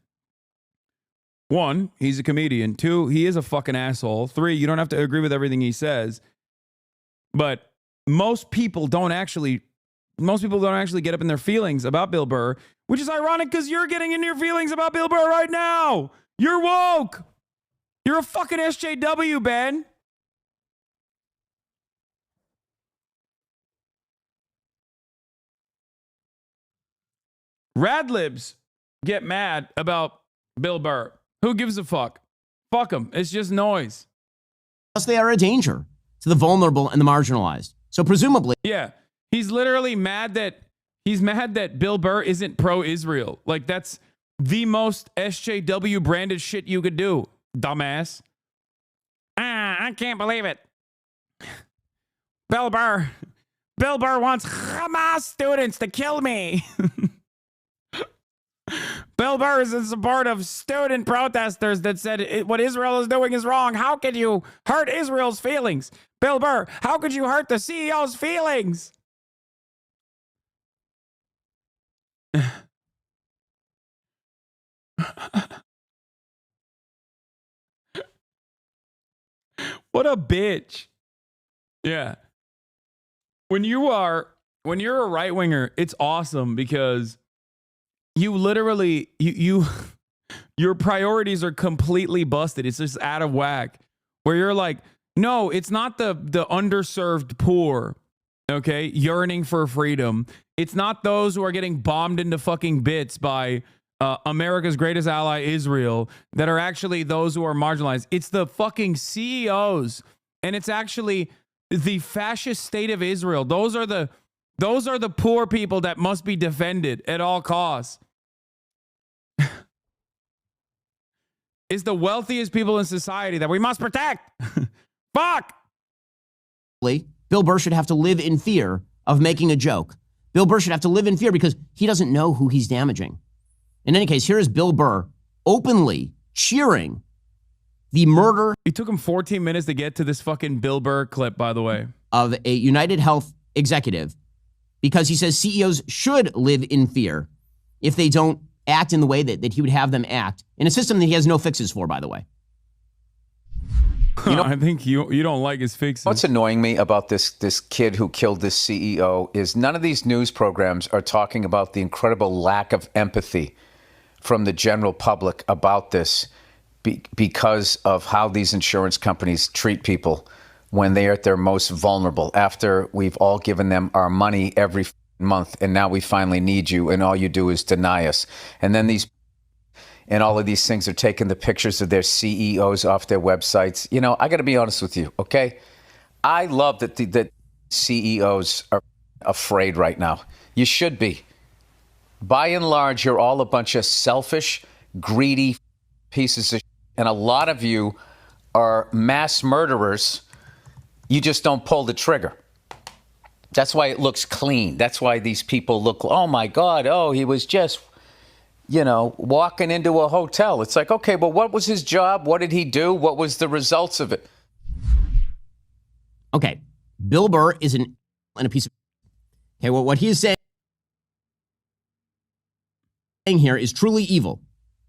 1, he's a comedian. 2, he is a fucking asshole. 3, you don't have to agree with everything he says. But most people don't actually get up in their feelings about Bill Burr, which is ironic because you're getting in your feelings about Bill Burr right now. You're woke. You're a fucking SJW, Ben. Radlibs get mad about Bill Burr. Who gives a fuck? Fuck them. It's just noise. thus they are a danger to the vulnerable and the marginalized. So presumably... Yeah. He's literally mad that Bill Burr isn't pro-Israel. Like, that's the most SJW branded shit you could do, dumbass. I can't believe it. Bill Burr wants Hamas students to kill me. Bill Burr is in support of student protesters that said what Israel is doing is wrong. How could you hurt Israel's feelings? Bill Burr, how could you hurt the CEO's feelings? What a bitch. Yeah. When you're a right winger, it's awesome because you literally your priorities are completely busted. It's just out of whack. Where you're like, no, it's not the underserved poor, okay, yearning for freedom. It's not those who are getting bombed into fucking bits by America's greatest ally, Israel, that are actually those who are marginalized. It's the fucking CEOs, and it's actually the fascist state of Israel. Those are the poor people that must be defended at all costs. It's the wealthiest people in society that we must protect. Fuck! Bill Burr should have to live in fear of making a joke. Bill Burr should have to live in fear because he doesn't know who he's damaging. In any case, here is Bill Burr openly cheering the murder. It took him 14 minutes to get to this fucking Bill Burr clip, by the way. Of a United Health executive because he says CEOs should live in fear if they don't act in the way that he would have them act in a system that he has no fixes for, by the way. You know, I think you don't like his fixes. What's annoying me about this kid who killed this CEO is none of these news programs are talking about the incredible lack of empathy from the general public about this because of how these insurance companies treat people when they are at their most vulnerable, after we've all given them our money every month and now we finally need you and all you do is deny us. And then all of these things are taking the pictures of their CEOs off their websites. You know, I got to be honest with you, okay? I love that CEOs are afraid right now. You should be. By and large, you're all a bunch of selfish, greedy pieces of shit. And a lot of you are mass murderers. You just don't pull the trigger. That's why it looks clean. That's why these people look, oh my God, he was just, walking into a hotel. It's like, okay, but what was his job? What did he do? What was the results of it? Okay, Bill Burr is in a piece of... Okay, well, what he is saying here is truly evil.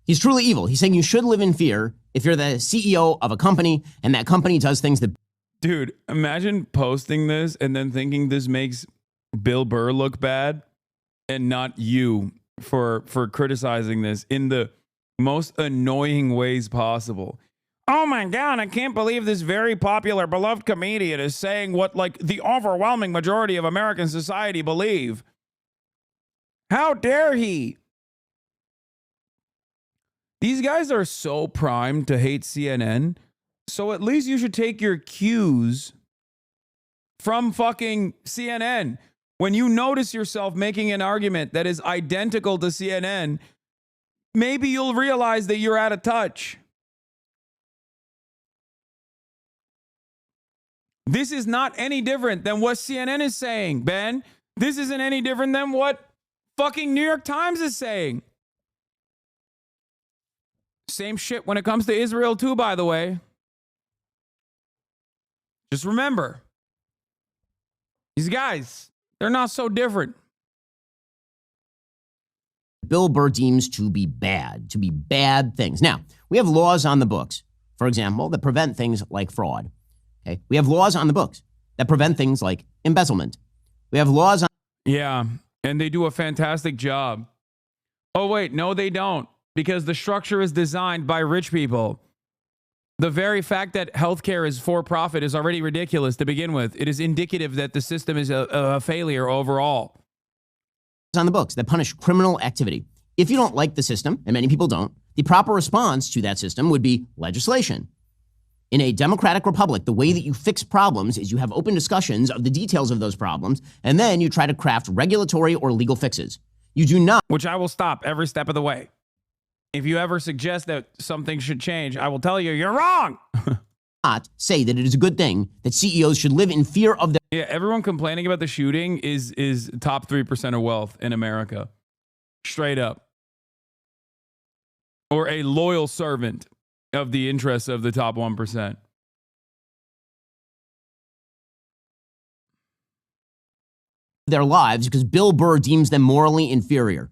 He's truly evil. He's saying you should live in fear if you're the CEO of a company and that company does things that... Dude, imagine posting this and then thinking this makes Bill Burr look bad. and not you for criticizing this in the most annoying ways possible. Oh my God, I can't believe this very popular, beloved comedian is saying what, like, the overwhelming majority of American society believe. How dare he? These guys are so primed to hate CNN, so at least you should take your cues from fucking CNN. When you notice yourself making an argument that is identical to CNN, maybe you'll realize that you're out of touch. This is not any different than what CNN is saying, Ben. This isn't any different than what fucking New York Times is saying. Same shit when it comes to Israel too, by the way. Just remember, these guys, they're not so different. Bill Burr deems to be bad things. Now, we have laws on the books, for example, that prevent things like fraud. Okay? We have laws on the books that prevent things like embezzlement. We have laws on... Yeah, and they do a fantastic job. Oh, wait, no, they don't, because the structure is designed by rich people. The very fact that healthcare is for profit is already ridiculous to begin with. It is indicative that the system is a failure overall. On the books that punish criminal activity. If you don't like the system, and many people don't, the proper response to that system would be legislation. In a democratic republic, the way that you fix problems is you have open discussions of the details of those problems, and then you try to craft regulatory or legal fixes. You do not... Which I will stop every step of the way. If you ever suggest that something should change, I will tell you, you're wrong. Not say that it is a good thing that CEOs should live in fear of their... Yeah, everyone complaining about the shooting is top 3% of wealth in America. Straight up. Or a loyal servant of the interests of the top 1%. Their lives because Bill Burr deems them morally inferior.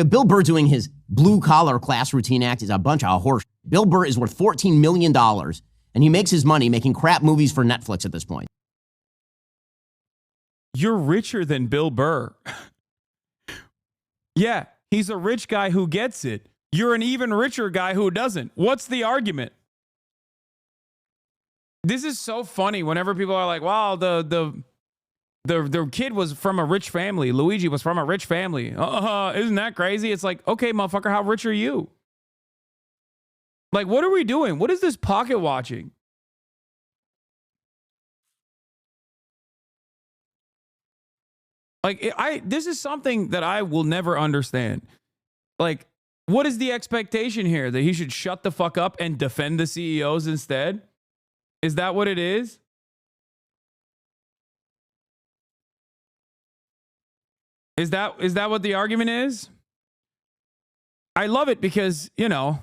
Bill Burr doing his blue-collar class routine act is a bunch of horse. Bill Burr is worth $14 million, and he makes his money making crap movies for Netflix at this point. You're richer than Bill Burr. Yeah, he's a rich guy who gets it. You're an even richer guy who doesn't. What's the argument? This is so funny whenever people are like, wow, the kid was from a rich family. Luigi was from a rich family. Isn't that crazy? It's like, okay, motherfucker, how rich are you? Like, what are we doing? What is this pocket watching? Like, this is something that I will never understand. Like, what is the expectation here? That he should shut the fuck up and defend the CEOs instead? Is that what it is? Is that what the argument is? I love it because, you know,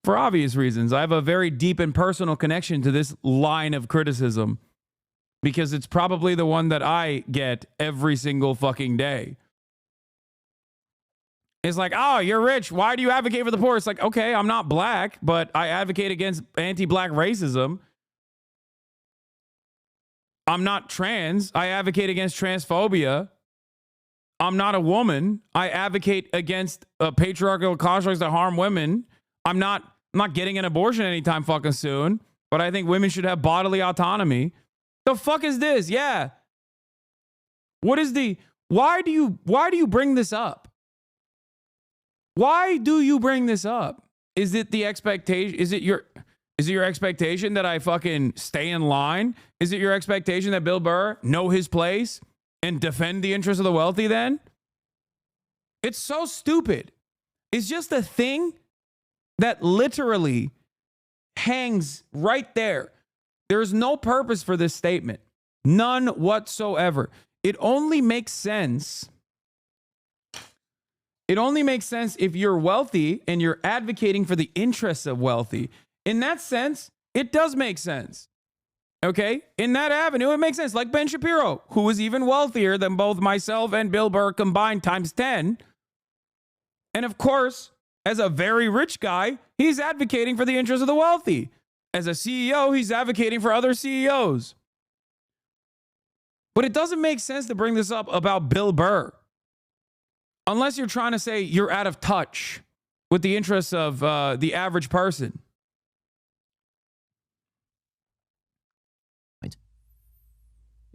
for obvious reasons, I have a very deep and personal connection to this line of criticism because it's probably the one that I get every single fucking day. It's like, oh, you're rich. Why do you advocate for the poor? It's like, okay, I'm not black, but I advocate against anti-black racism. I'm not trans. I advocate against transphobia. I'm not a woman. I advocate against patriarchal constructs that harm women. I'm not getting an abortion anytime fucking soon, but I think women should have bodily autonomy. The fuck is this? Yeah. What is why do you bring this up? Why do you bring this up? Is it the expectation? Is it your expectation that I fucking stay in line? Is it your expectation that Bill Burr know his place and defend the interests of the wealthy then? It's so stupid. It's just a thing that literally hangs right there. There's no purpose for this statement. None whatsoever. It only makes sense. It only makes sense if you're wealthy and you're advocating for the interests of wealthy. In that sense, it does make sense. Okay? In that avenue, it makes sense. Like Ben Shapiro, who is even wealthier than both myself and Bill Burr combined times 10. And of course, as a very rich guy, he's advocating for the interests of the wealthy. As a CEO, he's advocating for other CEOs. But it doesn't make sense to bring this up about Bill Burr. Unless you're trying to say you're out of touch with the interests of the average person.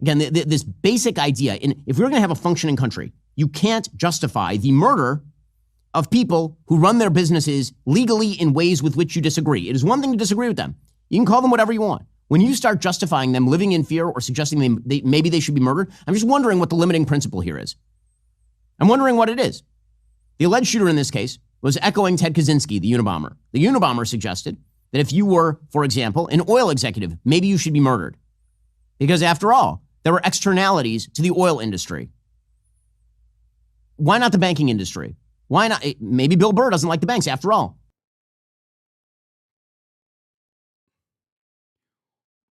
Again, this basic idea, if we're going to have a functioning country, you can't justify the murder of people who run their businesses legally in ways with which you disagree. It is one thing to disagree with them. You can call them whatever you want. When you start justifying them living in fear or suggesting maybe they should be murdered, I'm just wondering what the limiting principle here is. I'm wondering what it is. The alleged shooter in this case was echoing Ted Kaczynski, the Unabomber. The Unabomber suggested that if you were, for example, an oil executive, maybe you should be murdered. Because after all, there were externalities to the oil industry. Why not the banking industry? Why not? Maybe Bill Burr doesn't like the banks after all.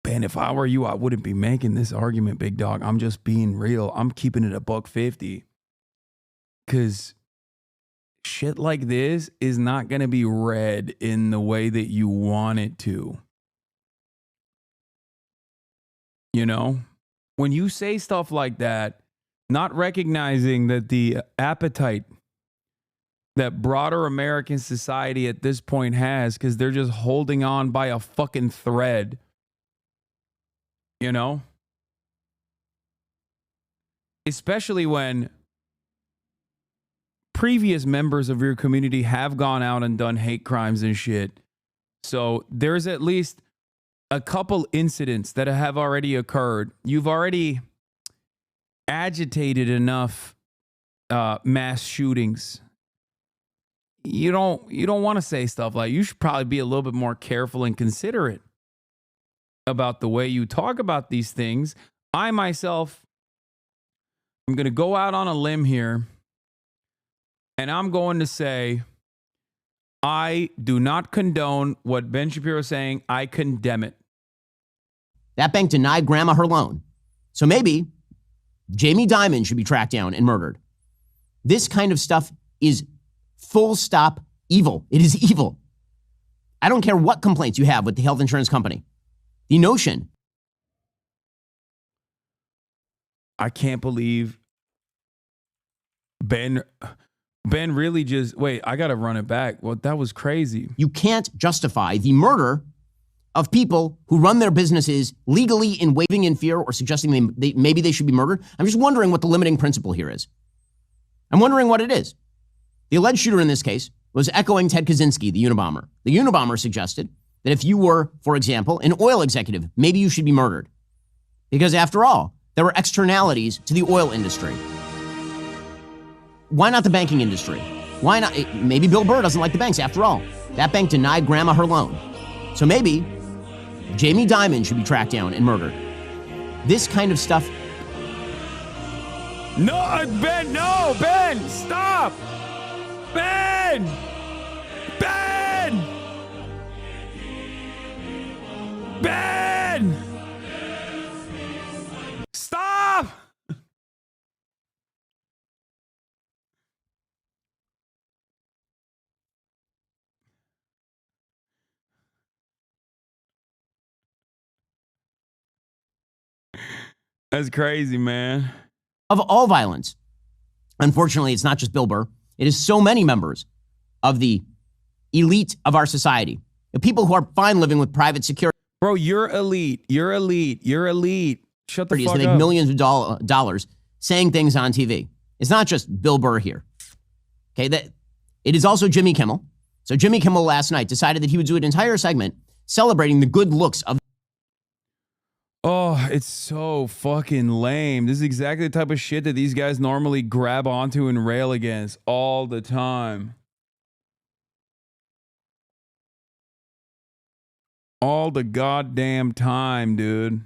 Ben, if I were you, I wouldn't be making this argument, big dog. I'm just being real. I'm keeping it $1.50. Because shit like this is not going to be read in the way that you want it to. You know? When you say stuff like that, not recognizing that the appetite that broader American society at this point has, because they're just holding on by a fucking thread. You know? Especially when previous members of your community have gone out and done hate crimes and shit. So there's at least a couple incidents that have already occurred. You've already agitated enough mass shootings. You don't want to say stuff like, you should probably be a little bit more careful and considerate about the way you talk about these things. I myself, I'm going to go out on a limb here, and I'm going to say, I do not condone what Ben Shapiro is saying. I condemn it. That bank denied grandma her loan. So maybe Jamie Dimon should be tracked down and murdered. This kind of stuff is full stop evil. It is evil. I don't care what complaints you have with the health insurance company. The notion. I can't believe Ben really just, wait, I got to run it back. Well, that was crazy. You can't justify the murder of people who run their businesses legally in waving in fear or suggesting maybe they should be murdered. I'm just wondering what the limiting principle here is. I'm wondering what it is. The alleged shooter in this case was echoing Ted Kaczynski, the Unabomber. The Unabomber suggested that if you were, for example, an oil executive, maybe you should be murdered. Because after all, there were externalities to the oil industry. Why not the banking industry? Why not? Maybe Bill Burr doesn't like the banks after all. That bank denied grandma her loan. So maybe Jamie Dimon should be tracked down and murdered. This kind of stuff. No, Ben, no, Ben, stop. Ben! Ben! Ben! Stop! That's crazy, man. Of all violence. Unfortunately, it's not just Bill Burr. It is so many members of the elite of our society. The people who are fine living with private security. Bro, you're elite. You're elite. You're elite. Shut the fuck up. They make millions of dollars saying things on TV. It's not just Bill Burr here. Okay, it is also Jimmy Kimmel. So Jimmy Kimmel last night decided that he would do an entire segment celebrating the good looks of. Oh, it's so fucking lame. This is exactly the type of shit that these guys normally grab onto and rail against all the time. All the goddamn time, dude.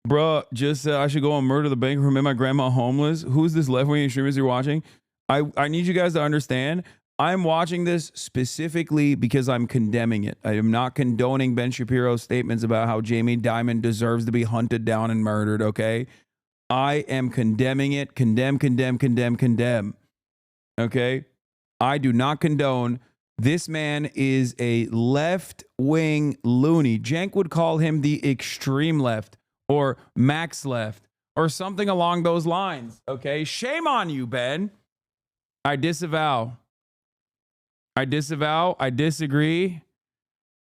Bruh, just I should go and murder the banker who made my grandma homeless. Who's this left-wing extremist you're watching? I need you guys to understand, I'm watching this specifically because I'm condemning it. I am not condoning Ben Shapiro's statements about how Jamie Dimon deserves to be hunted down and murdered, okay? I am condemning it. Condemn. Okay? I do not condone. This man is a left-wing loony. Cenk would call him the extreme left or max left or something along those lines, okay? Shame on you, Ben. I disavow. I disagree.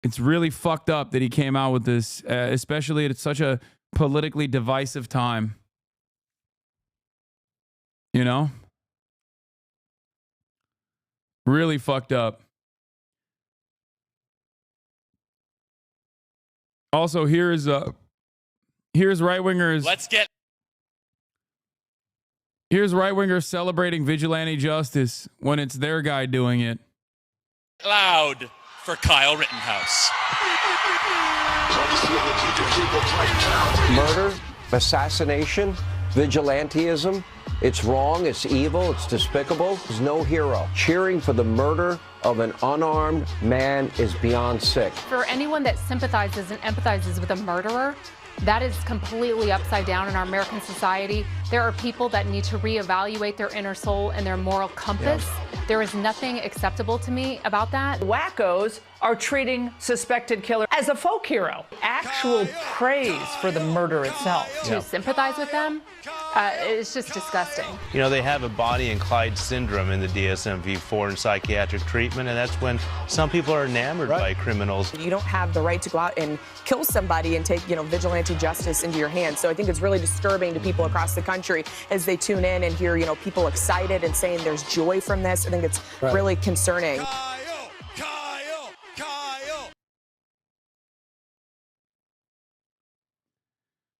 It's really fucked up that he came out with this, especially at such a politically divisive time. You know? Really fucked up. Also, here's right-wingers. Here's right-wingers celebrating vigilante justice when it's their guy doing it. Loud for Kyle Rittenhouse. Murder, assassination, vigilantism. It's wrong, it's evil, it's despicable. There's no hero. Cheering for the murder of an unarmed man is beyond sick. For anyone that sympathizes and empathizes with a murderer, that is completely upside down in our American society. There are people that need to reevaluate their inner soul and their moral compass. Yeah. There is nothing acceptable to me about that. Wackos are treating suspected killer as a folk hero. Actual praise for the murder itself. To sympathize with them, it's just disgusting. You know, they have a Bonnie and Clyde syndrome in the DSM-V4 in psychiatric treatment, and that's when some people are enamored by criminals. You don't have the right to go out and kill somebody and take, vigilante justice into your hands. So I think it's really disturbing to people across the country as they tune in and hear, people excited and saying there's joy from this. I think it's really concerning.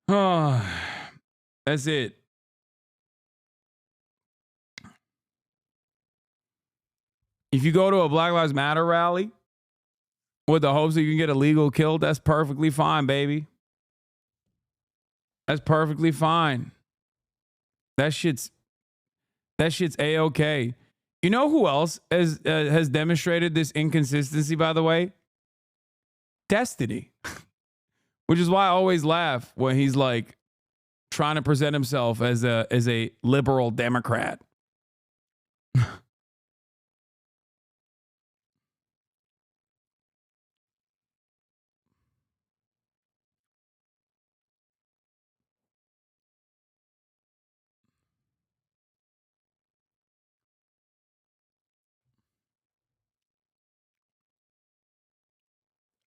Oh, that's it. If you go to a Black Lives Matter rally with the hopes that you can get illegal killed, that's perfectly fine, baby. That's perfectly fine. That shit's A-okay. You know who else has demonstrated this inconsistency, by the way? Destiny. Which is why I always laugh when he's like trying to present himself as a liberal Democrat.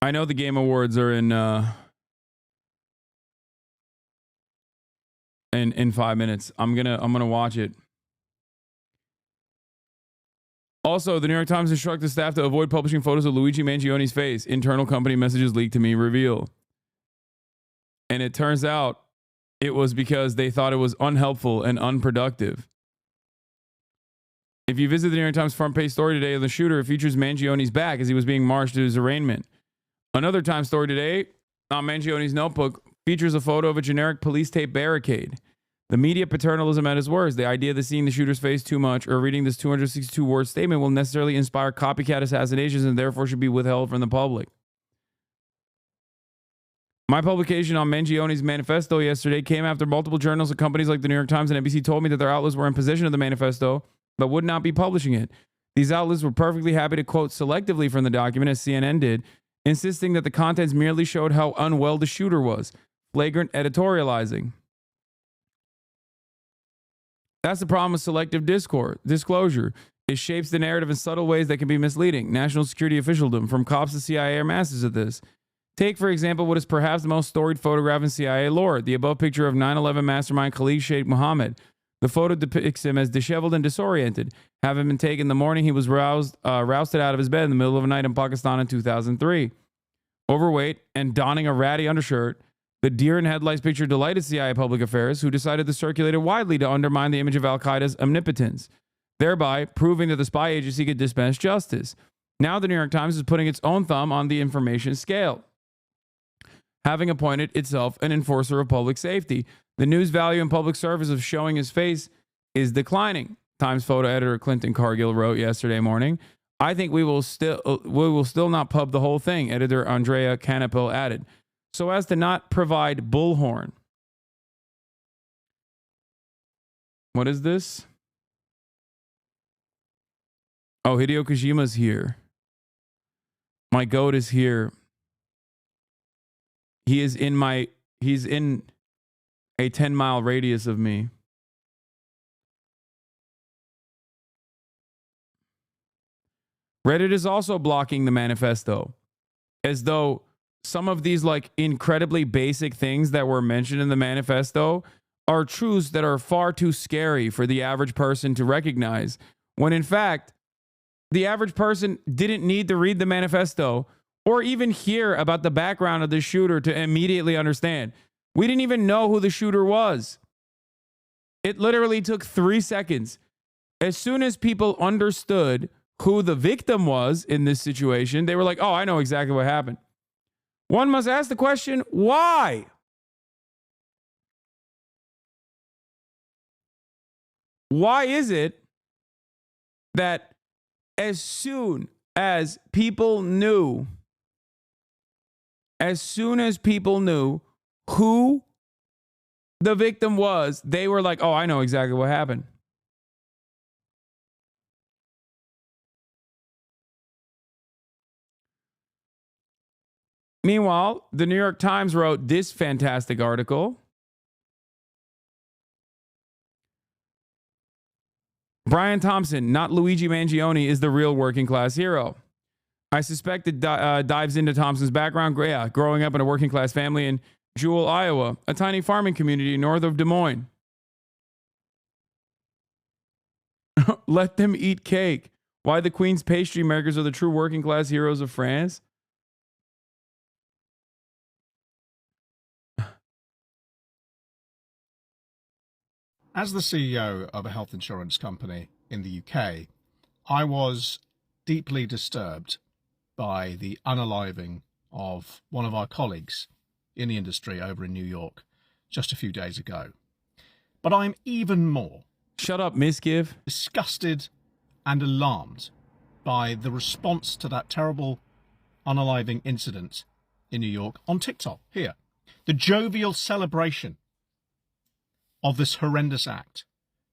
I know the Game Awards are in 5 minutes. I'm gonna watch it. Also, the New York Times instructed staff to avoid publishing photos of Luigi Mangioni's face. Internal company messages leaked to me reveal. And it turns out it was because they thought it was unhelpful and unproductive. If you visit the New York Times front page story today of the shooter, it features Mangioni's back as he was being marched to his arraignment. Another Times story today on Mangioni's notebook features a photo of a generic police tape barricade. The media paternalism at his worst. The idea that seeing the shooter's face too much or reading this 262-word statement will necessarily inspire copycat assassinations and therefore should be withheld from the public. My publication on Mangioni's manifesto yesterday came after multiple journals of companies like the New York Times and NBC told me that their outlets were in possession of the manifesto but would not be publishing it. These outlets were perfectly happy to quote selectively from the document, as CNN did, insisting that the contents merely showed how unwell the shooter was. Flagrant editorializing. That's the problem with selective disclosure. It shapes the narrative in subtle ways that can be misleading. National security officialdom, from cops to CIA, are masters at this. Take, for example, what is perhaps the most storied photograph in CIA lore, the above picture of 9/11 mastermind Khalid Sheikh Mohammed. The photo depicts him as disheveled and disoriented, having been taken the morning he was rousted out of his bed in the middle of the night in Pakistan in 2003. Overweight and donning a ratty undershirt, the deer in headlights picture delighted CIA public affairs, who decided to circulate it widely to undermine the image of al-Qaeda's omnipotence, thereby proving that the spy agency could dispense justice. Now the New York Times is putting its own thumb on the information scale, having appointed itself an enforcer of public safety. The news value and public service of showing his face is declining. Times photo editor Clinton Cargill wrote yesterday morning. I think we will still not pub the whole thing, editor Andrea Canapil added, so as to not provide bullhorn. What is this? Oh, Hideo Kojima's here. My goat is here. He's in a 10-mile radius of me. Reddit is also blocking the manifesto, as though some of these like incredibly basic things that were mentioned in the manifesto are truths that are far too scary for the average person to recognize, when in fact, the average person didn't need to read the manifesto or even hear about the background of the shooter to immediately understand. We didn't even know who the shooter was. It literally took 3 seconds. As soon as people understood who the victim was in this situation, they were like, oh, I know exactly what happened. One must ask the question, why? Why is it that as soon as people knew who the victim was, they were like, oh, I know exactly what happened. Meanwhile, the New York Times wrote this fantastic article. Brian Thompson, not Luigi Mangione, is the real working class hero. I suspect it dives into Thompson's background, growing up in a working class family in Jewell, Iowa, a tiny farming community north of Des Moines. Let them eat cake. Why the Queen's pastry makers are the true working class heroes of France? As the CEO of a health insurance company in the UK, I was deeply disturbed by the unaliving of one of our colleagues in the industry over in New York just a few days ago. But I'm even more disgusted and alarmed by the response to that terrible unaliving incident in New York on TikTok here. The jovial celebration of this horrendous act,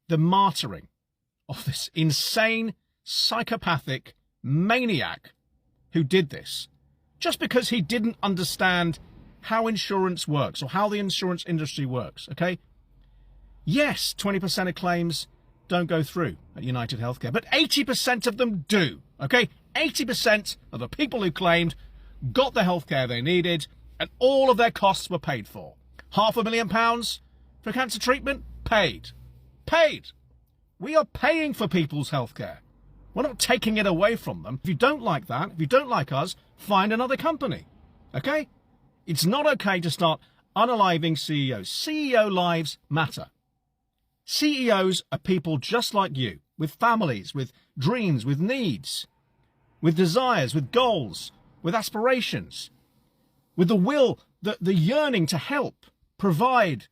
the martyring of this insane, psychopathic maniac who did this, just because he didn't understand how insurance works or how the insurance industry works, okay? Yes, 20% of claims don't go through at United Healthcare, but 80% of them do, okay? 80% of the people who claimed got the healthcare they needed and all of their costs were paid for. £500,000 for cancer treatment? Paid. Paid. We are paying for people's healthcare. We're not taking it away from them. If you don't like that, if you don't like us, find another company. Okay? It's not okay to start unaliving CEOs. CEO lives matter. CEOs are people just like you, with families, with dreams, with needs, with desires, with goals, with aspirations, with the will, the yearning to help, provide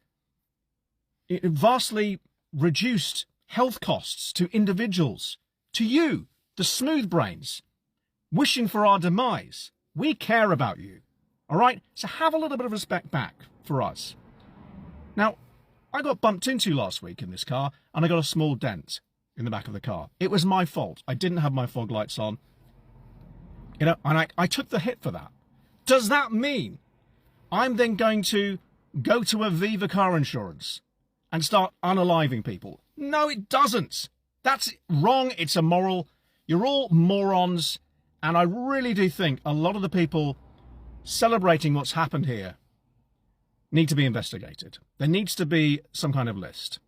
vastly reduced health costs to individuals, to you, the smooth brains, wishing for our demise. We care about you, all right? So have a little bit of respect back for us. Now, I got bumped into last week in this car, and I got a small dent in the back of the car. It was my fault. I didn't have my fog lights on, you know, and I took the hit for that. Does that mean I'm then going to go to Aviva Car Insurance and start unaliving people? No, it doesn't. That's wrong. It's immoral. You're all morons. And I really do think a lot of the people celebrating what's happened here need to be investigated. There needs to be some kind of list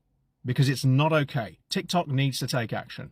because it's not okay. TikTok needs to take action.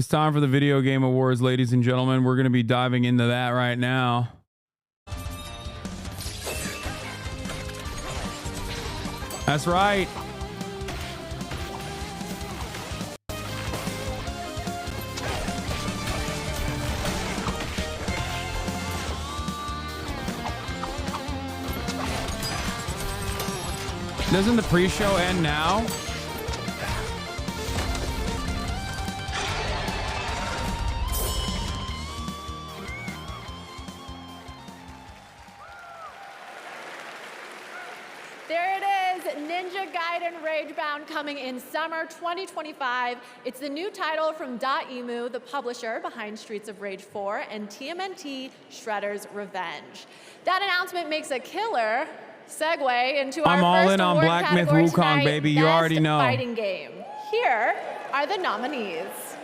It's time for the Video Game Awards, ladies and gentlemen. We're going to be diving into that right now. That's right. Doesn't the pre-show end now? There it is, Ninja Gaiden Ragebound coming in summer 2025. It's the new title from .emu, the publisher behind Streets of Rage 4 and TMNT Shredder's Revenge. That announcement makes a killer segue into our I'm all first in on award Black Myth category Wukong, tonight, baby. You Best already know. Fighting Game. Here are the nominees.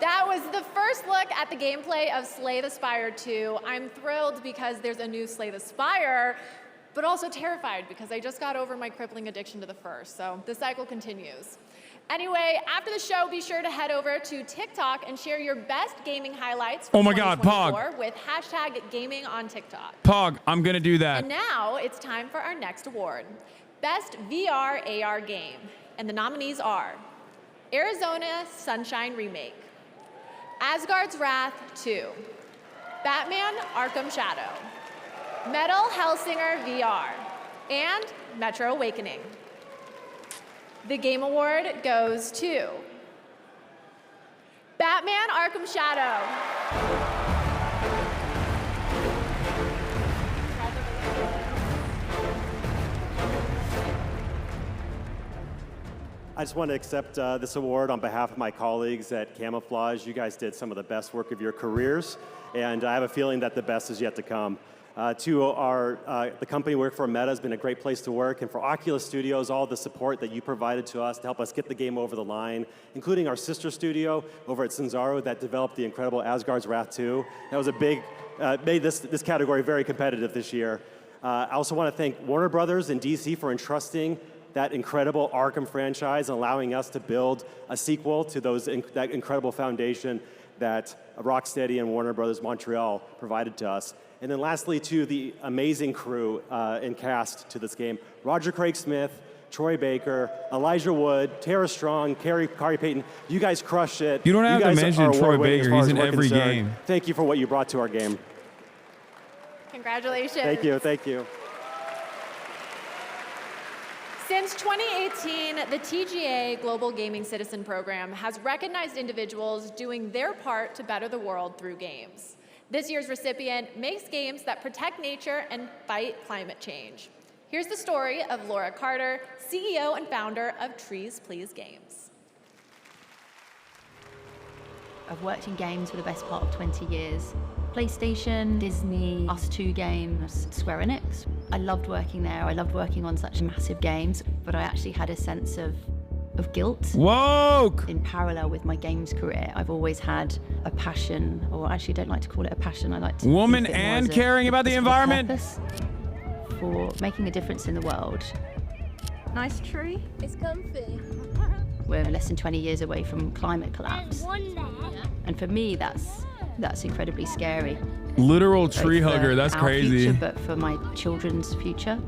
That was the first look at the gameplay of Slay the Spire 2. I'm thrilled because there's a new Slay the Spire but also terrified because I just got over my crippling addiction to the fur, so the cycle continues. Anyway, after the show, be sure to head over to TikTok and share your best gaming highlights from Oh my God, Pog. with hashtag gaming on TikTok. Pog, I'm gonna do that. And now it's time for our next award, Best VR AR Game. And the nominees are Arizona Sunshine Remake, Asgard's Wrath 2, Batman Arkham Shadow, Metal Hellsinger VR, and Metro Awakening. The Game Award goes to Batman Arkham Shadow. I just want to accept this award on behalf of my colleagues at Camouflage. You guys did some of the best work of your careers, and I have a feeling that the best is yet to come. The company we work for, Meta, has been a great place to work, and for Oculus Studios, all the support that you provided to us to help us get the game over the line, including our sister studio over at Sanzaro that developed the incredible Asgard's Wrath 2. That was a big, made this category very competitive this year. I also want to thank Warner Brothers and DC for entrusting that incredible Arkham franchise and allowing us to build a sequel to that incredible foundation that Rocksteady and Warner Brothers Montreal provided to us. And then lastly, to the amazing crew and cast to this game, Roger Craig Smith, Troy Baker, Elijah Wood, Tara Strong, Kari Payton. You guys crushed it. You don't have to mention Troy Baker. He's in every game. Thank you for what you brought to our game. Congratulations. Thank you, thank you. Since 2018, the TGA Global Gaming Citizen Program has recognized individuals doing their part to better the world through games. This year's recipient makes games that protect nature and fight climate change. Here's the story of Laura Carter, CEO and founder of Trees Please Games. I've worked in games for the best part of 20 years. PlayStation, Disney, Us2 Games, Square Enix. I loved working there. I loved working on such massive games, but I actually had a sense of guilt. Woke! In parallel with my games career, I've always had a passion, or actually I don't like to call it a passion, I like to woman and caring about the environment. For making a difference in the world. Nice tree. It's comfy. We're less than 20 years away from climate collapse. And for me, that's incredibly scary. Literal tree hugger, that's crazy. Future, but for my children's future,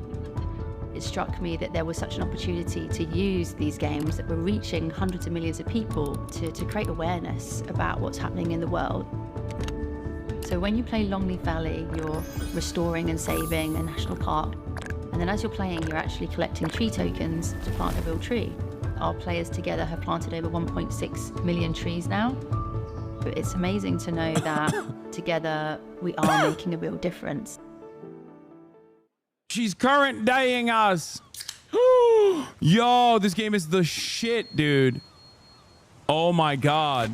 it struck me that there was such an opportunity to use these games that were reaching hundreds of millions of people to create awareness about what's happening in the world. So when you play Longleaf Valley, you're restoring and saving a national park. And then as you're playing, you're actually collecting tree tokens to plant a real tree. Our players together have planted over 1.6 million trees now. But it's amazing to know that together we are making a real difference. She's current daying us. Yo, this game is the shit, dude. Oh my God.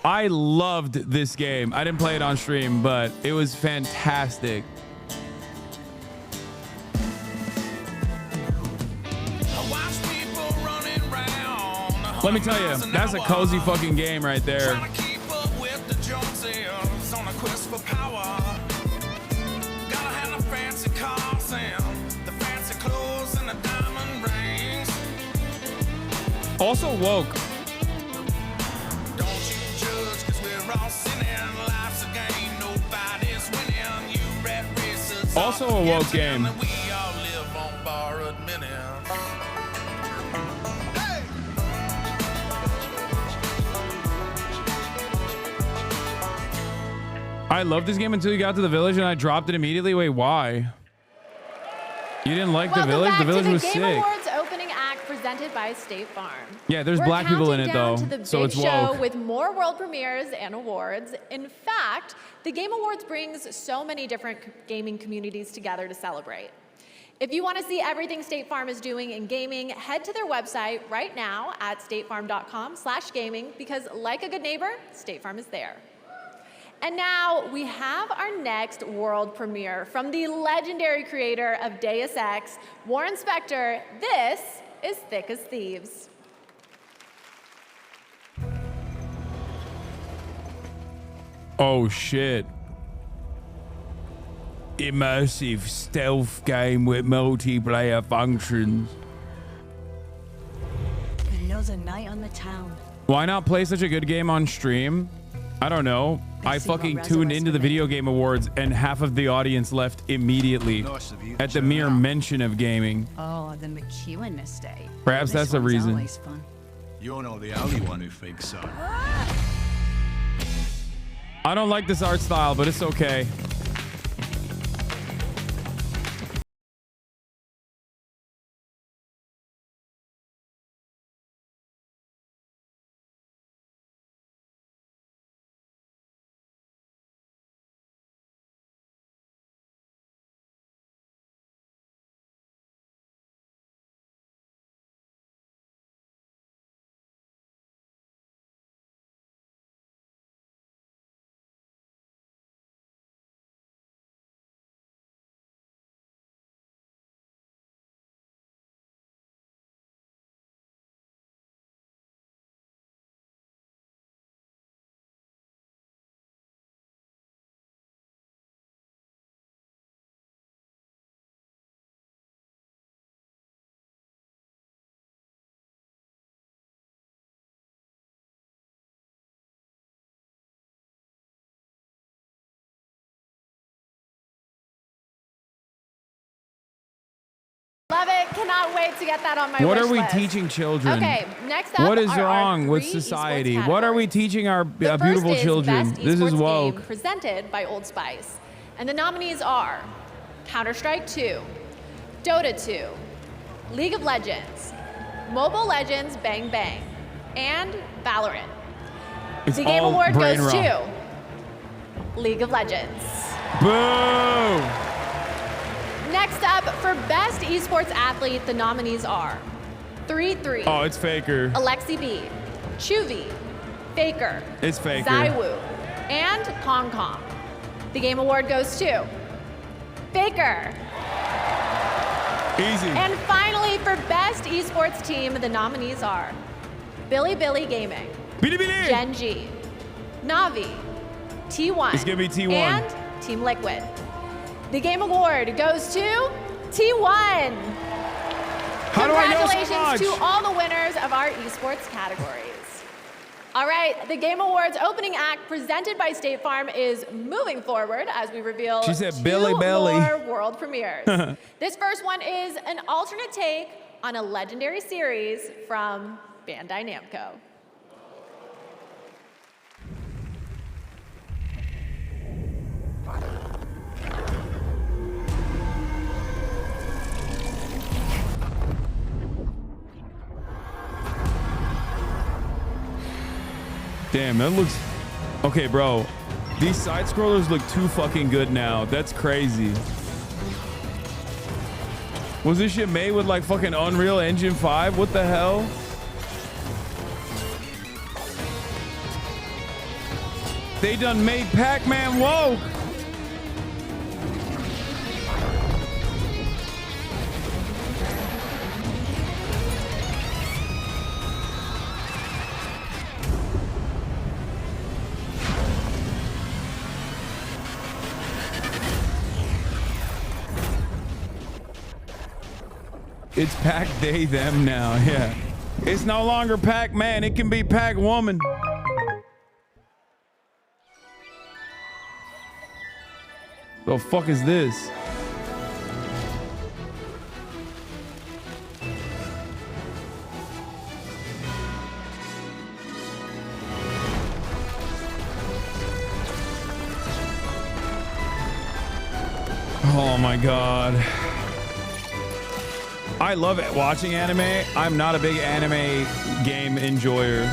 I loved this game. I didn't play it on stream, but it was fantastic. Let me tell you, that's a cozy fucking game right there. Also woke. Also a woke game. I loved this game until you got to the village and I dropped it immediately. Wait, why? You didn't like the village? The village was sick. Game Awards opening act presented by State Farm. Yeah, there's black people in it though, so it's show woke. with more world premieres and awards. In fact, the Game Awards brings so many different gaming communities together to celebrate. If you want to see everything State Farm is doing in gaming, head to their website right now at statefarm.com/gaming because like a good neighbor, State Farm is there. And now we have our next world premiere from the legendary creator of Deus Ex, Warren Spector. This is Thick as Thieves. Oh shit. immersive stealth game with multiplayer functions. Another night on the town. Why not play such a good game on stream? I don't know. I fucking tuned into the video game awards and half of the audience left immediately at the mere mention of gaming. Oh, the McEwen estate. Perhaps that's a reason. Always fun. You're not the only one who thinks so. I don't like this art style, but it's okay. Love it. Cannot wait to get that on my What wish are we list. teaching children? Okay, next up What is are wrong our with 3 society? esports What are we categories. teaching our The first beautiful is children? Best This is Esports woke. Game presented by Old Spice. And the nominees are Counter-Strike 2, Dota 2, League of Legends, Mobile Legends Bang Bang, and Valorant. It's the Game all Award brain goes rot. to League of Legends. Boo! Next up, for Best Esports Athlete, the nominees are 3-3. Oh, it's Faker. Alexi B, Chuvi, Faker, It's Faker. Zaiwu, and Kong Kong. The Game Award goes to Faker. Easy. And finally, for Best Esports Team, the nominees are Billy Gaming, Billy. Gen G, Navi, T1, It's gonna be T1. and Team Liquid. The Game Award goes to T1. How do I know so Congratulations much? to all the winners of our esports categories. All right, the Game Awards opening act presented by State Farm is moving forward as we reveal She said 2 Billy Belly. more world premieres. This first one is an alternate take on a legendary series from Bandai Namco. Damn, that looks... Okay, bro. These side scrollers look too fucking good now. That's crazy. Was this shit made with like fucking Unreal Engine 5? What the hell? They done made Pac-Man woke. It's Pac they them now, yeah. It's no longer Pac-Man, it can be Pac-Woman. The fuck is this? Oh my god. I love it watching anime. I'm not a big anime game enjoyer.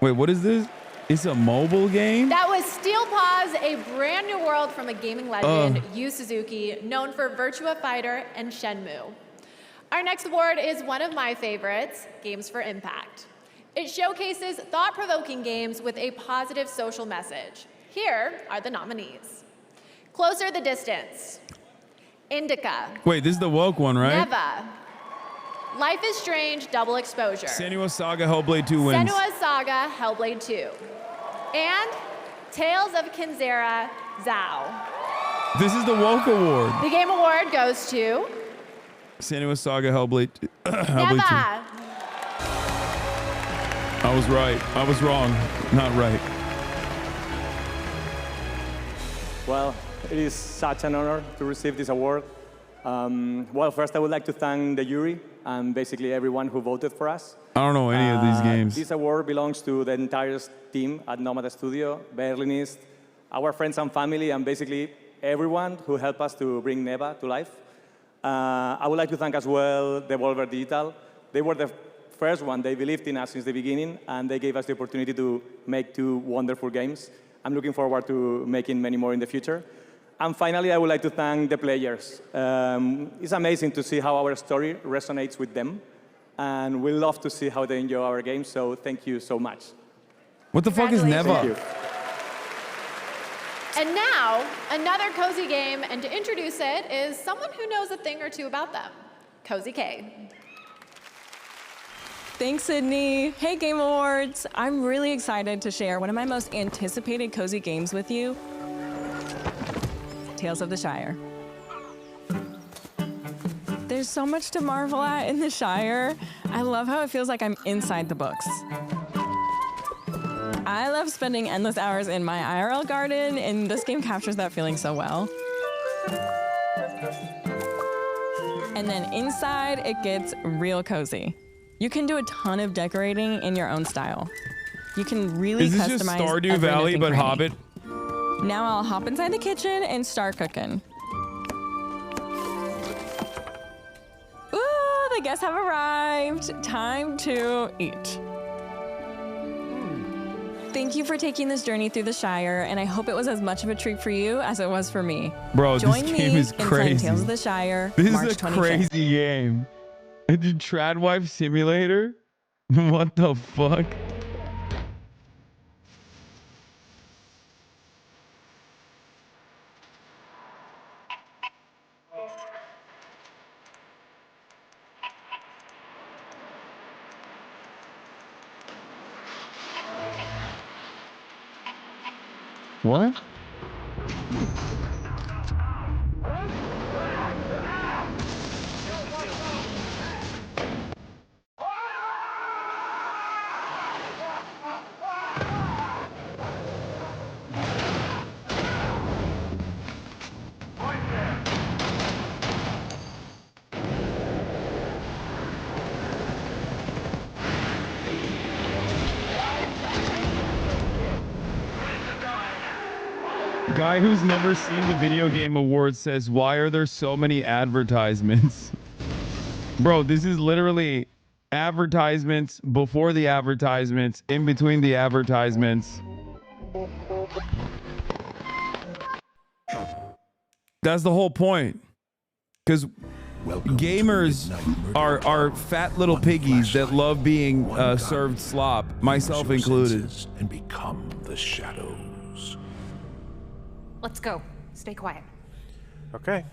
Wait, what is this? It's a mobile game? That was Steel Paws, a brand new world from a gaming legend, Yu Suzuki, known for Virtua Fighter and Shenmue. Our next award is one of my favorites, Games for Impact. It showcases thought-provoking games with a positive social message. Here are the nominees. Closer the Distance, Indica, Wait, this is the woke one, right? Neva, Life is Strange Double Exposure, Senua's Saga Hellblade 2 wins. Senua's Saga Hellblade 2, and Tales of Kinzera Zhao. This is the Woke Award. The Game Award goes to Senua Saga Hellblade. Hellblade 2. Neva. I was right. I was wrong. Not right. Well, it is such an honor to receive this award. Well, first I would like to thank the jury and basically everyone who voted for us. I don't know any of these games. This award belongs to the entire team at Nomad Studio, Berlinist, our friends and family, and basically everyone who helped us to bring Neva to life. I would like to thank as well Devolver Digital. They were the first one. They believed in us since the beginning, and they gave us the opportunity to make 2 wonderful games. I'm looking forward to making many more in the future. And finally, I would like to thank the players. It's amazing to see how our story resonates with them, and we love to see how they enjoy our games, so thank you so much. What the fuck is Neva? Thank you. And now, another cozy game, and to introduce it is someone who knows a thing or two about them, Cozy K. Thanks, Sydney. Hey, Game Awards. I'm really excited to share one of my most anticipated cozy games with you, Tales of the Shire. There's so much to marvel at in the Shire. I love how it feels like I'm inside the books. I love spending endless hours in my IRL garden, and this game captures that feeling so well. And then inside, it gets real cozy. You can do a ton of decorating in your own style. You can really customize. Is this just Stardew Valley but Hobbit? Now I'll hop inside the kitchen and start cooking. Ooh, the guests have arrived. Time to eat. Thank you for taking this journey through the Shire, and I hope it was as much of a treat for you as it was for me. Bro, Join this me game is in playing crazy. Tales of the Shire, This March is a 25th. crazy game. Tradwife Simulator? What the fuck? What? Guy who's never seen the video game awards says, why are there so many advertisements? Bro, this is literally advertisements before the advertisements, in between the advertisements. That's the whole point. Because gamers are fat little piggies that love being served slop, myself included. And become the shadows. Let's go. Stay quiet. Okay.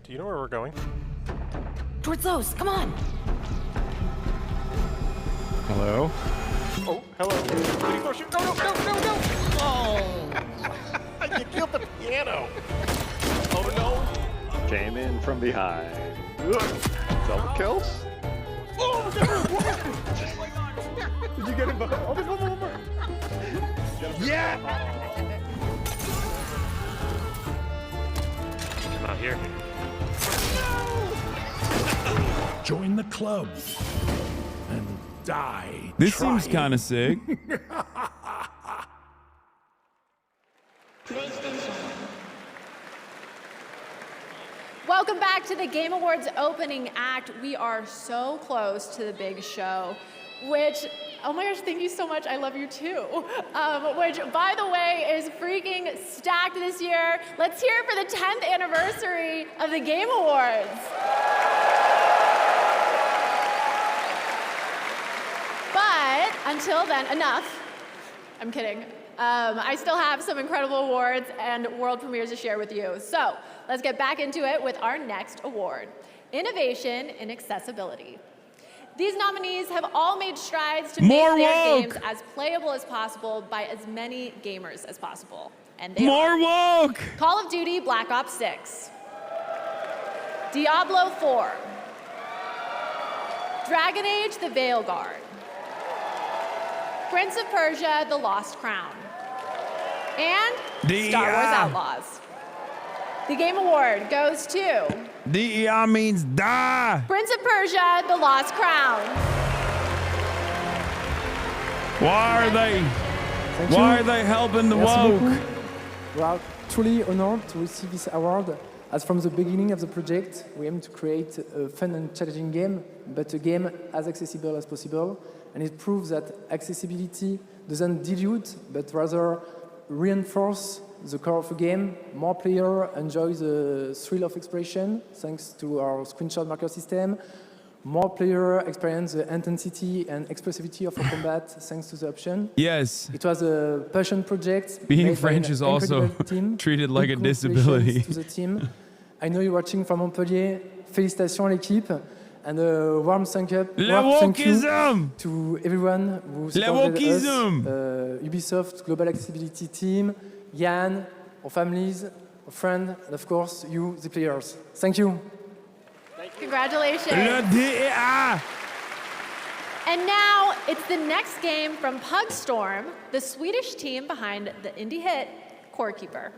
Do you know where we're going? Towards those. Come on. Hello? Oh, hello. No. Oh! You killed the piano. Oh, no. Came in from behind. Double kills? Oh, did you get him? Oh, there's one more. Yeah! Come out here. Join the club and die. This seems kind of sick. Welcome back to the Game Awards opening act. We are so close to the big show, which, oh my gosh, thank you so much. I love you too. Which, by the way, is freaking stacked this year. Let's hear it for the 10th anniversary of the Game Awards. But until then, enough. I'm kidding. I still have some incredible awards and world premieres to share with you. So let's get back into it with our next award, Innovation in Accessibility. These nominees have all made strides to make their games as playable as possible by as many gamers as possible. And they More are woke! Call of Duty Black Ops 6, Diablo 4, Dragon Age The Veilguard, Prince of Persia The Lost Crown, and Star Wars Outlaws. The Game Award goes to DEI means die. Prince of Persia The Lost Crown. Why are they helping the woke? We are truly honored to receive this award. As from the beginning of the project, we aim to create a fun and challenging game, but a game as accessible as possible. And it proves that accessibility doesn't dilute, but rather reinforce the core of a game. More players enjoy the thrill of expression thanks to our screenshot marker system. More players experience the intensity and expressivity of a combat thanks to the option. Yes. It was a passion project. Being French is also treated like a disability. To the team. I know you're watching from Montpellier. Félicitations l'équipe. And a warm thank you to everyone who supported us. Ubisoft Global Accessibility Team, Yann, our families, our friends, and of course you, the players. Thank you. Congratulations. Le DEA. And now it's the next game from Pugstorm, the Swedish team behind the indie hit Core Keeper.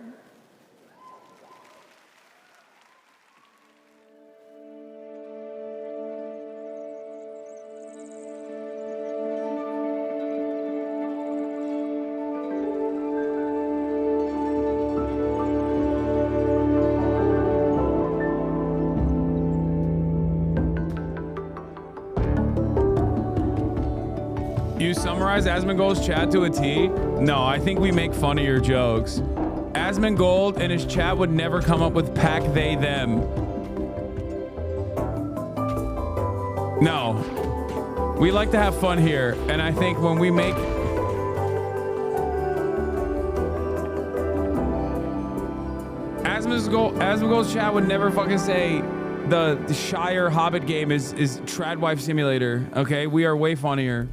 You summarize Asmongold's chat to a T? No, I think we make fun of your jokes. Asmongold and his chat would never come up with pack they them. No. We like to have fun here, and I think when we make Asmongold's chat would never fucking say the Shire Hobbit game is Tradwife Simulator. Okay, we are way funnier.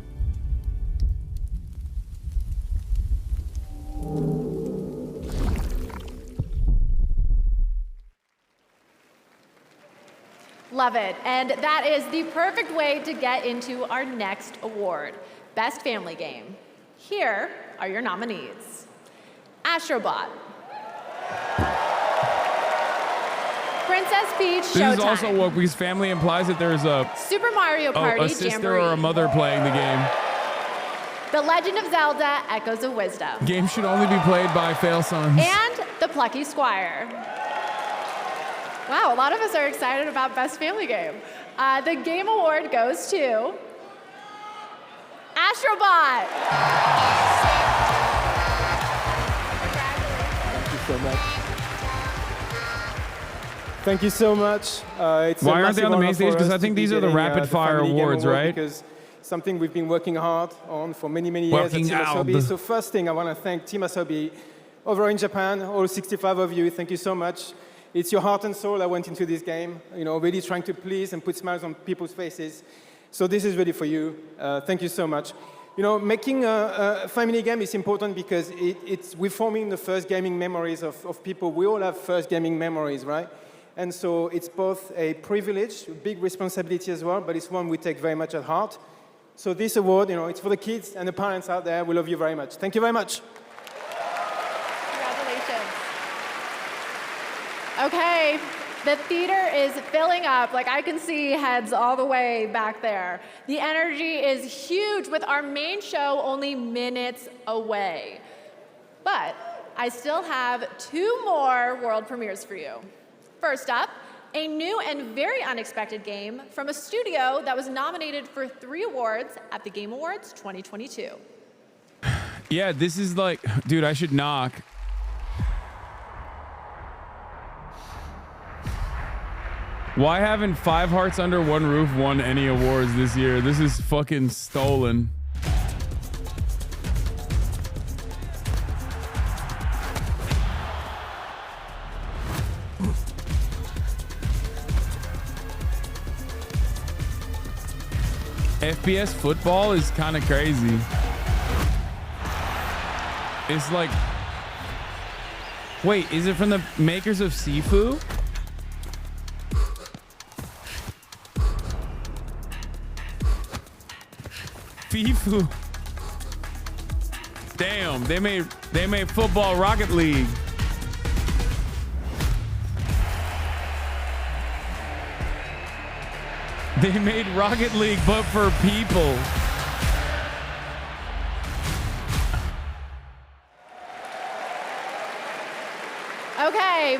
Love it. And that is the perfect way to get into our next award, Best Family Game. Here are your nominees. Astrobot, Princess Peach Showtime. This is also woke because family implies that there's a Super Mario Party a sister Jamboree. or a mother playing the game. The Legend of Zelda Echoes of Wisdom. Game should only be played by fail sons. And The Plucky Squire. Wow, a lot of us are excited about Best Family Game. The Game Award goes to Astrobot. Thank you so much. Thank you so much. Why aren't they on the main stage? Because I think these are the rapid fire awards, right? Because something we've been working hard on for many, many years at Team HasanAbi. So first thing, I want to thank Team HasanAbi over in Japan, all 65 of you. Thank you so much. It's your heart and soul that went into this game, you know, really trying to please and put smiles on people's faces. So this is really for you. Thank you so much. You know, making a family game is important because we're forming the first gaming memories of people. We all have first gaming memories, right? And so it's both a privilege, a big responsibility as well, but it's one we take very much at heart. So this award, you know, it's for the kids and the parents out there. We love you very much. Thank you very much. Congratulations. Okay, the theater is filling up. Like, I can see heads all the way back there. The energy is huge with our main show only minutes away. But I still have 2 more world premieres for you. First up, a new and very unexpected game from a studio that was nominated for 3 awards at the Game Awards 2022. Yeah, this is like, dude, I should knock. Why haven't 5 Hearts Under One Roof won any awards this year? This is fucking stolen. FPS football is kind of crazy. It's like Wait, is it from the makers of Sifu? Fifu. Damn, they made football Rocket League. They made Rocket League, but for people. Okay,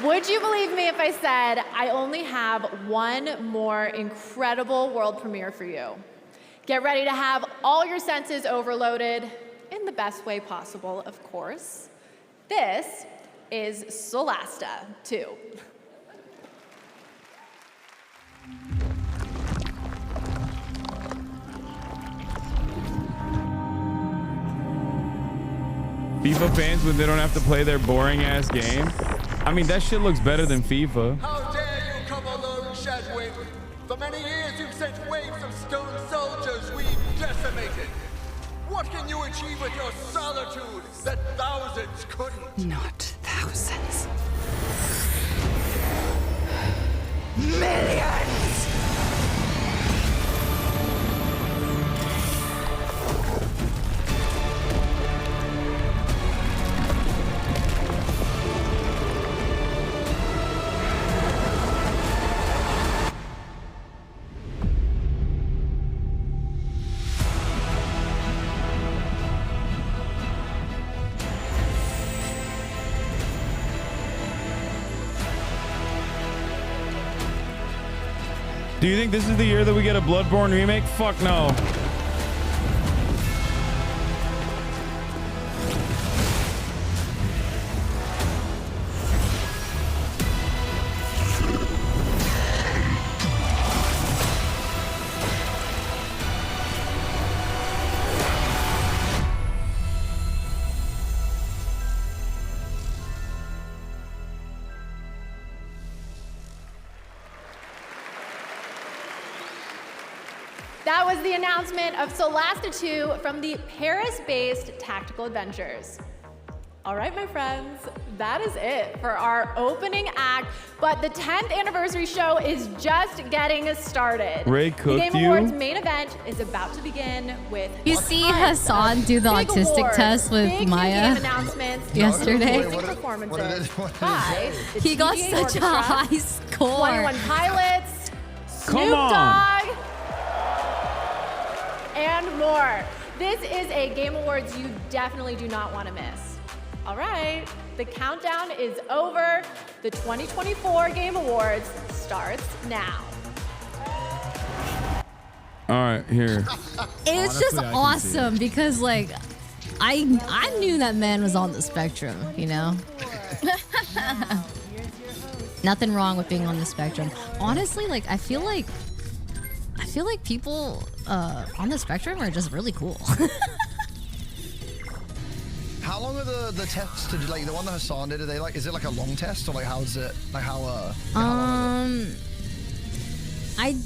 would you believe me if I said I only have one more incredible world premiere for you? Get ready to have all your senses overloaded in the best way possible, of course. This is Solasta 2. FIFA fans when they don't have to play their boring ass game. I mean, that shit looks better than FIFA. How dare you come alone, Shadwin? For many years you've sent waves of stone soldiers we've decimated. What can you achieve with your solitude that thousands couldn't? Not thousands. Millions! Do you think this is the year that we get a Bloodborne remake? Fuck no. That was the announcement of Solasta 2 from the Paris-based Tactical Adventures. All right, my friends, that is it for our opening act, but the 10th anniversary show is just getting started. Ray the cooked Game you? Awards main event is about to begin with You see Hasan do the big autistic awards, test with big Maya TVM announcements, yesterday. amazing performances by the He got TVA such a Orchestra, high score. 21 Pilots, Come Snoop on. Dogg, and more. This is a Game Awards you definitely do not want to miss. All right, the countdown is over. The 2024 Game Awards starts now. All right, here. It's just awesome because like I knew that man was on the spectrum, you know? Nothing wrong with being on the spectrum. Honestly, like I feel like people on the spectrum are just really cool. How long are the tests? Did you like the one that Hasan did? Are they like? Is it like a long test or like how is it? Like how? I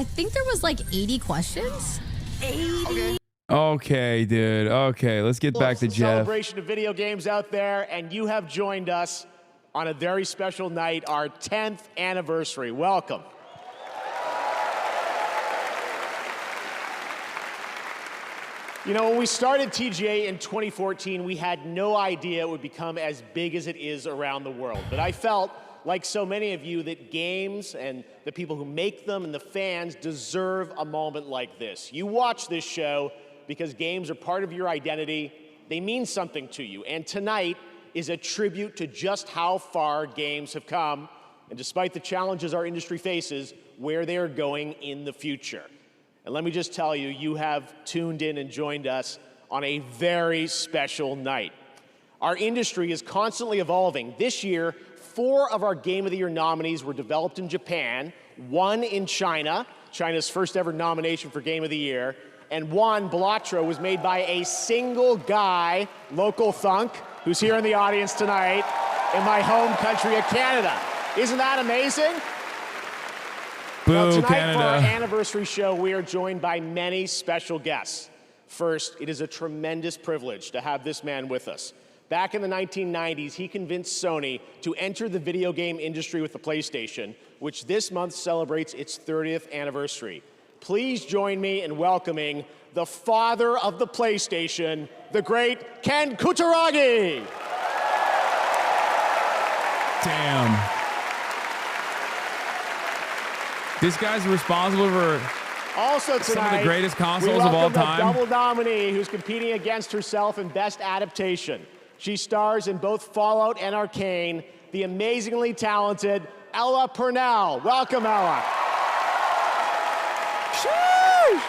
think there was like 80 questions. 80. Okay, dude. Okay, let's get back to Jeff. Celebration of video games out there, and you have joined us on a very special night, our 10th anniversary. Welcome. You know, when we started TGA in 2014, we had no idea it would become as big as it is around the world. But I felt, like so many of you, that games and the people who make them and the fans deserve a moment like this. You watch this show because games are part of your identity. They mean something to you. And tonight is a tribute to just how far games have come, and despite the challenges our industry faces, where they are going in the future. And let me just tell you, you have tuned in and joined us on a very special night. Our industry is constantly evolving. This year, 4 of our Game of the Year nominees were developed in Japan, 1 in China, China's first ever nomination for Game of the Year, and 1, Balatro, was made by a single guy, Local Thunk, who's here in the audience tonight in my home country of Canada. Isn't that amazing? Now, tonight, Canada. for our anniversary show, we are joined by many special guests. First, it is a tremendous privilege to have this man with us. Back in the 1990s, he convinced Sony to enter the video game industry with the PlayStation, which this month celebrates its 30th anniversary. Please join me in welcoming the father of the PlayStation, the great Ken Kutaragi. Damn. This guy's responsible for also tonight, some of the greatest consoles we of all welcome the time. double nominee who's competing against herself in Best Adaptation. She stars in both Fallout and Arcane, the amazingly talented Ella Purnell. Welcome, Ella. Sheesh.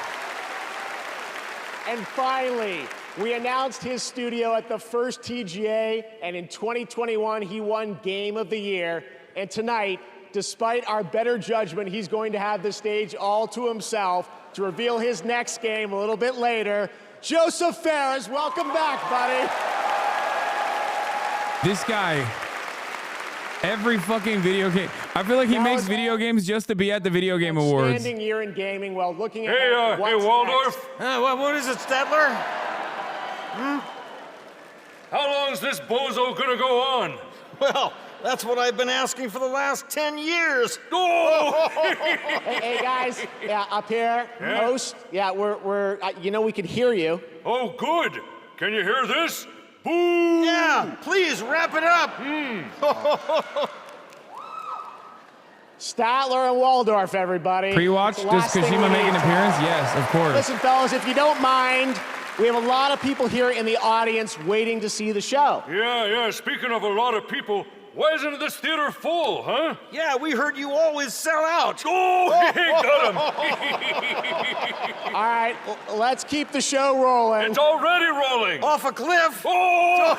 And finally, we announced his studio at the first TGA, and in 2021, he won Game of the Year. And tonight, despite our better judgment, he's going to have the stage all to himself to reveal his next game a little bit later. Joseph Ferris, welcome back, buddy. This guy, every fucking video game. I feel like he makes video games just to be at the Video Game Awards. Outstanding year in gaming while looking at Hey, Waldorf. What is it, Stadler? How long is this bozo gonna go on? Well, that's what I've been asking for the last 10 years. Oh! hey, guys, yeah, up here, host. Yeah, we're you know, we can hear you. Oh, good. Can you hear this? Boom! Yeah, please wrap it up. Statler and Waldorf, everybody. Pre-watch, does Kojima make an appearance? Yes, of course. Listen, fellas, if you don't mind, we have a lot of people here in the audience waiting to see the show. Yeah. Speaking of a lot of people, why isn't this theater full, huh? Yeah, we heard you always sell out. Oh, got him. All right, let's keep the show rolling. It's already rolling. Off a cliff. Oh!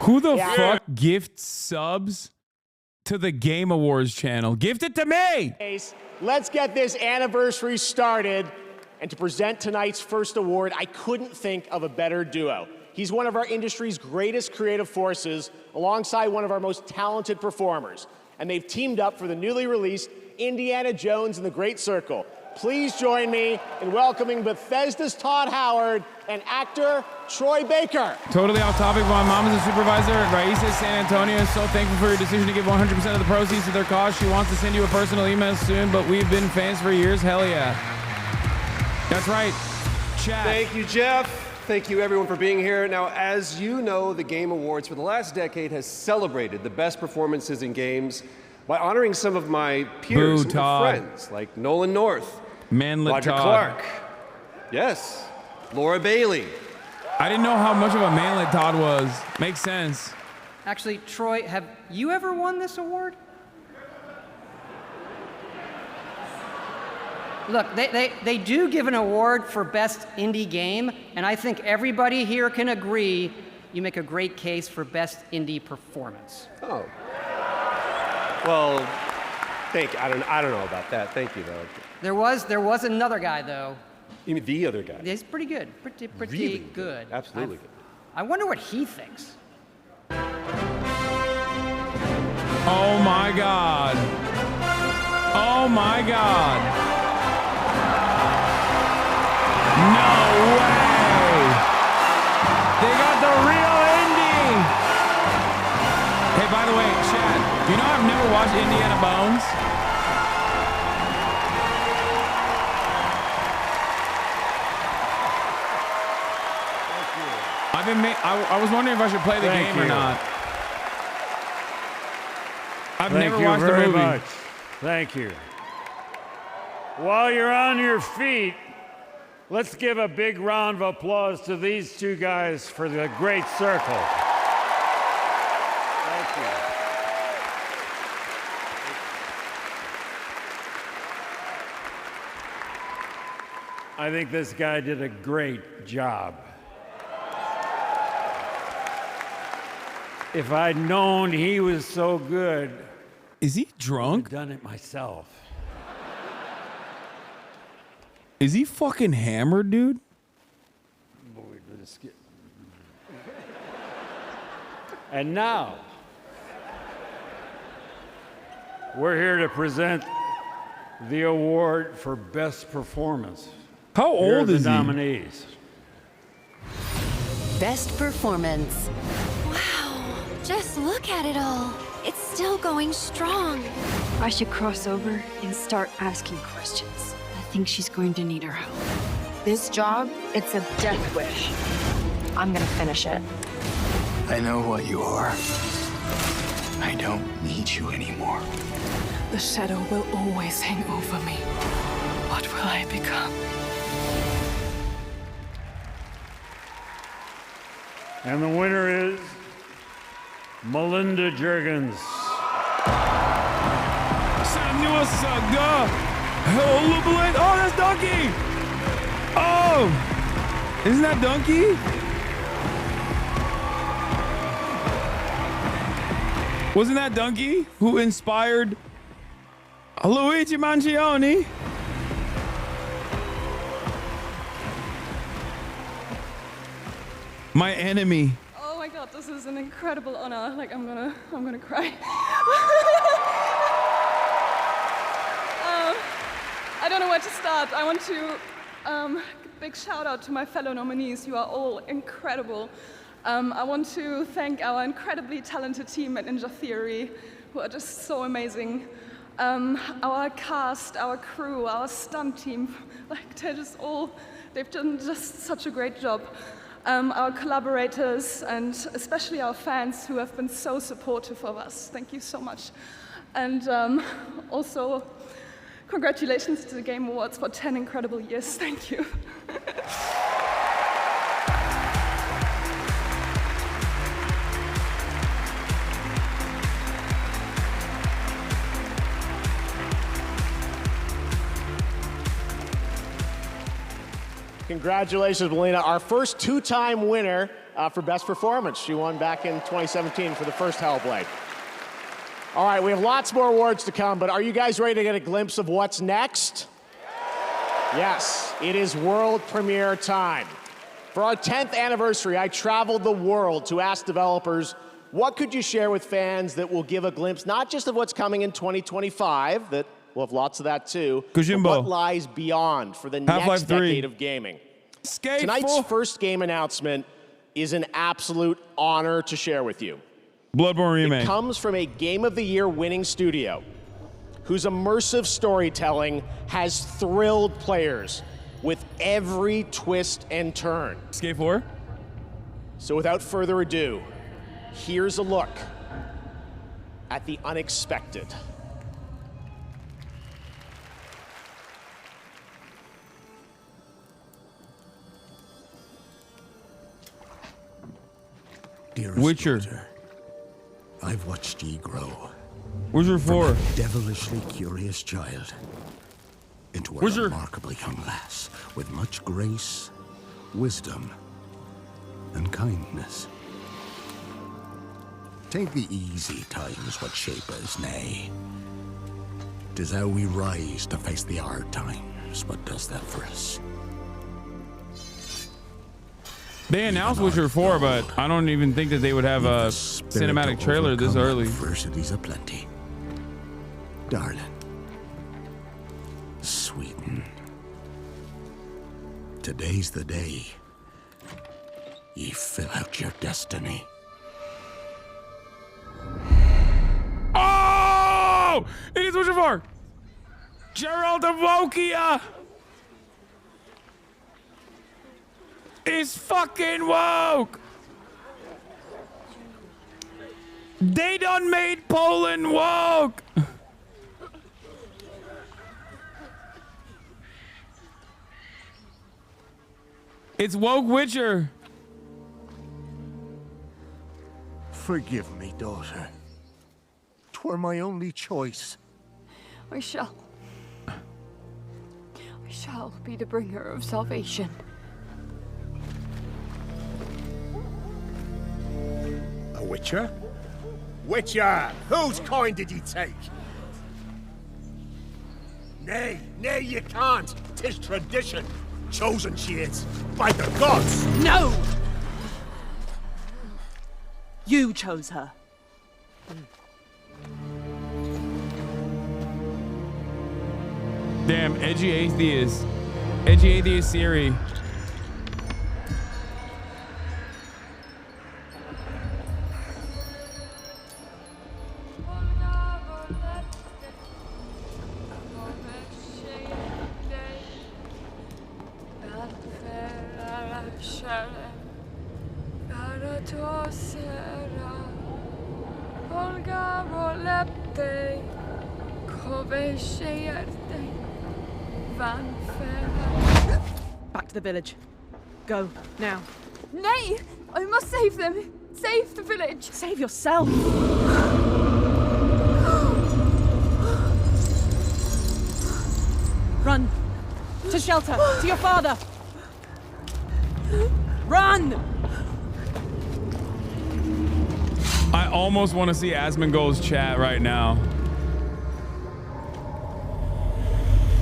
Who the fuck gifts subs to the Game Awards channel? Gift it to me. Let's get this anniversary started. And to present tonight's first award, I couldn't think of a better duo. He's one of our industry's greatest creative forces, alongside one of our most talented performers. And they've teamed up for the newly released Indiana Jones and the Great Circle. Please join me in welcoming Bethesda's Todd Howard and actor Troy Baker. Totally off topic, but my mom is a supervisor at Raíces San Antonio. Is so thankful for your decision to give 100% of the proceeds to their cause. She wants to send you a personal email soon, but we've been fans for years. Hell yeah. That's right. Chat. Thank you, Jeff. Thank you, everyone, for being here. Now, as you know, the Game Awards for the last decade has celebrated the best performances in games by honoring some of my peers and friends, like Nolan North, Manlet Roger Todd. Clark, yes, Laura Bailey. I didn't know how much of a Manlet Todd was. Makes sense. Actually, Troy, have you ever won this award? Look, they do give an award for best indie game, and I think everybody here can agree you make a great case for best indie performance. Oh. Well, thank you. I don't know about that. Thank you, though. There was another guy, though. You mean the other guy? He's pretty good. Pretty Really good. Absolutely good. I wonder what he thinks. Oh my God. Oh my God. No way! They got the real indie! Hey, by the way, Chad, you know I've never watched Indiana Bones? I was wondering if I should play the game or not. I've never watched the movie. Much. Thank you. While you're on your feet, let's give a big round of applause to these two guys for the Great Circle. Thank you. I think this guy did a great job. If I'd known he was so good, is he drunk? I'd done it myself. Is he fucking hammered, dude? And now, we're here to present the award for Best Performance. How Here are old the is he? nominees. Best performance. Wow, just look at it all. It's still going strong. I should cross over and start asking questions. I think she's going to need our help. This job, it's a death wish. I'm gonna finish it. I know what you are. I don't need you anymore. The shadow will always hang over me. What will I become? And the winner is Melinda Juergens. Oh, that's Donkey! Oh! Isn't that Donkey? Wasn't that Donkey who inspired Luigi Mangione? My enemy. Oh my god, this is an incredible honor. Like I'm gonna cry. I don't know where to start. I want to big shout out to my fellow nominees. You are all incredible. I want to thank our incredibly talented team at Ninja Theory, who are just so amazing. Our cast, our crew, our stunt team, like they've done just such a great job. Our collaborators and especially our fans who have been so supportive of us. Thank you so much. And also, congratulations to the Game Awards for 10 incredible years. Thank you. Congratulations, Melina. Our first two-time winner for Best Performance. She won back in 2017 for the first Hellblade. All right, we have lots more awards to come, but are you guys ready to get a glimpse of what's next? Yes, it is world premiere time. For our 10th anniversary, I traveled the world to ask developers, what could you share with fans that will give a glimpse not just of what's coming in 2025, that we'll have lots of that too, but what lies beyond for the next decade of gaming. Tonight's first game announcement is an absolute honor to share with you. Bloodborne Remake. It comes from a Game of the Year winning studio whose immersive storytelling has thrilled players with every twist and turn. Skate 4? So without further ado, here's a look at the unexpected. Dearest Witcher. Daughter, I've watched ye grow. Witcher 4. From a devilishly curious child into a remarkably young lass with much grace, wisdom, and kindness. Take the easy times what shape us, nay. 'Tis how we rise to face the hard times what does that for us. They announced Witcher 4, but I don't even think that they would have a cinematic trailer this early. Adversities aplenty. Darling. Sweeten. Today's the day. Ye fill out your destiny. Oh! It is Witcher 4! Geralt of Wokia! Is fucking woke. They done made Poland woke. It's woke Witcher. Forgive me, daughter. 'Twere my only choice. I shall be the bringer of salvation. A Witcher? Witcher! Whose coin did ye take? Nay, you can't. 'Tis tradition. Chosen she is, by the gods. No! You chose her. Damn, edgy atheist. Edgy atheist Siri. Back to the village. Go, now. Nay! I must save them! Save the village! Save yourself! Run! To shelter! To your father! Run! I almost want to see Asmongold's chat right now.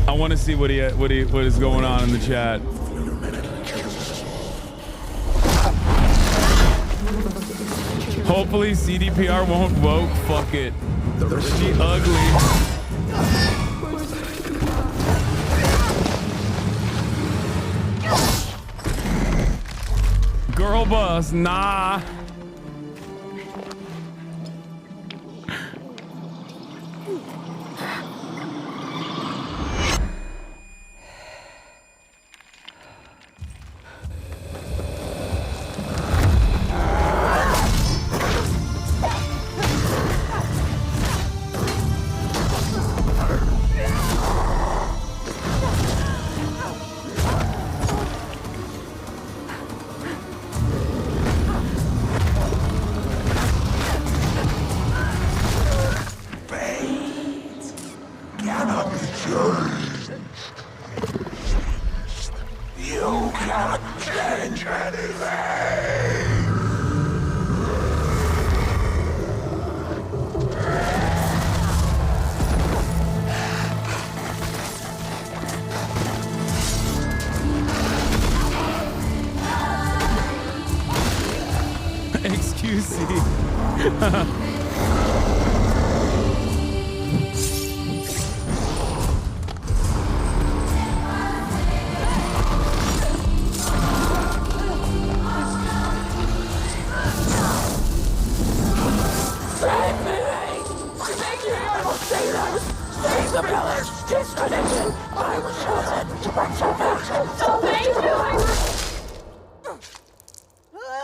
I want to see what is going on in the chat. Hopefully CDPR won't woke. Fuck it. She ugly. Girl bus, nah.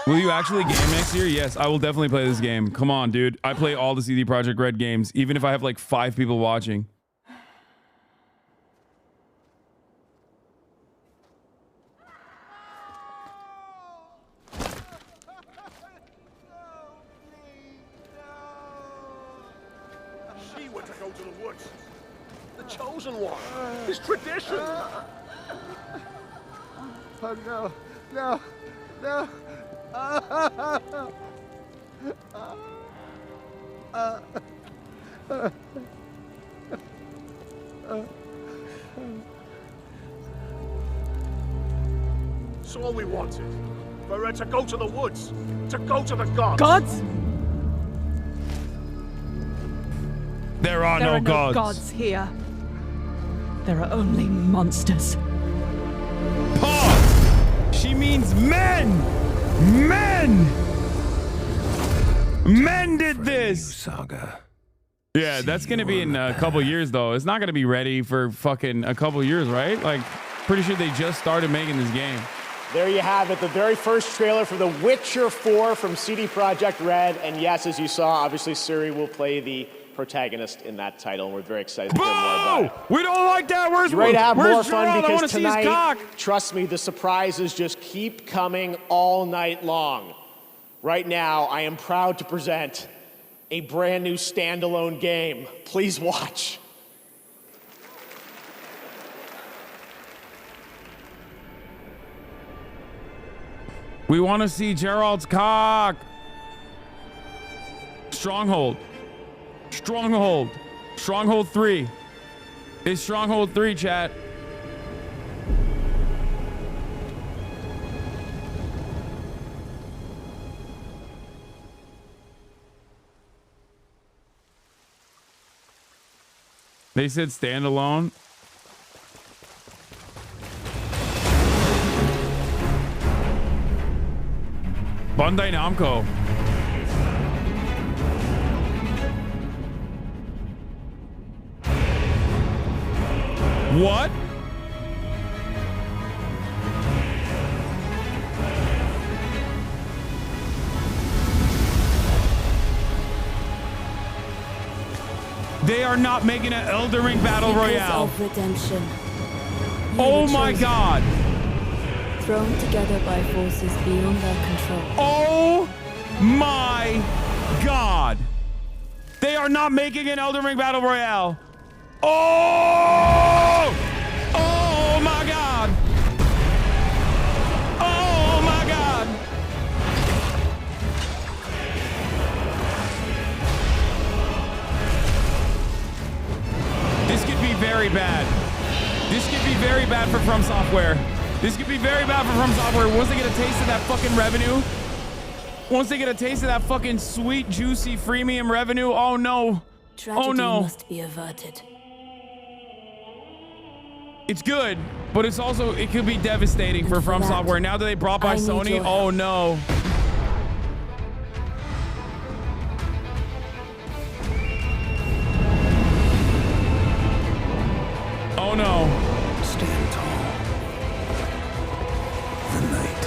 Will you actually game next year? Yes, I will definitely play this game. Come on, dude. I play all the CD Projekt Red games, even if I have like 5 people watching. She went to go to the woods. The chosen one. It's tradition. Oh no, no, no. It's all we wanted. For her to go to the woods. To go to the gods. Gods? There are no gods. Gods here. There are only monsters. Pause! She means men! Men! Men did this! Saga. Yeah, that's gonna be in a couple years though. It's not gonna be ready for fucking a couple years, right? Like, pretty sure they just started making this game. There you have it, the very first trailer for The Witcher 4 from CD Projekt Red. And yes, as you saw, obviously Suri will play the protagonist in that title, and we're very excited to hear more about it. We don't like that. Where's you ready to have more fun? Gerald? Because tonight, trust me, the surprises just keep coming all night long. Right now, I am proud to present a brand new standalone game. Please watch. We want to see Gerald's cock. Stronghold. Stronghold. Stronghold 3. It's Stronghold 3, chat. They said standalone. Bandai Namco. What? They are not making an Elden Ring Battle Royale. Of redemption. Oh my God. Thrown together by forces beyond their control. Oh my God. They are not making an Elden Ring Battle Royale. Oh! Oh my God. Oh my God. This could be very bad. This could be very bad for From Software. This could be very bad for From Software. Once they get a taste of that fucking revenue, once they get a taste of that fucking sweet, juicy, freemium revenue, oh no. Tragedy oh no. must be averted. It's good, but it's also, it could be devastating for From Software. Now that they brought by Sony, oh no. Oh no. Stand tall. The night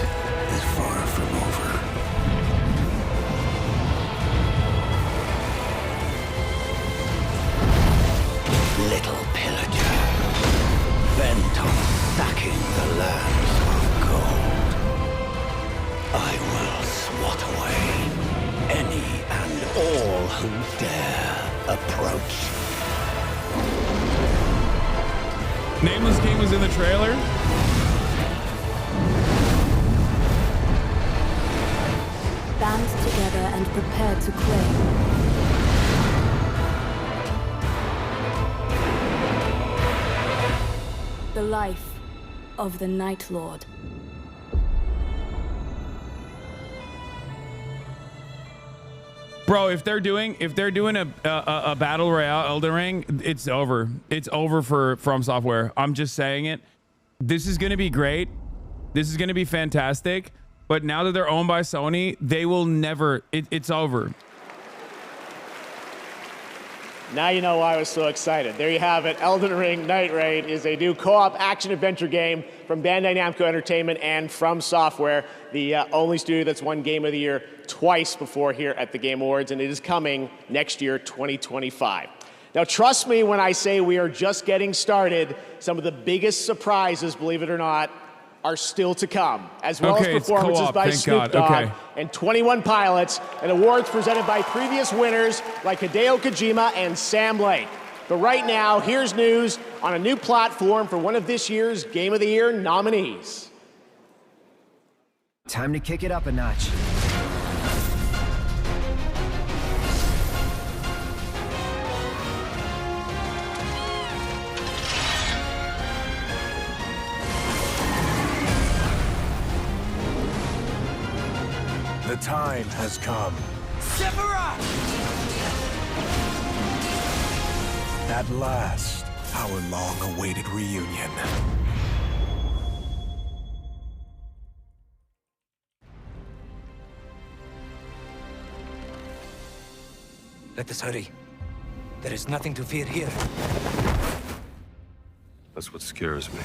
is far from over. Little pillager, bent on sacking the lands of gold. I will swat away any and all who dare approach. Nameless King was in the trailer. Band together and prepare to claim. The life of the Night Lord. Bro, if they're doing a battle royale Elden Ring, it's over. It's over for From Software. I'm just saying it. This is gonna be great. This is gonna be fantastic. But now that they're owned by Sony, they will never. It's over. Now you know why I was so excited. There you have it. Elden Ring Night Raid is a new co-op action-adventure game from Bandai Namco Entertainment and From Software, the only studio that's won Game of the Year twice before here at the Game Awards, and it is coming next year, 2025. Now, trust me when I say we are just getting started. Some of the biggest surprises, believe it or not, are still to come, as well as performances by Snoop Dogg and 21 Pilots, and awards presented by previous winners like Hideo Kojima and Sam Lake. But right now, here's news on a new platform for one of this year's Game of the Year nominees. Time to kick it up a notch. The time has come. Sephiroth! At last, our long-awaited reunion. Let us hurry. There is nothing to fear here. That's what scares me.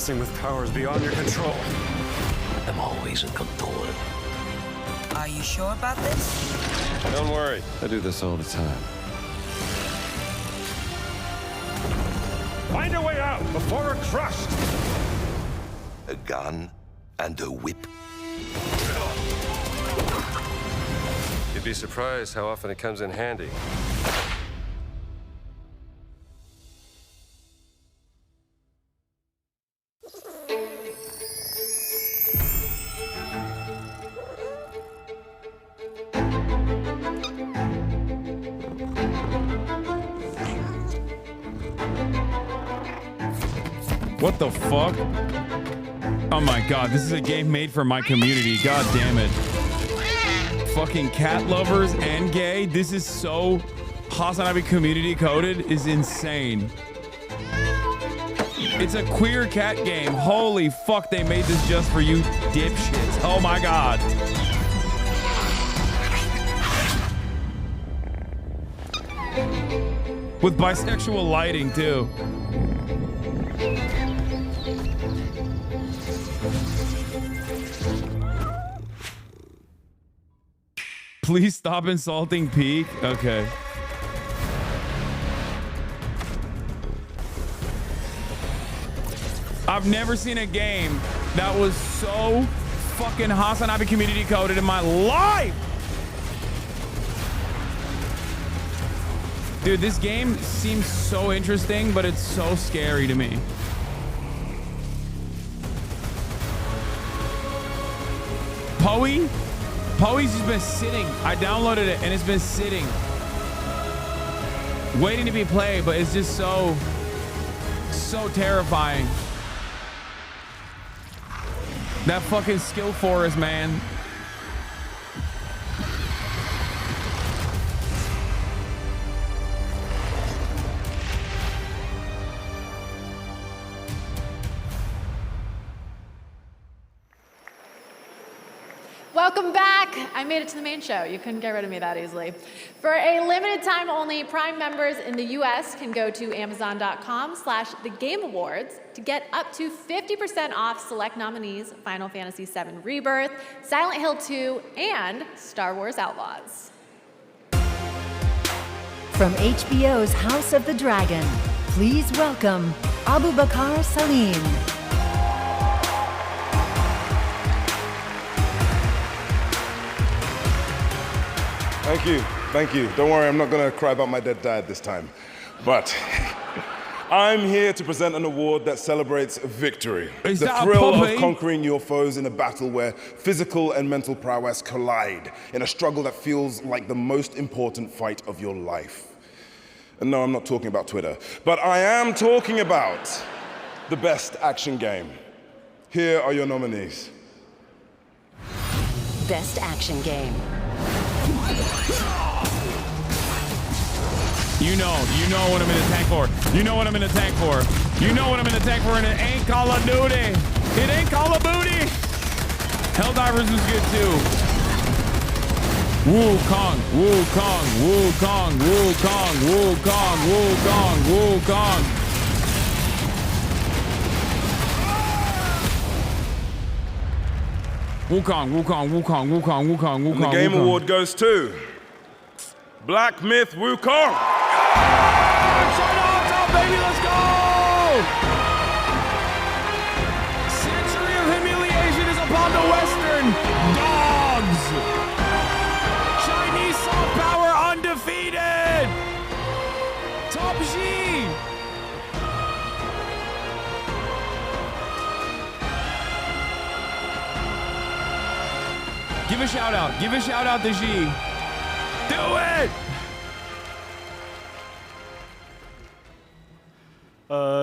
With powers beyond your control. I'm always in control. Are you sure about this? Don't worry, I do this all the time. Find a way out before we're crushed. A gun and a whip. You'd be surprised how often it comes in handy. What the fuck? Oh my god, this is a game made for my community. God damn it. Fucking cat lovers and gay. This is so HasanAbi community coded is insane. It's a queer cat game. Holy fuck, they made this just for you dipshits. Oh my god. With bisexual lighting, too. Please stop insulting Peak. Okay. I've never seen a game that was so fucking HasanAbi community coded in my life. Dude, this game seems so interesting, but it's so scary to me. Poe's just been sitting. I downloaded it and it's been sitting, waiting to be played, but it's just so terrifying. That fucking skill forest, man. Welcome back. I made it to the main show. You couldn't get rid of me that easily. For a limited time only, Prime members in the US can go to Amazon.com/thegameawards to get up to 50% off select nominees: Final Fantasy VII Rebirth, Silent Hill 2, and Star Wars Outlaws. From HBO's House of the Dragon, please welcome Abu Bakr Salim. Thank you. Don't worry, I'm not gonna cry about my dead dad this time. But I'm here to present an award that celebrates victory. The thrill of conquering your foes in a battle where physical and mental prowess collide in a struggle that feels like the most important fight of your life. And no, I'm not talking about Twitter, but I am talking about the best action game. Here are your nominees. Best action game. You know what I'm in the tank for. You know what I'm in the tank for. You know what I'm in the tank for, and it ain't Call of Duty. It ain't Call of Duty. Helldivers was good too. Wukong, Wukong, Wukong, Wukong, Wukong, Wukong, Wukong. Wukong, Wukong, Wukong, Wukong, Wukong, Wukong. And the Game Award goes to Black Myth Wukong. Shut up, baby, let's go! Century of humiliation is upon the Western dogs. Chinese soft power undefeated. Top G. Give a shout out. Give a shout out to G. Do it.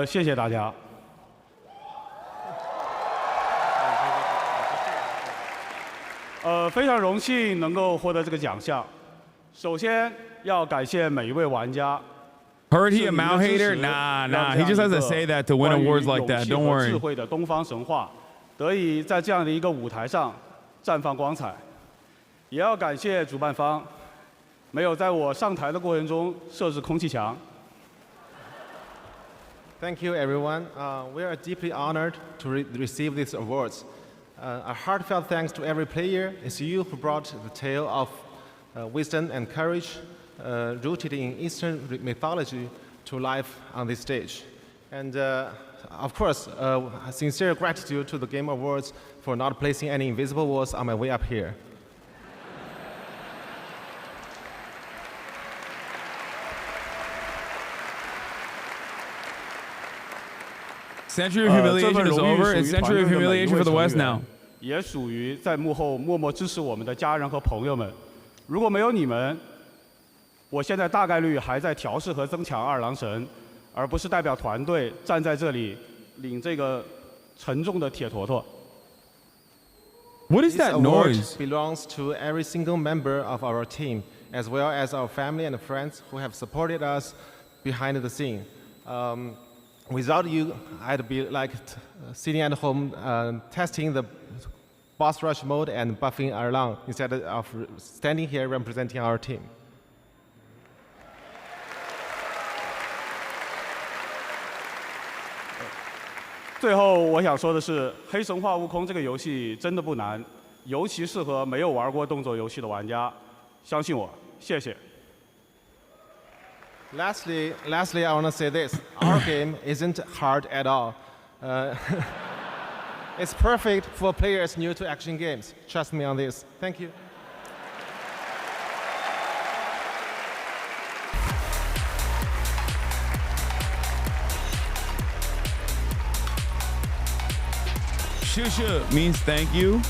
谢谢大家。非常荣幸能够获得这个奖项。首先要感谢每一位玩家。Heard he a Mao hater? Nah. He just has to say that to win awards like that. Don't worry. 智慧的东方神话得以在这样的一个舞台上绽放光彩。也要感谢主办方，没有在我上台的过程中设置空气墙。 Thank you, everyone. We are deeply honored to receive these awards. A heartfelt thanks to every player. It's you who brought the tale of wisdom and courage rooted in Eastern mythology to life on this stage. And of course, a sincere gratitude to the Game Awards for not placing any invisible walls on my way up here. Century of humiliation is over. It's century of humiliation for the West now. 也属于在幕后默默支持我们的家人和朋友们。如果没有你们，我现在大概率还在调试和增强二郎神，而不是代表团队站在这里领这个沉重的铁坨坨。What is that noise? This award belongs to every single member of our team, as well as our family and friends who have supported us behind the scene. Without you, I'd be like sitting at home testing the boss rush mode and buffing Erlang instead of standing here representing our team. 最后我想说的是，《黑神话：悟空》这个游戏真的不难，尤其适合没有玩过动作游戏的玩家。相信我，谢谢。Lastly, I want to say this: our game isn't hard at all. It's perfect for players new to action games. Trust me on this. Thank you. Shusha means thank you.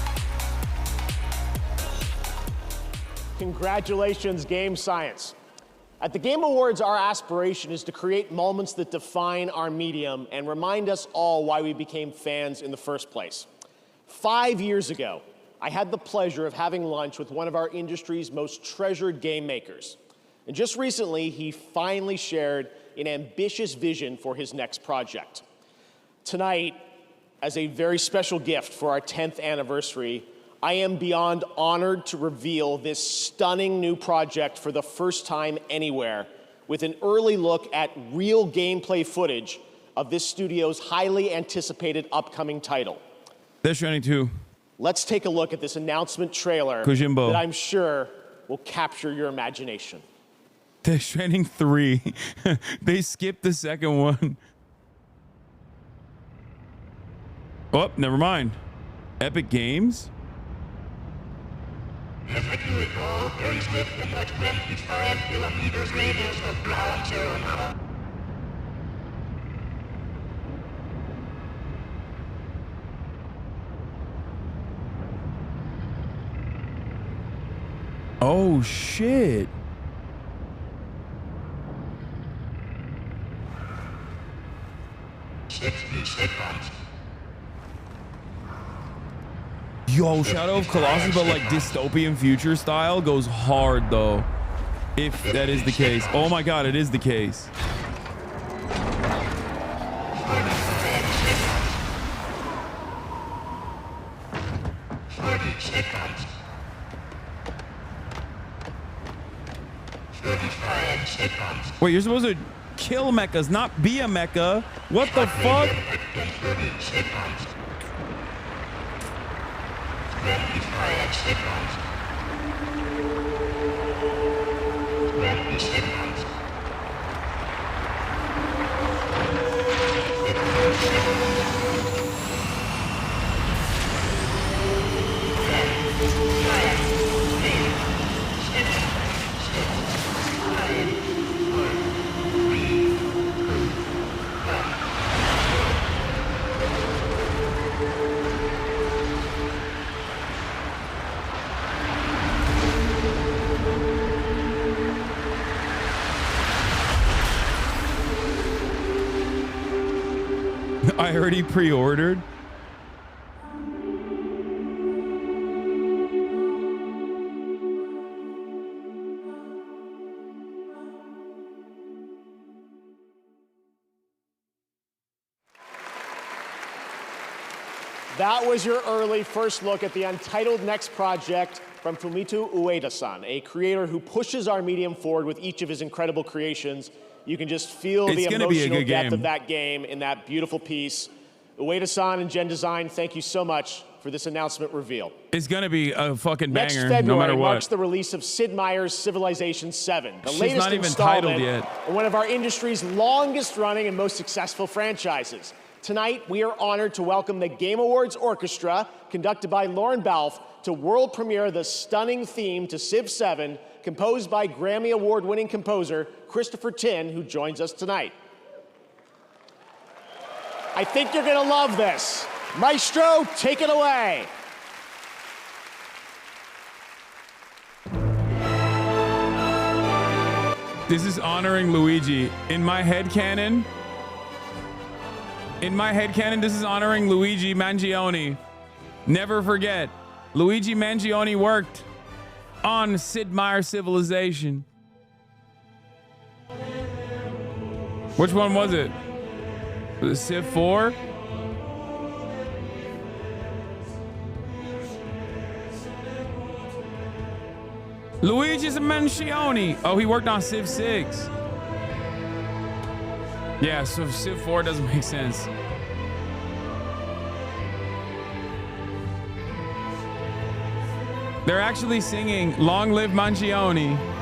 Congratulations, Game Science. At the Game Awards, our aspiration is to create moments that define our medium and remind us all why we became fans in the first place. 5 years ago, I had the pleasure of having lunch with one of our industry's most treasured game makers. And just recently, he finally shared an ambitious vision for his next project. Tonight, as a very special gift for our 10th anniversary, I am beyond honored to reveal this stunning new project for the first time anywhere, with an early look at real gameplay footage of this studio's highly anticipated upcoming title. Death Stranding 2. Let's take a look at this announcement trailer Kojimbo. that I'm sure will capture your imagination. Death Stranding 3. They skipped the second one. Oh, never mind. Epic Games? As you recall, very swift and much 25 kilometers radius of ground zero now. Oh, shit. Yo, Shadow of Colossus, but like dystopian future style goes hard though. If that is the case. Oh my god, it is the case. Wait, you're supposed to kill mechas, not be a mecha. What the fuck? I already pre-ordered. That was your early first look at the untitled next project from Fumito Ueda-san, a creator who pushes our medium forward with each of his incredible creations. You can just feel the emotional depth of that game in that beautiful piece. Ueda-san and Gen Design, thank you so much for this announcement reveal. It's gonna be a fucking banger, Next February no matter what. marks the release of Sid Meier's Civilization 7, the Shit's latest not even installment titled yet. in one of our industry's longest-running and most successful franchises. Tonight, we are honored to welcome the Game Awards Orchestra, conducted by Lauren Balfe, to world premiere the stunning theme to Civ 7, composed by Grammy Award-winning composer Christopher Tin, who joins us tonight. I think you're gonna love this. Maestro, take it away. This is honoring Luigi. In my headcanon, this is honoring Luigi Mangione. Never forget, Luigi Mangione worked on Sid Meier's Civilization. Which one was it? Was it Civ 4? Luigi Mangione. Oh, he worked on Civ 6. Yeah, so Civ 4 doesn't make sense. They're actually singing Long Live Mangione.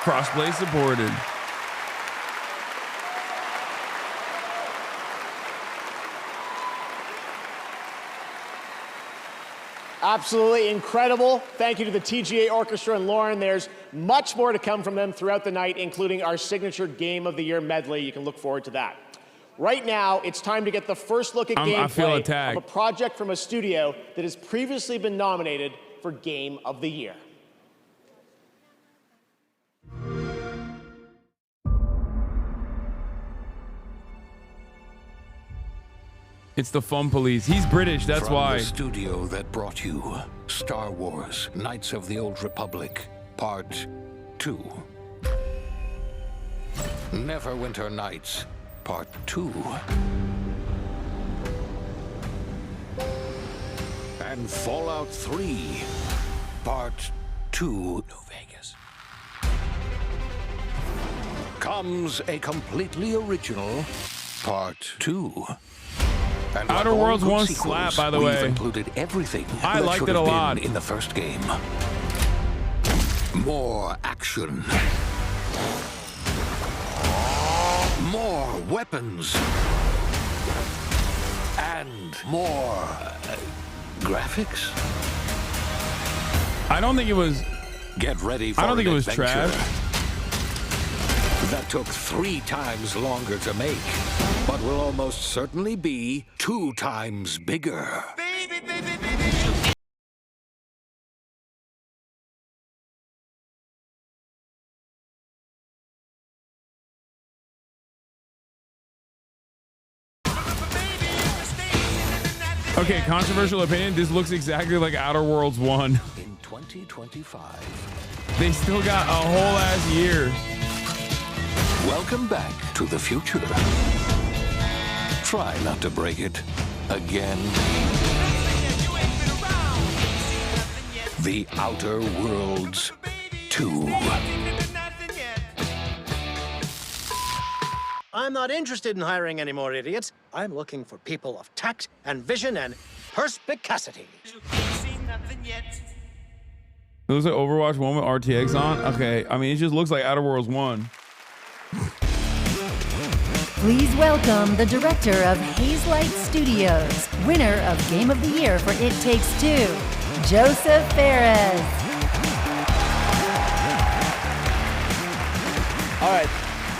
Crossplay supported. Absolutely incredible. Thank you to the TGA Orchestra and Lauren. There's much more to come from them throughout the night, including our signature Game of the Year medley. You can look forward to that. Right now, it's time to get the first look at gameplay of a project from a studio that has previously been nominated for Game of the Year. It's the Fun Police. He's British, that's From why. The studio that brought you Star Wars: Knights of the Old Republic, Part 2. Neverwinter Nights, Part 2. And Fallout 3, Part 2. New Vegas. Comes a completely original Part 2. And Outer Worlds 1 slap, by the way. We've included everything I liked it a lot in the first game. More action. More weapons. And more graphics. I don't think it was. Get ready for I don't think it was adventure trash. that took 3 times longer to make, but will almost certainly be 2 times bigger. Okay, controversial opinion. This looks exactly like Outer Worlds 1. In 2025. They still got a whole ass year. Welcome back to the future. Try not to break it again. The Outer Worlds 2. I'm not interested in hiring any more idiots. I'm looking for people of tact and vision and perspicacity. It looks like Overwatch 1 with RTX on. Okay, I mean, it just looks like Outer Worlds 1. Please welcome the director of HAIC Studios, winner of Game of the Year for It Takes Two, Joseph Fares. All right,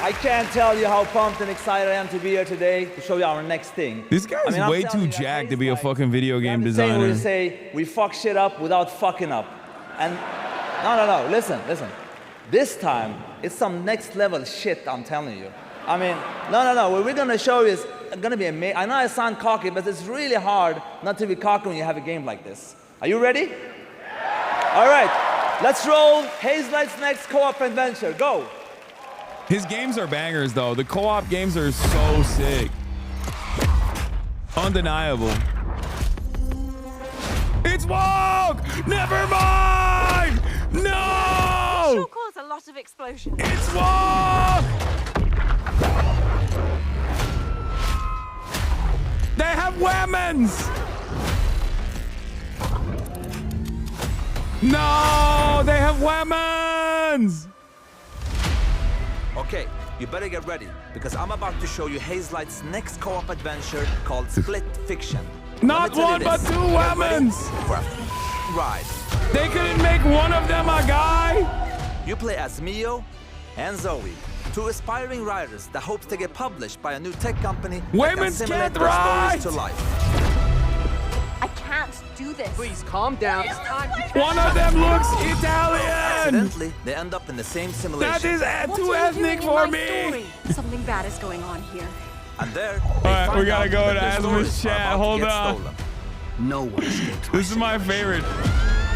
I can't tell you how pumped and excited I am to be here today to show you our next thing. This guy's way too jacked to be a fucking video game designer. We say we fuck shit up without fucking up. And no, listen. This time, it's some next level shit, I'm telling you. I mean, no, what we're gonna show you is gonna be amazing. I know I sound cocky, but it's really hard not to be cocky when you have a game like this. Are you ready? All right, let's roll HasanAbi's next co-op adventure, go. His games are bangers, though. The co-op games are so sick. Undeniable. It's Walk! Never mind! No! This will cause a lot of explosions. It's war! They have weapons! No, they have weapons! Okay, you better get ready, because I'm about to show you Hazelight's next co-op adventure called Split Fiction. Not one, but two weapons! For a ride. They couldn't make one of them a guy? You play as Mio and Zoe, two aspiring writers that hopes to get published by a new tech company that can simulate their stories to life. I can't do this. Please calm down. It's time. One of them looks Italian! Accidentally, they end up in the same simulation. That is too ethnic for me! Something bad is going on here. And there, alright, we gotta go to Asmus chat. Hold on. No one escaped. This is my favorite.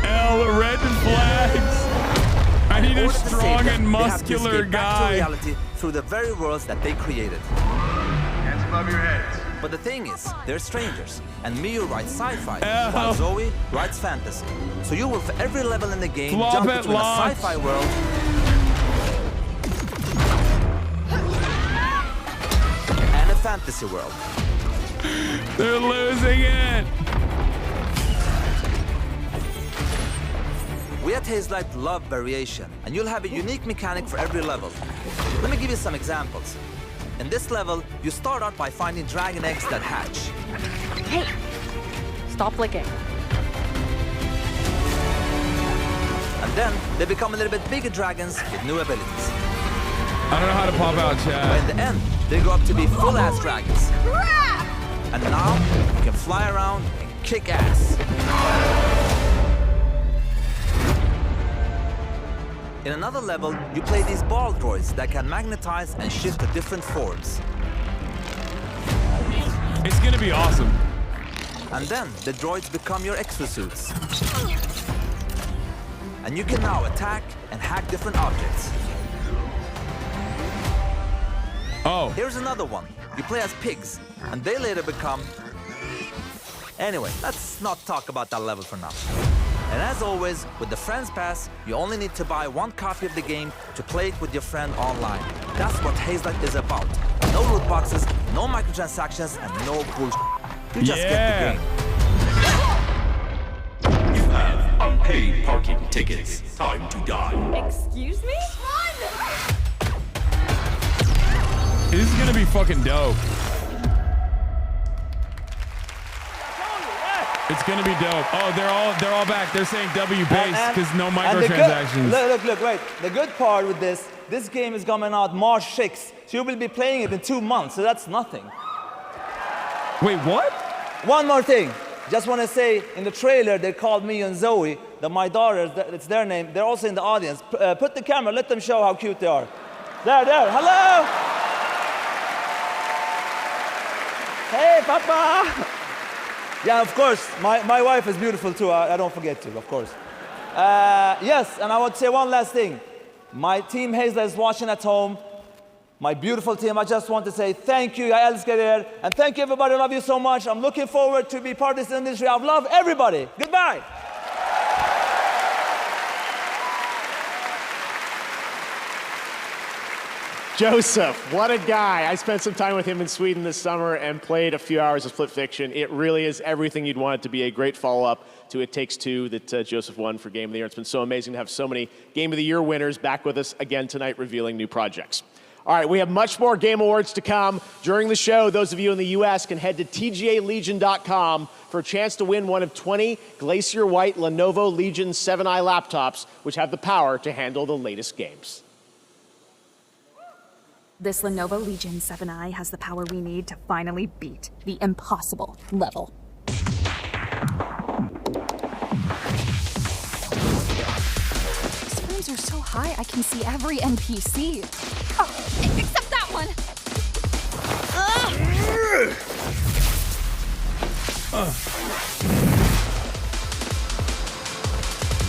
L, red flags. I need a strong and muscular guy. Reality through the very worlds that they created. Hands above your heads. But the thing is, they're strangers, and Mio writes sci-fi, while Zoe writes fantasy. So you will, for every level in the game, jump between a sci-fi world and a fantasy world. They're losing it. We at Hazelight love variation, and you'll have a unique mechanic for every level. Let me give you some examples. In this level, you start out by finding dragon eggs that hatch. Hey, stop licking. And then they become a little bit bigger dragons with new abilities. I don't know how to pop out, Chad. But in the end, they grow up to be full-ass dragons. And now, you can fly around and kick ass. In another level, you play these ball droids that can magnetize and shift to different forms. It's gonna be awesome. And then the droids become your exosuits. And you can now attack and hack different objects. Oh. Here's another one. You play as pigs, and they later become... Anyway, let's not talk about that level for now. And as always, with the Friends Pass, you only need to buy one copy of the game to play it with your friend online. That's what Hazelight is about. No loot boxes, no microtransactions, and no bullshit. You just get the game. You have unpaid parking tickets. Time to die. Excuse me? This is gonna be fucking dope. It's gonna be dope. Oh, they're all back. They're saying W base because no microtransactions. Look, wait. The good part with this game is coming out March 6th, so you will be playing it in 2 months, so that's nothing. Wait, what? One more thing. Just want to say, in the trailer, they called me and Zoe, my daughters, it's their name. They're also in the audience. Put the camera, let them show how cute they are. There, hello! Hey, Papa! Yeah, of course. My wife is beautiful too. I don't forget to, of course. Yes, and I want to say one last thing. My team Hazelight is watching at home. My beautiful team, I just want to say thank you. Jag älskar er. And thank you, everybody. I love you so much. I'm looking forward to be part of this industry. I love everybody. Goodbye. Joseph, what a guy. I spent some time with him in Sweden this summer and played a few hours of Split Fiction. It really is everything you'd want it to be, a great follow-up to It Takes Two that Joseph won for Game of the Year. It's been so amazing to have so many Game of the Year winners back with us again tonight revealing new projects. All right, we have much more Game Awards to come. During the show, those of you in the US can head to tgalegion.com for a chance to win one of 20 Glacier White Lenovo Legion 7i laptops, which have the power to handle the latest games. This Lenovo Legion 7i has the power we need to finally beat the impossible level. These frames are so high, I can see every NPC. Oh, except that one!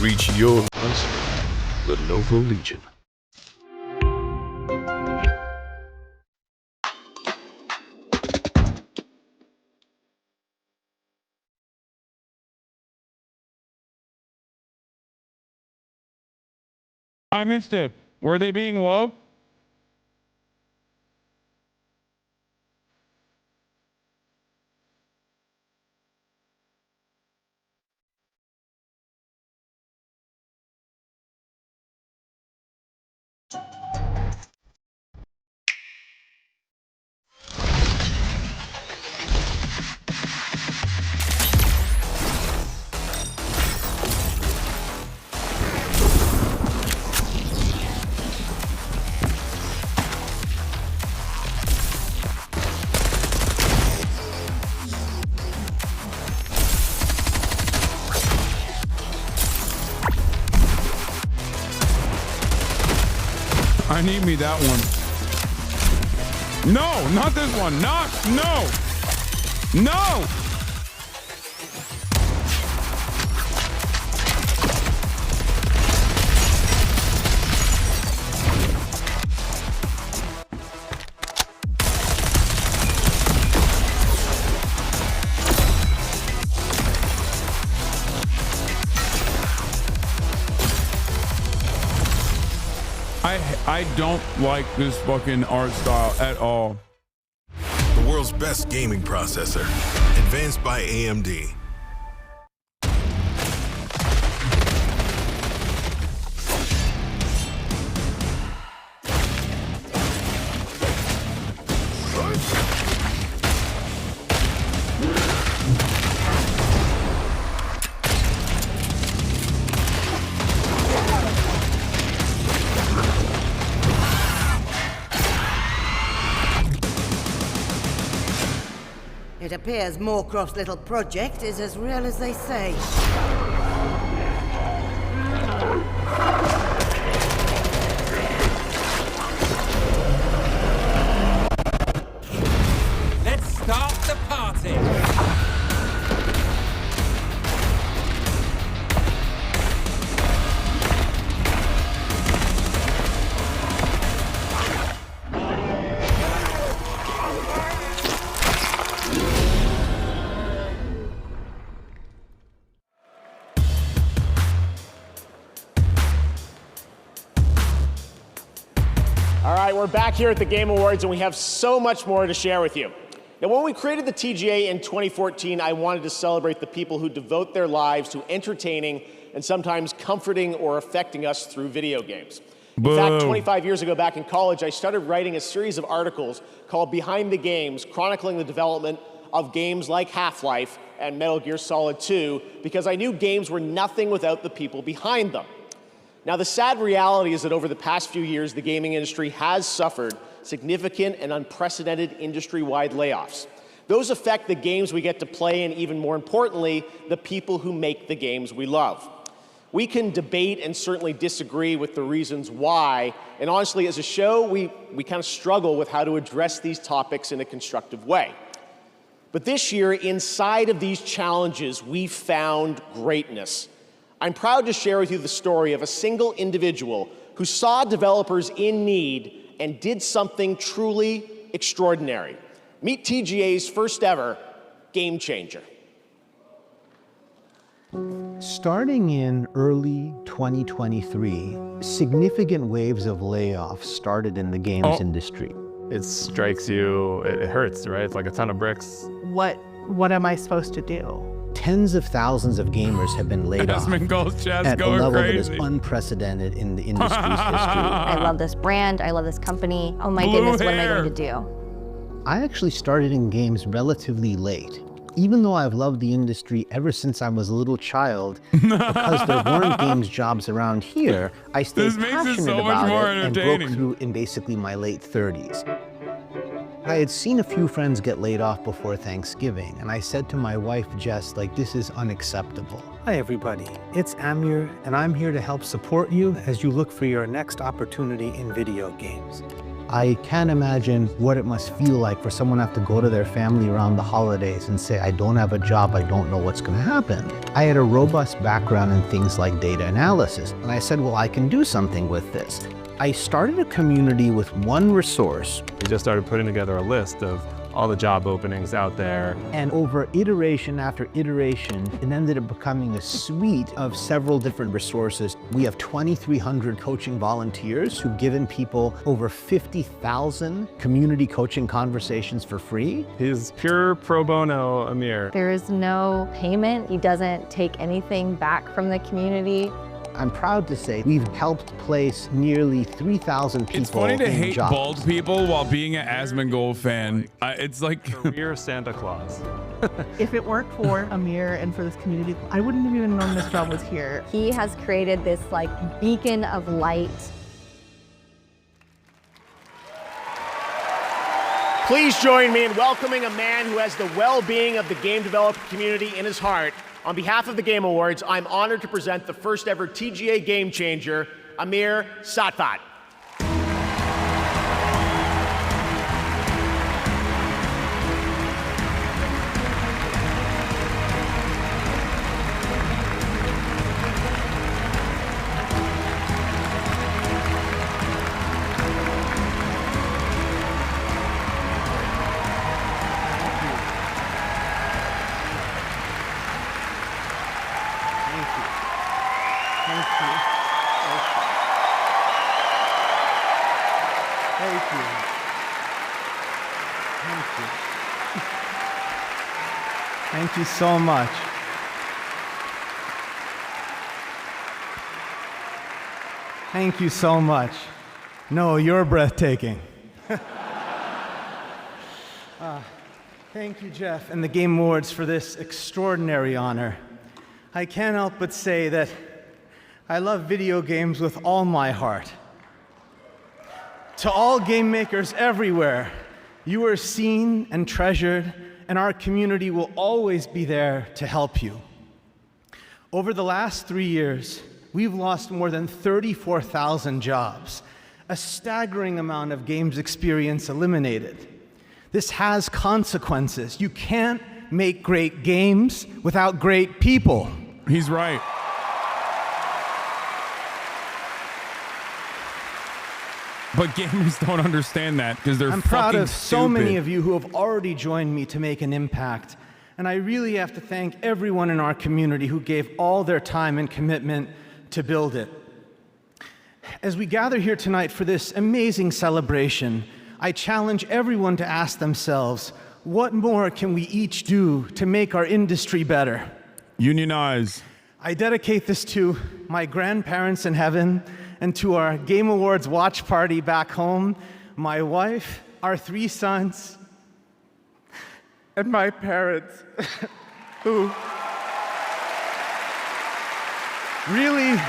Reach your Lenovo Legion. I missed it. Were they being woke? I need me that one. No, not this one. No. I don't like this fucking art style at all. The world's best gaming processor, advanced by AMD. It appears Moorcroft's little project is as real as they say. Let's start the party! All right, we're back here at the Game Awards, and we have so much more to share with you. Now, when we created the TGA in 2014, I wanted to celebrate the people who devote their lives to entertaining and sometimes comforting or affecting us through video games. In fact, 25 years ago, back in college, I started writing a series of articles called Behind the Games, chronicling the development of games like Half-Life and Metal Gear Solid 2, because I knew games were nothing without the people behind them. Now, the sad reality is that over the past few years, the gaming industry has suffered significant and unprecedented industry-wide layoffs. Those affect the games we get to play and, even more importantly, the people who make the games we love. We can debate and certainly disagree with the reasons why, and honestly, as a show, we kind of struggle with how to address these topics in a constructive way. But this year, inside of these challenges, we found greatness. I'm proud to share with you the story of a single individual who saw developers in need and did something truly extraordinary. Meet TGA's first ever game changer. Starting in early 2023, significant waves of layoffs started in the games industry. It strikes you, it hurts, right? It's like a ton of bricks. What am I supposed to do? Tens of thousands of gamers have been laid off at a level that is unprecedented in the industry's history. I love this brand. I love this company. Oh my goodness, what am I going to do? I actually started in games relatively late. Even though I've loved the industry ever since I was a little child, because there weren't games jobs around here, I stayed passionate about it and broke through in basically my late 30s. I had seen a few friends get laid off before Thanksgiving, and I said to my wife, Jess, like, this is unacceptable. Hi, everybody. It's Amir, and I'm here to help support you as you look for your next opportunity in video games. I can't imagine what it must feel like for someone to have to go to their family around the holidays and say, I don't have a job, I don't know what's going to happen. I had a robust background in things like data analysis, and I said, well, I can do something with this. I started a community with one resource. We just started putting together a list of all the job openings out there. And over iteration after iteration, it ended up becoming a suite of several different resources. We have 2,300 coaching volunteers who've given people over 50,000 community coaching conversations for free. He's pure pro bono, Amir. There is no payment. He doesn't take anything back from the community. I'm proud to say we've helped place nearly 3,000 people. It's funny to in hate jobs. bald people while being an Asmongold fan. It's like career Santa Claus. If it weren't for Amir and for this community, I wouldn't have even known this job was here. He has created this like beacon of light. Please join me in welcoming a man who has the well-being of the game developer community in his heart. On behalf of the Game Awards, I'm honored to present the first ever TGA Game Changer, Amir Satvat. Thank you so much. Thank you so much. No, you're breathtaking. Thank you, Jeff, and the Game Awards for this extraordinary honor. I can't help but say that I love video games with all my heart. To all game makers everywhere, you are seen and treasured, and our community will always be there to help you. Over the last 3 years, we've lost more than 34,000 jobs, a staggering amount of games experience eliminated. This has consequences. You can't make great games without great people. He's right. But gamers don't understand that because they're I'm proud fucking of so stupid. many of you who have already joined me to make an impact. And I really have to thank everyone in our community who gave all their time and commitment to build it. As we gather here tonight for this amazing celebration, I challenge everyone to ask themselves, what more can we each do to make our industry better? Unionize. I dedicate this to my grandparents in heaven and to our Game Awards watch party back home, my wife, our 3 sons, and my parents, who really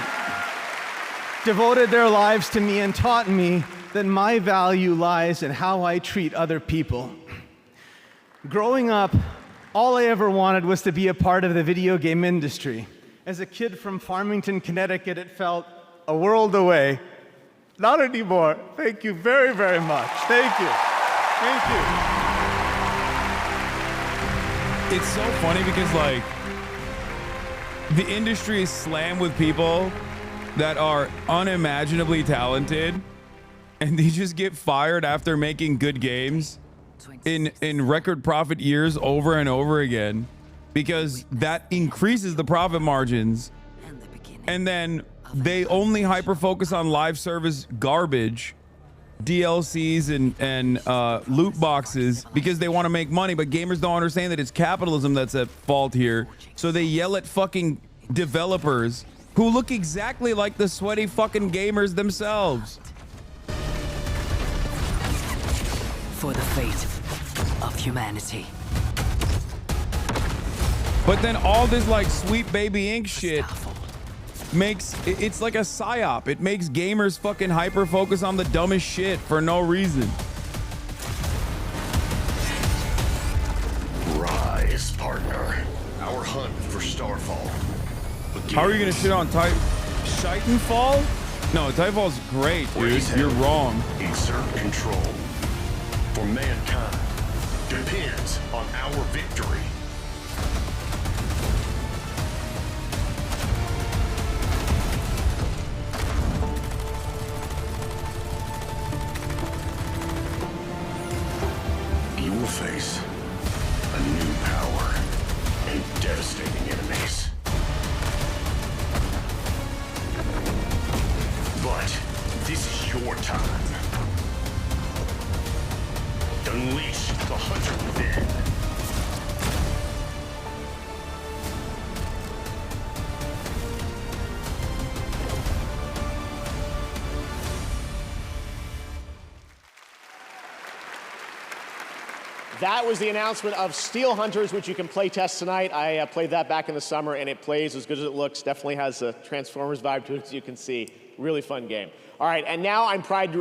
devoted their lives to me and taught me that my value lies in how I treat other people. Growing up, all I ever wanted was to be a part of the video game industry. As a kid from Farmington, Connecticut, it felt a world away. Not anymore. Thank you very, very much. Thank you. Thank you. It's so funny because, like, the industry is slammed with people that are unimaginably talented, and they just get fired after making good games in record profit years over and over again, because that increases the profit margins. And then they only hyper focus on live service garbage, DLCs and loot boxes, because they want to make money. But gamers don't understand that it's capitalism that's at fault here. So they yell at fucking developers who look exactly like the sweaty fucking gamers themselves. For the fate of humanity. But then all this like Sweet Baby Inc shit makes it's like a psyop. It makes gamers fucking hyper focus on the dumbest shit for no reason. Rise, partner. Our hunt for Starfall. How are you gonna shit on Titanfall? No, Titanfall's great, dude. You're wrong. Exert control. For mankind depends on our victory. face a new power and devastating enemies. But this is your time. Unleash the hunter within. That was the announcement of Steel Hunters, which you can play test tonight. I played that back in the summer, and it plays as good as it looks. Definitely has a Transformers vibe to it, as you can see. Really fun game. All right, and now I'm proud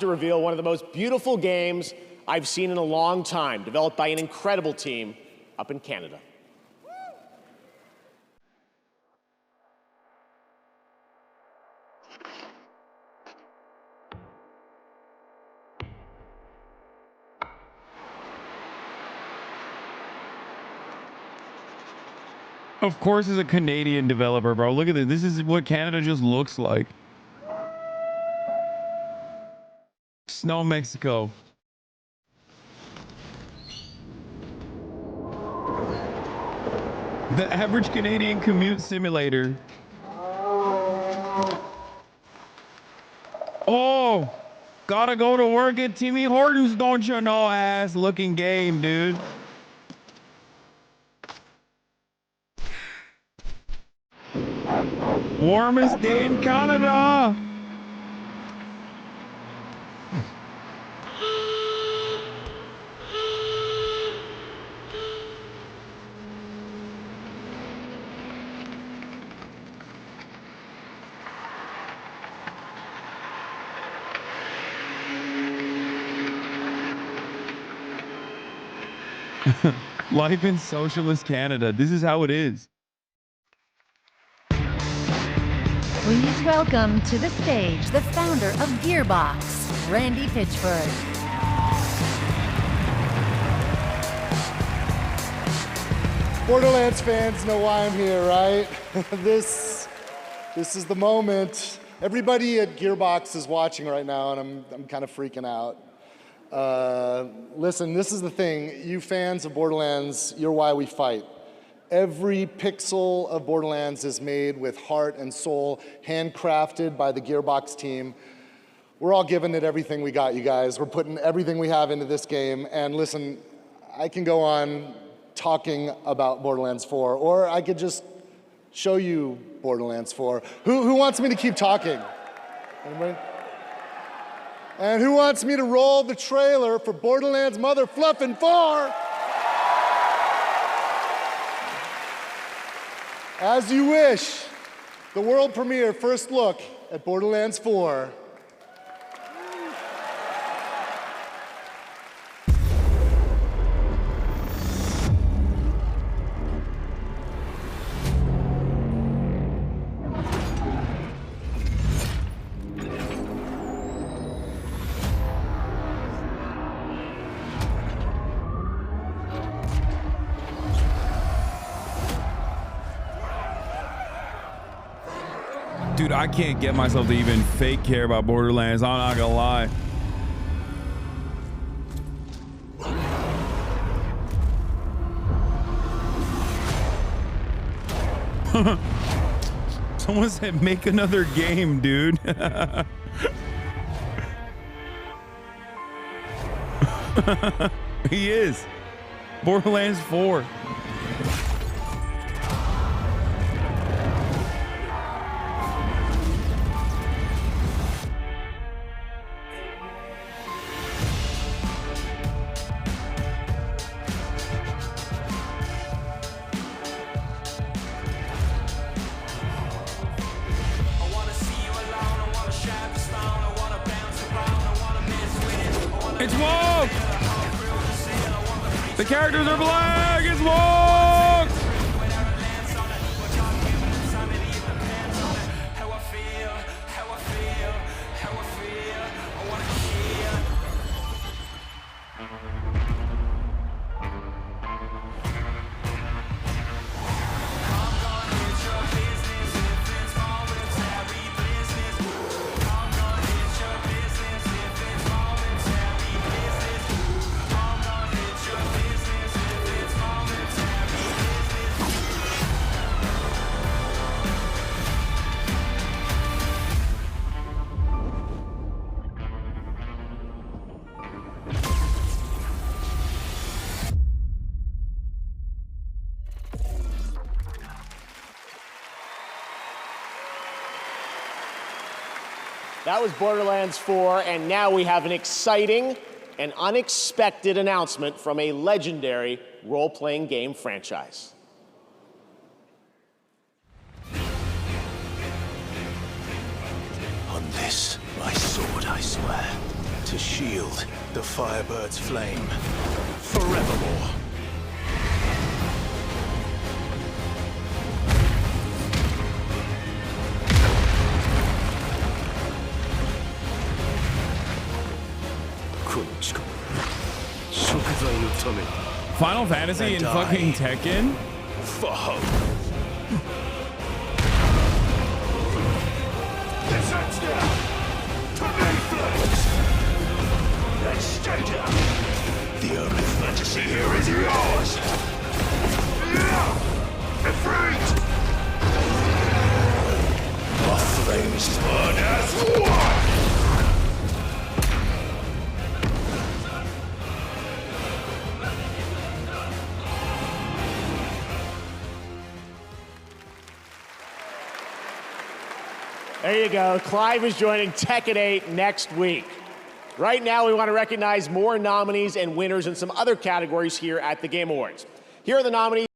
to reveal one of the most beautiful games I've seen in a long time, developed by an incredible team up in Canada. Of course, it's a Canadian developer, bro. Look at this. This is what Canada just looks like. Snow, Mexico. The average Canadian commute simulator. Oh, gotta go to work at Timmy Hortons, don't you know, ass looking game, dude. Warmest day in Canada. Life in socialist Canada. This is how it is. Please welcome to the stage the founder of Gearbox, Randy Pitchford. Borderlands fans know why I'm here, right? This is the moment. Everybody at Gearbox is watching right now, and I'm kind of freaking out. Listen, this is the thing. You fans of Borderlands, you're why we fight. Every pixel of Borderlands is made with heart and soul, handcrafted by the Gearbox team. We're all giving it everything we got, you guys. We're putting everything we have into this game. And listen, I can go on talking about Borderlands 4, or I could just show you Borderlands 4. Who wants me to keep talking? Anybody? And who wants me to roll the trailer for Borderlands Mother Fluffin' 4? As you wish, the world premiere first look at Borderlands 4. Dude, I can't get myself to even fake care about Borderlands. I'm not gonna lie. Someone said make another game, dude. He is. Borderlands 4. It's woke! The characters are black! It's woke! That was Borderlands 4, and now we have an exciting and unexpected announcement from a legendary role-playing game franchise. On this, my sword, I swear, to shield the Firebird's flame forevermore. Final Fantasy and fucking Tekken? For hope. Descends down! Tornado flames! Then stay down! The only fantasy here is yours! Afraid! The flames burn as one! There you go. Clive is joining Tekken 8 next week. Right now, we want to recognize more nominees and winners in some other categories here at the Game Awards. Here are the nominees.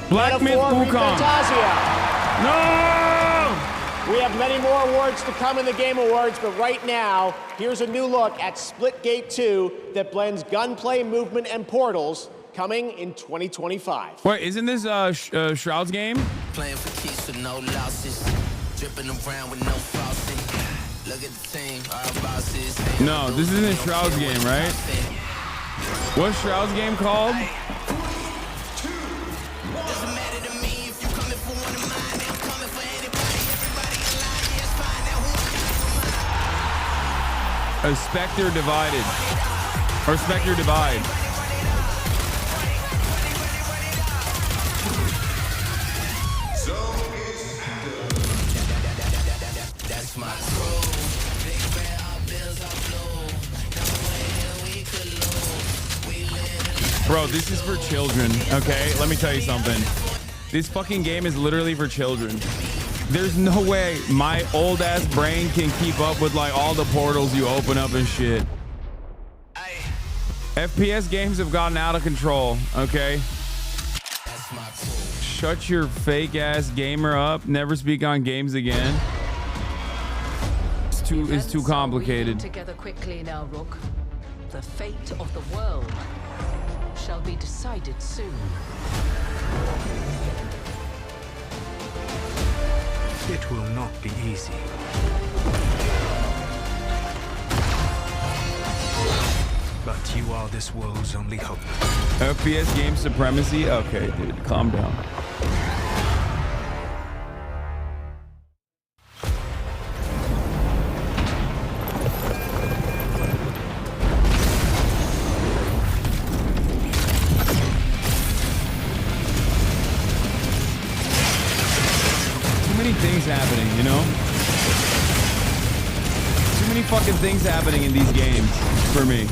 Black Myth Wukong. No! We have many more awards to come in the Game Awards, but right now, here's a new look at Splitgate 2 that blends gunplay, movement, and portals, coming in 2025. Wait, isn't this Shroud's game? Playing for keys with no losses. Dripping around with no frosting. Look at the team, our bosses. No, this isn't Shroud's game, right? What's Shroud's game called? A Spectre Divided. Or Spectre Divide. That's my crew. Big red bills are blue. No way we could lose. We live. Bro, this is for children, okay? Let me tell you something. This fucking game is literally for children. There's no way my old ass brain can keep up with like all the portals you open up and shit. FPS games have gotten out of control, okay? Shut your fake ass gamer up. Never speak on games again. It's too complicated. Together quickly now, Rook. The fate of the world shall be decided soon. It will not be easy. But you are this world's only hope. FPS game supremacy? Okay, dude, calm down. Things happening, you know? Too many fucking things happening in these games for me.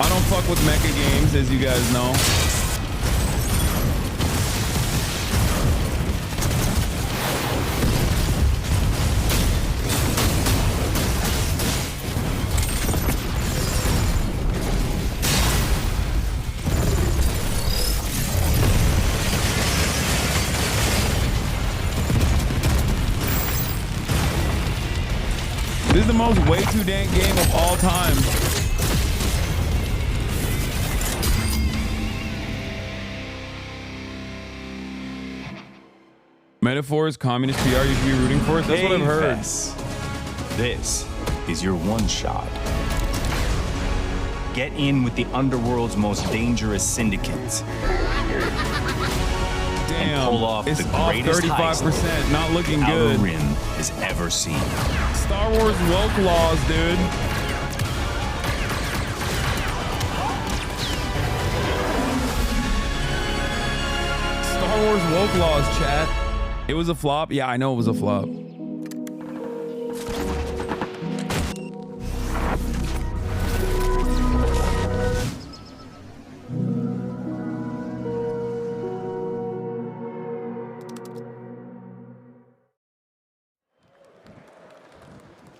I don't fuck with mecha games, as you guys know. most way too dank game of all time. Metaphors, communist PR you should be rooting for us. That's what I've heard. This is your one shot. Get in with the underworld's most dangerous syndicates. Damn, and pull off it's the off greatest 35%, not looking Outer good. Rim has ever seen. Star Wars woke laws, dude. Star Wars woke laws, chat. It was a flop. Yeah, I know it was a flop.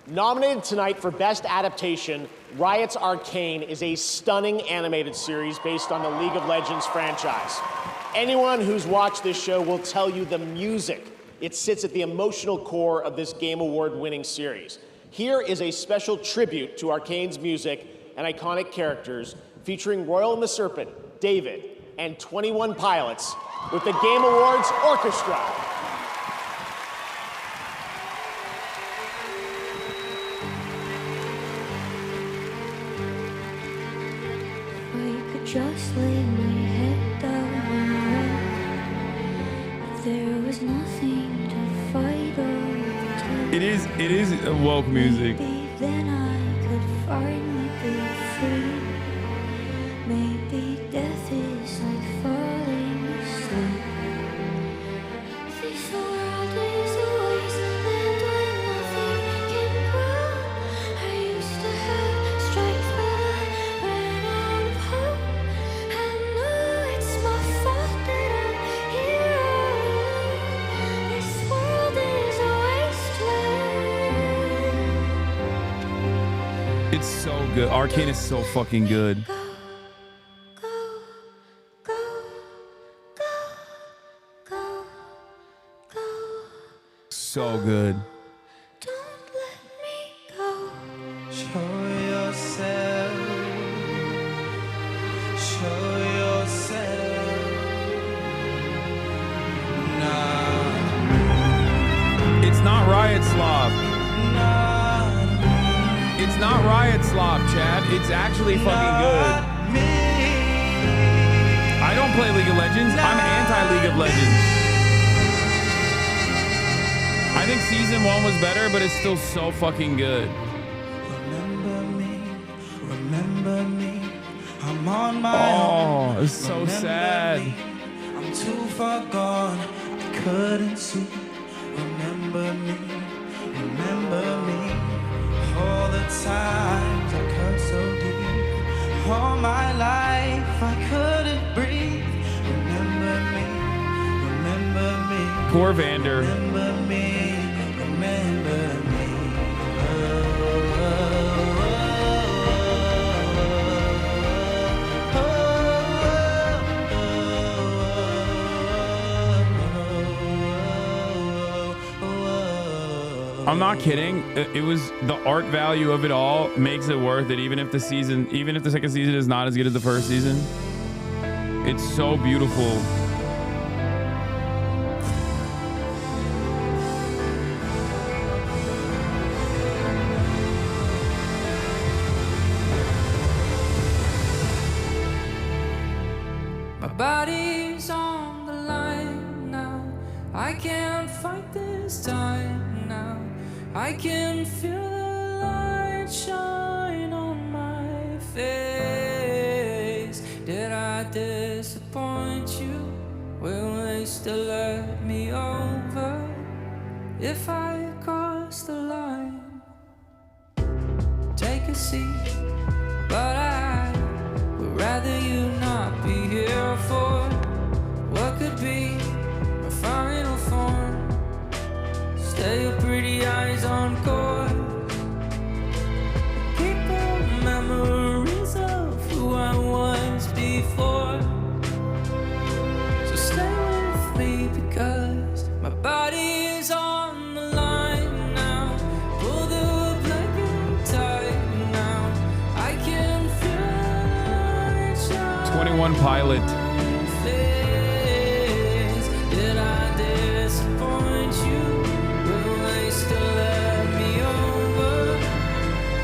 Nominated tonight for Best Adaptation, Riot's Arcane is a stunning animated series based on the League of Legends franchise. Anyone who's watched this show will tell you the music. It sits at the emotional core of this Game Award-winning series. Here is a special tribute to Arcane's music and iconic characters, featuring Royal and the Serpent, David, and 21 Pilots with the Game Awards Orchestra. Just lay my head down and there was nothing to fight over. It is woke music. Maybe then I could finally be free. Maybe death is like falling asleep. This world is a wasteland where nothing can grow. I used to have strength, but I ran out of hope. It's so good. Arcane is so fucking good. So good. Show yourself. Show yourself. Nah. It's not Riot Slop. Nah. It's not Riot Slop, Chad. It's actually fucking good. I don't play League of Legends. I'm anti-League of Legends. I think Season 1 was better, but it's still so fucking good. Remember me. I'm on my own. Oh, it's so sad. I'm too far gone. I couldn't see. Remember me. Remember me. All the times I cut so deep. All my life I couldn't breathe. Remember me. Remember me. Poor Vander. Remember me. Remember me. I'm not kidding. It was the art value of it all makes it worth it, even if the second season is not as good as the first season. It's so beautiful. My body's on the line now. I can't fight this time now. I can feel the light shine on my face. Did I disappoint you? Will they still let me over if I cross the line? Take a seat, but I would rather you not be here for what could be my final form. Stay your pretty eyes on course. Keep the memories of who I was before. So stay with me because my body is on the line now. Pull the blanket 21 Pilot. Did I disappoint you? Will they still let me over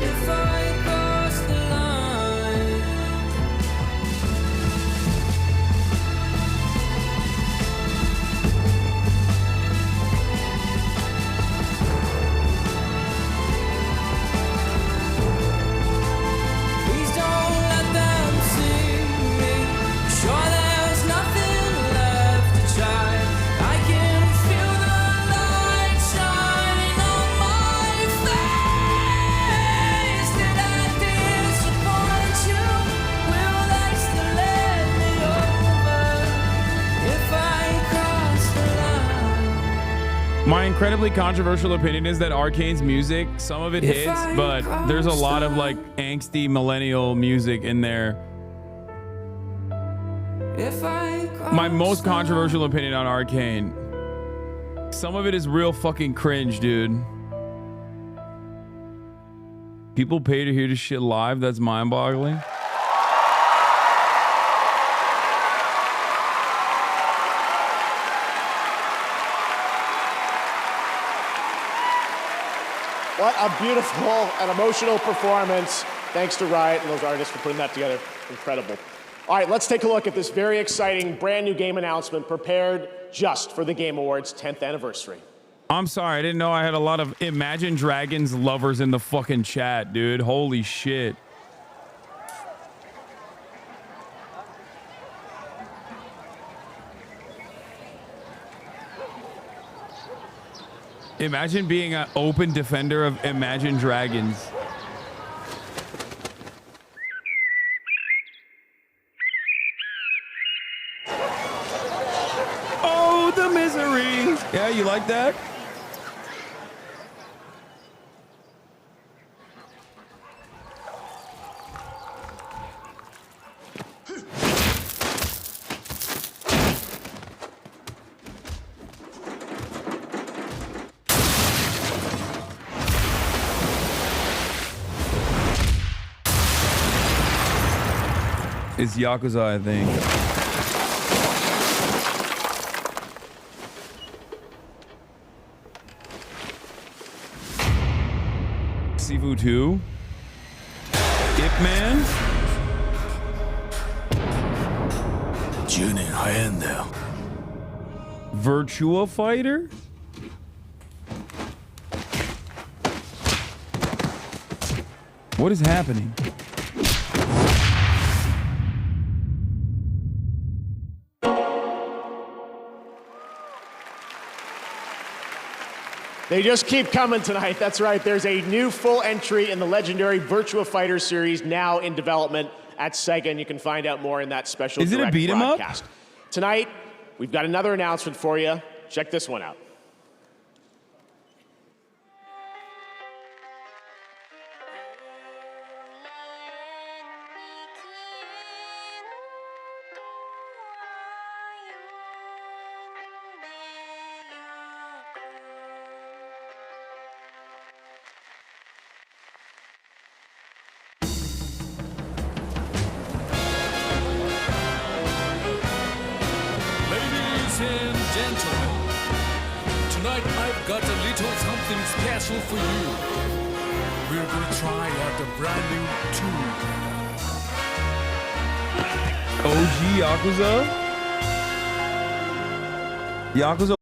if I cross the line? Please don't let them see me. Sure, there's nothing left to try. I can feel the light shining on my face. Did I disappoint you? Will they still let me over if I cross the line? My incredibly controversial opinion is that Arcane's music, some of it If hits, I but there's a cross lot of the like angsty millennial music in there. If I My most controversial opinion on Arcane. Some of it is real fucking cringe, dude. People pay to hear this shit live? That's mind-boggling. What a beautiful and emotional performance. Thanks to Riot and those artists for putting that together. Incredible. All right, let's take a look at this very exciting brand new game announcement prepared just for the Game Awards 10th anniversary. I'm sorry, I didn't know I had a lot of Imagine Dragons lovers in the fucking chat, dude. Holy shit. Imagine being an open defender of Imagine Dragons. Oh, the misery. Yeah, you like that? It's Yakuza, I think. Sifu 2. Ip Man. Virtua Fighter. What is happening? They just keep coming tonight. That's right. There's a new full entry in the legendary Virtua Fighter series now in development at Sega, and you can find out more in that special Is it a direct beat 'em up? broadcast. Tonight, we've got another announcement for you. Check this one out. Ladies and gentlemen, tonight I've got a little something special for you. We're gonna try out the brand new tool. OG Yakuza? Yakuza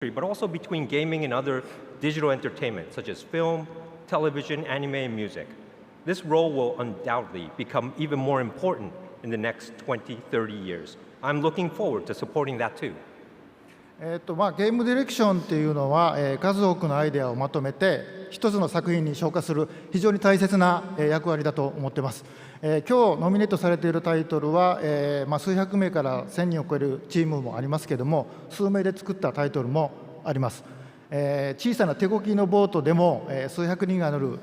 but also between gaming and other digital entertainment, such as film, television, anime, and music. This role will undoubtedly become even more important in the next 20, 30 years. I'm looking forward to supporting that too. ゲームディレクションっていうのは、数多くのアイデアをまとめて一つの作品に昇華する非常に大切な、役割だと思っています。今日ノミネートされているタイトルは、数百名から1000人を超えるチームもありますけれども、数名で作ったタイトルもあります。小さな手漕きのボートでも、数百人が乗る、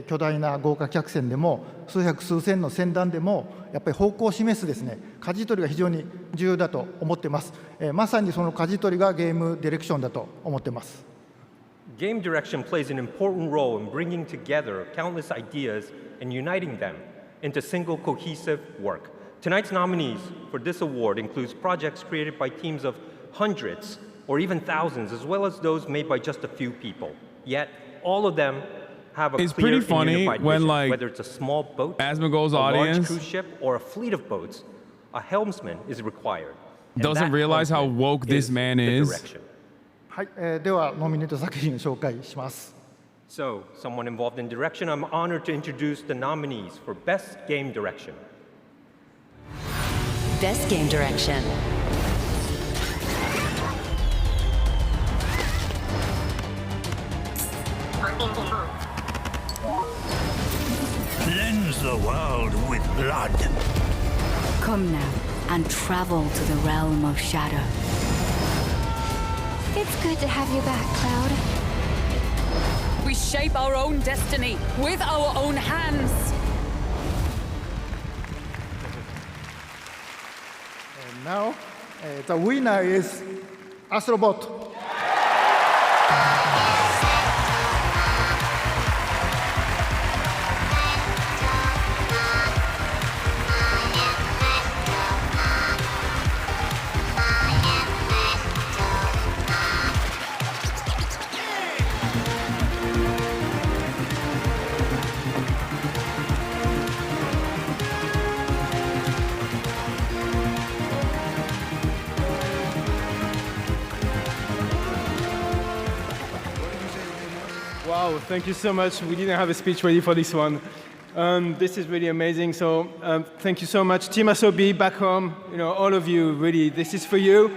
巨大な豪華客船でも数百数千の船団でもやっぱり方向を示すですね、舵取りが非常に重要だと思っています。まさにその舵取りがゲームディレクションだと思っています。Game direction plays an important role in bringing together countless ideas and uniting them into single cohesive work. Tonight's nominees for this award includes projects created by teams of hundreds or even thousands, as well as those made by just a few people. Yet, all of them have a it's clear pretty funny and unified when vision. like Whether it's a small boat, Asmongold's a large audience cruise ship, or a fleet of boats, a helmsman is required. And doesn't that realize how helmsman woke this is man the is. direction. はい、ではノミネート作品を紹介します。So, someone involved in direction, I'm honored to introduce the nominees for Best Game Direction. Best Game Direction. Cleanse the world with blood. Come now and travel to the realm of shadow. It's good to have you back, Cloud. We shape our own destiny with our own hands. And now, the winner is Astrobot. Wow, thank you so much. We didn't have a speech ready for this one. This is really amazing. So thank you so much. Team HasanAbi back home, all of you, really, this is for you.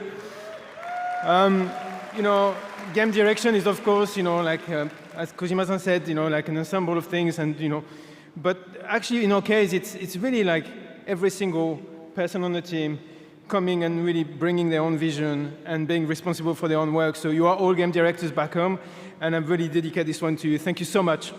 Game direction is, of course, like as Kojima-san said, like an ensemble of things, and but actually in our case, it's really like every single person on the team coming and really bringing their own vision and being responsible for their own work. So you are all game directors back home, and I'm really dedicate this one to you. Thank you so much.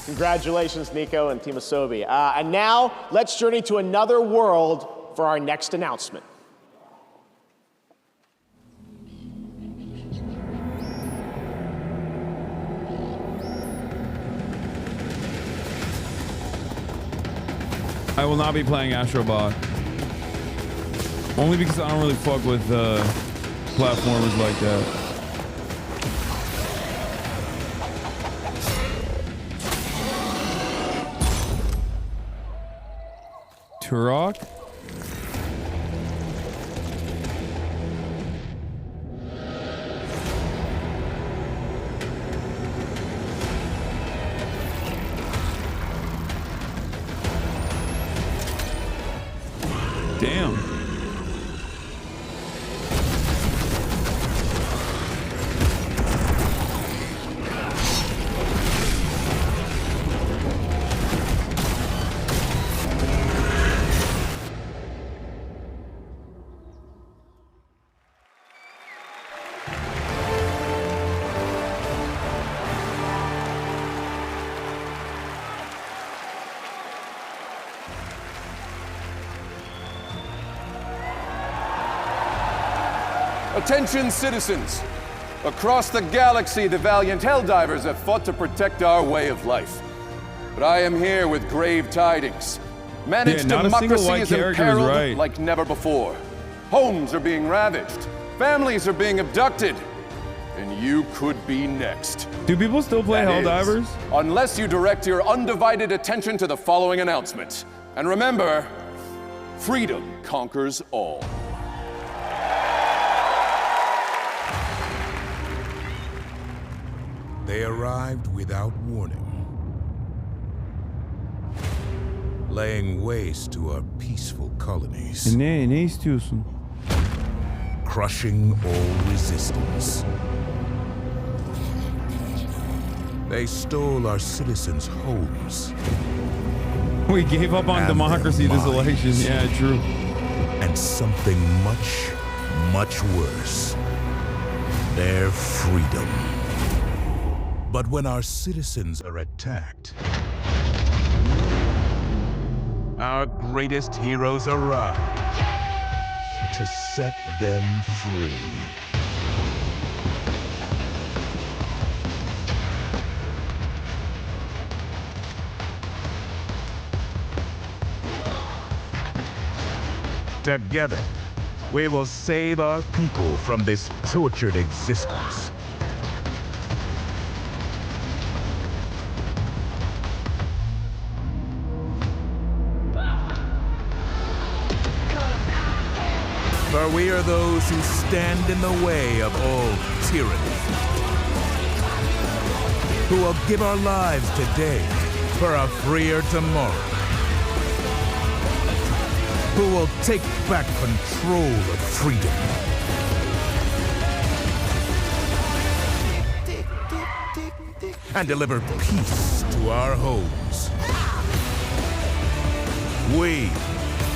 Congratulations, Nico and Team HasanAbi. And now, let's journey to another world for our next announcement. I will not be playing Astrobot. Only because I don't really fuck with platformers like that. Turok? Damn. Attention, citizens! Across the galaxy, the valiant Helldivers have fought to protect our way of life. But I am here with grave tidings. Managed democracy is imperiled like never before. Homes are being ravaged. Families are being abducted. And you could be next. Do people still play Helldivers? Unless you direct your undivided attention to the following announcement. And remember, freedom conquers all. They arrived without warning, laying waste to our peaceful colonies. Ne istiyorsun? Crushing all resistance. They stole our citizens' homes. We gave up on democracy this election. Yeah, true. And something much, much worse. Their freedom. But when our citizens are attacked, our greatest heroes arrive to set them free. Together, we will save our people from this tortured existence. For we are those who stand in the way of all tyranny, who will give our lives today for a freer tomorrow, who will take back control of freedom. And deliver peace to our homes. We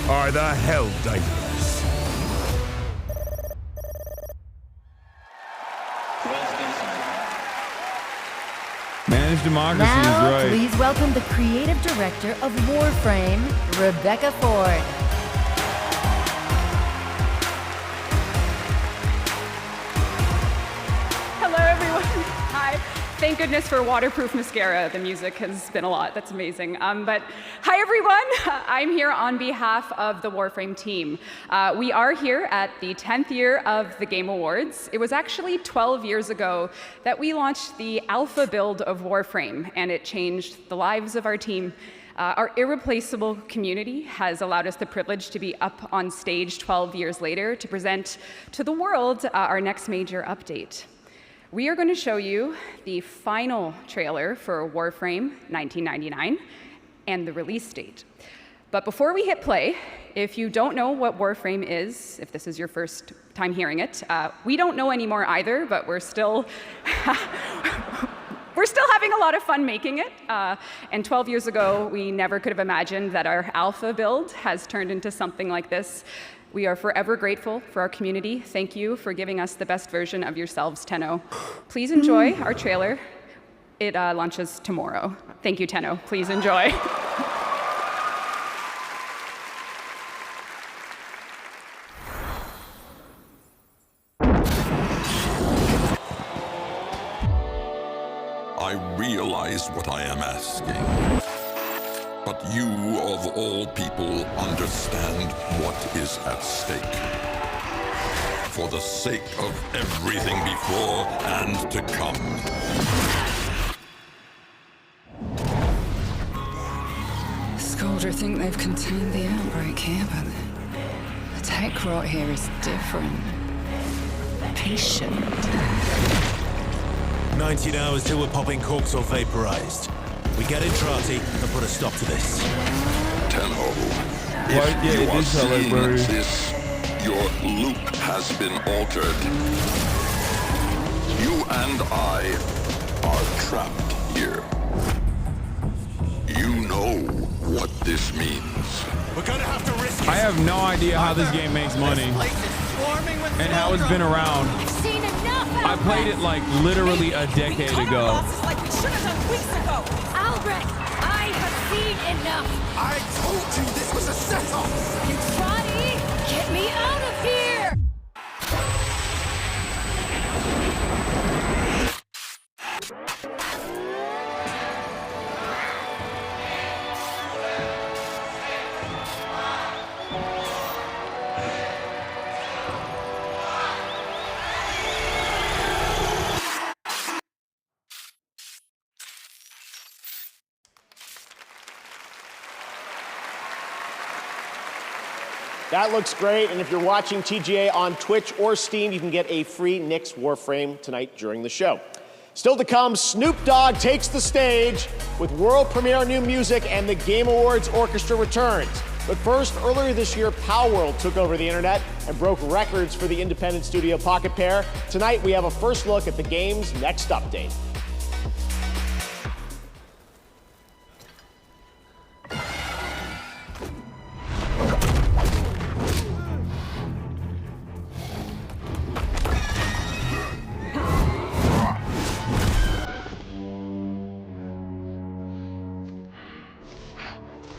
are the Helldivers. Managed democracy Now, is right. please welcome the creative director of Warframe, Rebecca Ford. Hello, everyone. Hi. Thank goodness for waterproof mascara. The music has been a lot. That's amazing. But hi, everyone. I'm here on behalf of the Warframe team. We are here at the 10th year of the Game Awards. It was actually 12 years ago that we launched the alpha build of Warframe, and it changed the lives of our team. Our irreplaceable community has allowed us the privilege to be up on stage 12 years later to present to the world our next major update. We are going to show you the final trailer for Warframe 1999 and the release date. But before we hit play, if you don't know what Warframe is, if this is your first time hearing it, we don't know anymore either, but we're still having a lot of fun making it. And 12 years ago, we never could have imagined that our alpha build has turned into something like this. We are forever grateful for our community. Thank you for giving us the best version of yourselves, Tenno. Please enjoy our trailer. It launches tomorrow. Thank you, Tenno. Please enjoy. I realize what I am asking. But you, of all people, understand what is at stake. For the sake of everything before and to come. Scoldra think they've contained the outbreak here, but the tech rot here is different. Patient. 19 hours till we're popping corks or vaporized. We get in Trati and put a stop to this. Tenno, if you are seeing this, your loop has been altered. You and I are trapped here. You know what this means. We're gonna have to risk it. I have no idea how this game makes money and how it's been around. I played it like literally a decade ago. Like we should have done weeks ago. Albrecht, I have seen enough. I told you this was a setup. Trotty, get me out of here. That looks great, and if you're watching TGA on Twitch or Steam, you can get a free Nyx Warframe tonight during the show. Still to come, Snoop Dogg takes the stage with world premiere new music and the Game Awards Orchestra returns. But first, earlier this year, Palworld took over the internet and broke records for the independent studio Pocket Pair. Tonight, we have a first look at the game's next update.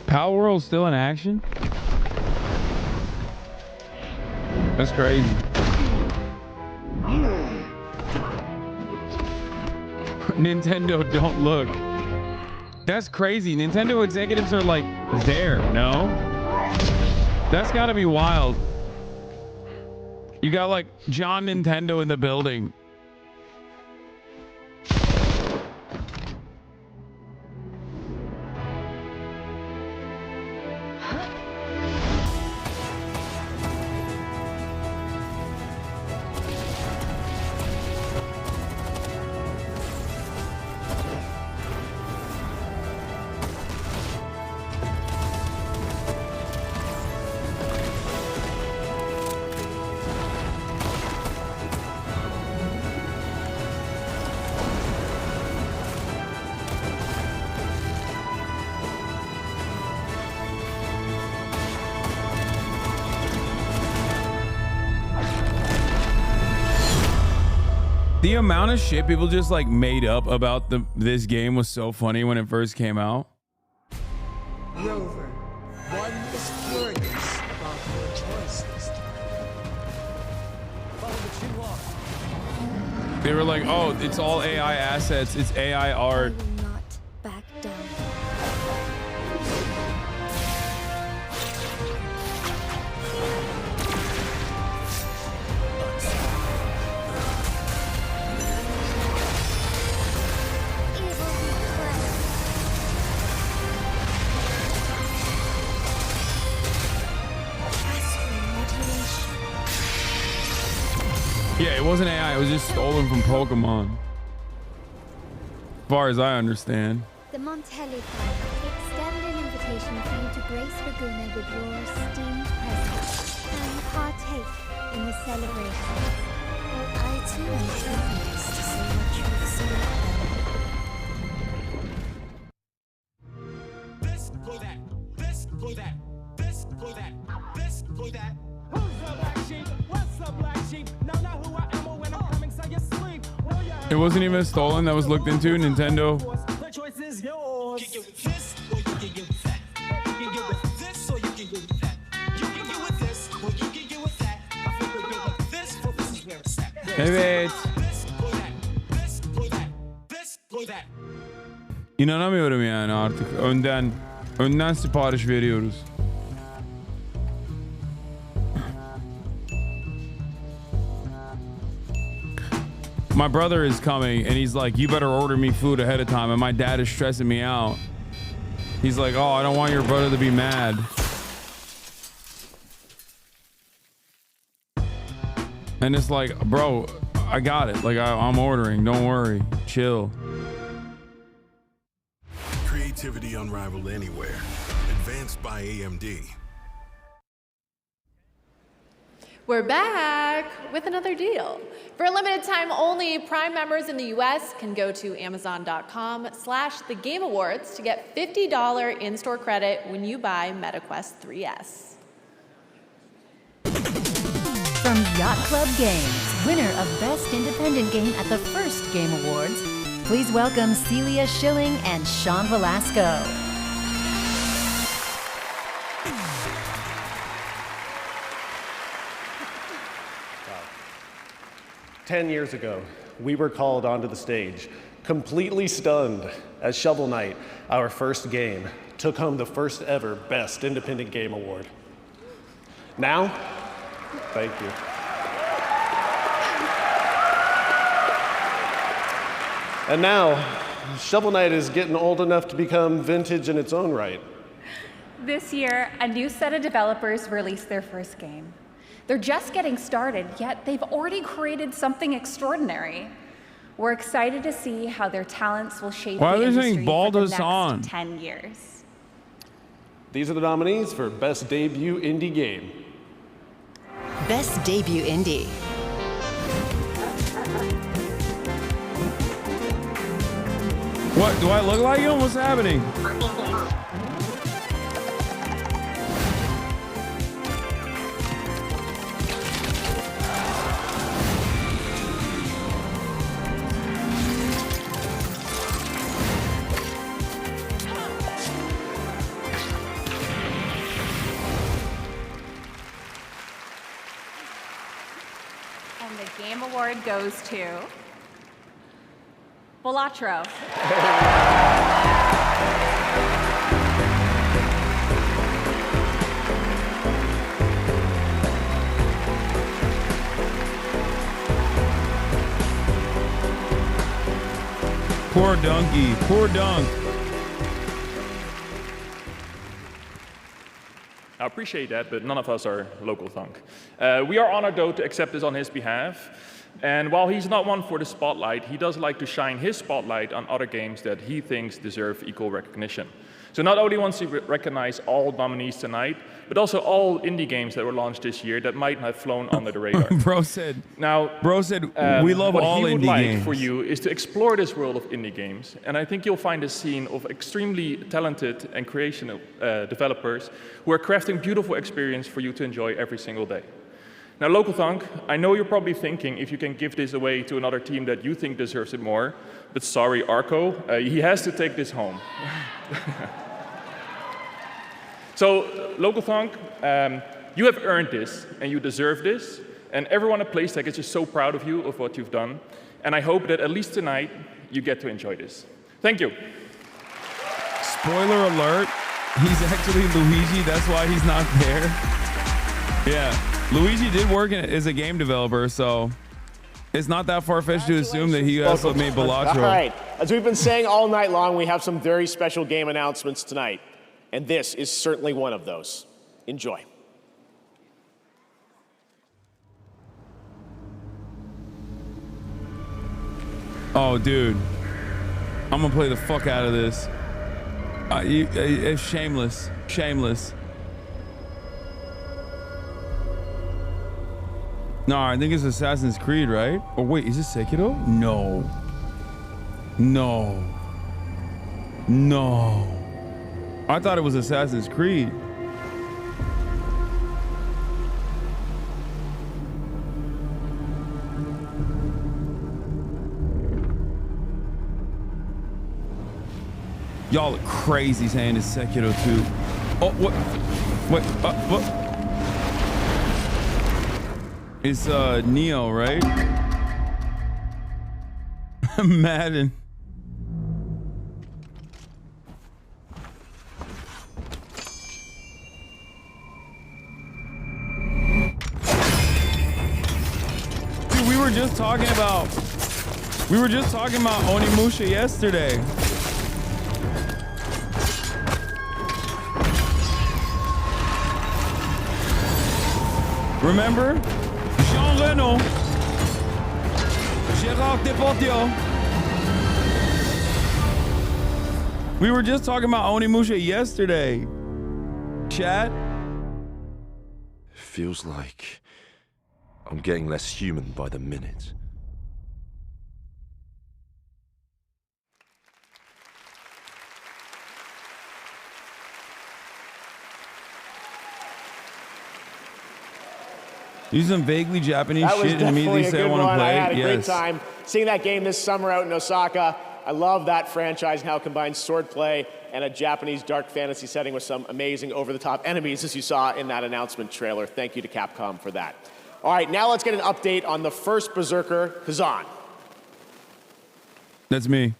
Palworld's still in action? That's crazy. Nintendo, don't look. That's crazy. Nintendo executives are like there, no? That's gotta be wild. You got like John Nintendo in the building. The amount of shit people just like made up about this game was so funny when it first came out. Rover, one is furious about your choices. They were like, oh, it's all AI assets. It's AI art. I will not back down. Yeah, it wasn't AI. It was just stolen from Pokemon. As far as I understand. The Montelli family extend an invitation for you to grace Laguna with your esteemed presence and partake in the celebration. I too am curious to see what you've seen. This for that, this for that, this for that, this for that. Who's the black sheep? What's the black sheep? Now know who I am or when I'm coming, so you sleep. It wasn't even stolen. That was looked into. Nintendo. The choice is yours. You can get with this or you can get with that. You can get with this or you can get with that. You can get with this or you can get with that. I think we'll get with this, for this is where it's at. Evet. This for that, this for that, this for that. İnanamıyorum yani artık. Önden sipariş veriyoruz. My brother is coming and he's like, you better order me food ahead of time. And my dad is stressing me out. He's like, oh, I don't want your brother to be mad. And it's like, bro, I got it. Like, I'm ordering. Don't worry. Chill. Creativity unrivaled anywhere. Advanced by AMD. We're back with another deal. For a limited time only, Prime members in the US can go to Amazon.com/thegameawards to get $50 in-store credit when you buy MetaQuest 3S. From Yacht Club Games, winner of Best Independent Game at the first Game Awards, please welcome Celia Schilling and Sean Velasco. 10 years ago, we were called onto the stage, completely stunned, as Shovel Knight, our first game, took home the first ever Best Independent Game Award. Now, thank you. And now, Shovel Knight is getting old enough to become vintage in its own right. This year, a new set of developers released their first game. They're just getting started, yet they've already created something extraordinary. We're excited to see how their talents will shape the industry for the next 10 years. These are the nominees for Best Debut Indie Game. Best Debut Indie. What, do I look like him? What's happening? And the Game Award goes to Volatro. Poor donkey, poor dunk. I appreciate that, but none of us are local thunk. We are honored, though, to accept this on his behalf. And while he's not one for the spotlight, he does like to shine his spotlight on other games that he thinks deserve equal recognition. So not only wants to recognize all nominees tonight, but also all indie games that were launched this year that might have flown under the radar. Bro said, we love what all he would indie like games. for you is to explore this world of indie games. And I think you'll find a scene of extremely talented and creative developers who are crafting beautiful experience for you to enjoy every single day. Now, Local Thunk, I know you're probably thinking if you can give this away to another team that you think deserves it more, but sorry, Arco, he has to take this home. So, Local Thunk, you have earned this, and you deserve this, and everyone at PlayStack is just so proud of you, of what you've done, and I hope that at least tonight, you get to enjoy this. Thank you. Spoiler alert, he's actually Luigi, that's why he's not there. Yeah. Luigi did work as a game developer, so it's not that far-fetched to assume that he also made Volatro. All right, as we've been saying all night long, we have some very special game announcements tonight, and this is certainly one of those. Enjoy. Oh, dude. I'm gonna play the fuck out of this. It's shameless. Shameless. No, I think it's Assassin's Creed, right? Oh, wait, is this Sekiro? No. No. No. I thought it was Assassin's Creed. Y'all are crazy saying it's Sekiro 2. Oh, what? Wait, what? It's Neo, right? Madden. Dude, we were just talking about Onimusha yesterday. Remember? Jean Reno, Gérard Depardieu. We were just talking about Onimusha yesterday. Chat. Feels like I'm getting less human by the minute. Use some vaguely Japanese shit and immediately say I want to play it. I had a great time seeing that game this summer out in Osaka. I love that franchise and how it combines swordplay and a Japanese dark fantasy setting with some amazing over-the-top enemies, as you saw in that announcement trailer. Thank you to Capcom for that. All right, now let's get an update on the first Berserker, Hasan. That's me.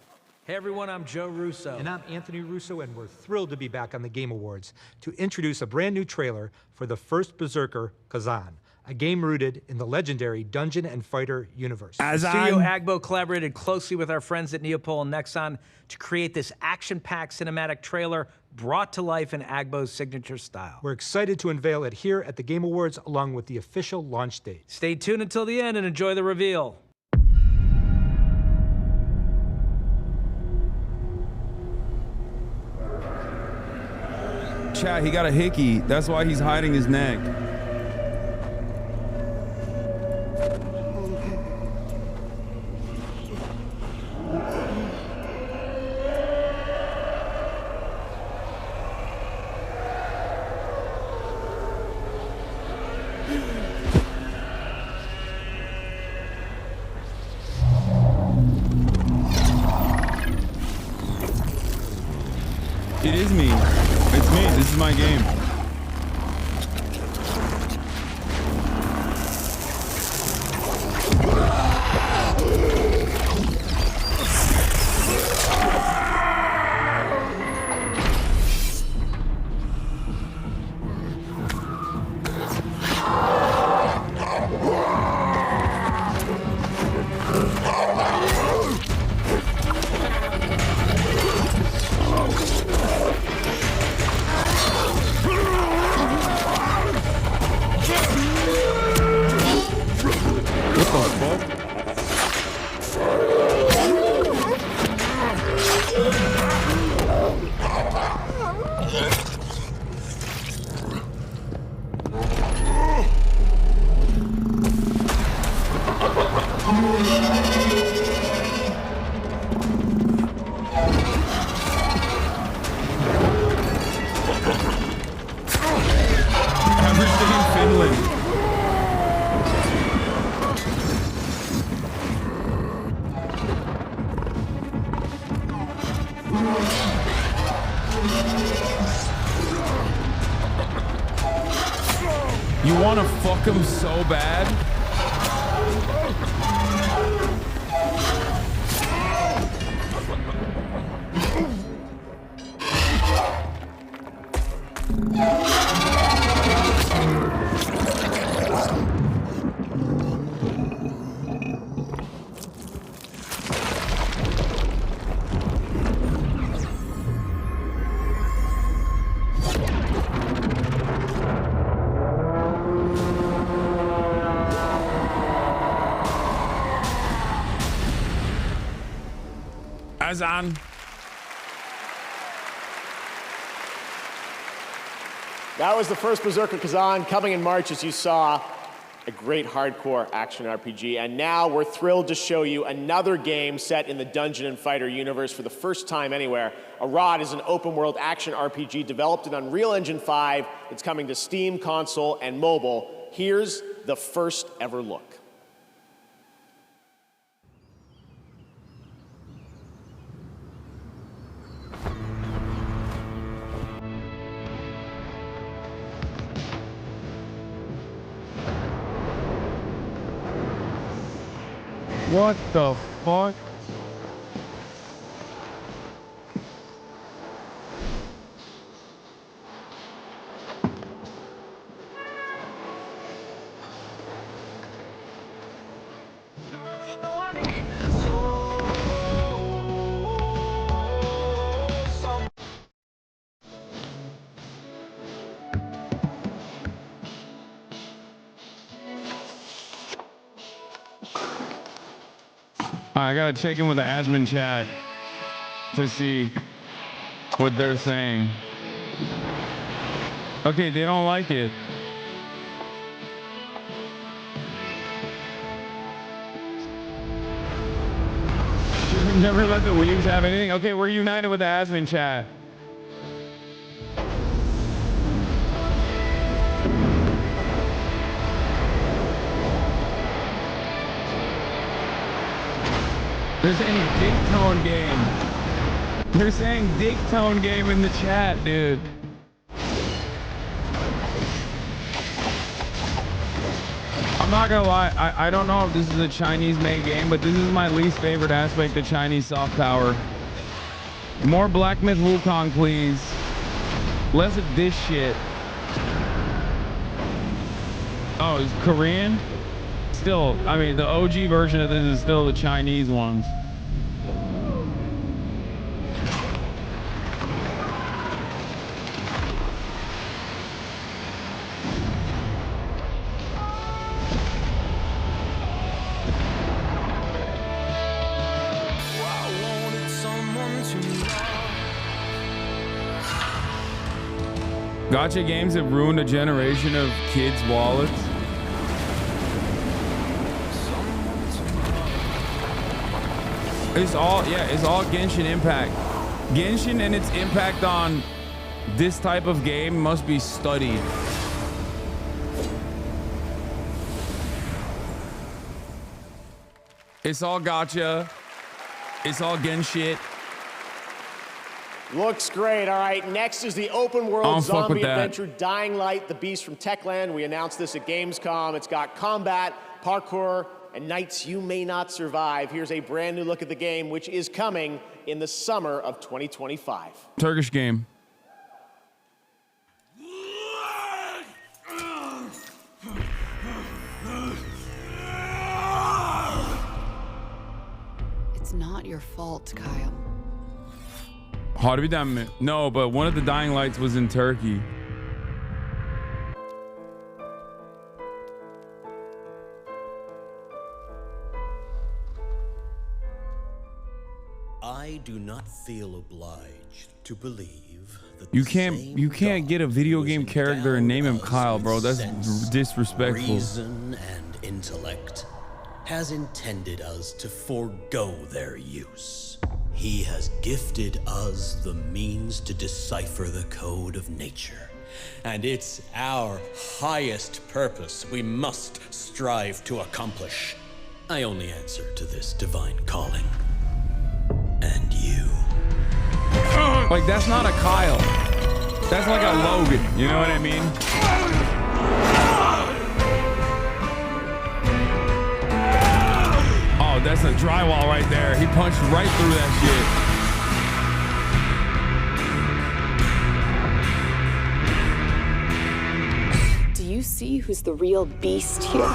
Hey everyone, I'm Joe Russo. And I'm Anthony Russo, and we're thrilled to be back on the Game Awards to introduce a brand new trailer for the first Berserker, Kazan, a game rooted in the legendary Dungeon and Fighter universe. Studio Agbo collaborated closely with our friends at Neopol and Nexon to create this action-packed cinematic trailer brought to life in Agbo's signature style. We're excited to unveil it here at the Game Awards along with the official launch date. Stay tuned until the end and enjoy the reveal. Chat, he got a hickey. That's why he's hiding his neck. It is me. It's me. This is my game. You want to fuck him so bad? Hasan. That was the first Berserker Kazan coming in March, as you saw. A great hardcore action RPG. And now we're thrilled to show you another game set in the Dungeon and Fighter universe for the first time anywhere. Arad is an open world action RPG developed in Unreal Engine 5. It's coming to Steam, console, and mobile. Here's the first ever look. What the fuck? I gotta check in with the admin chat to see what they're saying. Okay, they don't like it. Never let the weebs have anything. Okay, we're united with the admin chat. They're saying dick tone game. They're saying dick tone game in the chat, dude. I'm not gonna lie, I don't know if this is a Chinese-made game, but this is my least favorite aspect of Chinese soft power. More Black Myth Wukong, please. Less of this shit. Oh, it's Korean? Still, I mean, the OG version of this is still the Chinese one. Gotcha games have ruined a generation of kids' wallets. It's all Genshin Impact. Genshin and its impact on this type of game must be studied. It's all gotcha. It's all Genshin. Looks great. All right, next is the open world zombie adventure Dying Light, the Beast from Techland. We announced this at Gamescom. It's got combat, parkour, and nights you may not survive. Here's a brand new look at the game, which is coming in the summer of 2025. Turkish game. It's not your fault, Kyle. Harbiden mi? No, but one of the Dying Lights was in Turkey. I do not feel obliged to believe that You can't get a video game character and name him Kyle, bro. That's disrespectful. Reason and intellect has intended us to forego their use. He has gifted us the means to decipher the code of nature, and it's our highest purpose we must strive to accomplish. I only answer to this divine calling. And you. Like, that's not a Kyle. That's like a Logan. You know what I mean? Oh, that's a drywall right there. He punched right through that shit. Do you see who's the real beast here?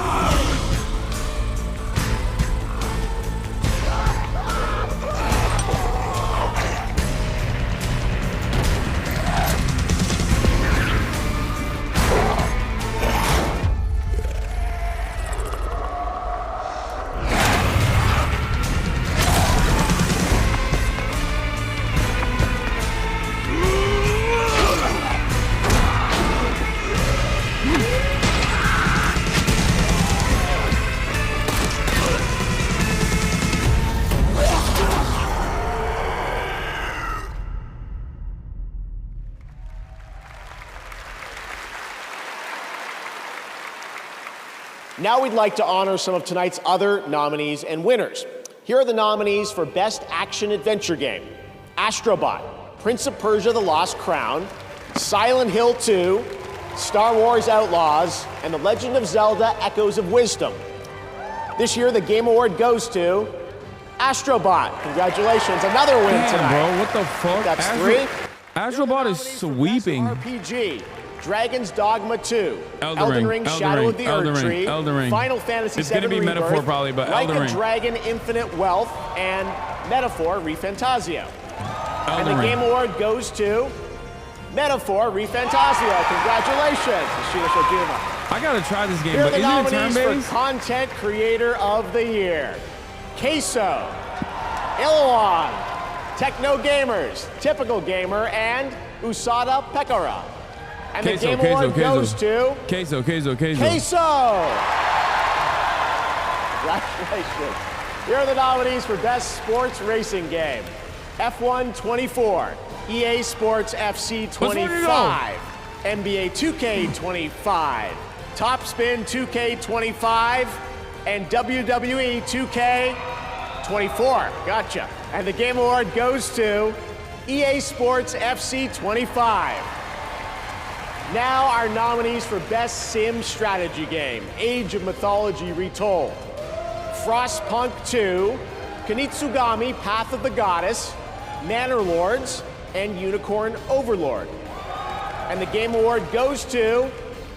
Now we'd like to honor some of tonight's other nominees and winners. Here are the nominees for Best Action Adventure Game: Astrobot, Prince of Persia: The Lost Crown, Silent Hill 2, Star Wars Outlaws, and The Legend of Zelda: Echoes of Wisdom. This year, the Game Award goes to Astrobot. Congratulations, another win tonight. Bro, what the fuck? That's three. Astrobot is sweeping. RPG: Dragon's Dogma 2, Elden Ring, Shadow of the Erdtree, Elden Ring. Final Fantasy VII It's gonna be Rebirth, Metaphor probably, but Elden Like a Ring. Dragon: Infinite Wealth, and Metaphor: Refantasio. And the Elden Ring. Game Award goes to Metaphor: Refantasio. Congratulations, Sheila Shojima. I gotta try this game, Here are but the isn't it nominees turn-based? for Content Creator of the Year: Queso, Illawan, Techno Gamers, Typical Gamer, and Usada Pekara. And the Game Award goes to Queso. Queso. Congratulations. Here are the nominees for Best Sports Racing Game: F1 24, EA Sports FC 25, NBA 2K 25, Top Spin 2K 25, and WWE 2K 24. Gotcha. And the Game Award goes to EA Sports FC 25. Now our nominees for Best Sim Strategy Game: Age of Mythology Retold, Frostpunk 2, Kunitsugami Path of the Goddess, Manor Lords, and Unicorn Overlord. And the Game Award goes to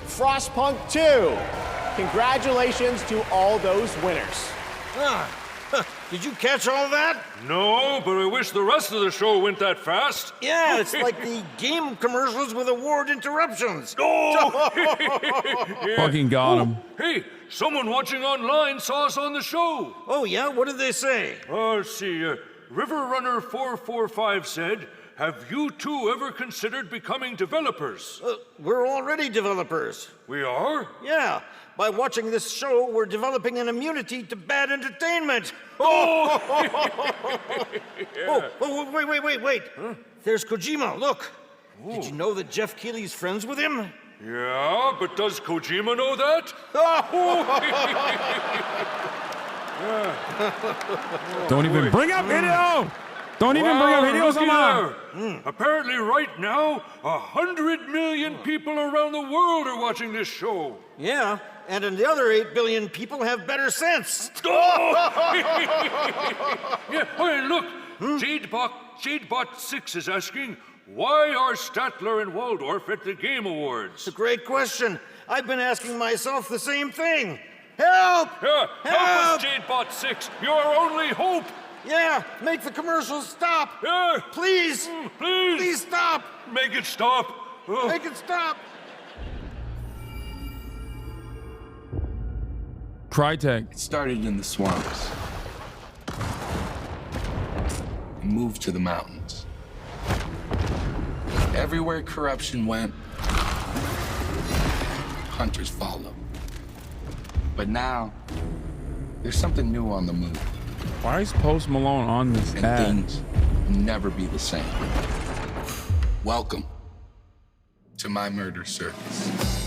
Frostpunk 2. Congratulations to all those winners. Did you catch all that? No, but I wish the rest of the show went that fast. Yeah, it's like the game commercials with award interruptions. Oh! Fucking got him. Hey, someone watching online saw us on the show. Oh, yeah? What did they say? Let's see. River Runner 445 said, have you two ever considered becoming developers? We're already developers. We are? Yeah. By watching this show, we're developing an immunity to bad entertainment. Oh! Yeah. Oh, wait. Huh? There's Kojima, look. Ooh. Did you know that Jeff Keighley's friends with him? Yeah, but does Kojima know that? Don't even bring up Hideo! Don't even bring up Hideo-sama! Apparently right now, 100 million people around the world are watching this show. Yeah, and the other 8 billion people have better sense. Yeah, hey, look, Jadebot 6 is asking, why are Statler and Waldorf at the Game Awards? It's a great question. I've been asking myself the same thing. Help! Yeah, help us, Jadebot 6. You're our only hope. Yeah, make the commercials stop. Yeah. Please. Please stop. Make it stop. Make it stop. Crytek. It started in the swamps. And moved to the mountains. Everywhere corruption went, hunters followed. But now, there's something new on the move. Why is Post Malone on this and ad? Things will never be the same. Welcome to my murder circus.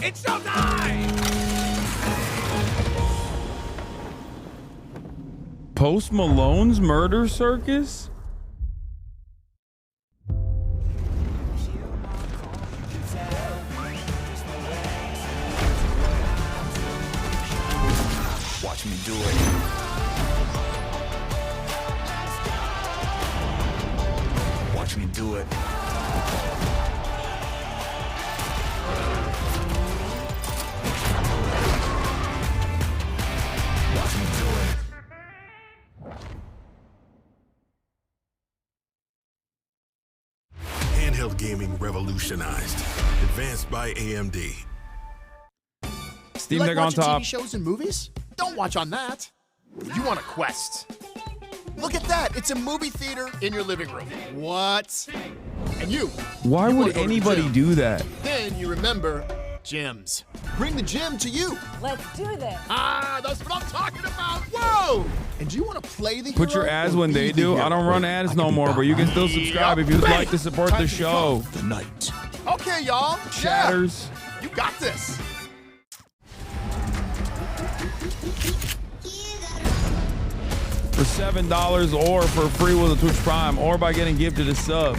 It's showtime! Post Malone's Murder Circus? Watch me do it. Watch me do it. Handheld gaming revolutionized. Advanced by AMD. Steam you like Deck on watching top. TV shows and movies? Don't watch on that. You want a Quest. Look at that. It's a movie theater in your living room. What? And you. Why you wanna would go to the anybody gym. do that? Then you remember gyms. Bring the gym to you. Let's do this. Ah, that's what I'm talking about. Whoa! And do you want to play the Put your hero ads or when be they the do. hero? I don't run ads no more, but you can still subscribe if you'd like to support the show. The night. Okay, y'all. Chatters. Yeah. You got this. For $7 or for free with a Twitch Prime or by getting gifted a sub.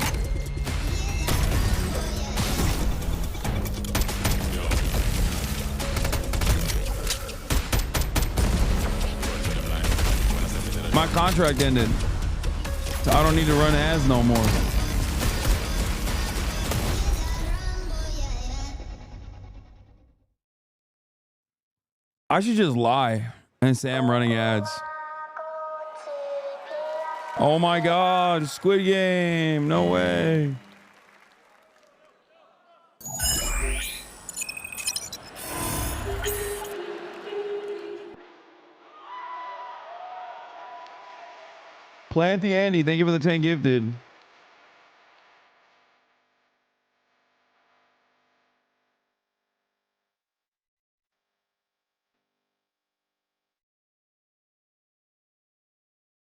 My contract ended, so I don't need to run ads no more. I should just lie and say I'm running ads. Oh my God, Squid Game, no way. Planty Andy, thank you for the 10 gifted.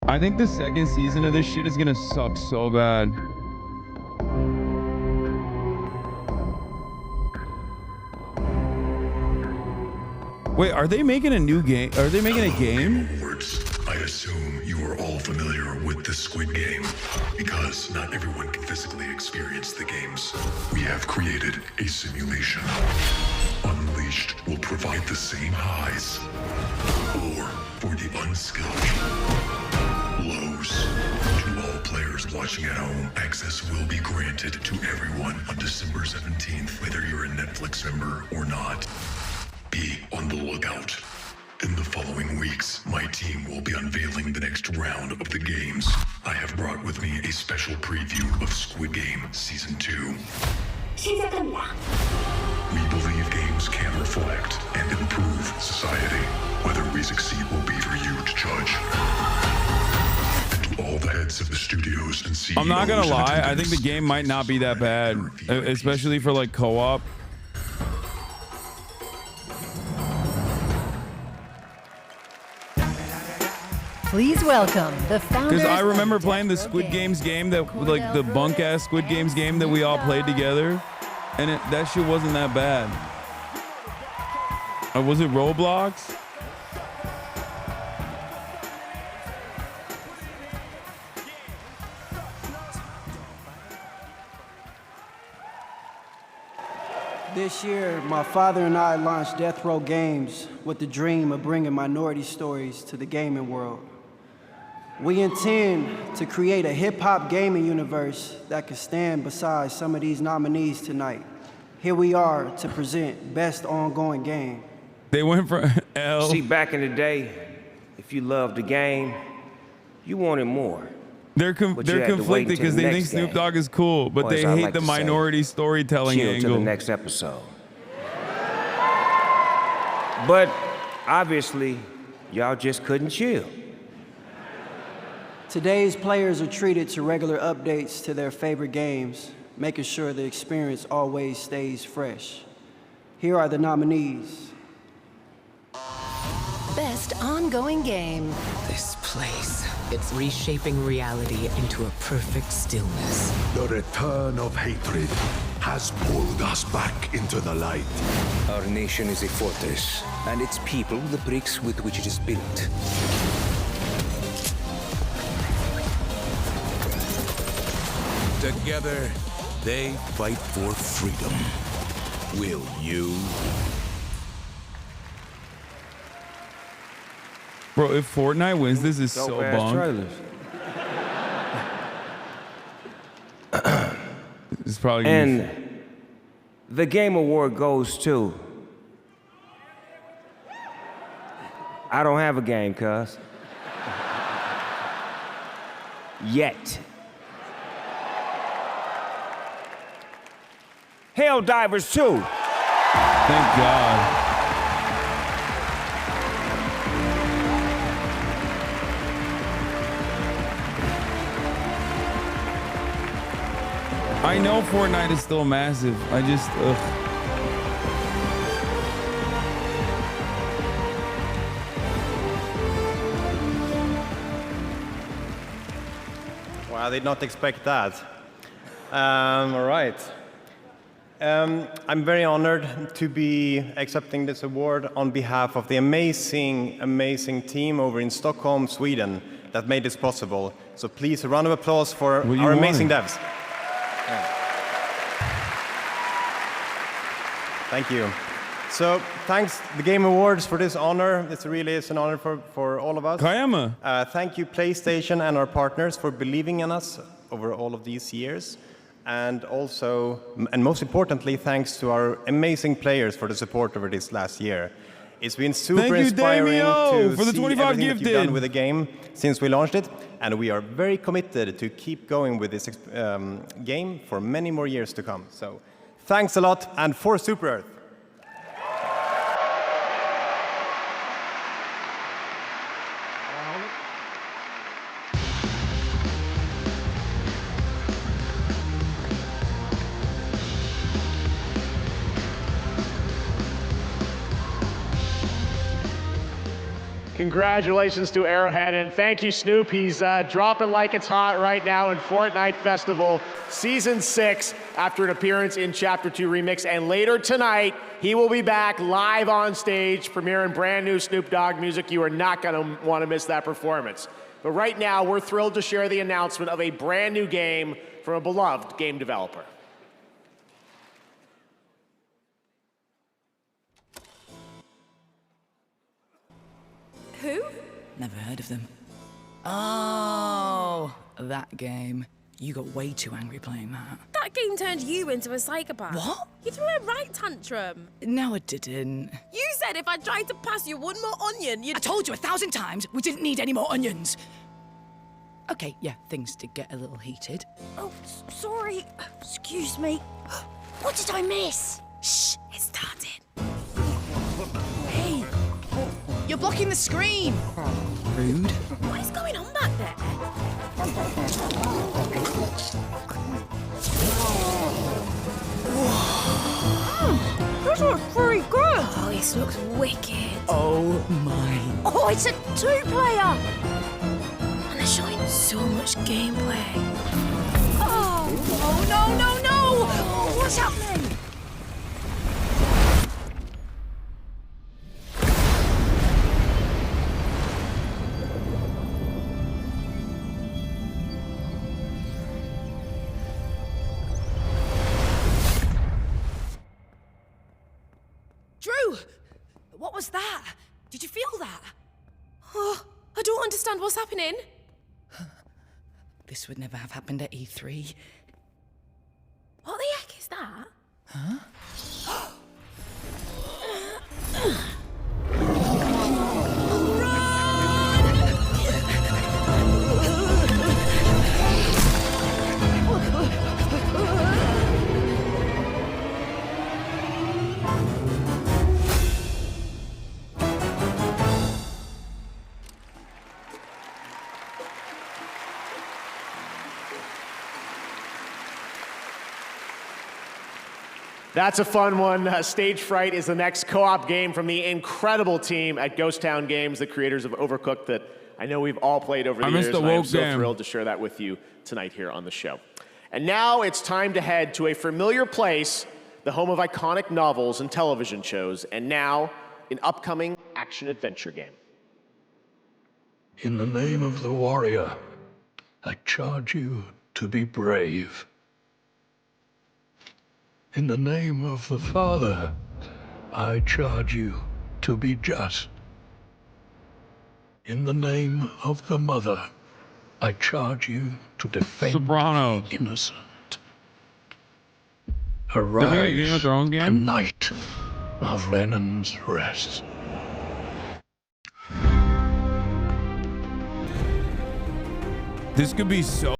I think the second season of this shit is gonna suck so bad. Wait, are they making a new game? Are they making a game? Awards. I assume you are all familiar with the Squid Game, because not everyone can physically experience the games. We have created a simulation. Unleashed will provide the same highs, or for the unskilled, lows. To all players watching at home, access will be granted to everyone on December 17th, whether you're a Netflix member or not. Be on the lookout. In the following week, weeks, my team will be unveiling the next round of the games. I have brought with me a special preview of Squid Game Season 2. We believe games can reflect and improve society. Whether we succeed will be for you to judge. And to all the heads of the studios and CEOs, I'm not gonna lie, I think the game might not be that bad, especially for like co-op. Please welcome the founders. Because I remember playing the Squid Games game, that like the bunk ass Squid Games game that we all played together, and that shit wasn't that bad. Was it Roblox? This year, my father and I launched Death Row Games with the dream of bringing minority stories to the gaming world. We intend to create a hip-hop gaming universe that could stand beside some of these nominees tonight. Here we are to present Best Ongoing Game. They went for L. See, back in the day, if you loved the game, you wanted more. They're conflicted because they think Snoop Dogg is cool, but they hate the minority storytelling angle. Chill to the next episode. But obviously, y'all just couldn't chill. Today's players are treated to regular updates to their favorite games, making sure the experience always stays fresh. Here are the nominees. Best Ongoing Game. This place, it's reshaping reality into a perfect stillness. The return of hatred has pulled us back into the light. Our nation is a fortress, and its people the bricks with which it is built. Together, they fight for freedom. Will you? Bro, if Fortnite wins, this is so bunk. It's probably gonna And the Game Award goes to... I don't have a game, cuz. Yet. Helldivers 2. Thank God. I know Fortnite is still massive. I just, ugh. Well, I did not expect that. All right. I'm very honored to be accepting this award on behalf of the amazing, amazing team over in Stockholm, Sweden that made this possible. So please, a round of applause for our amazing devs. Yeah. Thank you. So thanks the Game Awards for this honor. It really is an honor for all of us. Thank you PlayStation and our partners for believing in us over all of these years. And also, and most importantly, thanks to our amazing players for the support over this last year. It's been super inspiring to see everything that you've done with the game since we launched it, and we are very committed to keep going with this game for many more years to come. So, thanks a lot, and for Super Earth. Congratulations to Arrowhead, and thank you, Snoop. He's dropping like it's hot right now in Fortnite Festival Season 6 after an appearance in Chapter 2 Remix. And later tonight, he will be back live on stage, premiering brand new Snoop Dogg music. You are not going to want to miss that performance. But right now, we're thrilled to share the announcement of a brand new game from a beloved game developer. Who? Never heard of them. Oh, that game. You got way too angry playing that. That game turned you into a psychopath. What? You threw a right tantrum. No, I didn't. You said if I tried to pass you one more onion, you'd... I told you 1,000 times we didn't need any more onions. Okay, yeah, things did get a little heated. Oh, sorry. Excuse me. What did I miss? Shh, it started. Hey, You're blocking the screen. Rude. what is going on back there? This looks pretty good. Oh, this looks wicked. Oh my. Oh, it's a two-player. And they're showing so much gameplay. Oh, no. What's happening? Drew, what was that? Did you feel that? Oh, I don't understand what's happening. This would never have happened at E3. What the heck is that? Huh? That's a fun one. Stage Fright is the next co-op game from the incredible team at Ghost Town Games, the creators of Overcooked, that I know we've all played over the years. And I'm so thrilled to share that with you tonight here on the show. And now it's time to head to a familiar place, the home of iconic novels and television shows, and now an upcoming action-adventure game. In the name of the warrior, I charge you to be brave. In the name of the Father, I charge you to be just. In the name of the Mother, I charge you to defend the innocent. Arise, the night of Lennon's rest. This could be so.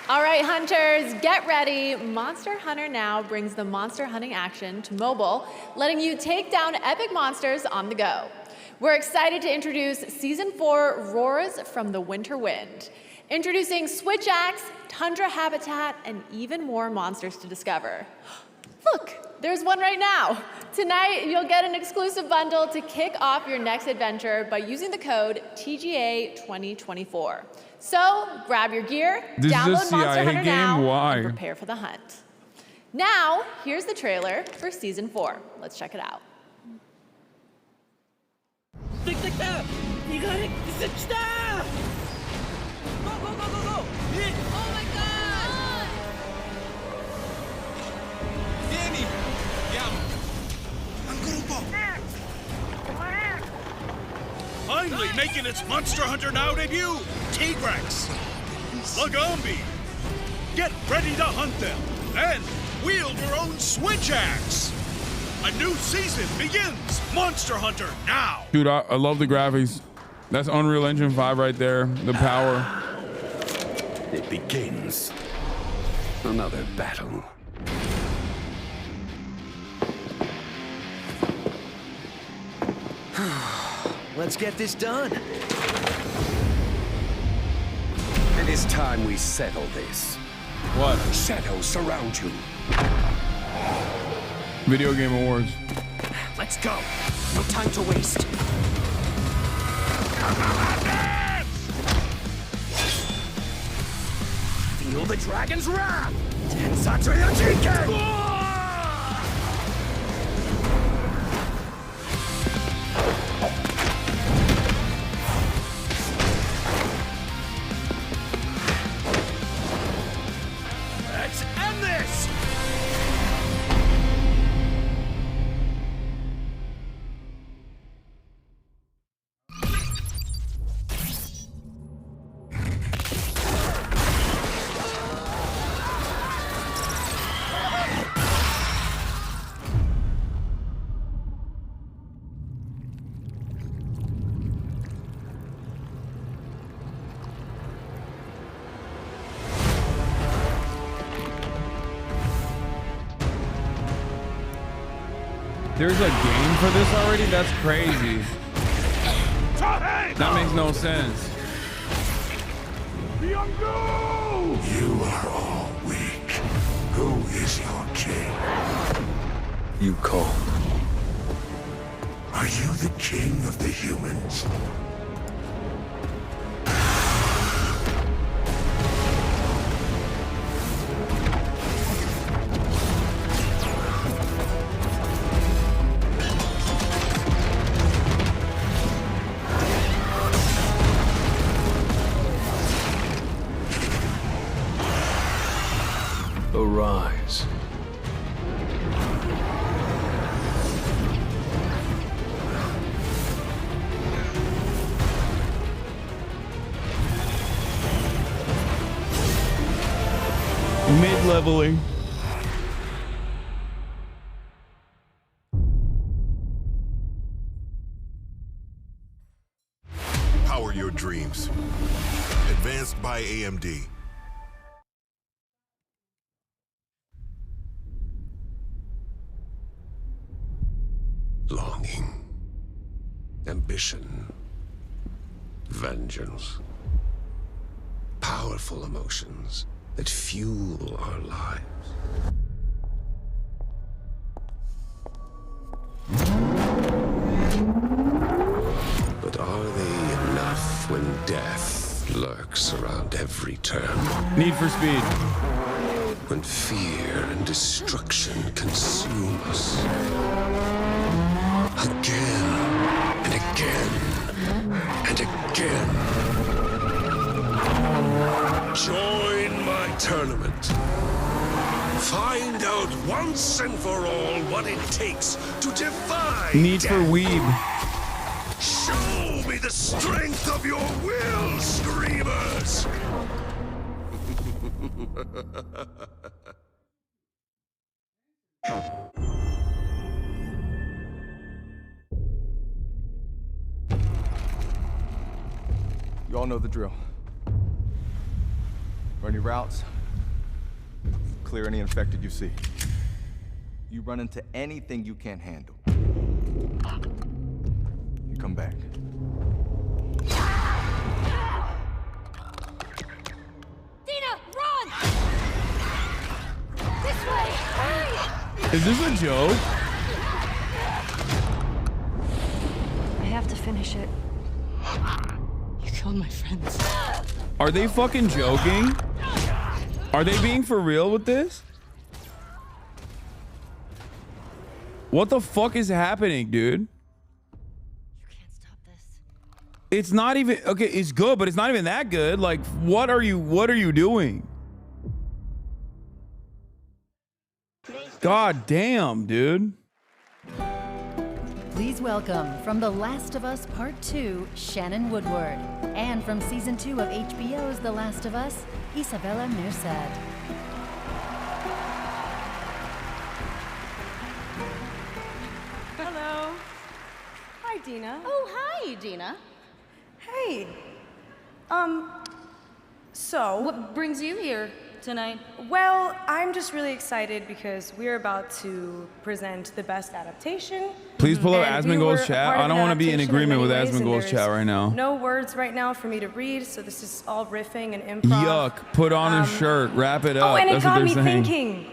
All right, hunters, get ready. Monster Hunter Now brings the monster hunting action to mobile, letting you take down epic monsters on the go. We're excited to introduce Season 4 Roars from the Winter Wind. Introducing Switch Axe, Tundra Habitat, and even more monsters to discover. Look, there's one right now. Tonight, you'll get an exclusive bundle to kick off your next adventure by using the code TGA2024. So, grab your gear, download Monster Hunter Now, and prepare for the hunt. Now, here's the trailer for Season 4. Let's check it out. Stick that! You got it! Stick that! Go! Oh my god! Finally making its Monster Hunter Now debut, Tigrex, Lagombi. Get ready to hunt them and wield your own switch axe. A new season begins. Monster Hunter Now. Dude, I love the graphics. That's Unreal Engine 5 right there. The power. It begins. Another battle. Let's get this done. It is time we settle this. What? Shadows surround you. Video Game Awards. Let's go. No time to waste. Feel the dragon's wrath. Tensatsuya Jinken! Let's end this! There's a game for this already? That's crazy. That makes no sense. You are all weak. Who is your king? You called. Are you the king of the humans? Arise. Mid-leveling. Power your dreams. Advanced by AMD. Longing, ambition, vengeance. Powerful emotions that fuel our lives. But are they enough when death lurks around every turn? Need for Speed. When fear and destruction consume us. Again and again and again. Join my tournament. Find out once and for all what it takes to defy Need death. for Weeb. Show me the strength of your will, Screamers! You all know the drill. Run your routes. Clear any infected you see. You run into anything you can't handle. You come back. Dina, run! This way! Hurry! Is this a joke? I have to finish it. You killed my friends. Are they fucking joking? Are they being for real with this? What the fuck is happening, dude? You can't stop this. It's not even okay, it's good, but it's not even that good. Like, what are you doing? God damn, dude. Please welcome from The Last of Us Part 2, Shannon Woodward. And from Season 2 of HBO's The Last of Us, Isabella Merced. Hello. Hi, Dina. Oh, hi, Dina. Hey. So... What brings you here tonight? Well, I'm just really excited because we're about to present the best adaptation. Please pull up And Asmongold's chat. part of I don't an want to be in adaptation agreement with many ways, and Asmongold's chat there's right now. No words right now for me to read, so this is all riffing and improv. Yuck. Put on a shirt. Wrap it up. Oh, and it That's what got they're me saying. thinking.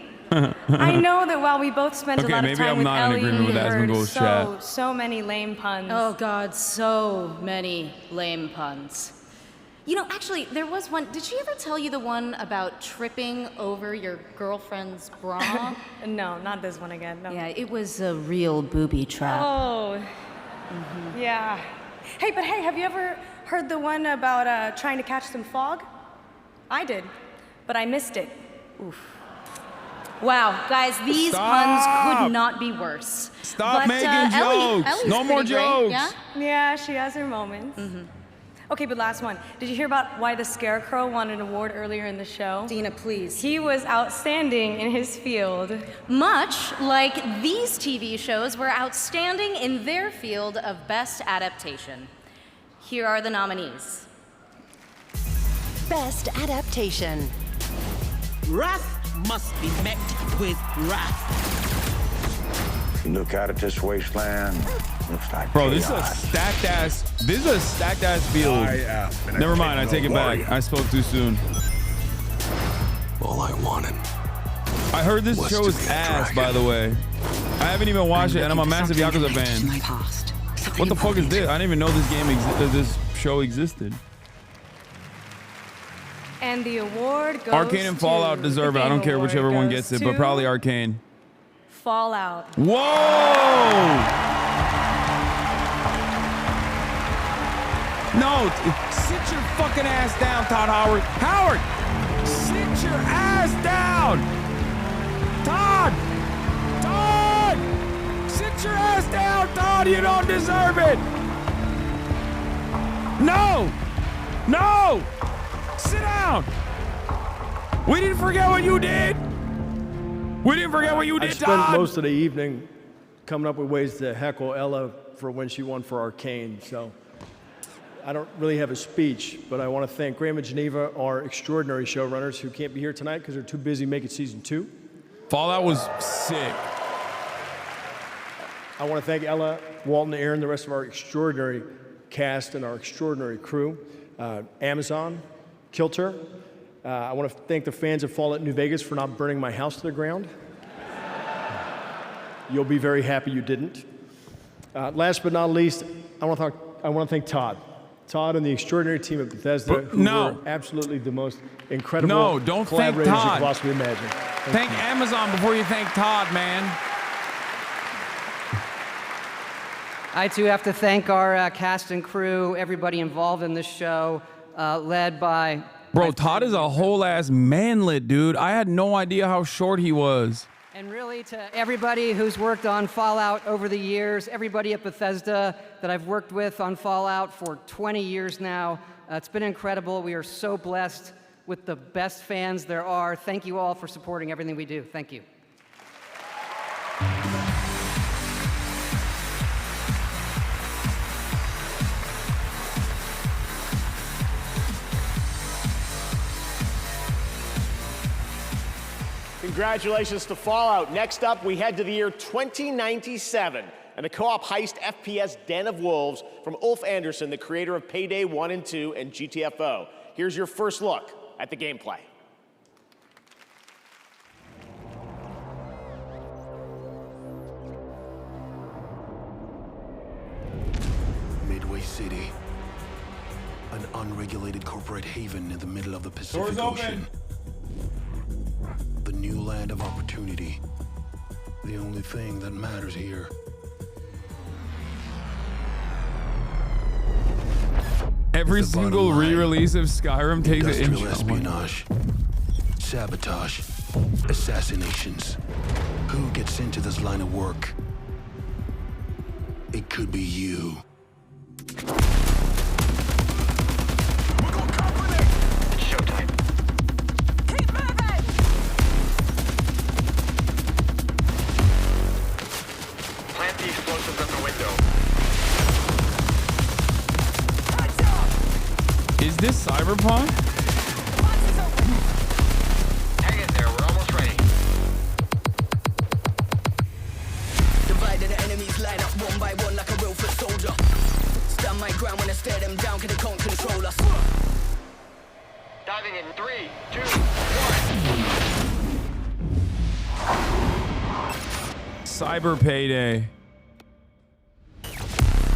I know that while we both spent Okay, a lot of maybe time I'm with not in Ellie, agreement with we heard Asmongold's chat. so many lame puns. Oh, God, so many lame puns. You know, actually, there was one. Did she ever tell you the one about tripping over your girlfriend's bra? No, not this one again. No. Yeah, it was a real booby trap. Oh, yeah. Hey, but hey, have you ever heard the one about trying to catch some fog? I did, but I missed it. Oof. Wow, guys, these puns could not be worse. Stop But, making Ellie's jokes. No more pretty great, jokes. yeah? Yeah, she has her moments. Okay, but last one. Did you hear about why the Scarecrow won an award earlier in the show? Dina, please. He was outstanding in his field. Much like these TV shows were outstanding in their field of best adaptation. Here are the nominees. Best Adaptation. Wrath must be met with wrath. Look out at this wasteland. Looks like Bro, this is a chaos. stacked ass field. Never mind, I take it back. I spoke too soon. All I wanted. I heard this show is ass, by the way. I haven't even watched it, and I'm a massive Yakuza fan. What the fuck is this? I didn't even know this show existed. And the award goes Arcane and Fallout to deserve the it. I don't Game care Award whichever one goes gets it, but to probably Arcane. Fallout. Whoa! No, sit your fucking ass down, Todd Howard. Howard, sit your ass down. Todd, sit your ass down, Todd. You don't deserve it. No, sit down. We didn't forget what you did. We didn't forget what you did, I spent Todd. most of the evening coming up with ways to heckle Ella for when she won for Arcane, so I don't really have a speech, but I want to thank Graham and Geneva, our extraordinary showrunners who can't be here tonight because they're too busy making season 2. Fallout was sick. I want to thank Ella, Walton, Aaron, the rest of our extraordinary cast and our extraordinary crew. Amazon, Kilter. I want to thank the fans of Fallout New Vegas for not burning my house to the ground. You'll be very happy you didn't. Last but not least, I want to thank Todd. Todd and the extraordinary team at Bethesda, who were absolutely the most incredible don't thank collaborators you Todd. could possibly imagine. Thank Amazon before you thank Todd, man. I too have to thank our cast and crew, everybody involved in this show, led by... Bro, Todd is a whole ass manlet, dude. I had no idea how short he was. And really to everybody who's worked on Fallout over the years, everybody at Bethesda that I've worked with on Fallout for 20 years now, it's been incredible. We are so blessed with the best fans there are. Thank you all for supporting everything we do. Thank you. Congratulations to Fallout. Next up, we head to the year 2097 and the co-op heist FPS Den of Wolves from Ulf Andersson, the creator of Payday 1 and 2 and GTFO. Here's your first look at the gameplay. Midway City, an unregulated corporate haven in the middle of the Pacific Ocean. The new land of opportunity. The only thing that matters here. Every single re-release of Skyrim takes an Industrial intro. espionage, sabotage, assassinations. Who gets into this line of work? it could be you. Plant the explosives at the window. Is this Cyberpunk? Hang in there, we're almost ready. Divided the enemies line up one by one like a real foot soldier. Stand my ground when I stare them down, cause they can't control us. Diving in 3, 2, 1. Cyber Payday.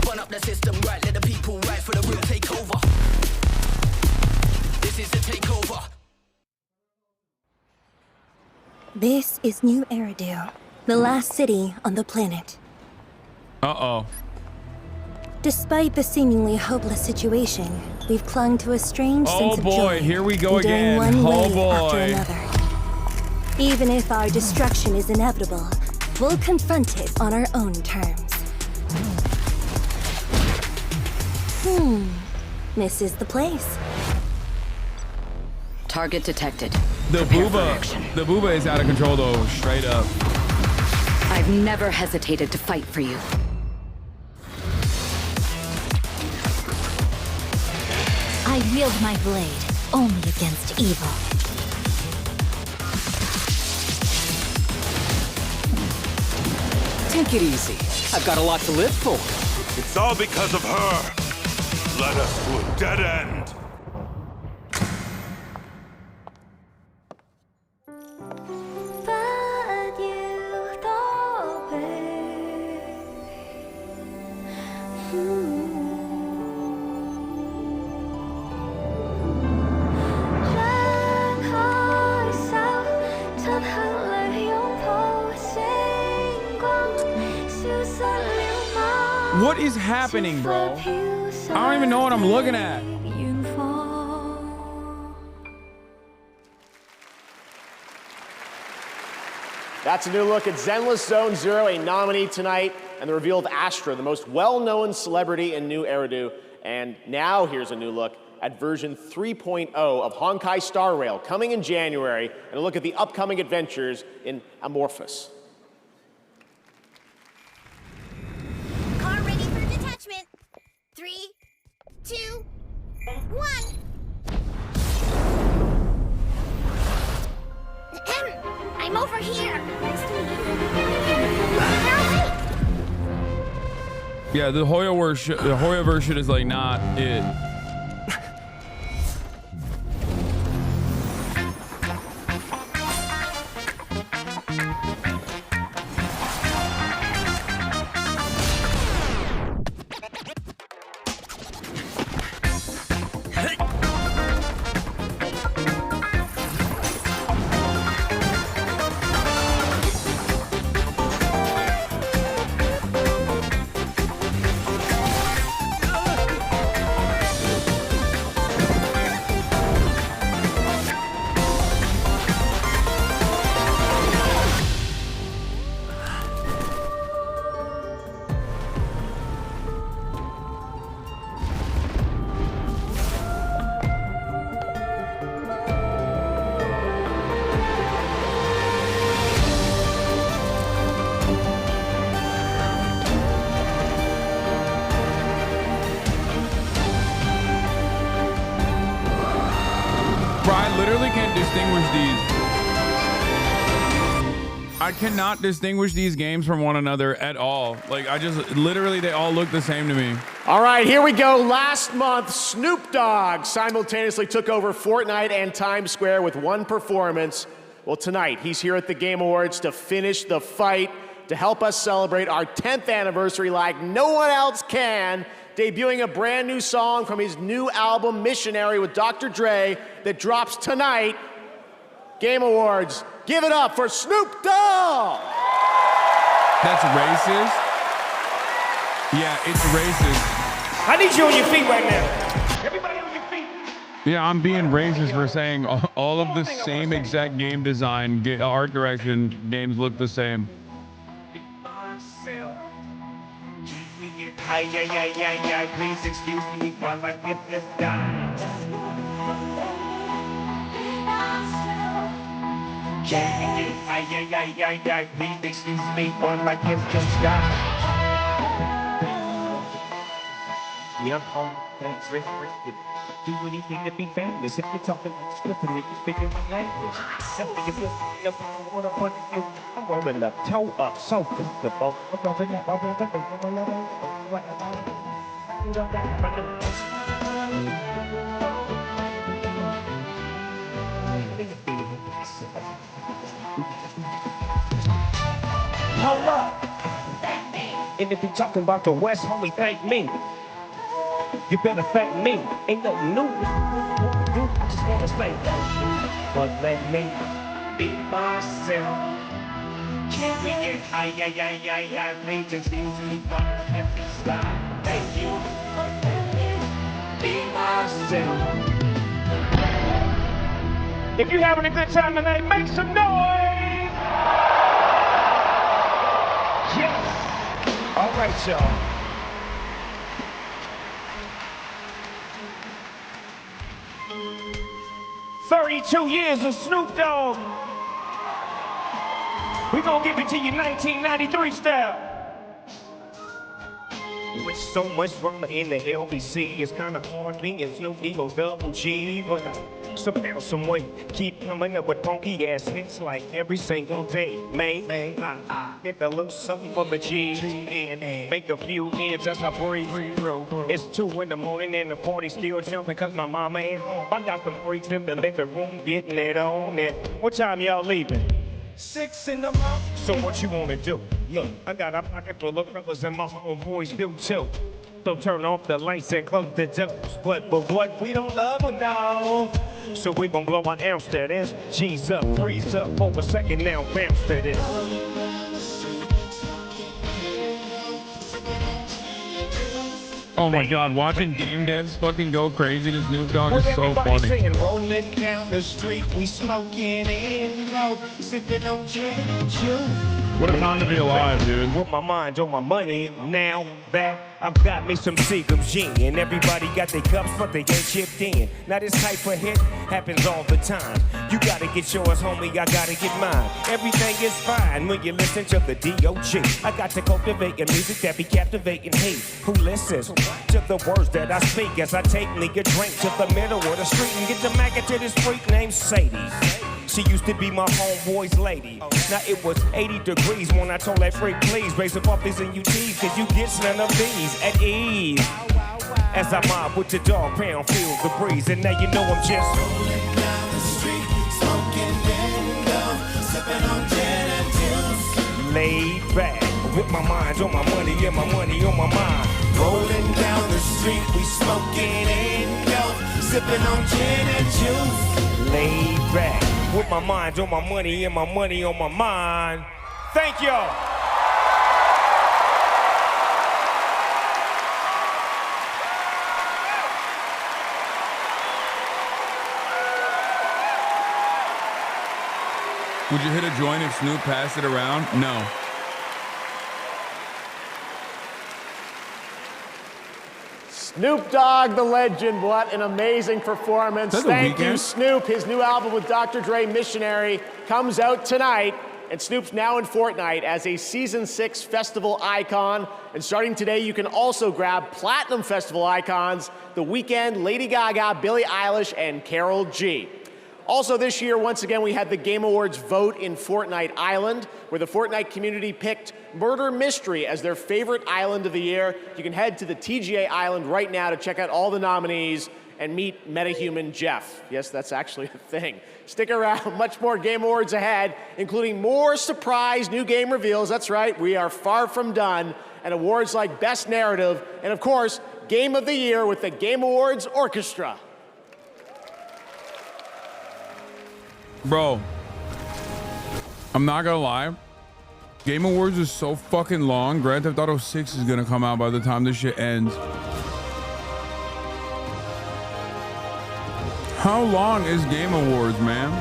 Burn up the system right, let the people right for the real takeover. This is the takeover. This is New Eridu, the last city on the planet. Uh-oh. Despite the seemingly hopeless situation, we've clung to a strange sense of joy. Oh boy, here we go enduring again. one Oh wave after boy. another. Even if our destruction is inevitable, we'll confront it on our own terms. This is the place. Target detected. The booba is out of control though, straight up. I've never hesitated to fight for you. I wield my blade only against evil. Take it easy. I've got a lot to live for. It's all because of her. Led us to a dead end. What is happening, bro? I don't even know what I'm looking at. That's a new look at Zenless Zone Zero, a nominee tonight, and the reveal of Astra, the most well-known celebrity in New Eridu. And now here's a new look at version 3.0 of Honkai Star Rail, coming in January, and a look at the upcoming adventures in Amorphous. Car ready for detachment. 3, 2, 1. I'm over here. Yeah, the Hoya version is like not it. I cannot distinguish these games from one another at all. Like, I just, literally, they all look the same to me. All right, here we go. Last month, Snoop Dogg simultaneously took over Fortnite and Times Square with one performance. Well, tonight, he's here at the Game Awards to finish the fight, to help us celebrate our 10th anniversary like no one else can, debuting a brand new song from his new album, Missionary, with Dr. Dre, that drops tonight. Game Awards, give it up for Snoop Dogg! That's racist? Yeah, it's racist. I need you on your feet right now. Everybody on your feet. Yeah, I'm being racist for saying all of the same exact game design, art direction, games look the same. Please excuse me while I get this done. Please excuse me while I get this done. Yeah, thanks, Rick. Do anything to be famous. If you're talking scripted, you speaking my language. Something is listening up what I want to do. I'm rolling up, toe up, so comfortable. I'm rolling up, hold up. And if you're talking about the West, homie, thank me. You better thank me. Ain't nothing new. I just wanna say, but let me be myself. Can we get please excuse me for the style. Thank you. Be myself. If you're having a good time tonight, make some noise. Yes. All right, y'all. "32 years of Snoop Dogg. We gonna give it to you 1993 style. With so much drama in the LBC, it's kinda hard being Snoop Eagle Double G, but somehow, some way, keep coming up with funky ass hits like every single day. I get a little something for the G and make a few ends, that's how breathe through. It's 2 in the morning and the party still jumping cause my mama ain't home. I got some freaks in the living room getting it on. And what time y'all leaving? 6 in the morning. So what you wanna do? Look, I got a pocket full of fellas and my homeboys do too. So turn off the lights and close the doors. But what we don't love or know. So we gon' blow an ounce to this. G's up, freeze up for a second now, bounce to this. Oh my God, watching Game Devs fucking go crazy to Snoop Dogg is so funny. Saying, rolling down the street, we smoking in low, sipping on gin and juice. What a time to be alive, dude. With my mind on my money, now that I've got me some Seagram's gin. And everybody got their cups, but they ain't chipped in. Now this type of hit happens all the time. You gotta get yours, homie, I gotta get mine. Everything is fine when you listen to the D.O.G. I got to cultivate a music that be captivating he who listens to the words that I speak as I take me a drink to the middle of the street and get the maggot to this freak named Sadie. She used to be my homeboy's lady. Now it was 80 degrees when I told that freak, please raise the puppies and UTs, cause you get none of these at ease. As I mob with the dog pound, feel the breeze, and now you know I'm just rolling down the street, smoking window, sipping on gin and juice. Laid back, with my mind on my money and my money on my mind. Rolling down the street, we smoking window, sipping on gin and juice. Laid back, with my mind on my money and my money on my mind. Thank y'all. Would you hit a joint if Snoop passed it around? No. Snoop Dogg, the legend, what an amazing performance. Thank you, Snoop. His new album with Dr. Dre, Missionary, comes out tonight. And Snoop's now in Fortnite as a Season 6 festival icon. And starting today, you can also grab Platinum Festival icons, The Weeknd, Lady Gaga, Billie Eilish, and Karol G. Also this year, once again, we had the Game Awards vote in Fortnite Island, where the Fortnite community picked Murder Mystery as their favorite island of the year. You can head to the TGA Island right now to check out all the nominees and meet MetaHuman Jeff. Yes, that's actually a thing. Stick around, much more Game Awards ahead, including more surprise new game reveals. That's right, we are far from done. And awards like Best Narrative, and of course, Game of the Year with the Game Awards Orchestra. Bro, I'm not gonna lie. Game Awards is so fucking long. Grand Theft Auto 6 is gonna come out by the time this shit ends. How long is Game Awards, man?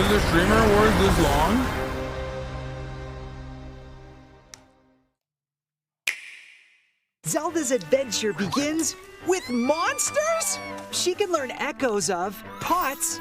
Was the streamer awards this long? Zelda's adventure begins with monsters? She can learn echoes of pots.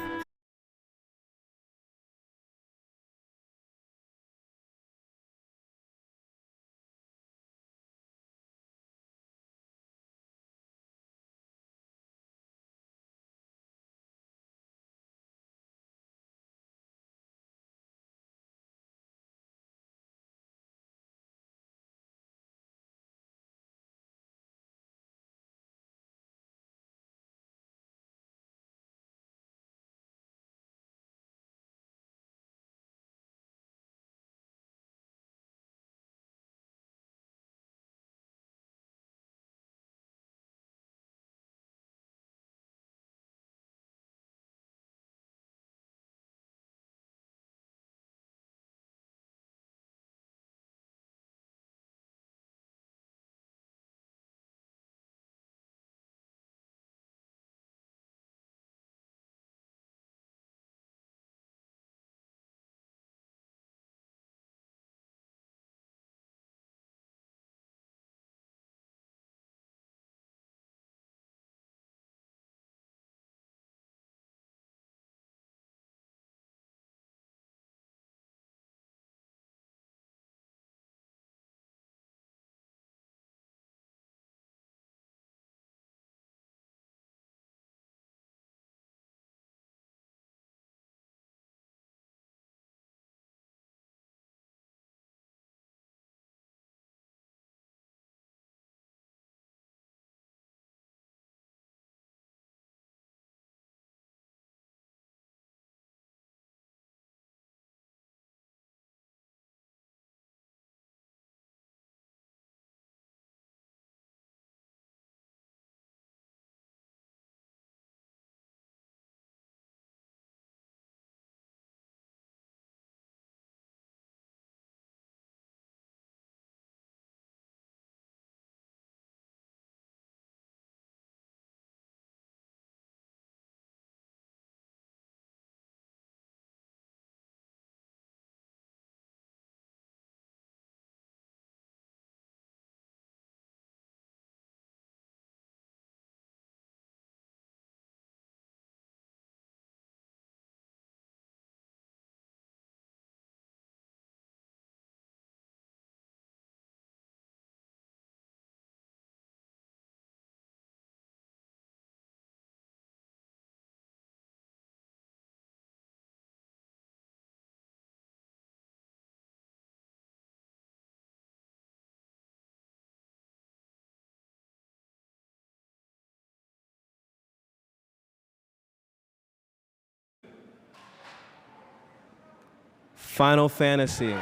Final Fantasy. I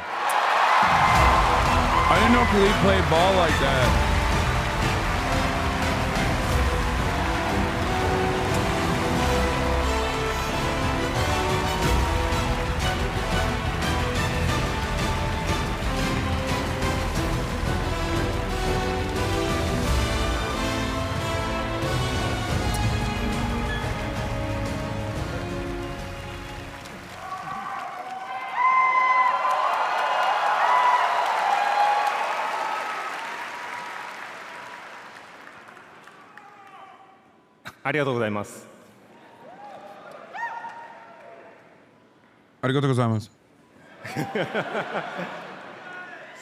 didn't know Khalid played ball like that.ありがとうございます。ありがとうございます。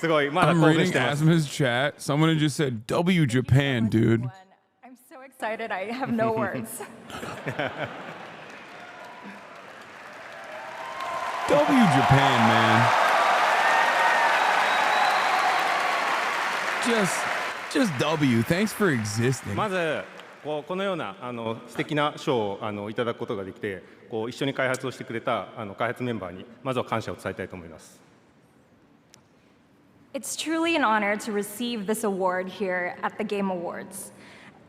すごい、まだ I'm 興奮 reading してます。 Asma's chat. Someone had just said W Japan, dude. I'm so excited, I have no words. W Japan, man. Just W. Thanks for existing. まずこのような素敵な賞をいただくことができて、一緒に開発をしてくれた開発メンバーにまずは感謝を伝えたいと思います。It's truly an honor to receive this award here at the Game Awards.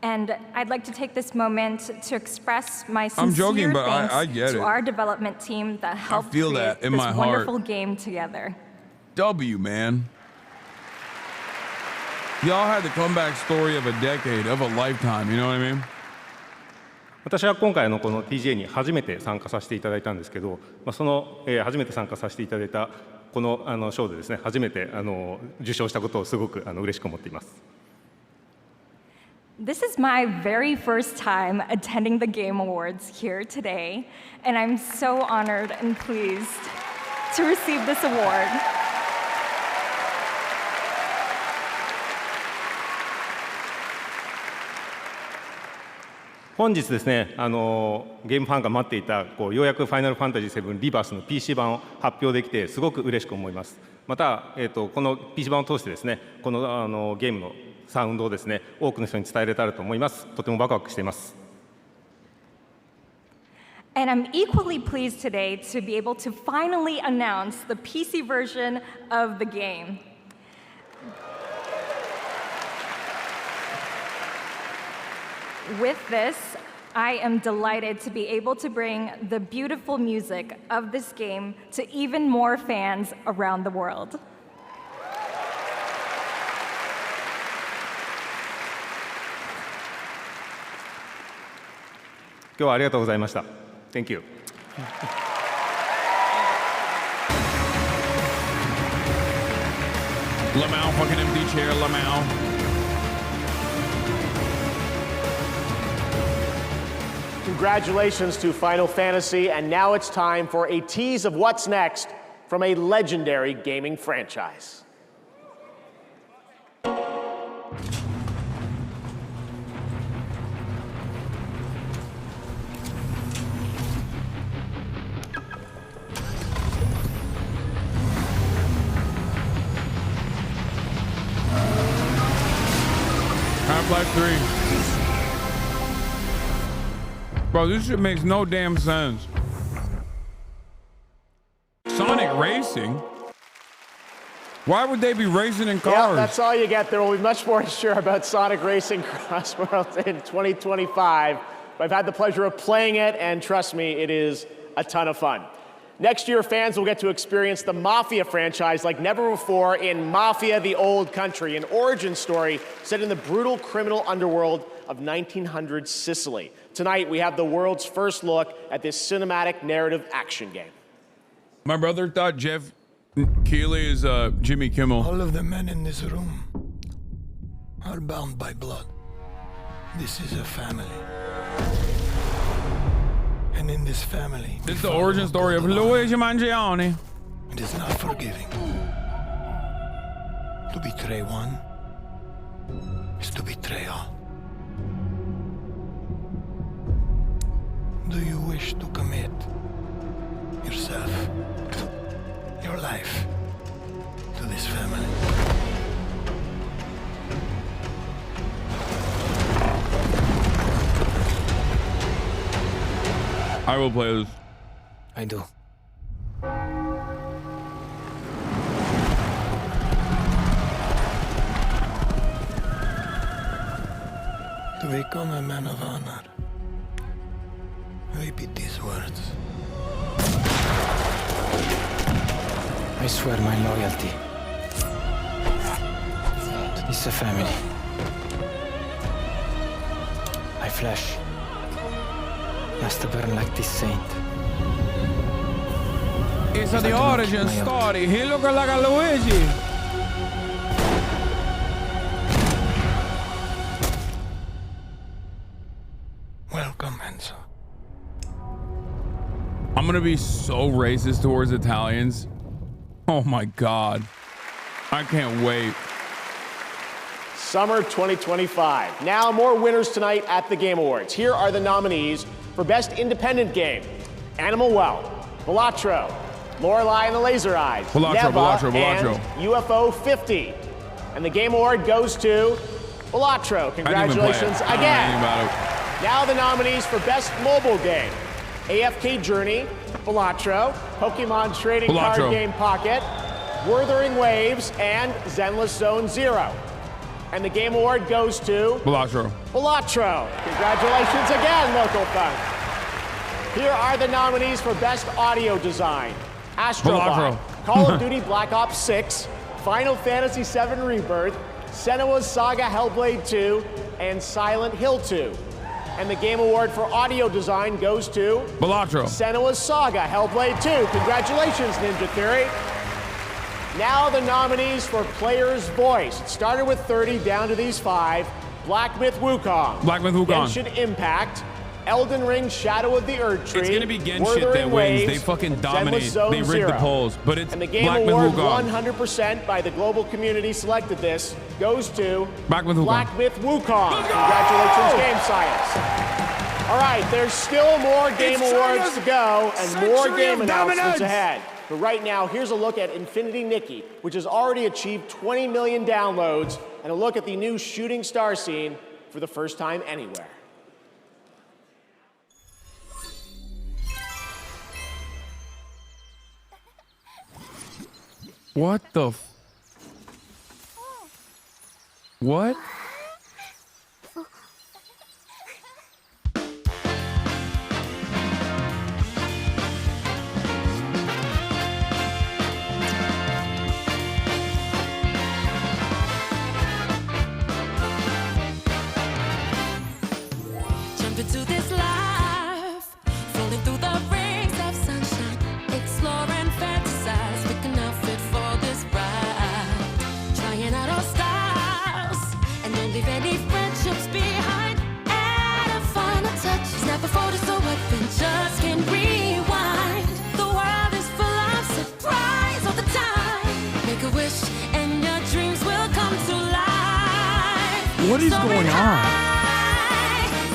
And I'd like to take this moment to express my I'm sincere joking, but thanks I get to it. our development team that helped feel create that in this my heart. wonderful game together. W, man. Y'all had the comeback story of a decade, of a lifetime, you know what I mean? 私は今回のこの TGA に初めて参加させていただいたんですけど、その、初めて参加させていただいたこの賞でですね、初めて受賞したことをすごく嬉しく思っています。This is my very first time attending the Game Awards here today, and I'm so honored and pleased to receive this award. 本日ですね、ゲームファンが待っていたようやくファイナルファンタジー7リバースの PC 版を発表できてすごく嬉しく思います。また、この PC 版を通してですね、このゲームのサウンドをですね、多くの人に伝えれたらと思います。とてもワクワクしています。And I'm equally pleased today to be able to finally announce the PC version of the game. With this, I am delighted to be able to bring the beautiful music of this game to even more fans around the world. 今日はありがとうございました。Thank you. Lamau, fucking empty chair, Lamau. Congratulations to Final Fantasy, and now it's time for a tease of what's next from a legendary gaming franchise. Half-Life 3. Bro, this shit makes no damn sense. Sonic Racing? Why would they be racing in cars? Yeah, that's all you get. There will be much more to share about Sonic Racing Cross Worlds in 2025. But I've had the pleasure of playing it, and trust me, it is a ton of fun. Next year, fans will get to experience the Mafia franchise like never before in Mafia: The Old Country, an origin story set in the brutal criminal underworld of 1900 Sicily. Tonight, we have the world's first look at this cinematic narrative action game. My brother thought Jeff Keighley is Jimmy Kimmel. All of the men in this room are bound by blood. This is a family. And in this family, this is the origin story of Luigi Mangione. It is not forgiving. To betray one is to betray all. Do you wish to commit yourself, your life, to this family? I will play this. I do. To become a man of honor, repeat these words. I swear my loyalty to this family. My flesh must burn like this saint. It's the origin story. He look like a Luigi. Welcome, Enzo. I'm gonna be so racist towards Italians. Oh my God. I can't wait. Summer 2025. Now, more winners tonight at the Game Awards. Here are the nominees for Best Independent Game: Animal Well, Balatro, Lorelei and the Laser Eyes, Balatro. and UFO 50. And the Game Award goes to Balatro. Congratulations again. Now the nominees for Best Mobile Game: AFK Journey, Balatro, Pokemon Trading Card Game Pocket, Wuthering Waves, and Zenless Zone Zero. And the Game Award goes to Balatro. Congratulations again, local fun. Here are the nominees for Best Audio Design: Astrobot, Call of Duty Black Ops 6, Final Fantasy VII Rebirth, Senua's Saga Hellblade 2, and Silent Hill 2. And the Game Award for audio design goes to Balatro. Senua's Saga, Hellblade 2. Congratulations, Ninja Theory. Now the nominees for Player's Voice. It started with 30, down to these 5. Black Myth Wukong. Black Myth Wukong. Genshin Impact. Elden Ring Shadow of the Erdtree. It's gonna be Genshin that wins. They fucking dominate. They rig the polls. But it's and the Game Black Myth Award, Wukong. 100% by the global community selected this, goes to Black Myth Wukong. Black Myth Wukong. Congratulations, Game Science. All right, there's still more Game Awards to go and more game announcements ahead. But right now, here's a look at Infinity Nikki, which has already achieved 20 million downloads, and a look at the new shooting star scene for the first time anywhere. What the what? Jump into this life, falling through the rings of sunshine, explore and fantasize, pick an outfit for this ride, trying out all styles, and don't leave any friendships behind. Add a final touch, snap a photo so adventures can rewind. The world is full of surprise all the time. Make a wish and your dreams will come to life. What is going on?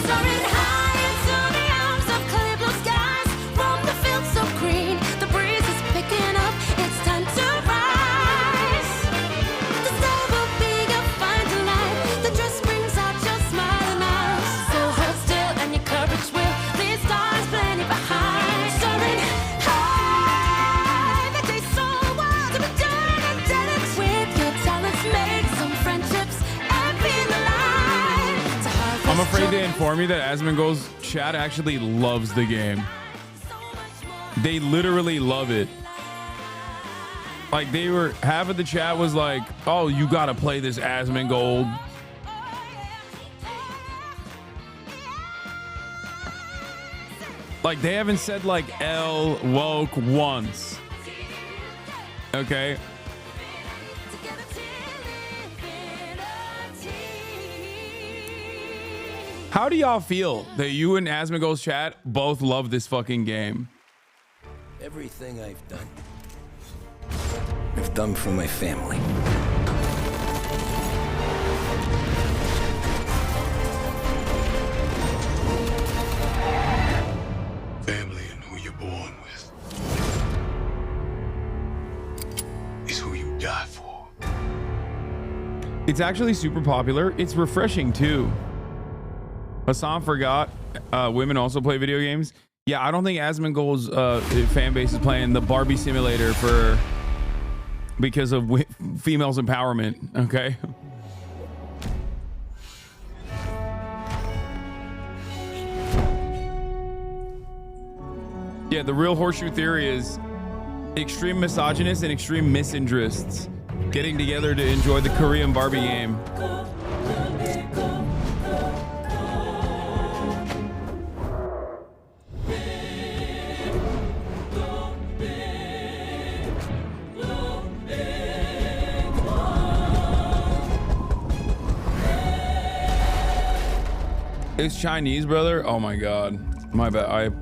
Soaring high into the arms of clear blue skies, from the fields so green, the breeze is picking up, it's time to rise. The star will be your final light, the dress brings out your smiling eyes. So hold still and your courage will, these stars plenty behind. Soaring high, the day's so wild to be doing and dead with your talents, make some friendships and feel alive. To harvest I'm afraid to inform you that Asmongold's chat actually loves the game. They literally love it. Like half of the chat was like, "Oh, you gotta play this Asmongold." Like they haven't said like L woke once. Okay. How do y'all feel that you and Asmongold's chat both love this fucking game? Everything I've done for my family. Family and who you're born with is who you die for. It's actually super popular. It's refreshing too. Hasan forgot women also play video games. Yeah, I don't think Asmongold's fan base is playing the Barbie simulator because of females empowerment. Okay. Yeah, the real horseshoe theory is extreme misogynists and extreme misinterests getting together to enjoy the Korean Barbie game. It's Chinese, brother. Oh my god, my bad.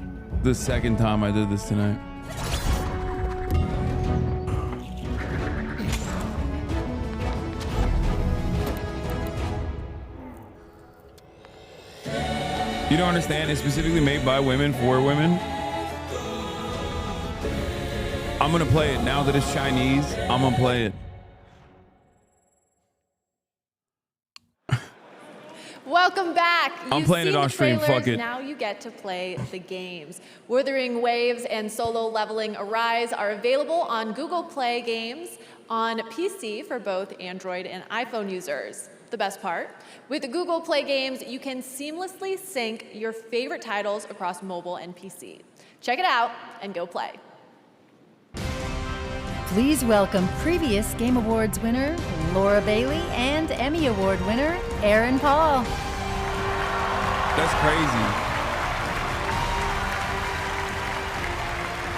The second time I did this tonight. You don't understand? It's specifically made by women for women. I'm gonna play it now that it's Chinese. I'm gonna play it. Welcome back. I'm playing it on stream. Fuck it. Now you get to play the games. Wuthering Waves and Solo Leveling Arise are available on Google Play Games on PC for both Android and iPhone users. The best part, with Google Play Games, you can seamlessly sync your favorite titles across mobile and PC. Check it out and go play. Please welcome previous Game Awards winner Laura Bailey and Emmy Award winner Aaron Paul. That's crazy.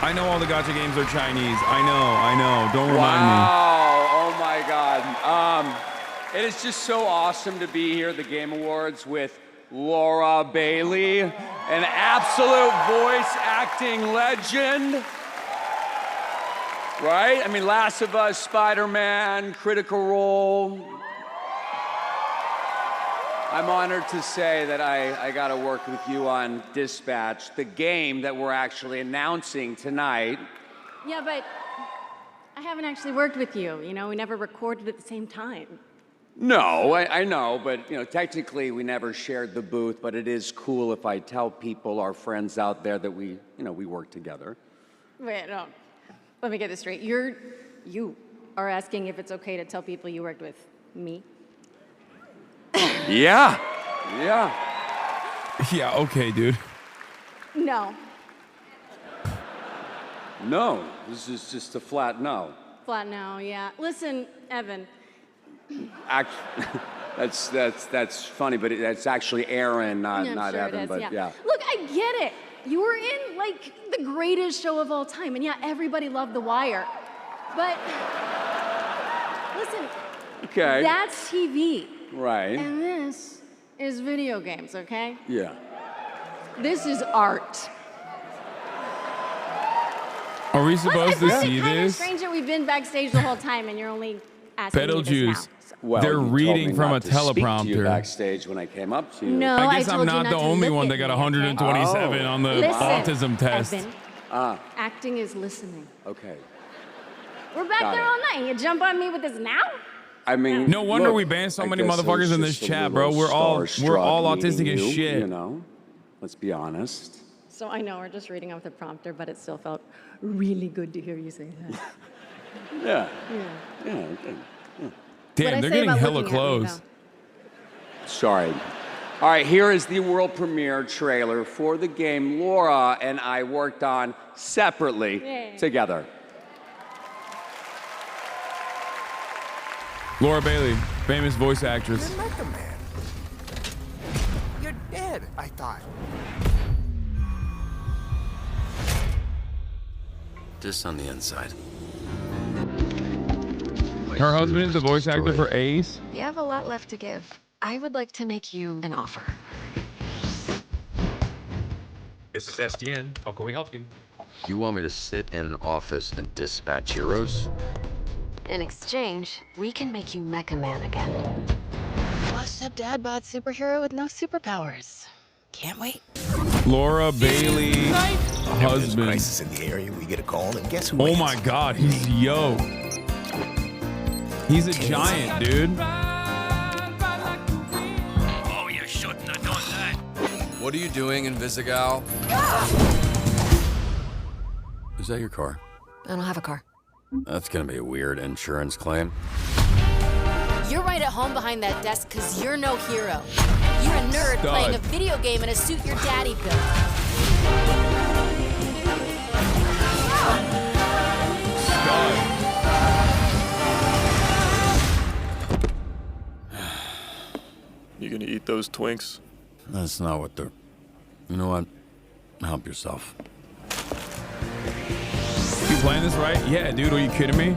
I know all the gacha games are Chinese. I know. Don't remind me. Wow, oh my God. It is just so awesome to be here at the Game Awards with Laura Bailey, an absolute voice acting legend. Right? I mean, Last of Us, Spider-Man, Critical Role. I'm honored to say that I got to work with you on Dispatch, the game that we're actually announcing tonight. Yeah, but I haven't actually worked with you. You know, we never recorded at the same time. No, I know, but you know, technically we never shared the booth, but it is cool if I tell people, our friends out there, that we work together. Wait, no. Let me get this straight. You are asking if it's okay to tell people you worked with me? Yeah. Yeah, okay, dude. No. No, this is just a flat no. Flat no, yeah. Listen, Evan. That's funny, but that's actually Aaron, not sure Evan. It is, but yeah. Look, I get it. You were in like the greatest show of all time, and yeah, everybody loved The Wire. But listen, okay, that's TV. Right. And this is video games, okay? Yeah. This is art. Are we supposed to see Kind of this? strange that we've been backstage the whole time, and you're only asking me this Betelgeuse. now. Well, They're you told reading me from not a to speak to you teleprompter. backstage when I came up to you. No, I guess I I'm told you not not the to only look one at that got me, 127 okay? on the Listen, autism test. Evan, acting is listening. Okay. We're back Got there it. all night. You jump on me with this now? I mean, No wonder look, we banned so I many guess it motherfuckers was in this just a chat, bro. little We're all starstruck autistic meeting as you, shit. You know, let's be honest. So I know we're just reading off the prompter, but it still felt really good to hear you say that. Yeah. Yeah. Okay. Yeah. Damn, they're getting hella close. Sorry. All right, here is the world premiere trailer for the game Laura and I worked on separately Yay. together. Laura Bailey, famous voice actress. You're not the man. You're dead, I thought. Just on the inside. Her husband is the voice actor for Ace. You have a lot left to give. I would like to make you an offer. This is SDN. How can we help you? You want me to sit in an office and dispatch heroes? In exchange, we can make you Mecha Man again. What's up, dad bod superhero with no superpowers? Can't wait. Laura Bailey, husband. Crisis in the area, we get a call, and guess who Oh wins? my God, he's yoked. He's a giant, dude. Oh, you shouldn't have done that. What are you doing in Visigal? Is that your car? I don't have a car. That's gonna be a weird insurance claim. You're right at home behind that desk because you're no hero. You're a nerd Stud. playing a video game in a suit your daddy built. You gonna eat those Twinks? That's not what they're... You know what? Help yourself. You playing this right? Yeah, dude, are you kidding me?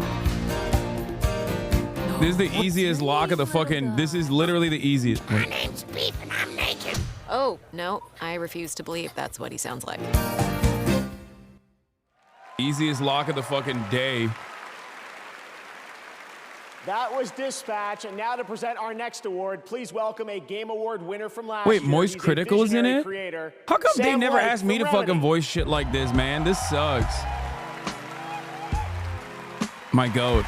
This is the easiest lock of the fucking... This is literally the easiest. Wait. name's Beef and I'm naked. Oh, no. I refuse to believe that's what he sounds like. Easiest lock of the fucking day. That was Dispatch, and now to present our next award, please welcome a Game Award winner from last Wait, year. Moist He's a Critical is in visionary it? Creator, How come they Sam never White asked me to from fucking Remedy. voice shit like this, man? This sucks. My goat.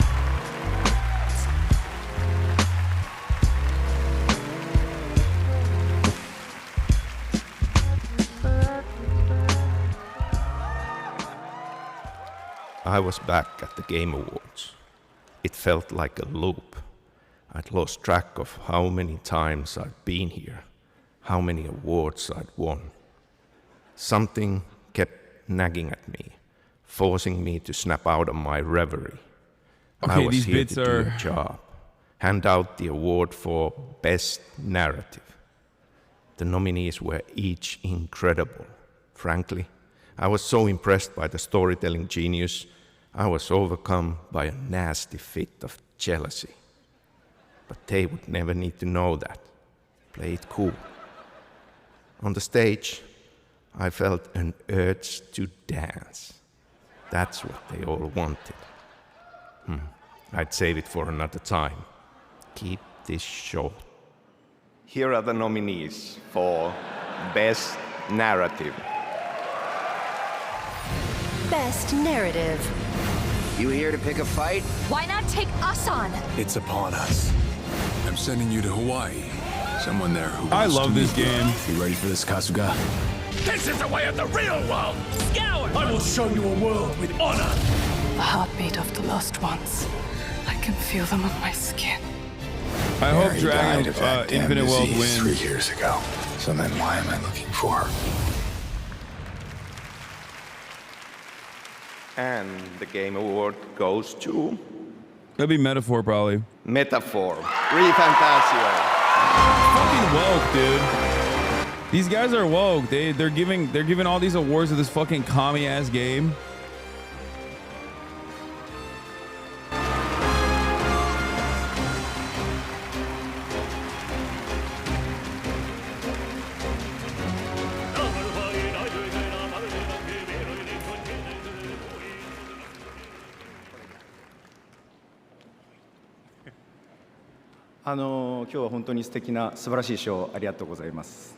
I was back at the Game Awards. It felt like a loop. I'd lost track of how many times I'd been here, how many awards I'd won. Something kept nagging at me, forcing me to snap out of my reverie. I Okay, was these here bits to do are... a job, hand out the award for Best Narrative. The nominees were each incredible. Frankly, I was so impressed by the storytelling genius, I was overcome by a nasty fit of jealousy. But they would never need to know that. Play it cool. On the stage, I felt an urge to dance. That's what they all wanted. I'd save it for another time. Keep this short. Here are the nominees for Best Narrative. Best Narrative. You here to pick a fight? Why not take us on? It's upon us. I'm sending you to Hawaii. Someone there who I wants love to this meet you. game. You ready for this, Kasuga? This is the way of the real world! Scour! I will show you a world with honor! The heartbeat of the lost ones. I can feel them on my skin. I hope Mary Dragon died of that damn Infinite World disease wins. 3 years ago. So then why am I looking for her? And the Game Award goes to... That'd be Metaphor, probably. Metaphor. ReFantasio. Fucking woke, dude. These guys are woke. They're giving all these awards to this fucking commie ass game.今日は本当に素敵な素晴らしい賞ありがとうございます。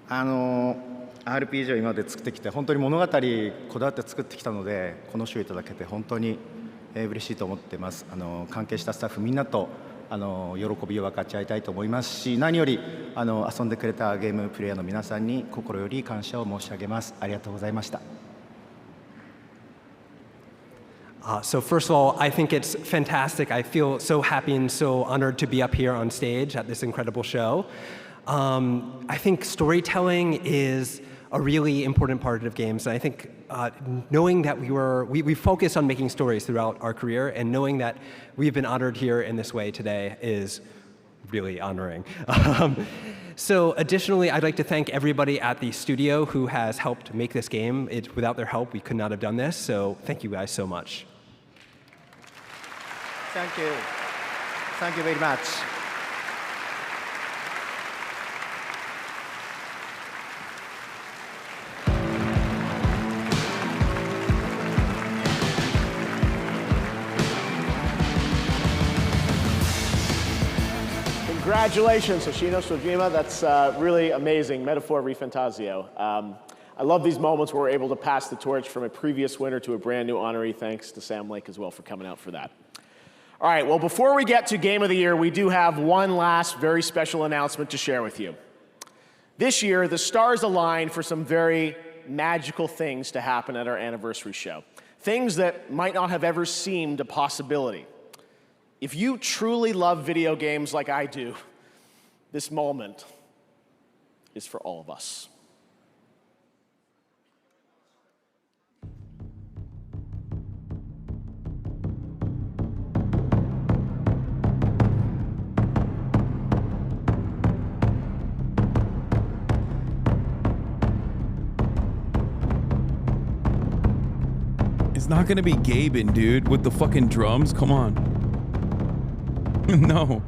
RPG を今まで作ってきて本当に物語こだわって作ってきたのでこの賞をいただけて本当に嬉しいと思ってます。関係したスタッフみんなと喜びを分かち合いたいと思いますし、何より遊んでくれたゲームプレイヤーの皆さんに心より感謝を申し上げます。ありがとうございました。So first of all, I think it's fantastic. I feel so happy and so honored to be up here on stage at this incredible show. I think storytelling is a really important part of games. And I think knowing that we focus on making stories throughout our career, and knowing that we've been honored here in this way today is really honoring. So additionally, I'd like to thank everybody at the studio who has helped make this game. Without their help, we could not have done this. So thank you guys so much. Thank you. Thank you very much. Congratulations, Hoshino Sojima. That's really amazing. Metaphor ReFantasio. I love these moments where we're able to pass the torch from a previous winner to a brand new honoree. Thanks to Sam Lake as well for coming out for that. All right, well, before we get to Game of the Year, we do have one last very special announcement to share with you. This year, the stars aligned for some very magical things to happen at our anniversary show. Things that might not have ever seemed a possibility. If you truly love video games like I do, this moment is for all of us. It's not gonna be Gaben, dude, with the fucking drums. Come on. No.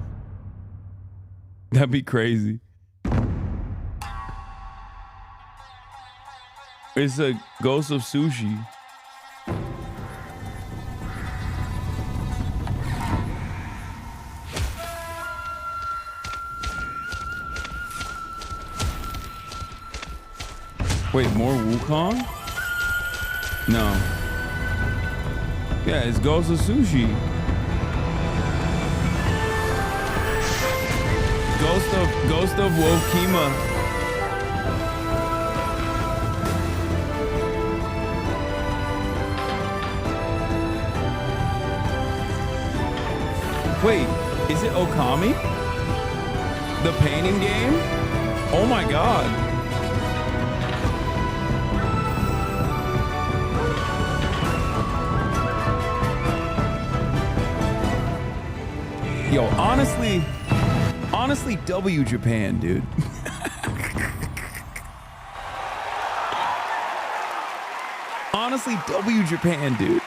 That'd be crazy. It's a Ghost of Sushi. Wait, more Wukong? No. Yeah, it's Ghost of Sushi. Ghost of Wokima. Wait, is it Okami? The painting game? Oh my god. Yo, honestly, W Japan, dude. honestly W Japan, dude.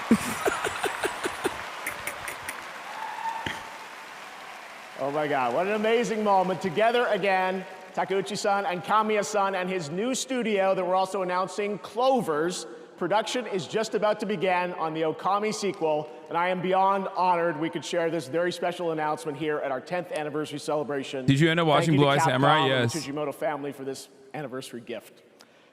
Oh my God, what an amazing moment. Together again, Takeuchi-san and Kamiya-san and his new studio that we're also announcing, Clovers. Production is just about to begin on the Okami sequel, and I am beyond honored we could share this very special announcement here at our 10th anniversary celebration. Did you end up watching Blue Eye Samurai? Yes. Thank you to Capcom and the Tujimoto family for this anniversary gift.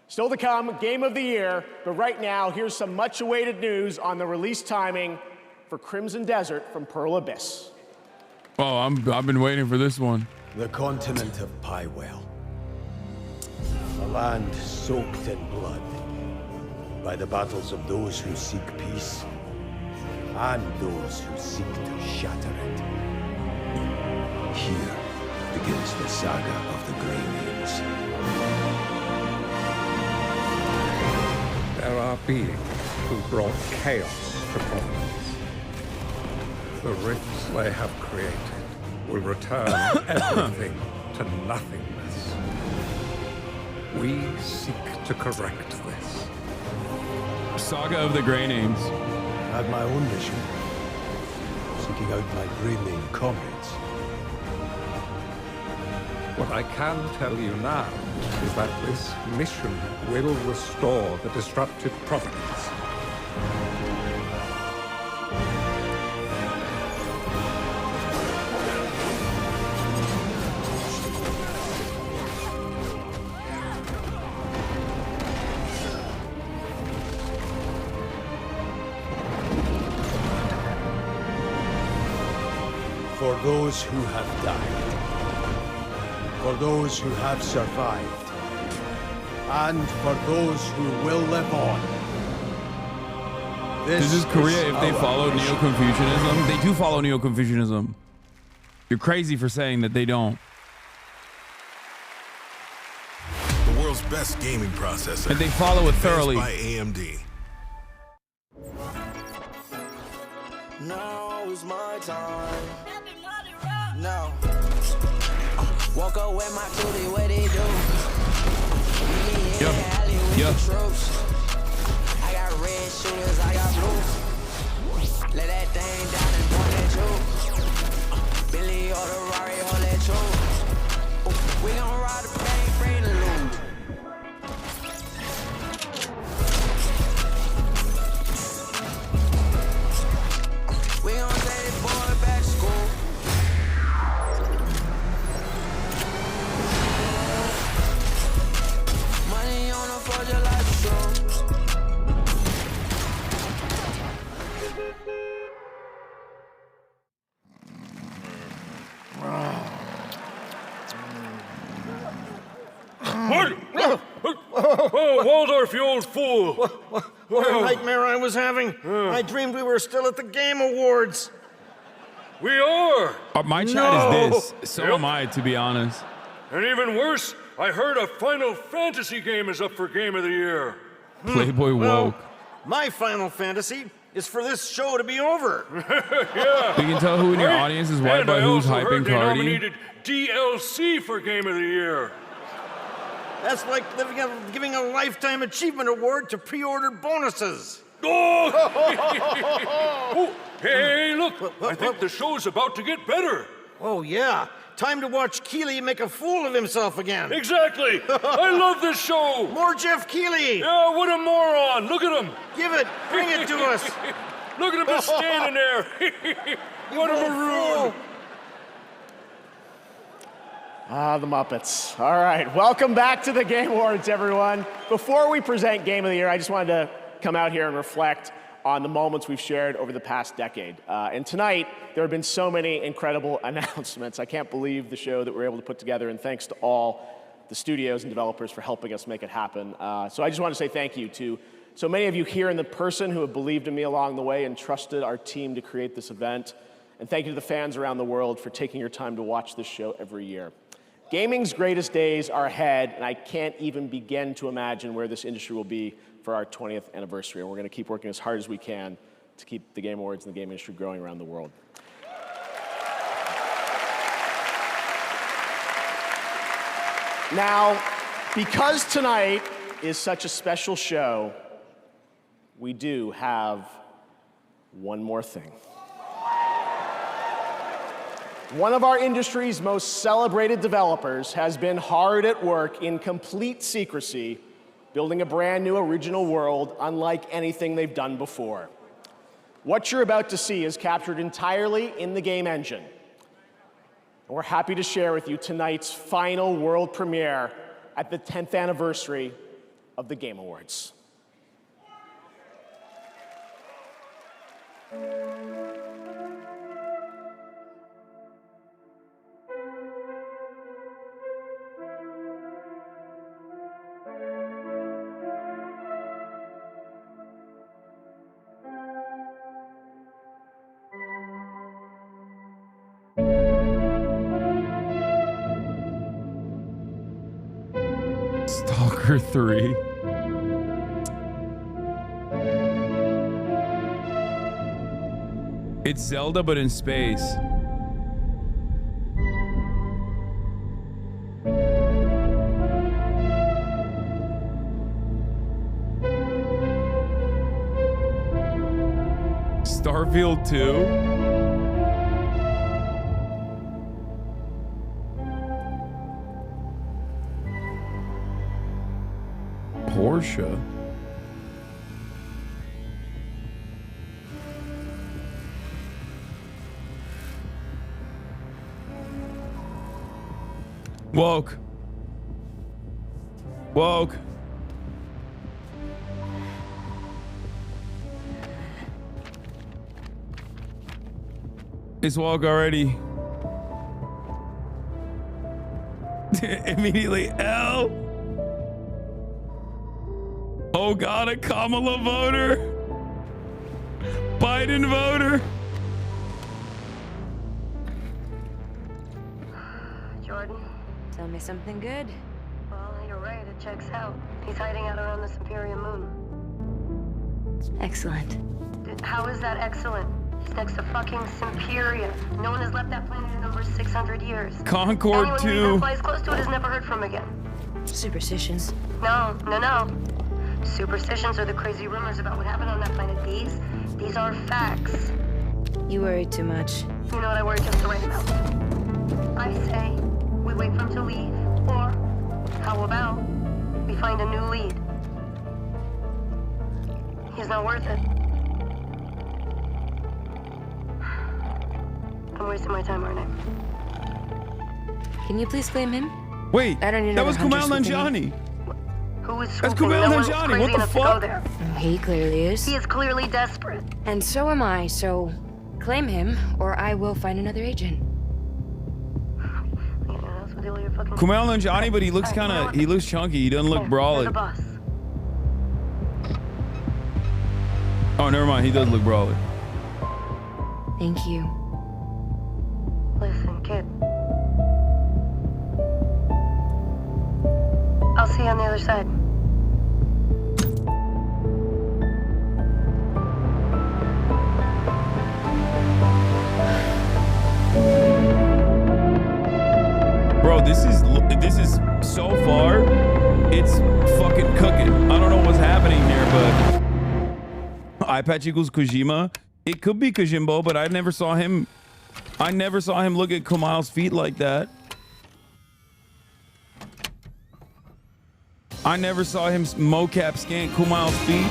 Still to come, Game of the Year, but right now, here's some much-awaited news on the release timing for Crimson Desert from Pearl Abyss. Oh, I've been waiting for this one. The continent of Pywell. A land soaked in blood by the battles of those who seek peace and those who seek to shatter it. Here begins the saga of the Grey Names. There are beings who brought chaos to providence. The rifts they have created will return everything to nothingness. We seek to correct this. Saga of the Grey Names. I have my own mission, seeking out my Grey Name comrades. What I can tell you now is that this mission will restore the disrupted providence. For those who have died, for those who have survived, and for those who will live on. This is Korea if they follow Neo-Confucianism. They do follow Neo-Confucianism. You're crazy for saying that they don't. The world's best gaming processor. And they follow it thoroughly. By AMD. Now is my time. No. Woke up with my tootie, what they do? Yep. I got red shooters, I got blue. Let that thing down and point at you. Billy or the Rari, hold that you. We gon' ride the bank, bring the loot. We gon' take this boy back to school. Money on the floor just like a show. Oh, Waldorf, you old fool! What a nightmare I was having. I dreamed we were still at the Game Awards. We are! My chat is this. So am I, to be honest. And even worse, I heard a Final Fantasy game is up for Game of the Year. Playboy woke. My Final Fantasy is for this show to be over. Yeah. You can tell who in your audience is white by who's hyping They Cardi. nominated DLC for Game of the Year. That's like giving a Lifetime Achievement Award to pre-order bonuses. Oh! Oh, hey, look! I think the show's about to get better. Oh, yeah. Time to watch Keighley make a fool of himself again. Exactly! I love this show! More Jeff Keighley! Yeah, what a moron! Look at him! Give it! Bring it to us! Look at him just standing there! What a maroon! Ah, the Muppets. All right, welcome back to the Game Awards, everyone. Before we present Game of the Year, I just wanted to come out here and reflect on the moments we've shared over the past decade. And tonight, there have been so many incredible announcements. I can't believe the show that we're able to put together, and thanks to all the studios and developers for helping us make it happen. So I just want to say thank you to so many of you here in the person who have believed in me along the way and trusted our team to create this event. And thank you to the fans around the world for taking your time to watch this show every year. Gaming's greatest days are ahead, and I can't even begin to imagine where this industry will be for our 20th anniversary. And we're going to keep working as hard as we can to keep the Game Awards and the game industry growing around the world. Now, because tonight is such a special show, we do have one more thing. One of our industry's most celebrated developers has been hard at work in complete secrecy, building a brand new original world unlike anything they've done before. What you're about to see is captured entirely in the game engine. And we're happy to share with you tonight's final world premiere at the 10th anniversary of the Game Awards. Stalker 3. It's Zelda, but in space. Starfield 2. Porsche. Woke. It's woke already. Immediately L. Oh God, a Kamala voter. Biden voter. Jordan, tell me something good. Well, you're right, it checks out. He's hiding out around this Imperium moon. Excellent. How is that excellent? He's next to fucking Simperia. No one has left that planet in over 600 years. Concord Anyone 2. who even flies close to it is never heard from again. Superstitions? No. Superstitions are the crazy rumors about what happened on that planet. These are facts. You worry too much. You know what I worry just the right amount. I say we wait for him to leave, or how about we find a new lead? He's not worth it. I'm wasting my time, aren't I? Can you please blame him? Wait, I don't need that was another Kumail hunter swooping Nanjiani. Who is That's swooping? Kumail No one's Nanjiani. crazy What the enough to go fuck? there. He clearly is. He is clearly desperate. And so am I, so claim him, or I will find another agent. Kumail Nanjiani, but he looks he looks chunky. He doesn't look brawly. Oh, never mind. He does look brawly. Thank you. Listen, kid. I'll see you on the other side. Bro, this is so far, it's fucking cooking. I don't know what's happening here, but eye patch equals Kojima. It could be Kojimbo, but I never saw him look at Kumail's feet like that. I never saw him mocap scan Kumail's feet.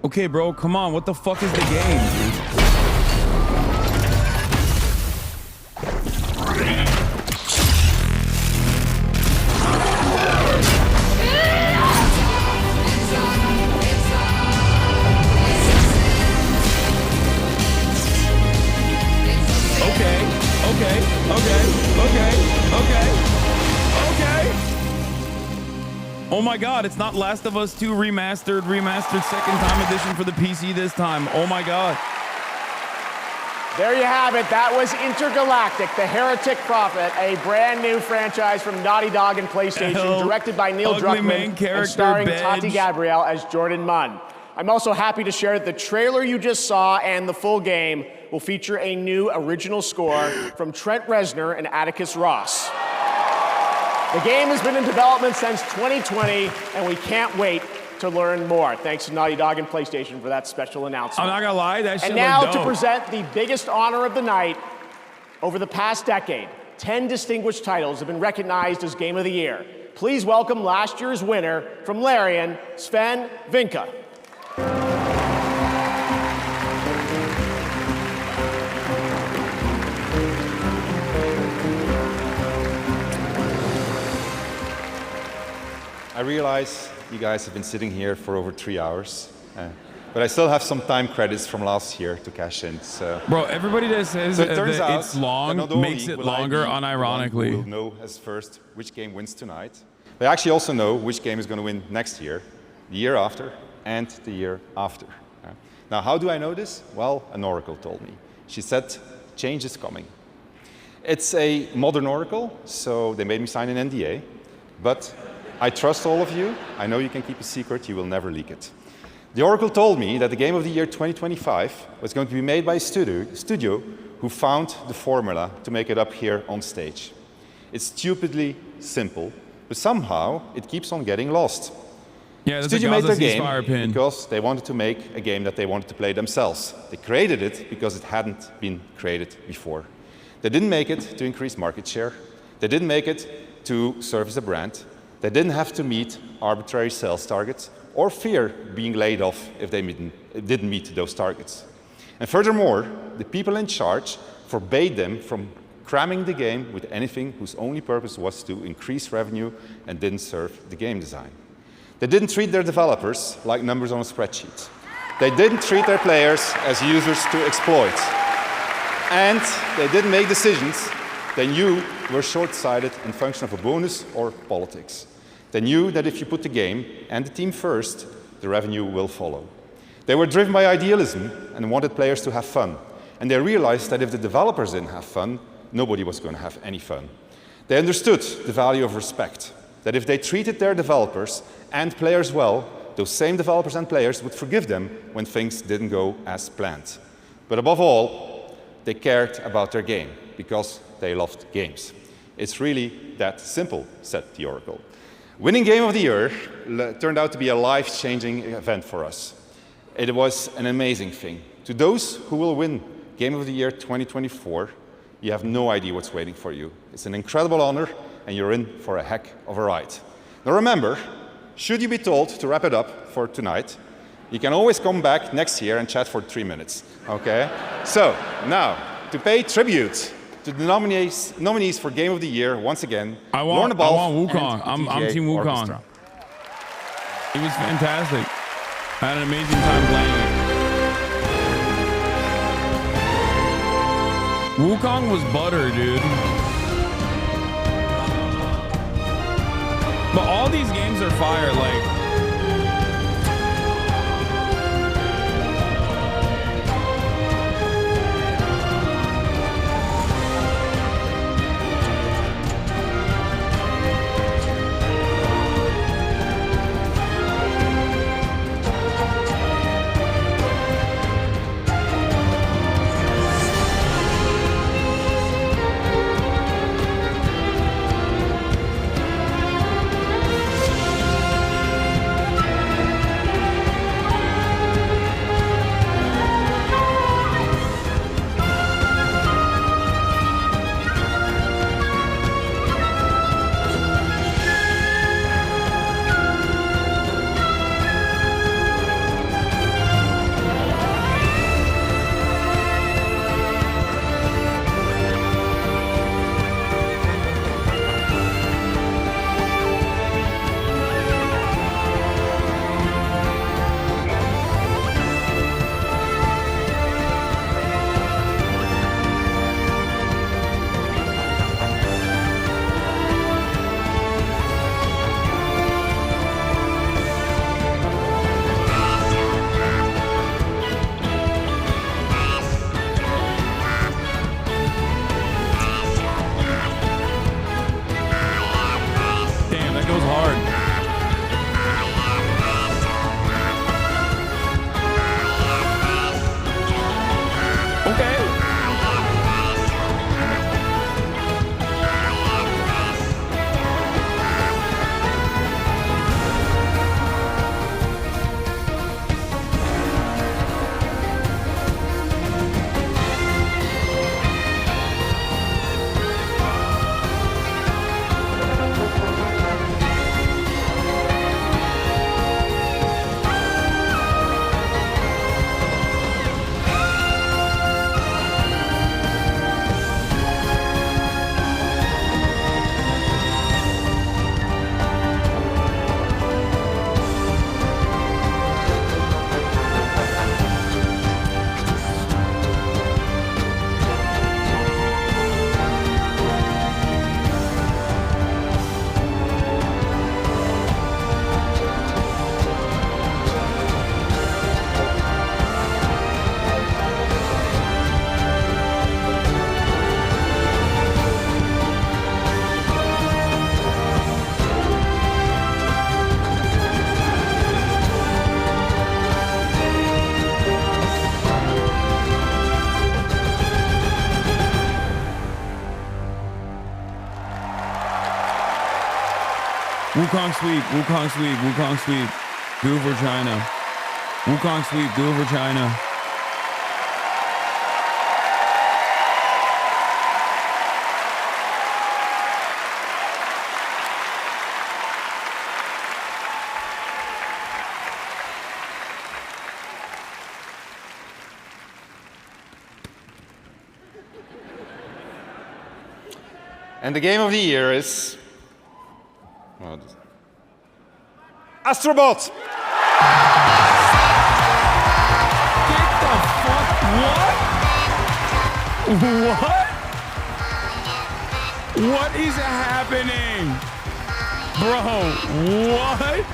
Okay, bro, come on. What the fuck is the game, dude? Okay. Oh my God, it's not Last of Us 2 remastered second time edition for the PC this time. Oh my God. There you have it. That was Intergalactic, the Heretic Prophet, a brand new franchise from Naughty Dog and PlayStation, directed by Neil Druckmann and starring Tati Gabrielle as Jordan Munn. I'm also happy to share that the trailer you just saw and the full game will feature a new original score from Trent Reznor and Atticus Ross. The game has been in development since 2020, and we can't wait to learn more. Thanks to Naughty Dog and PlayStation for that special announcement. I'm not gonna lie, that shit And now looked to dope. present the biggest honor of the night. Over the past decade, 10 distinguished titles have been recognized as Game of the Year. Please welcome last year's winner from Larian, Sven Vinka. I realize you guys have been sitting here for over 3 hours, but I still have some time credits from last year to cash in. So, Bro, everybody that says it turns that out it's long that not only makes it will I longer be unironically. the one who will know as first which game wins tonight. They actually also know which game is going to win next year, the year after, and the year after. Now, how do I know this? Well, an oracle told me. She said, change is coming. It's a modern oracle, so they made me sign an NDA, but I trust all of you. I know you can keep a secret. You will never leak it. The Oracle told me that the Game of the Year 2025 was going to be made by a studio who found the formula to make it up here on stage. It's stupidly simple, but somehow it keeps on getting lost. Yeah, that's Studio a made their Gaza game because they wanted to make a game that they wanted to play themselves. They created it because it hadn't been created before. They didn't make it to increase market share. They didn't make it to serve as a brand. They didn't have to meet arbitrary sales targets or fear being laid off if they didn't meet those targets. And furthermore, the people in charge forbade them from cramming the game with anything whose only purpose was to increase revenue and didn't serve the game design. They didn't treat their developers like numbers on a spreadsheet. They didn't treat their players as users to exploit. And they didn't make decisions they knew were short-sighted in function of a bonus or politics. They knew that if you put the game and the team first, the revenue will follow. They were driven by idealism and wanted players to have fun. And they realized that if the developers didn't have fun, nobody was going to have any fun. They understood the value of respect, that if they treated their developers and players well, those same developers and players would forgive them when things didn't go as planned. But above all, they cared about their game because they loved games. It's really that simple, said the Oracle. Winning Game of the Year turned out to be a life-changing event for us. It was an amazing thing. To those who will win Game of the Year 2024, you have no idea what's waiting for you. It's an incredible honor, and you're in for a heck of a ride. Now remember, should you be told to wrap it up for tonight, you can always come back next year and chat for 3 minutes, okay? So, now, to pay tribute to the nominees for Game of the Year, once again, I want Wukong. I'm Team Wukong. He was fantastic. I had an amazing time playing it. Wukong was butter, dude. But all these games are fire, like. Wukong sweep, Wukong sweep, Wukong sweep. Do it for China. Wukong sweep, do it for China. And the game of the year is Astrobot. Get the fuck what? What is happening? Bro, what?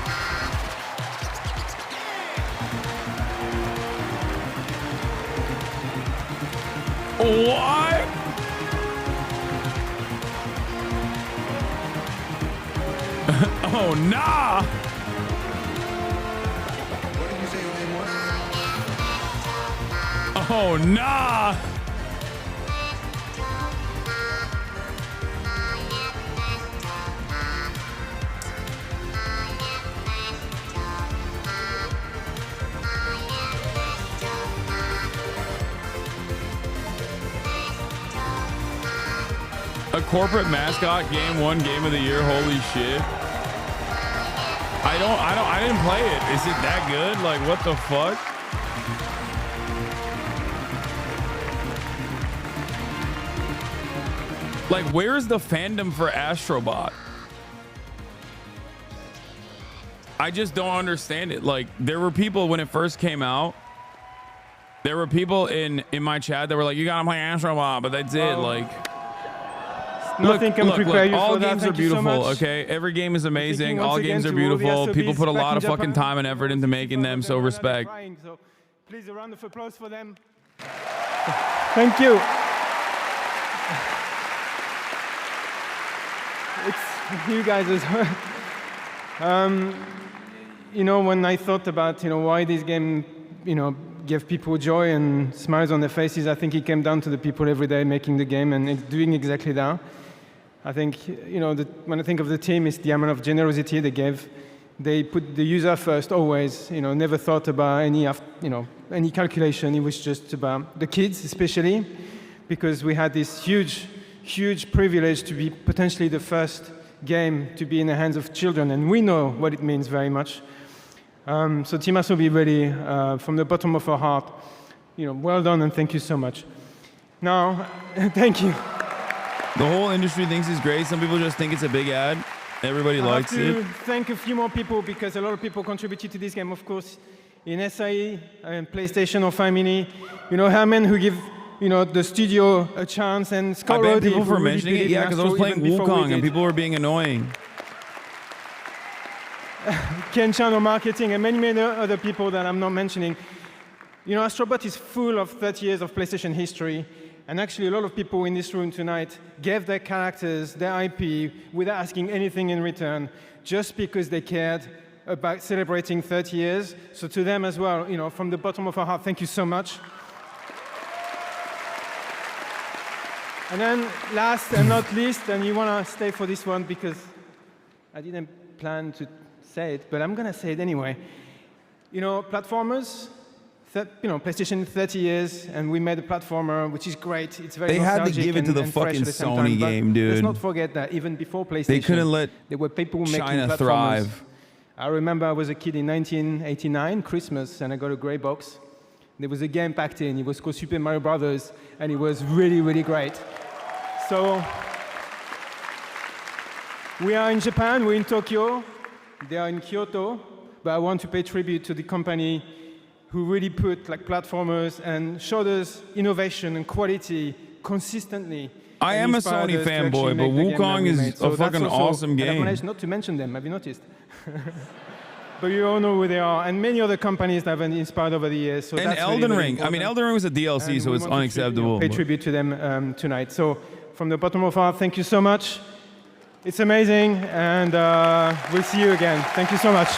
What? Oh, nah. What did you say your name was? Oh, nah. A corporate mascot game, one game of the year. Holy shit. I didn't play it. Is it that good? Like, what the fuck? Like, where's the fandom for Astrobot? I just don't understand it. Like, there were people when it first came out. There were people in my chat that were like, "You gotta play Astrobot," but that's it. Like, nothing can prepare you all for that. games are Thank you so beautiful. much. Okay, every game is amazing. Once All again games are to all the beautiful. People SOBs put a back lot in of fucking Japan. time and effort into making them. So respect. So please, a round of applause for them. Thank you. It's you guys as well. You know, when I thought about, why this game, give people joy and smiles on their faces, I think it came down to the people every day making the game and doing exactly that. I think, when I think of the team, it's the amount of generosity they gave. They put the user first always, never thought about any calculation. It was just about the kids, especially, because we had this huge, huge privilege to be potentially the first game to be in the hands of children, and we know what it means very much. So Team HasanAbi, really, from the bottom of our heart, well done and thank you so much. Now, thank you. The whole industry thinks it's great. Some people just think it's a big ad. Everybody likes it. I have to thank a few more people because a lot of people contributed to this game, of course, in SAE and PlayStation or Family. Herman, who give the studio a chance, and Scott I bet Roddy, people who for really mentioning it. believed in Yeah, because I was Astro playing even before we Wukong and did. people were being annoying. Ken Chan on marketing, and many other people that I'm not mentioning. Astrobot is full of 30 years of PlayStation history, and actually a lot of people in this room tonight gave their characters, their IP, without asking anything in return, just because they cared about celebrating 30 years. So to them as well, from the bottom of our heart, thank you so much. And then last and not least, and you want to stay for this one because I didn't plan to say it, but I'm going to say it anyway. Platformers, PlayStation 30 years, and we made a platformer, which is great. It's very They had to nostalgic give it to and- the and fresh fucking at the same Sony time, but game, dude. Let's not forget that even before PlayStation, They couldn't let there were people making China platformers. thrive. I remember I was a kid in 1989, Christmas, and I got a gray box. There was a game packed in. It was called Super Mario Brothers, and it was really, really great. So we are in Japan, we're in Tokyo, they are in Kyoto, but I want to pay tribute to the company who really put platformers and showed us innovation and quality consistently. I and am a inspired Sony us to fanboy, actually but make the game that Wukong we is made. a So that's fucking also- awesome and I've game. managed not to mention them, have you noticed? But you all know who they are, and many other companies that have been inspired over the years. So And that's Elden really, really Ring. I mean, important. Elden Ring was a DLC, And so we it's want to unacceptable. pay but- tribute to them tonight. So from the bottom of our heart, thank you so much. It's amazing, and we'll see you again. Thank you so much.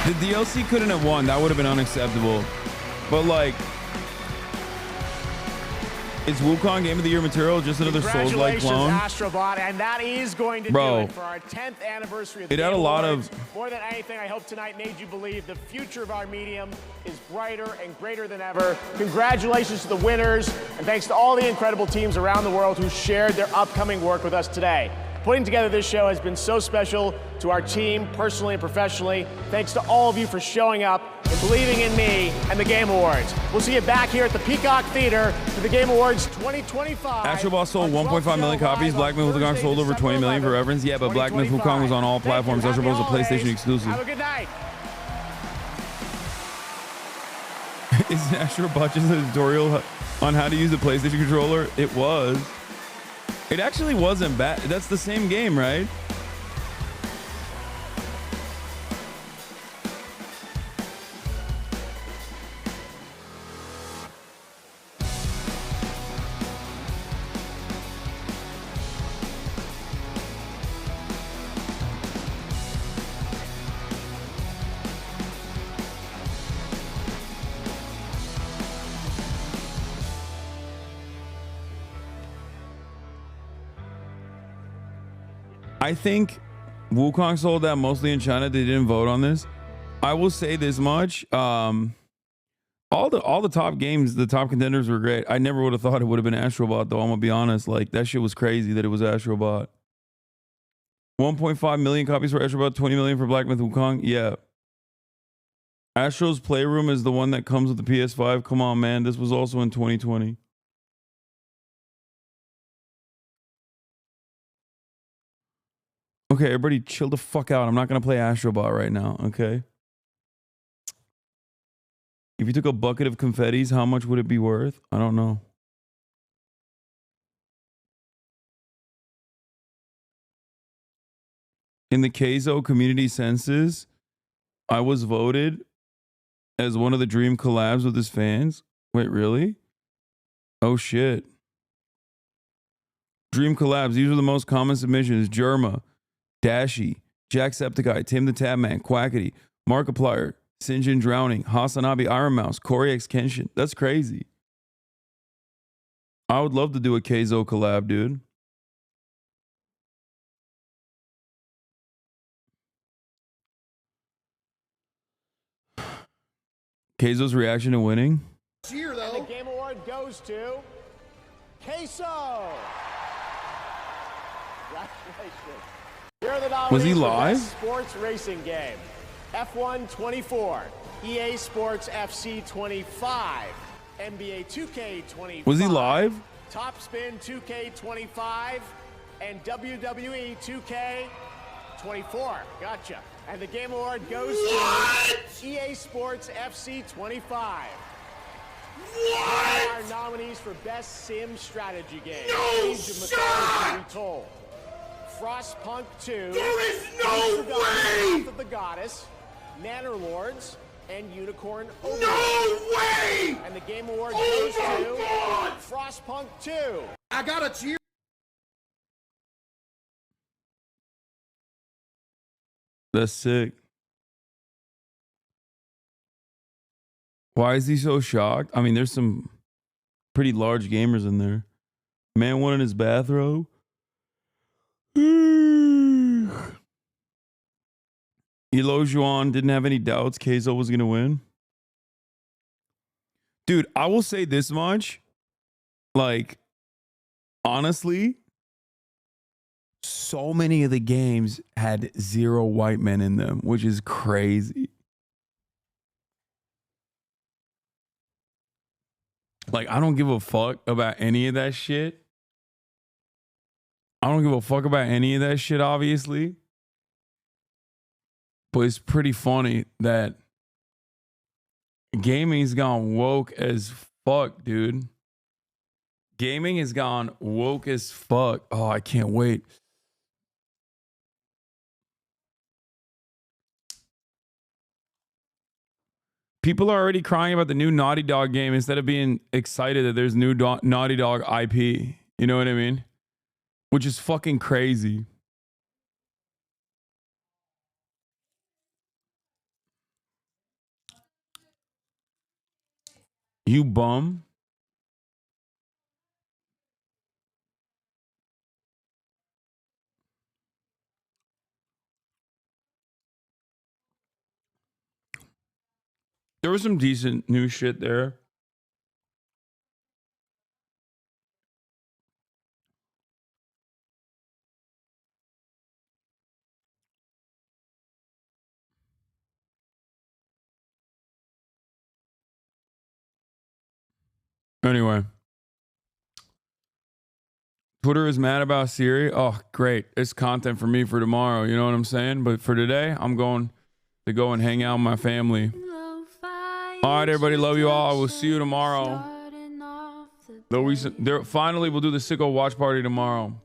The DLC couldn't have won. That would have been unacceptable. But like, is Wukong Game of the Year material just another Souls-like clone? Astrobot, and that is going to do it for our 10th anniversary of the It had Game a lot Awards. of... More than anything, I hope tonight made you believe the future of our medium is brighter and greater than ever. Congratulations to the winners, and thanks to all the incredible teams around the world who shared their upcoming work with us today. Putting together this show has been so special to our team, personally and professionally. Thanks to all of you for showing up and believing in me and the Game Awards. We'll see you back here at the Peacock Theater for the Game Awards 2025. Astrobot sold 1.5 million copies. Black Myth Wukong sold over 20 million for reference. Yeah, but Black Myth Wukong was on all platforms. Astrobot was a PlayStation exclusive. Have a good night. Is Astrobot just a tutorial on how to use a PlayStation controller? It was. It actually wasn't bad. That's the same game, right? I think Wukong sold that mostly in China. They didn't vote on this. I will say this much. All the top games, the top contenders were great. I never would have thought it would have been Astrobot, though. I'm gonna be honest. Like, that shit was crazy that it was Astrobot. 1.5 million copies for Astrobot, 20 million for Black Myth Wukong. Yeah. Astro's Playroom is the one that comes with the PS5. Come on, man. This was also in 2020. Okay, everybody chill the fuck out. I'm not going to play Astrobot right now, okay? If you took a bucket of confettis, how much would it be worth? I don't know. In the Keizo community census, I was voted as one of the dream collabs with his fans. Wait, really? Oh, shit. Dream collabs. These were the most common submissions. Jerma, Dashi, Jacksepticeye, Tim the Tabman, Quackity, Markiplier, Sinjin Drowning, HasanAbi, Iron Mouse, Corey X Kenshin. That's crazy. I would love to do a Keizo collab, dude. Keizo's reaction to winning? And the Game Award goes to Queso. Congratulations. Here are the nominees Was he for live? Best Sports Racing Game. F1 24, EA Sports FC 25, NBA 2K 25. Was he live? Top Spin 2K 25, and WWE 2K 24. Gotcha. And the Game Award goes to EA Sports FC 25. What? Our nominees for Best Sim Strategy Game. No Age of shot! Mythology Retold. Frostpunk 2. There is no way! Wrath of the Goddess, Nannerlords, and Unicorn Overlord. No way! And the Game Award Oh goes my to God! Frostpunk 2. I got a cheer. That's sick. Why is he so shocked? I mean, there's some pretty large gamers in there. Man won in his bathrobe. Elo Juan didn't have any doubts Keizo was going to win. Dude, I will say this much. Like, honestly, so many of the games had 0 white men in them, which is crazy. Like, I don't give a fuck about any of that shit. I don't give a fuck about any of that shit, obviously. But it's pretty funny that gaming's gone woke as fuck, dude. Gaming has gone woke as fuck. Oh, I can't wait. People are already crying about the new Naughty Dog game instead of being excited that there's new Naughty Dog IP. You know what I mean? Which is fucking crazy. You bum. There was some decent new shit there. Anyway. Twitter is mad about Siri. Oh, great. It's content for me for tomorrow. You know what I'm saying? But for today, I'm going to go and hang out with my family. All right, everybody. Love you all. I will see you tomorrow. Finally, we'll do the Sicko Watch Party tomorrow.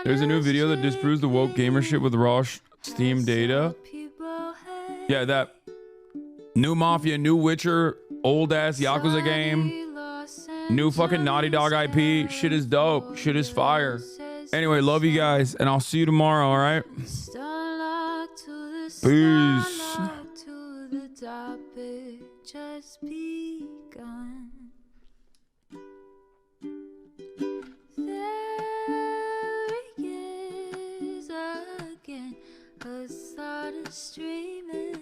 There's a new video that disproves the woke gamer shit with raw Steam data. Yeah, that new Mafia, new Witcher, old ass Yakuza game. New fucking Naughty Dog IP. Shit is dope. Shit is fire. Anyway, love you guys, and I'll see you tomorrow, all right? Peace. Hasan is streaming.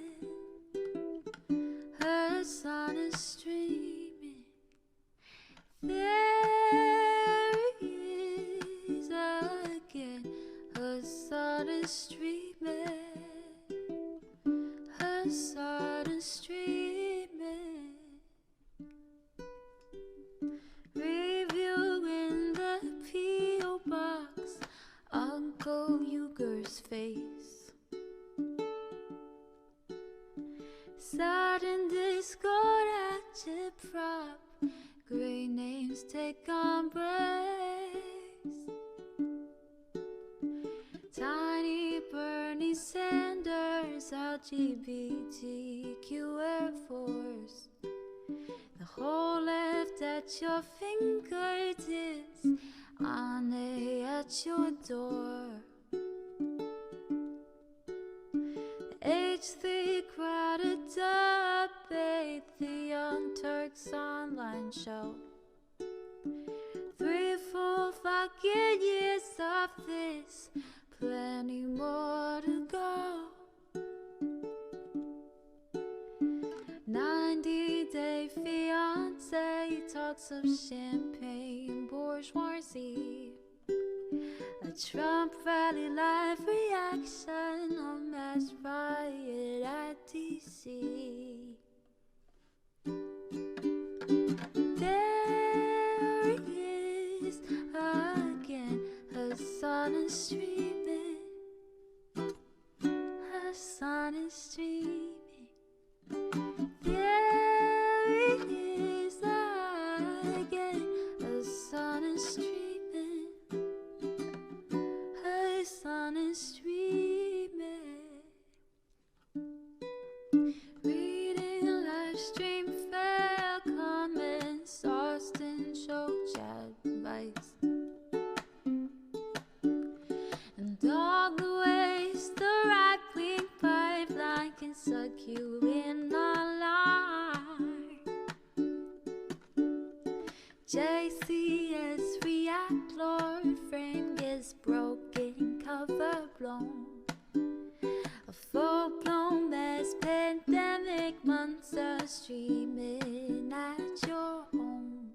Hasan is streaming. There he is again. Hasan is streaming. Hasan is streaming. Review in the P.O. box. Uncle Uger's face. Sudden Discord agitprop. Great names take on breaks. Tiny Bernie Sanders, LGBTQ Air Force. The whole left at your fingertips, Ane at your door. H3 crowded debate, the Young Turks online show. 3 full fucking years of this, plenty more to go. 90-day fiance talks of champagne bourgeoisie. A Trump rally live reaction, a mass riot at DC. There he is again, Hasan is streaming. Hasan is streaming. There he is again, Hasan is streaming. Hasan is streaming. Reading live stream fair comments, Austin show chat advice, and all the ways the right-wing pipeline can suck you in online. JCS React Lord frame gets broken, cover blown. A full-blown mass pandemic monster streaming at your home.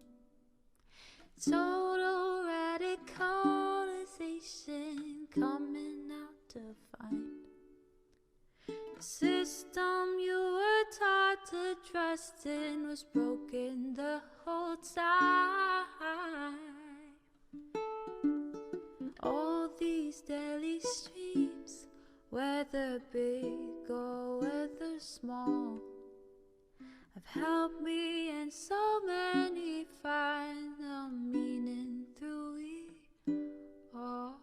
Total radicalization coming out to find. The system you were taught to trust in was broken the whole time. All these daily streams, whether big or whether small, have helped me and so many find the meaning through it all.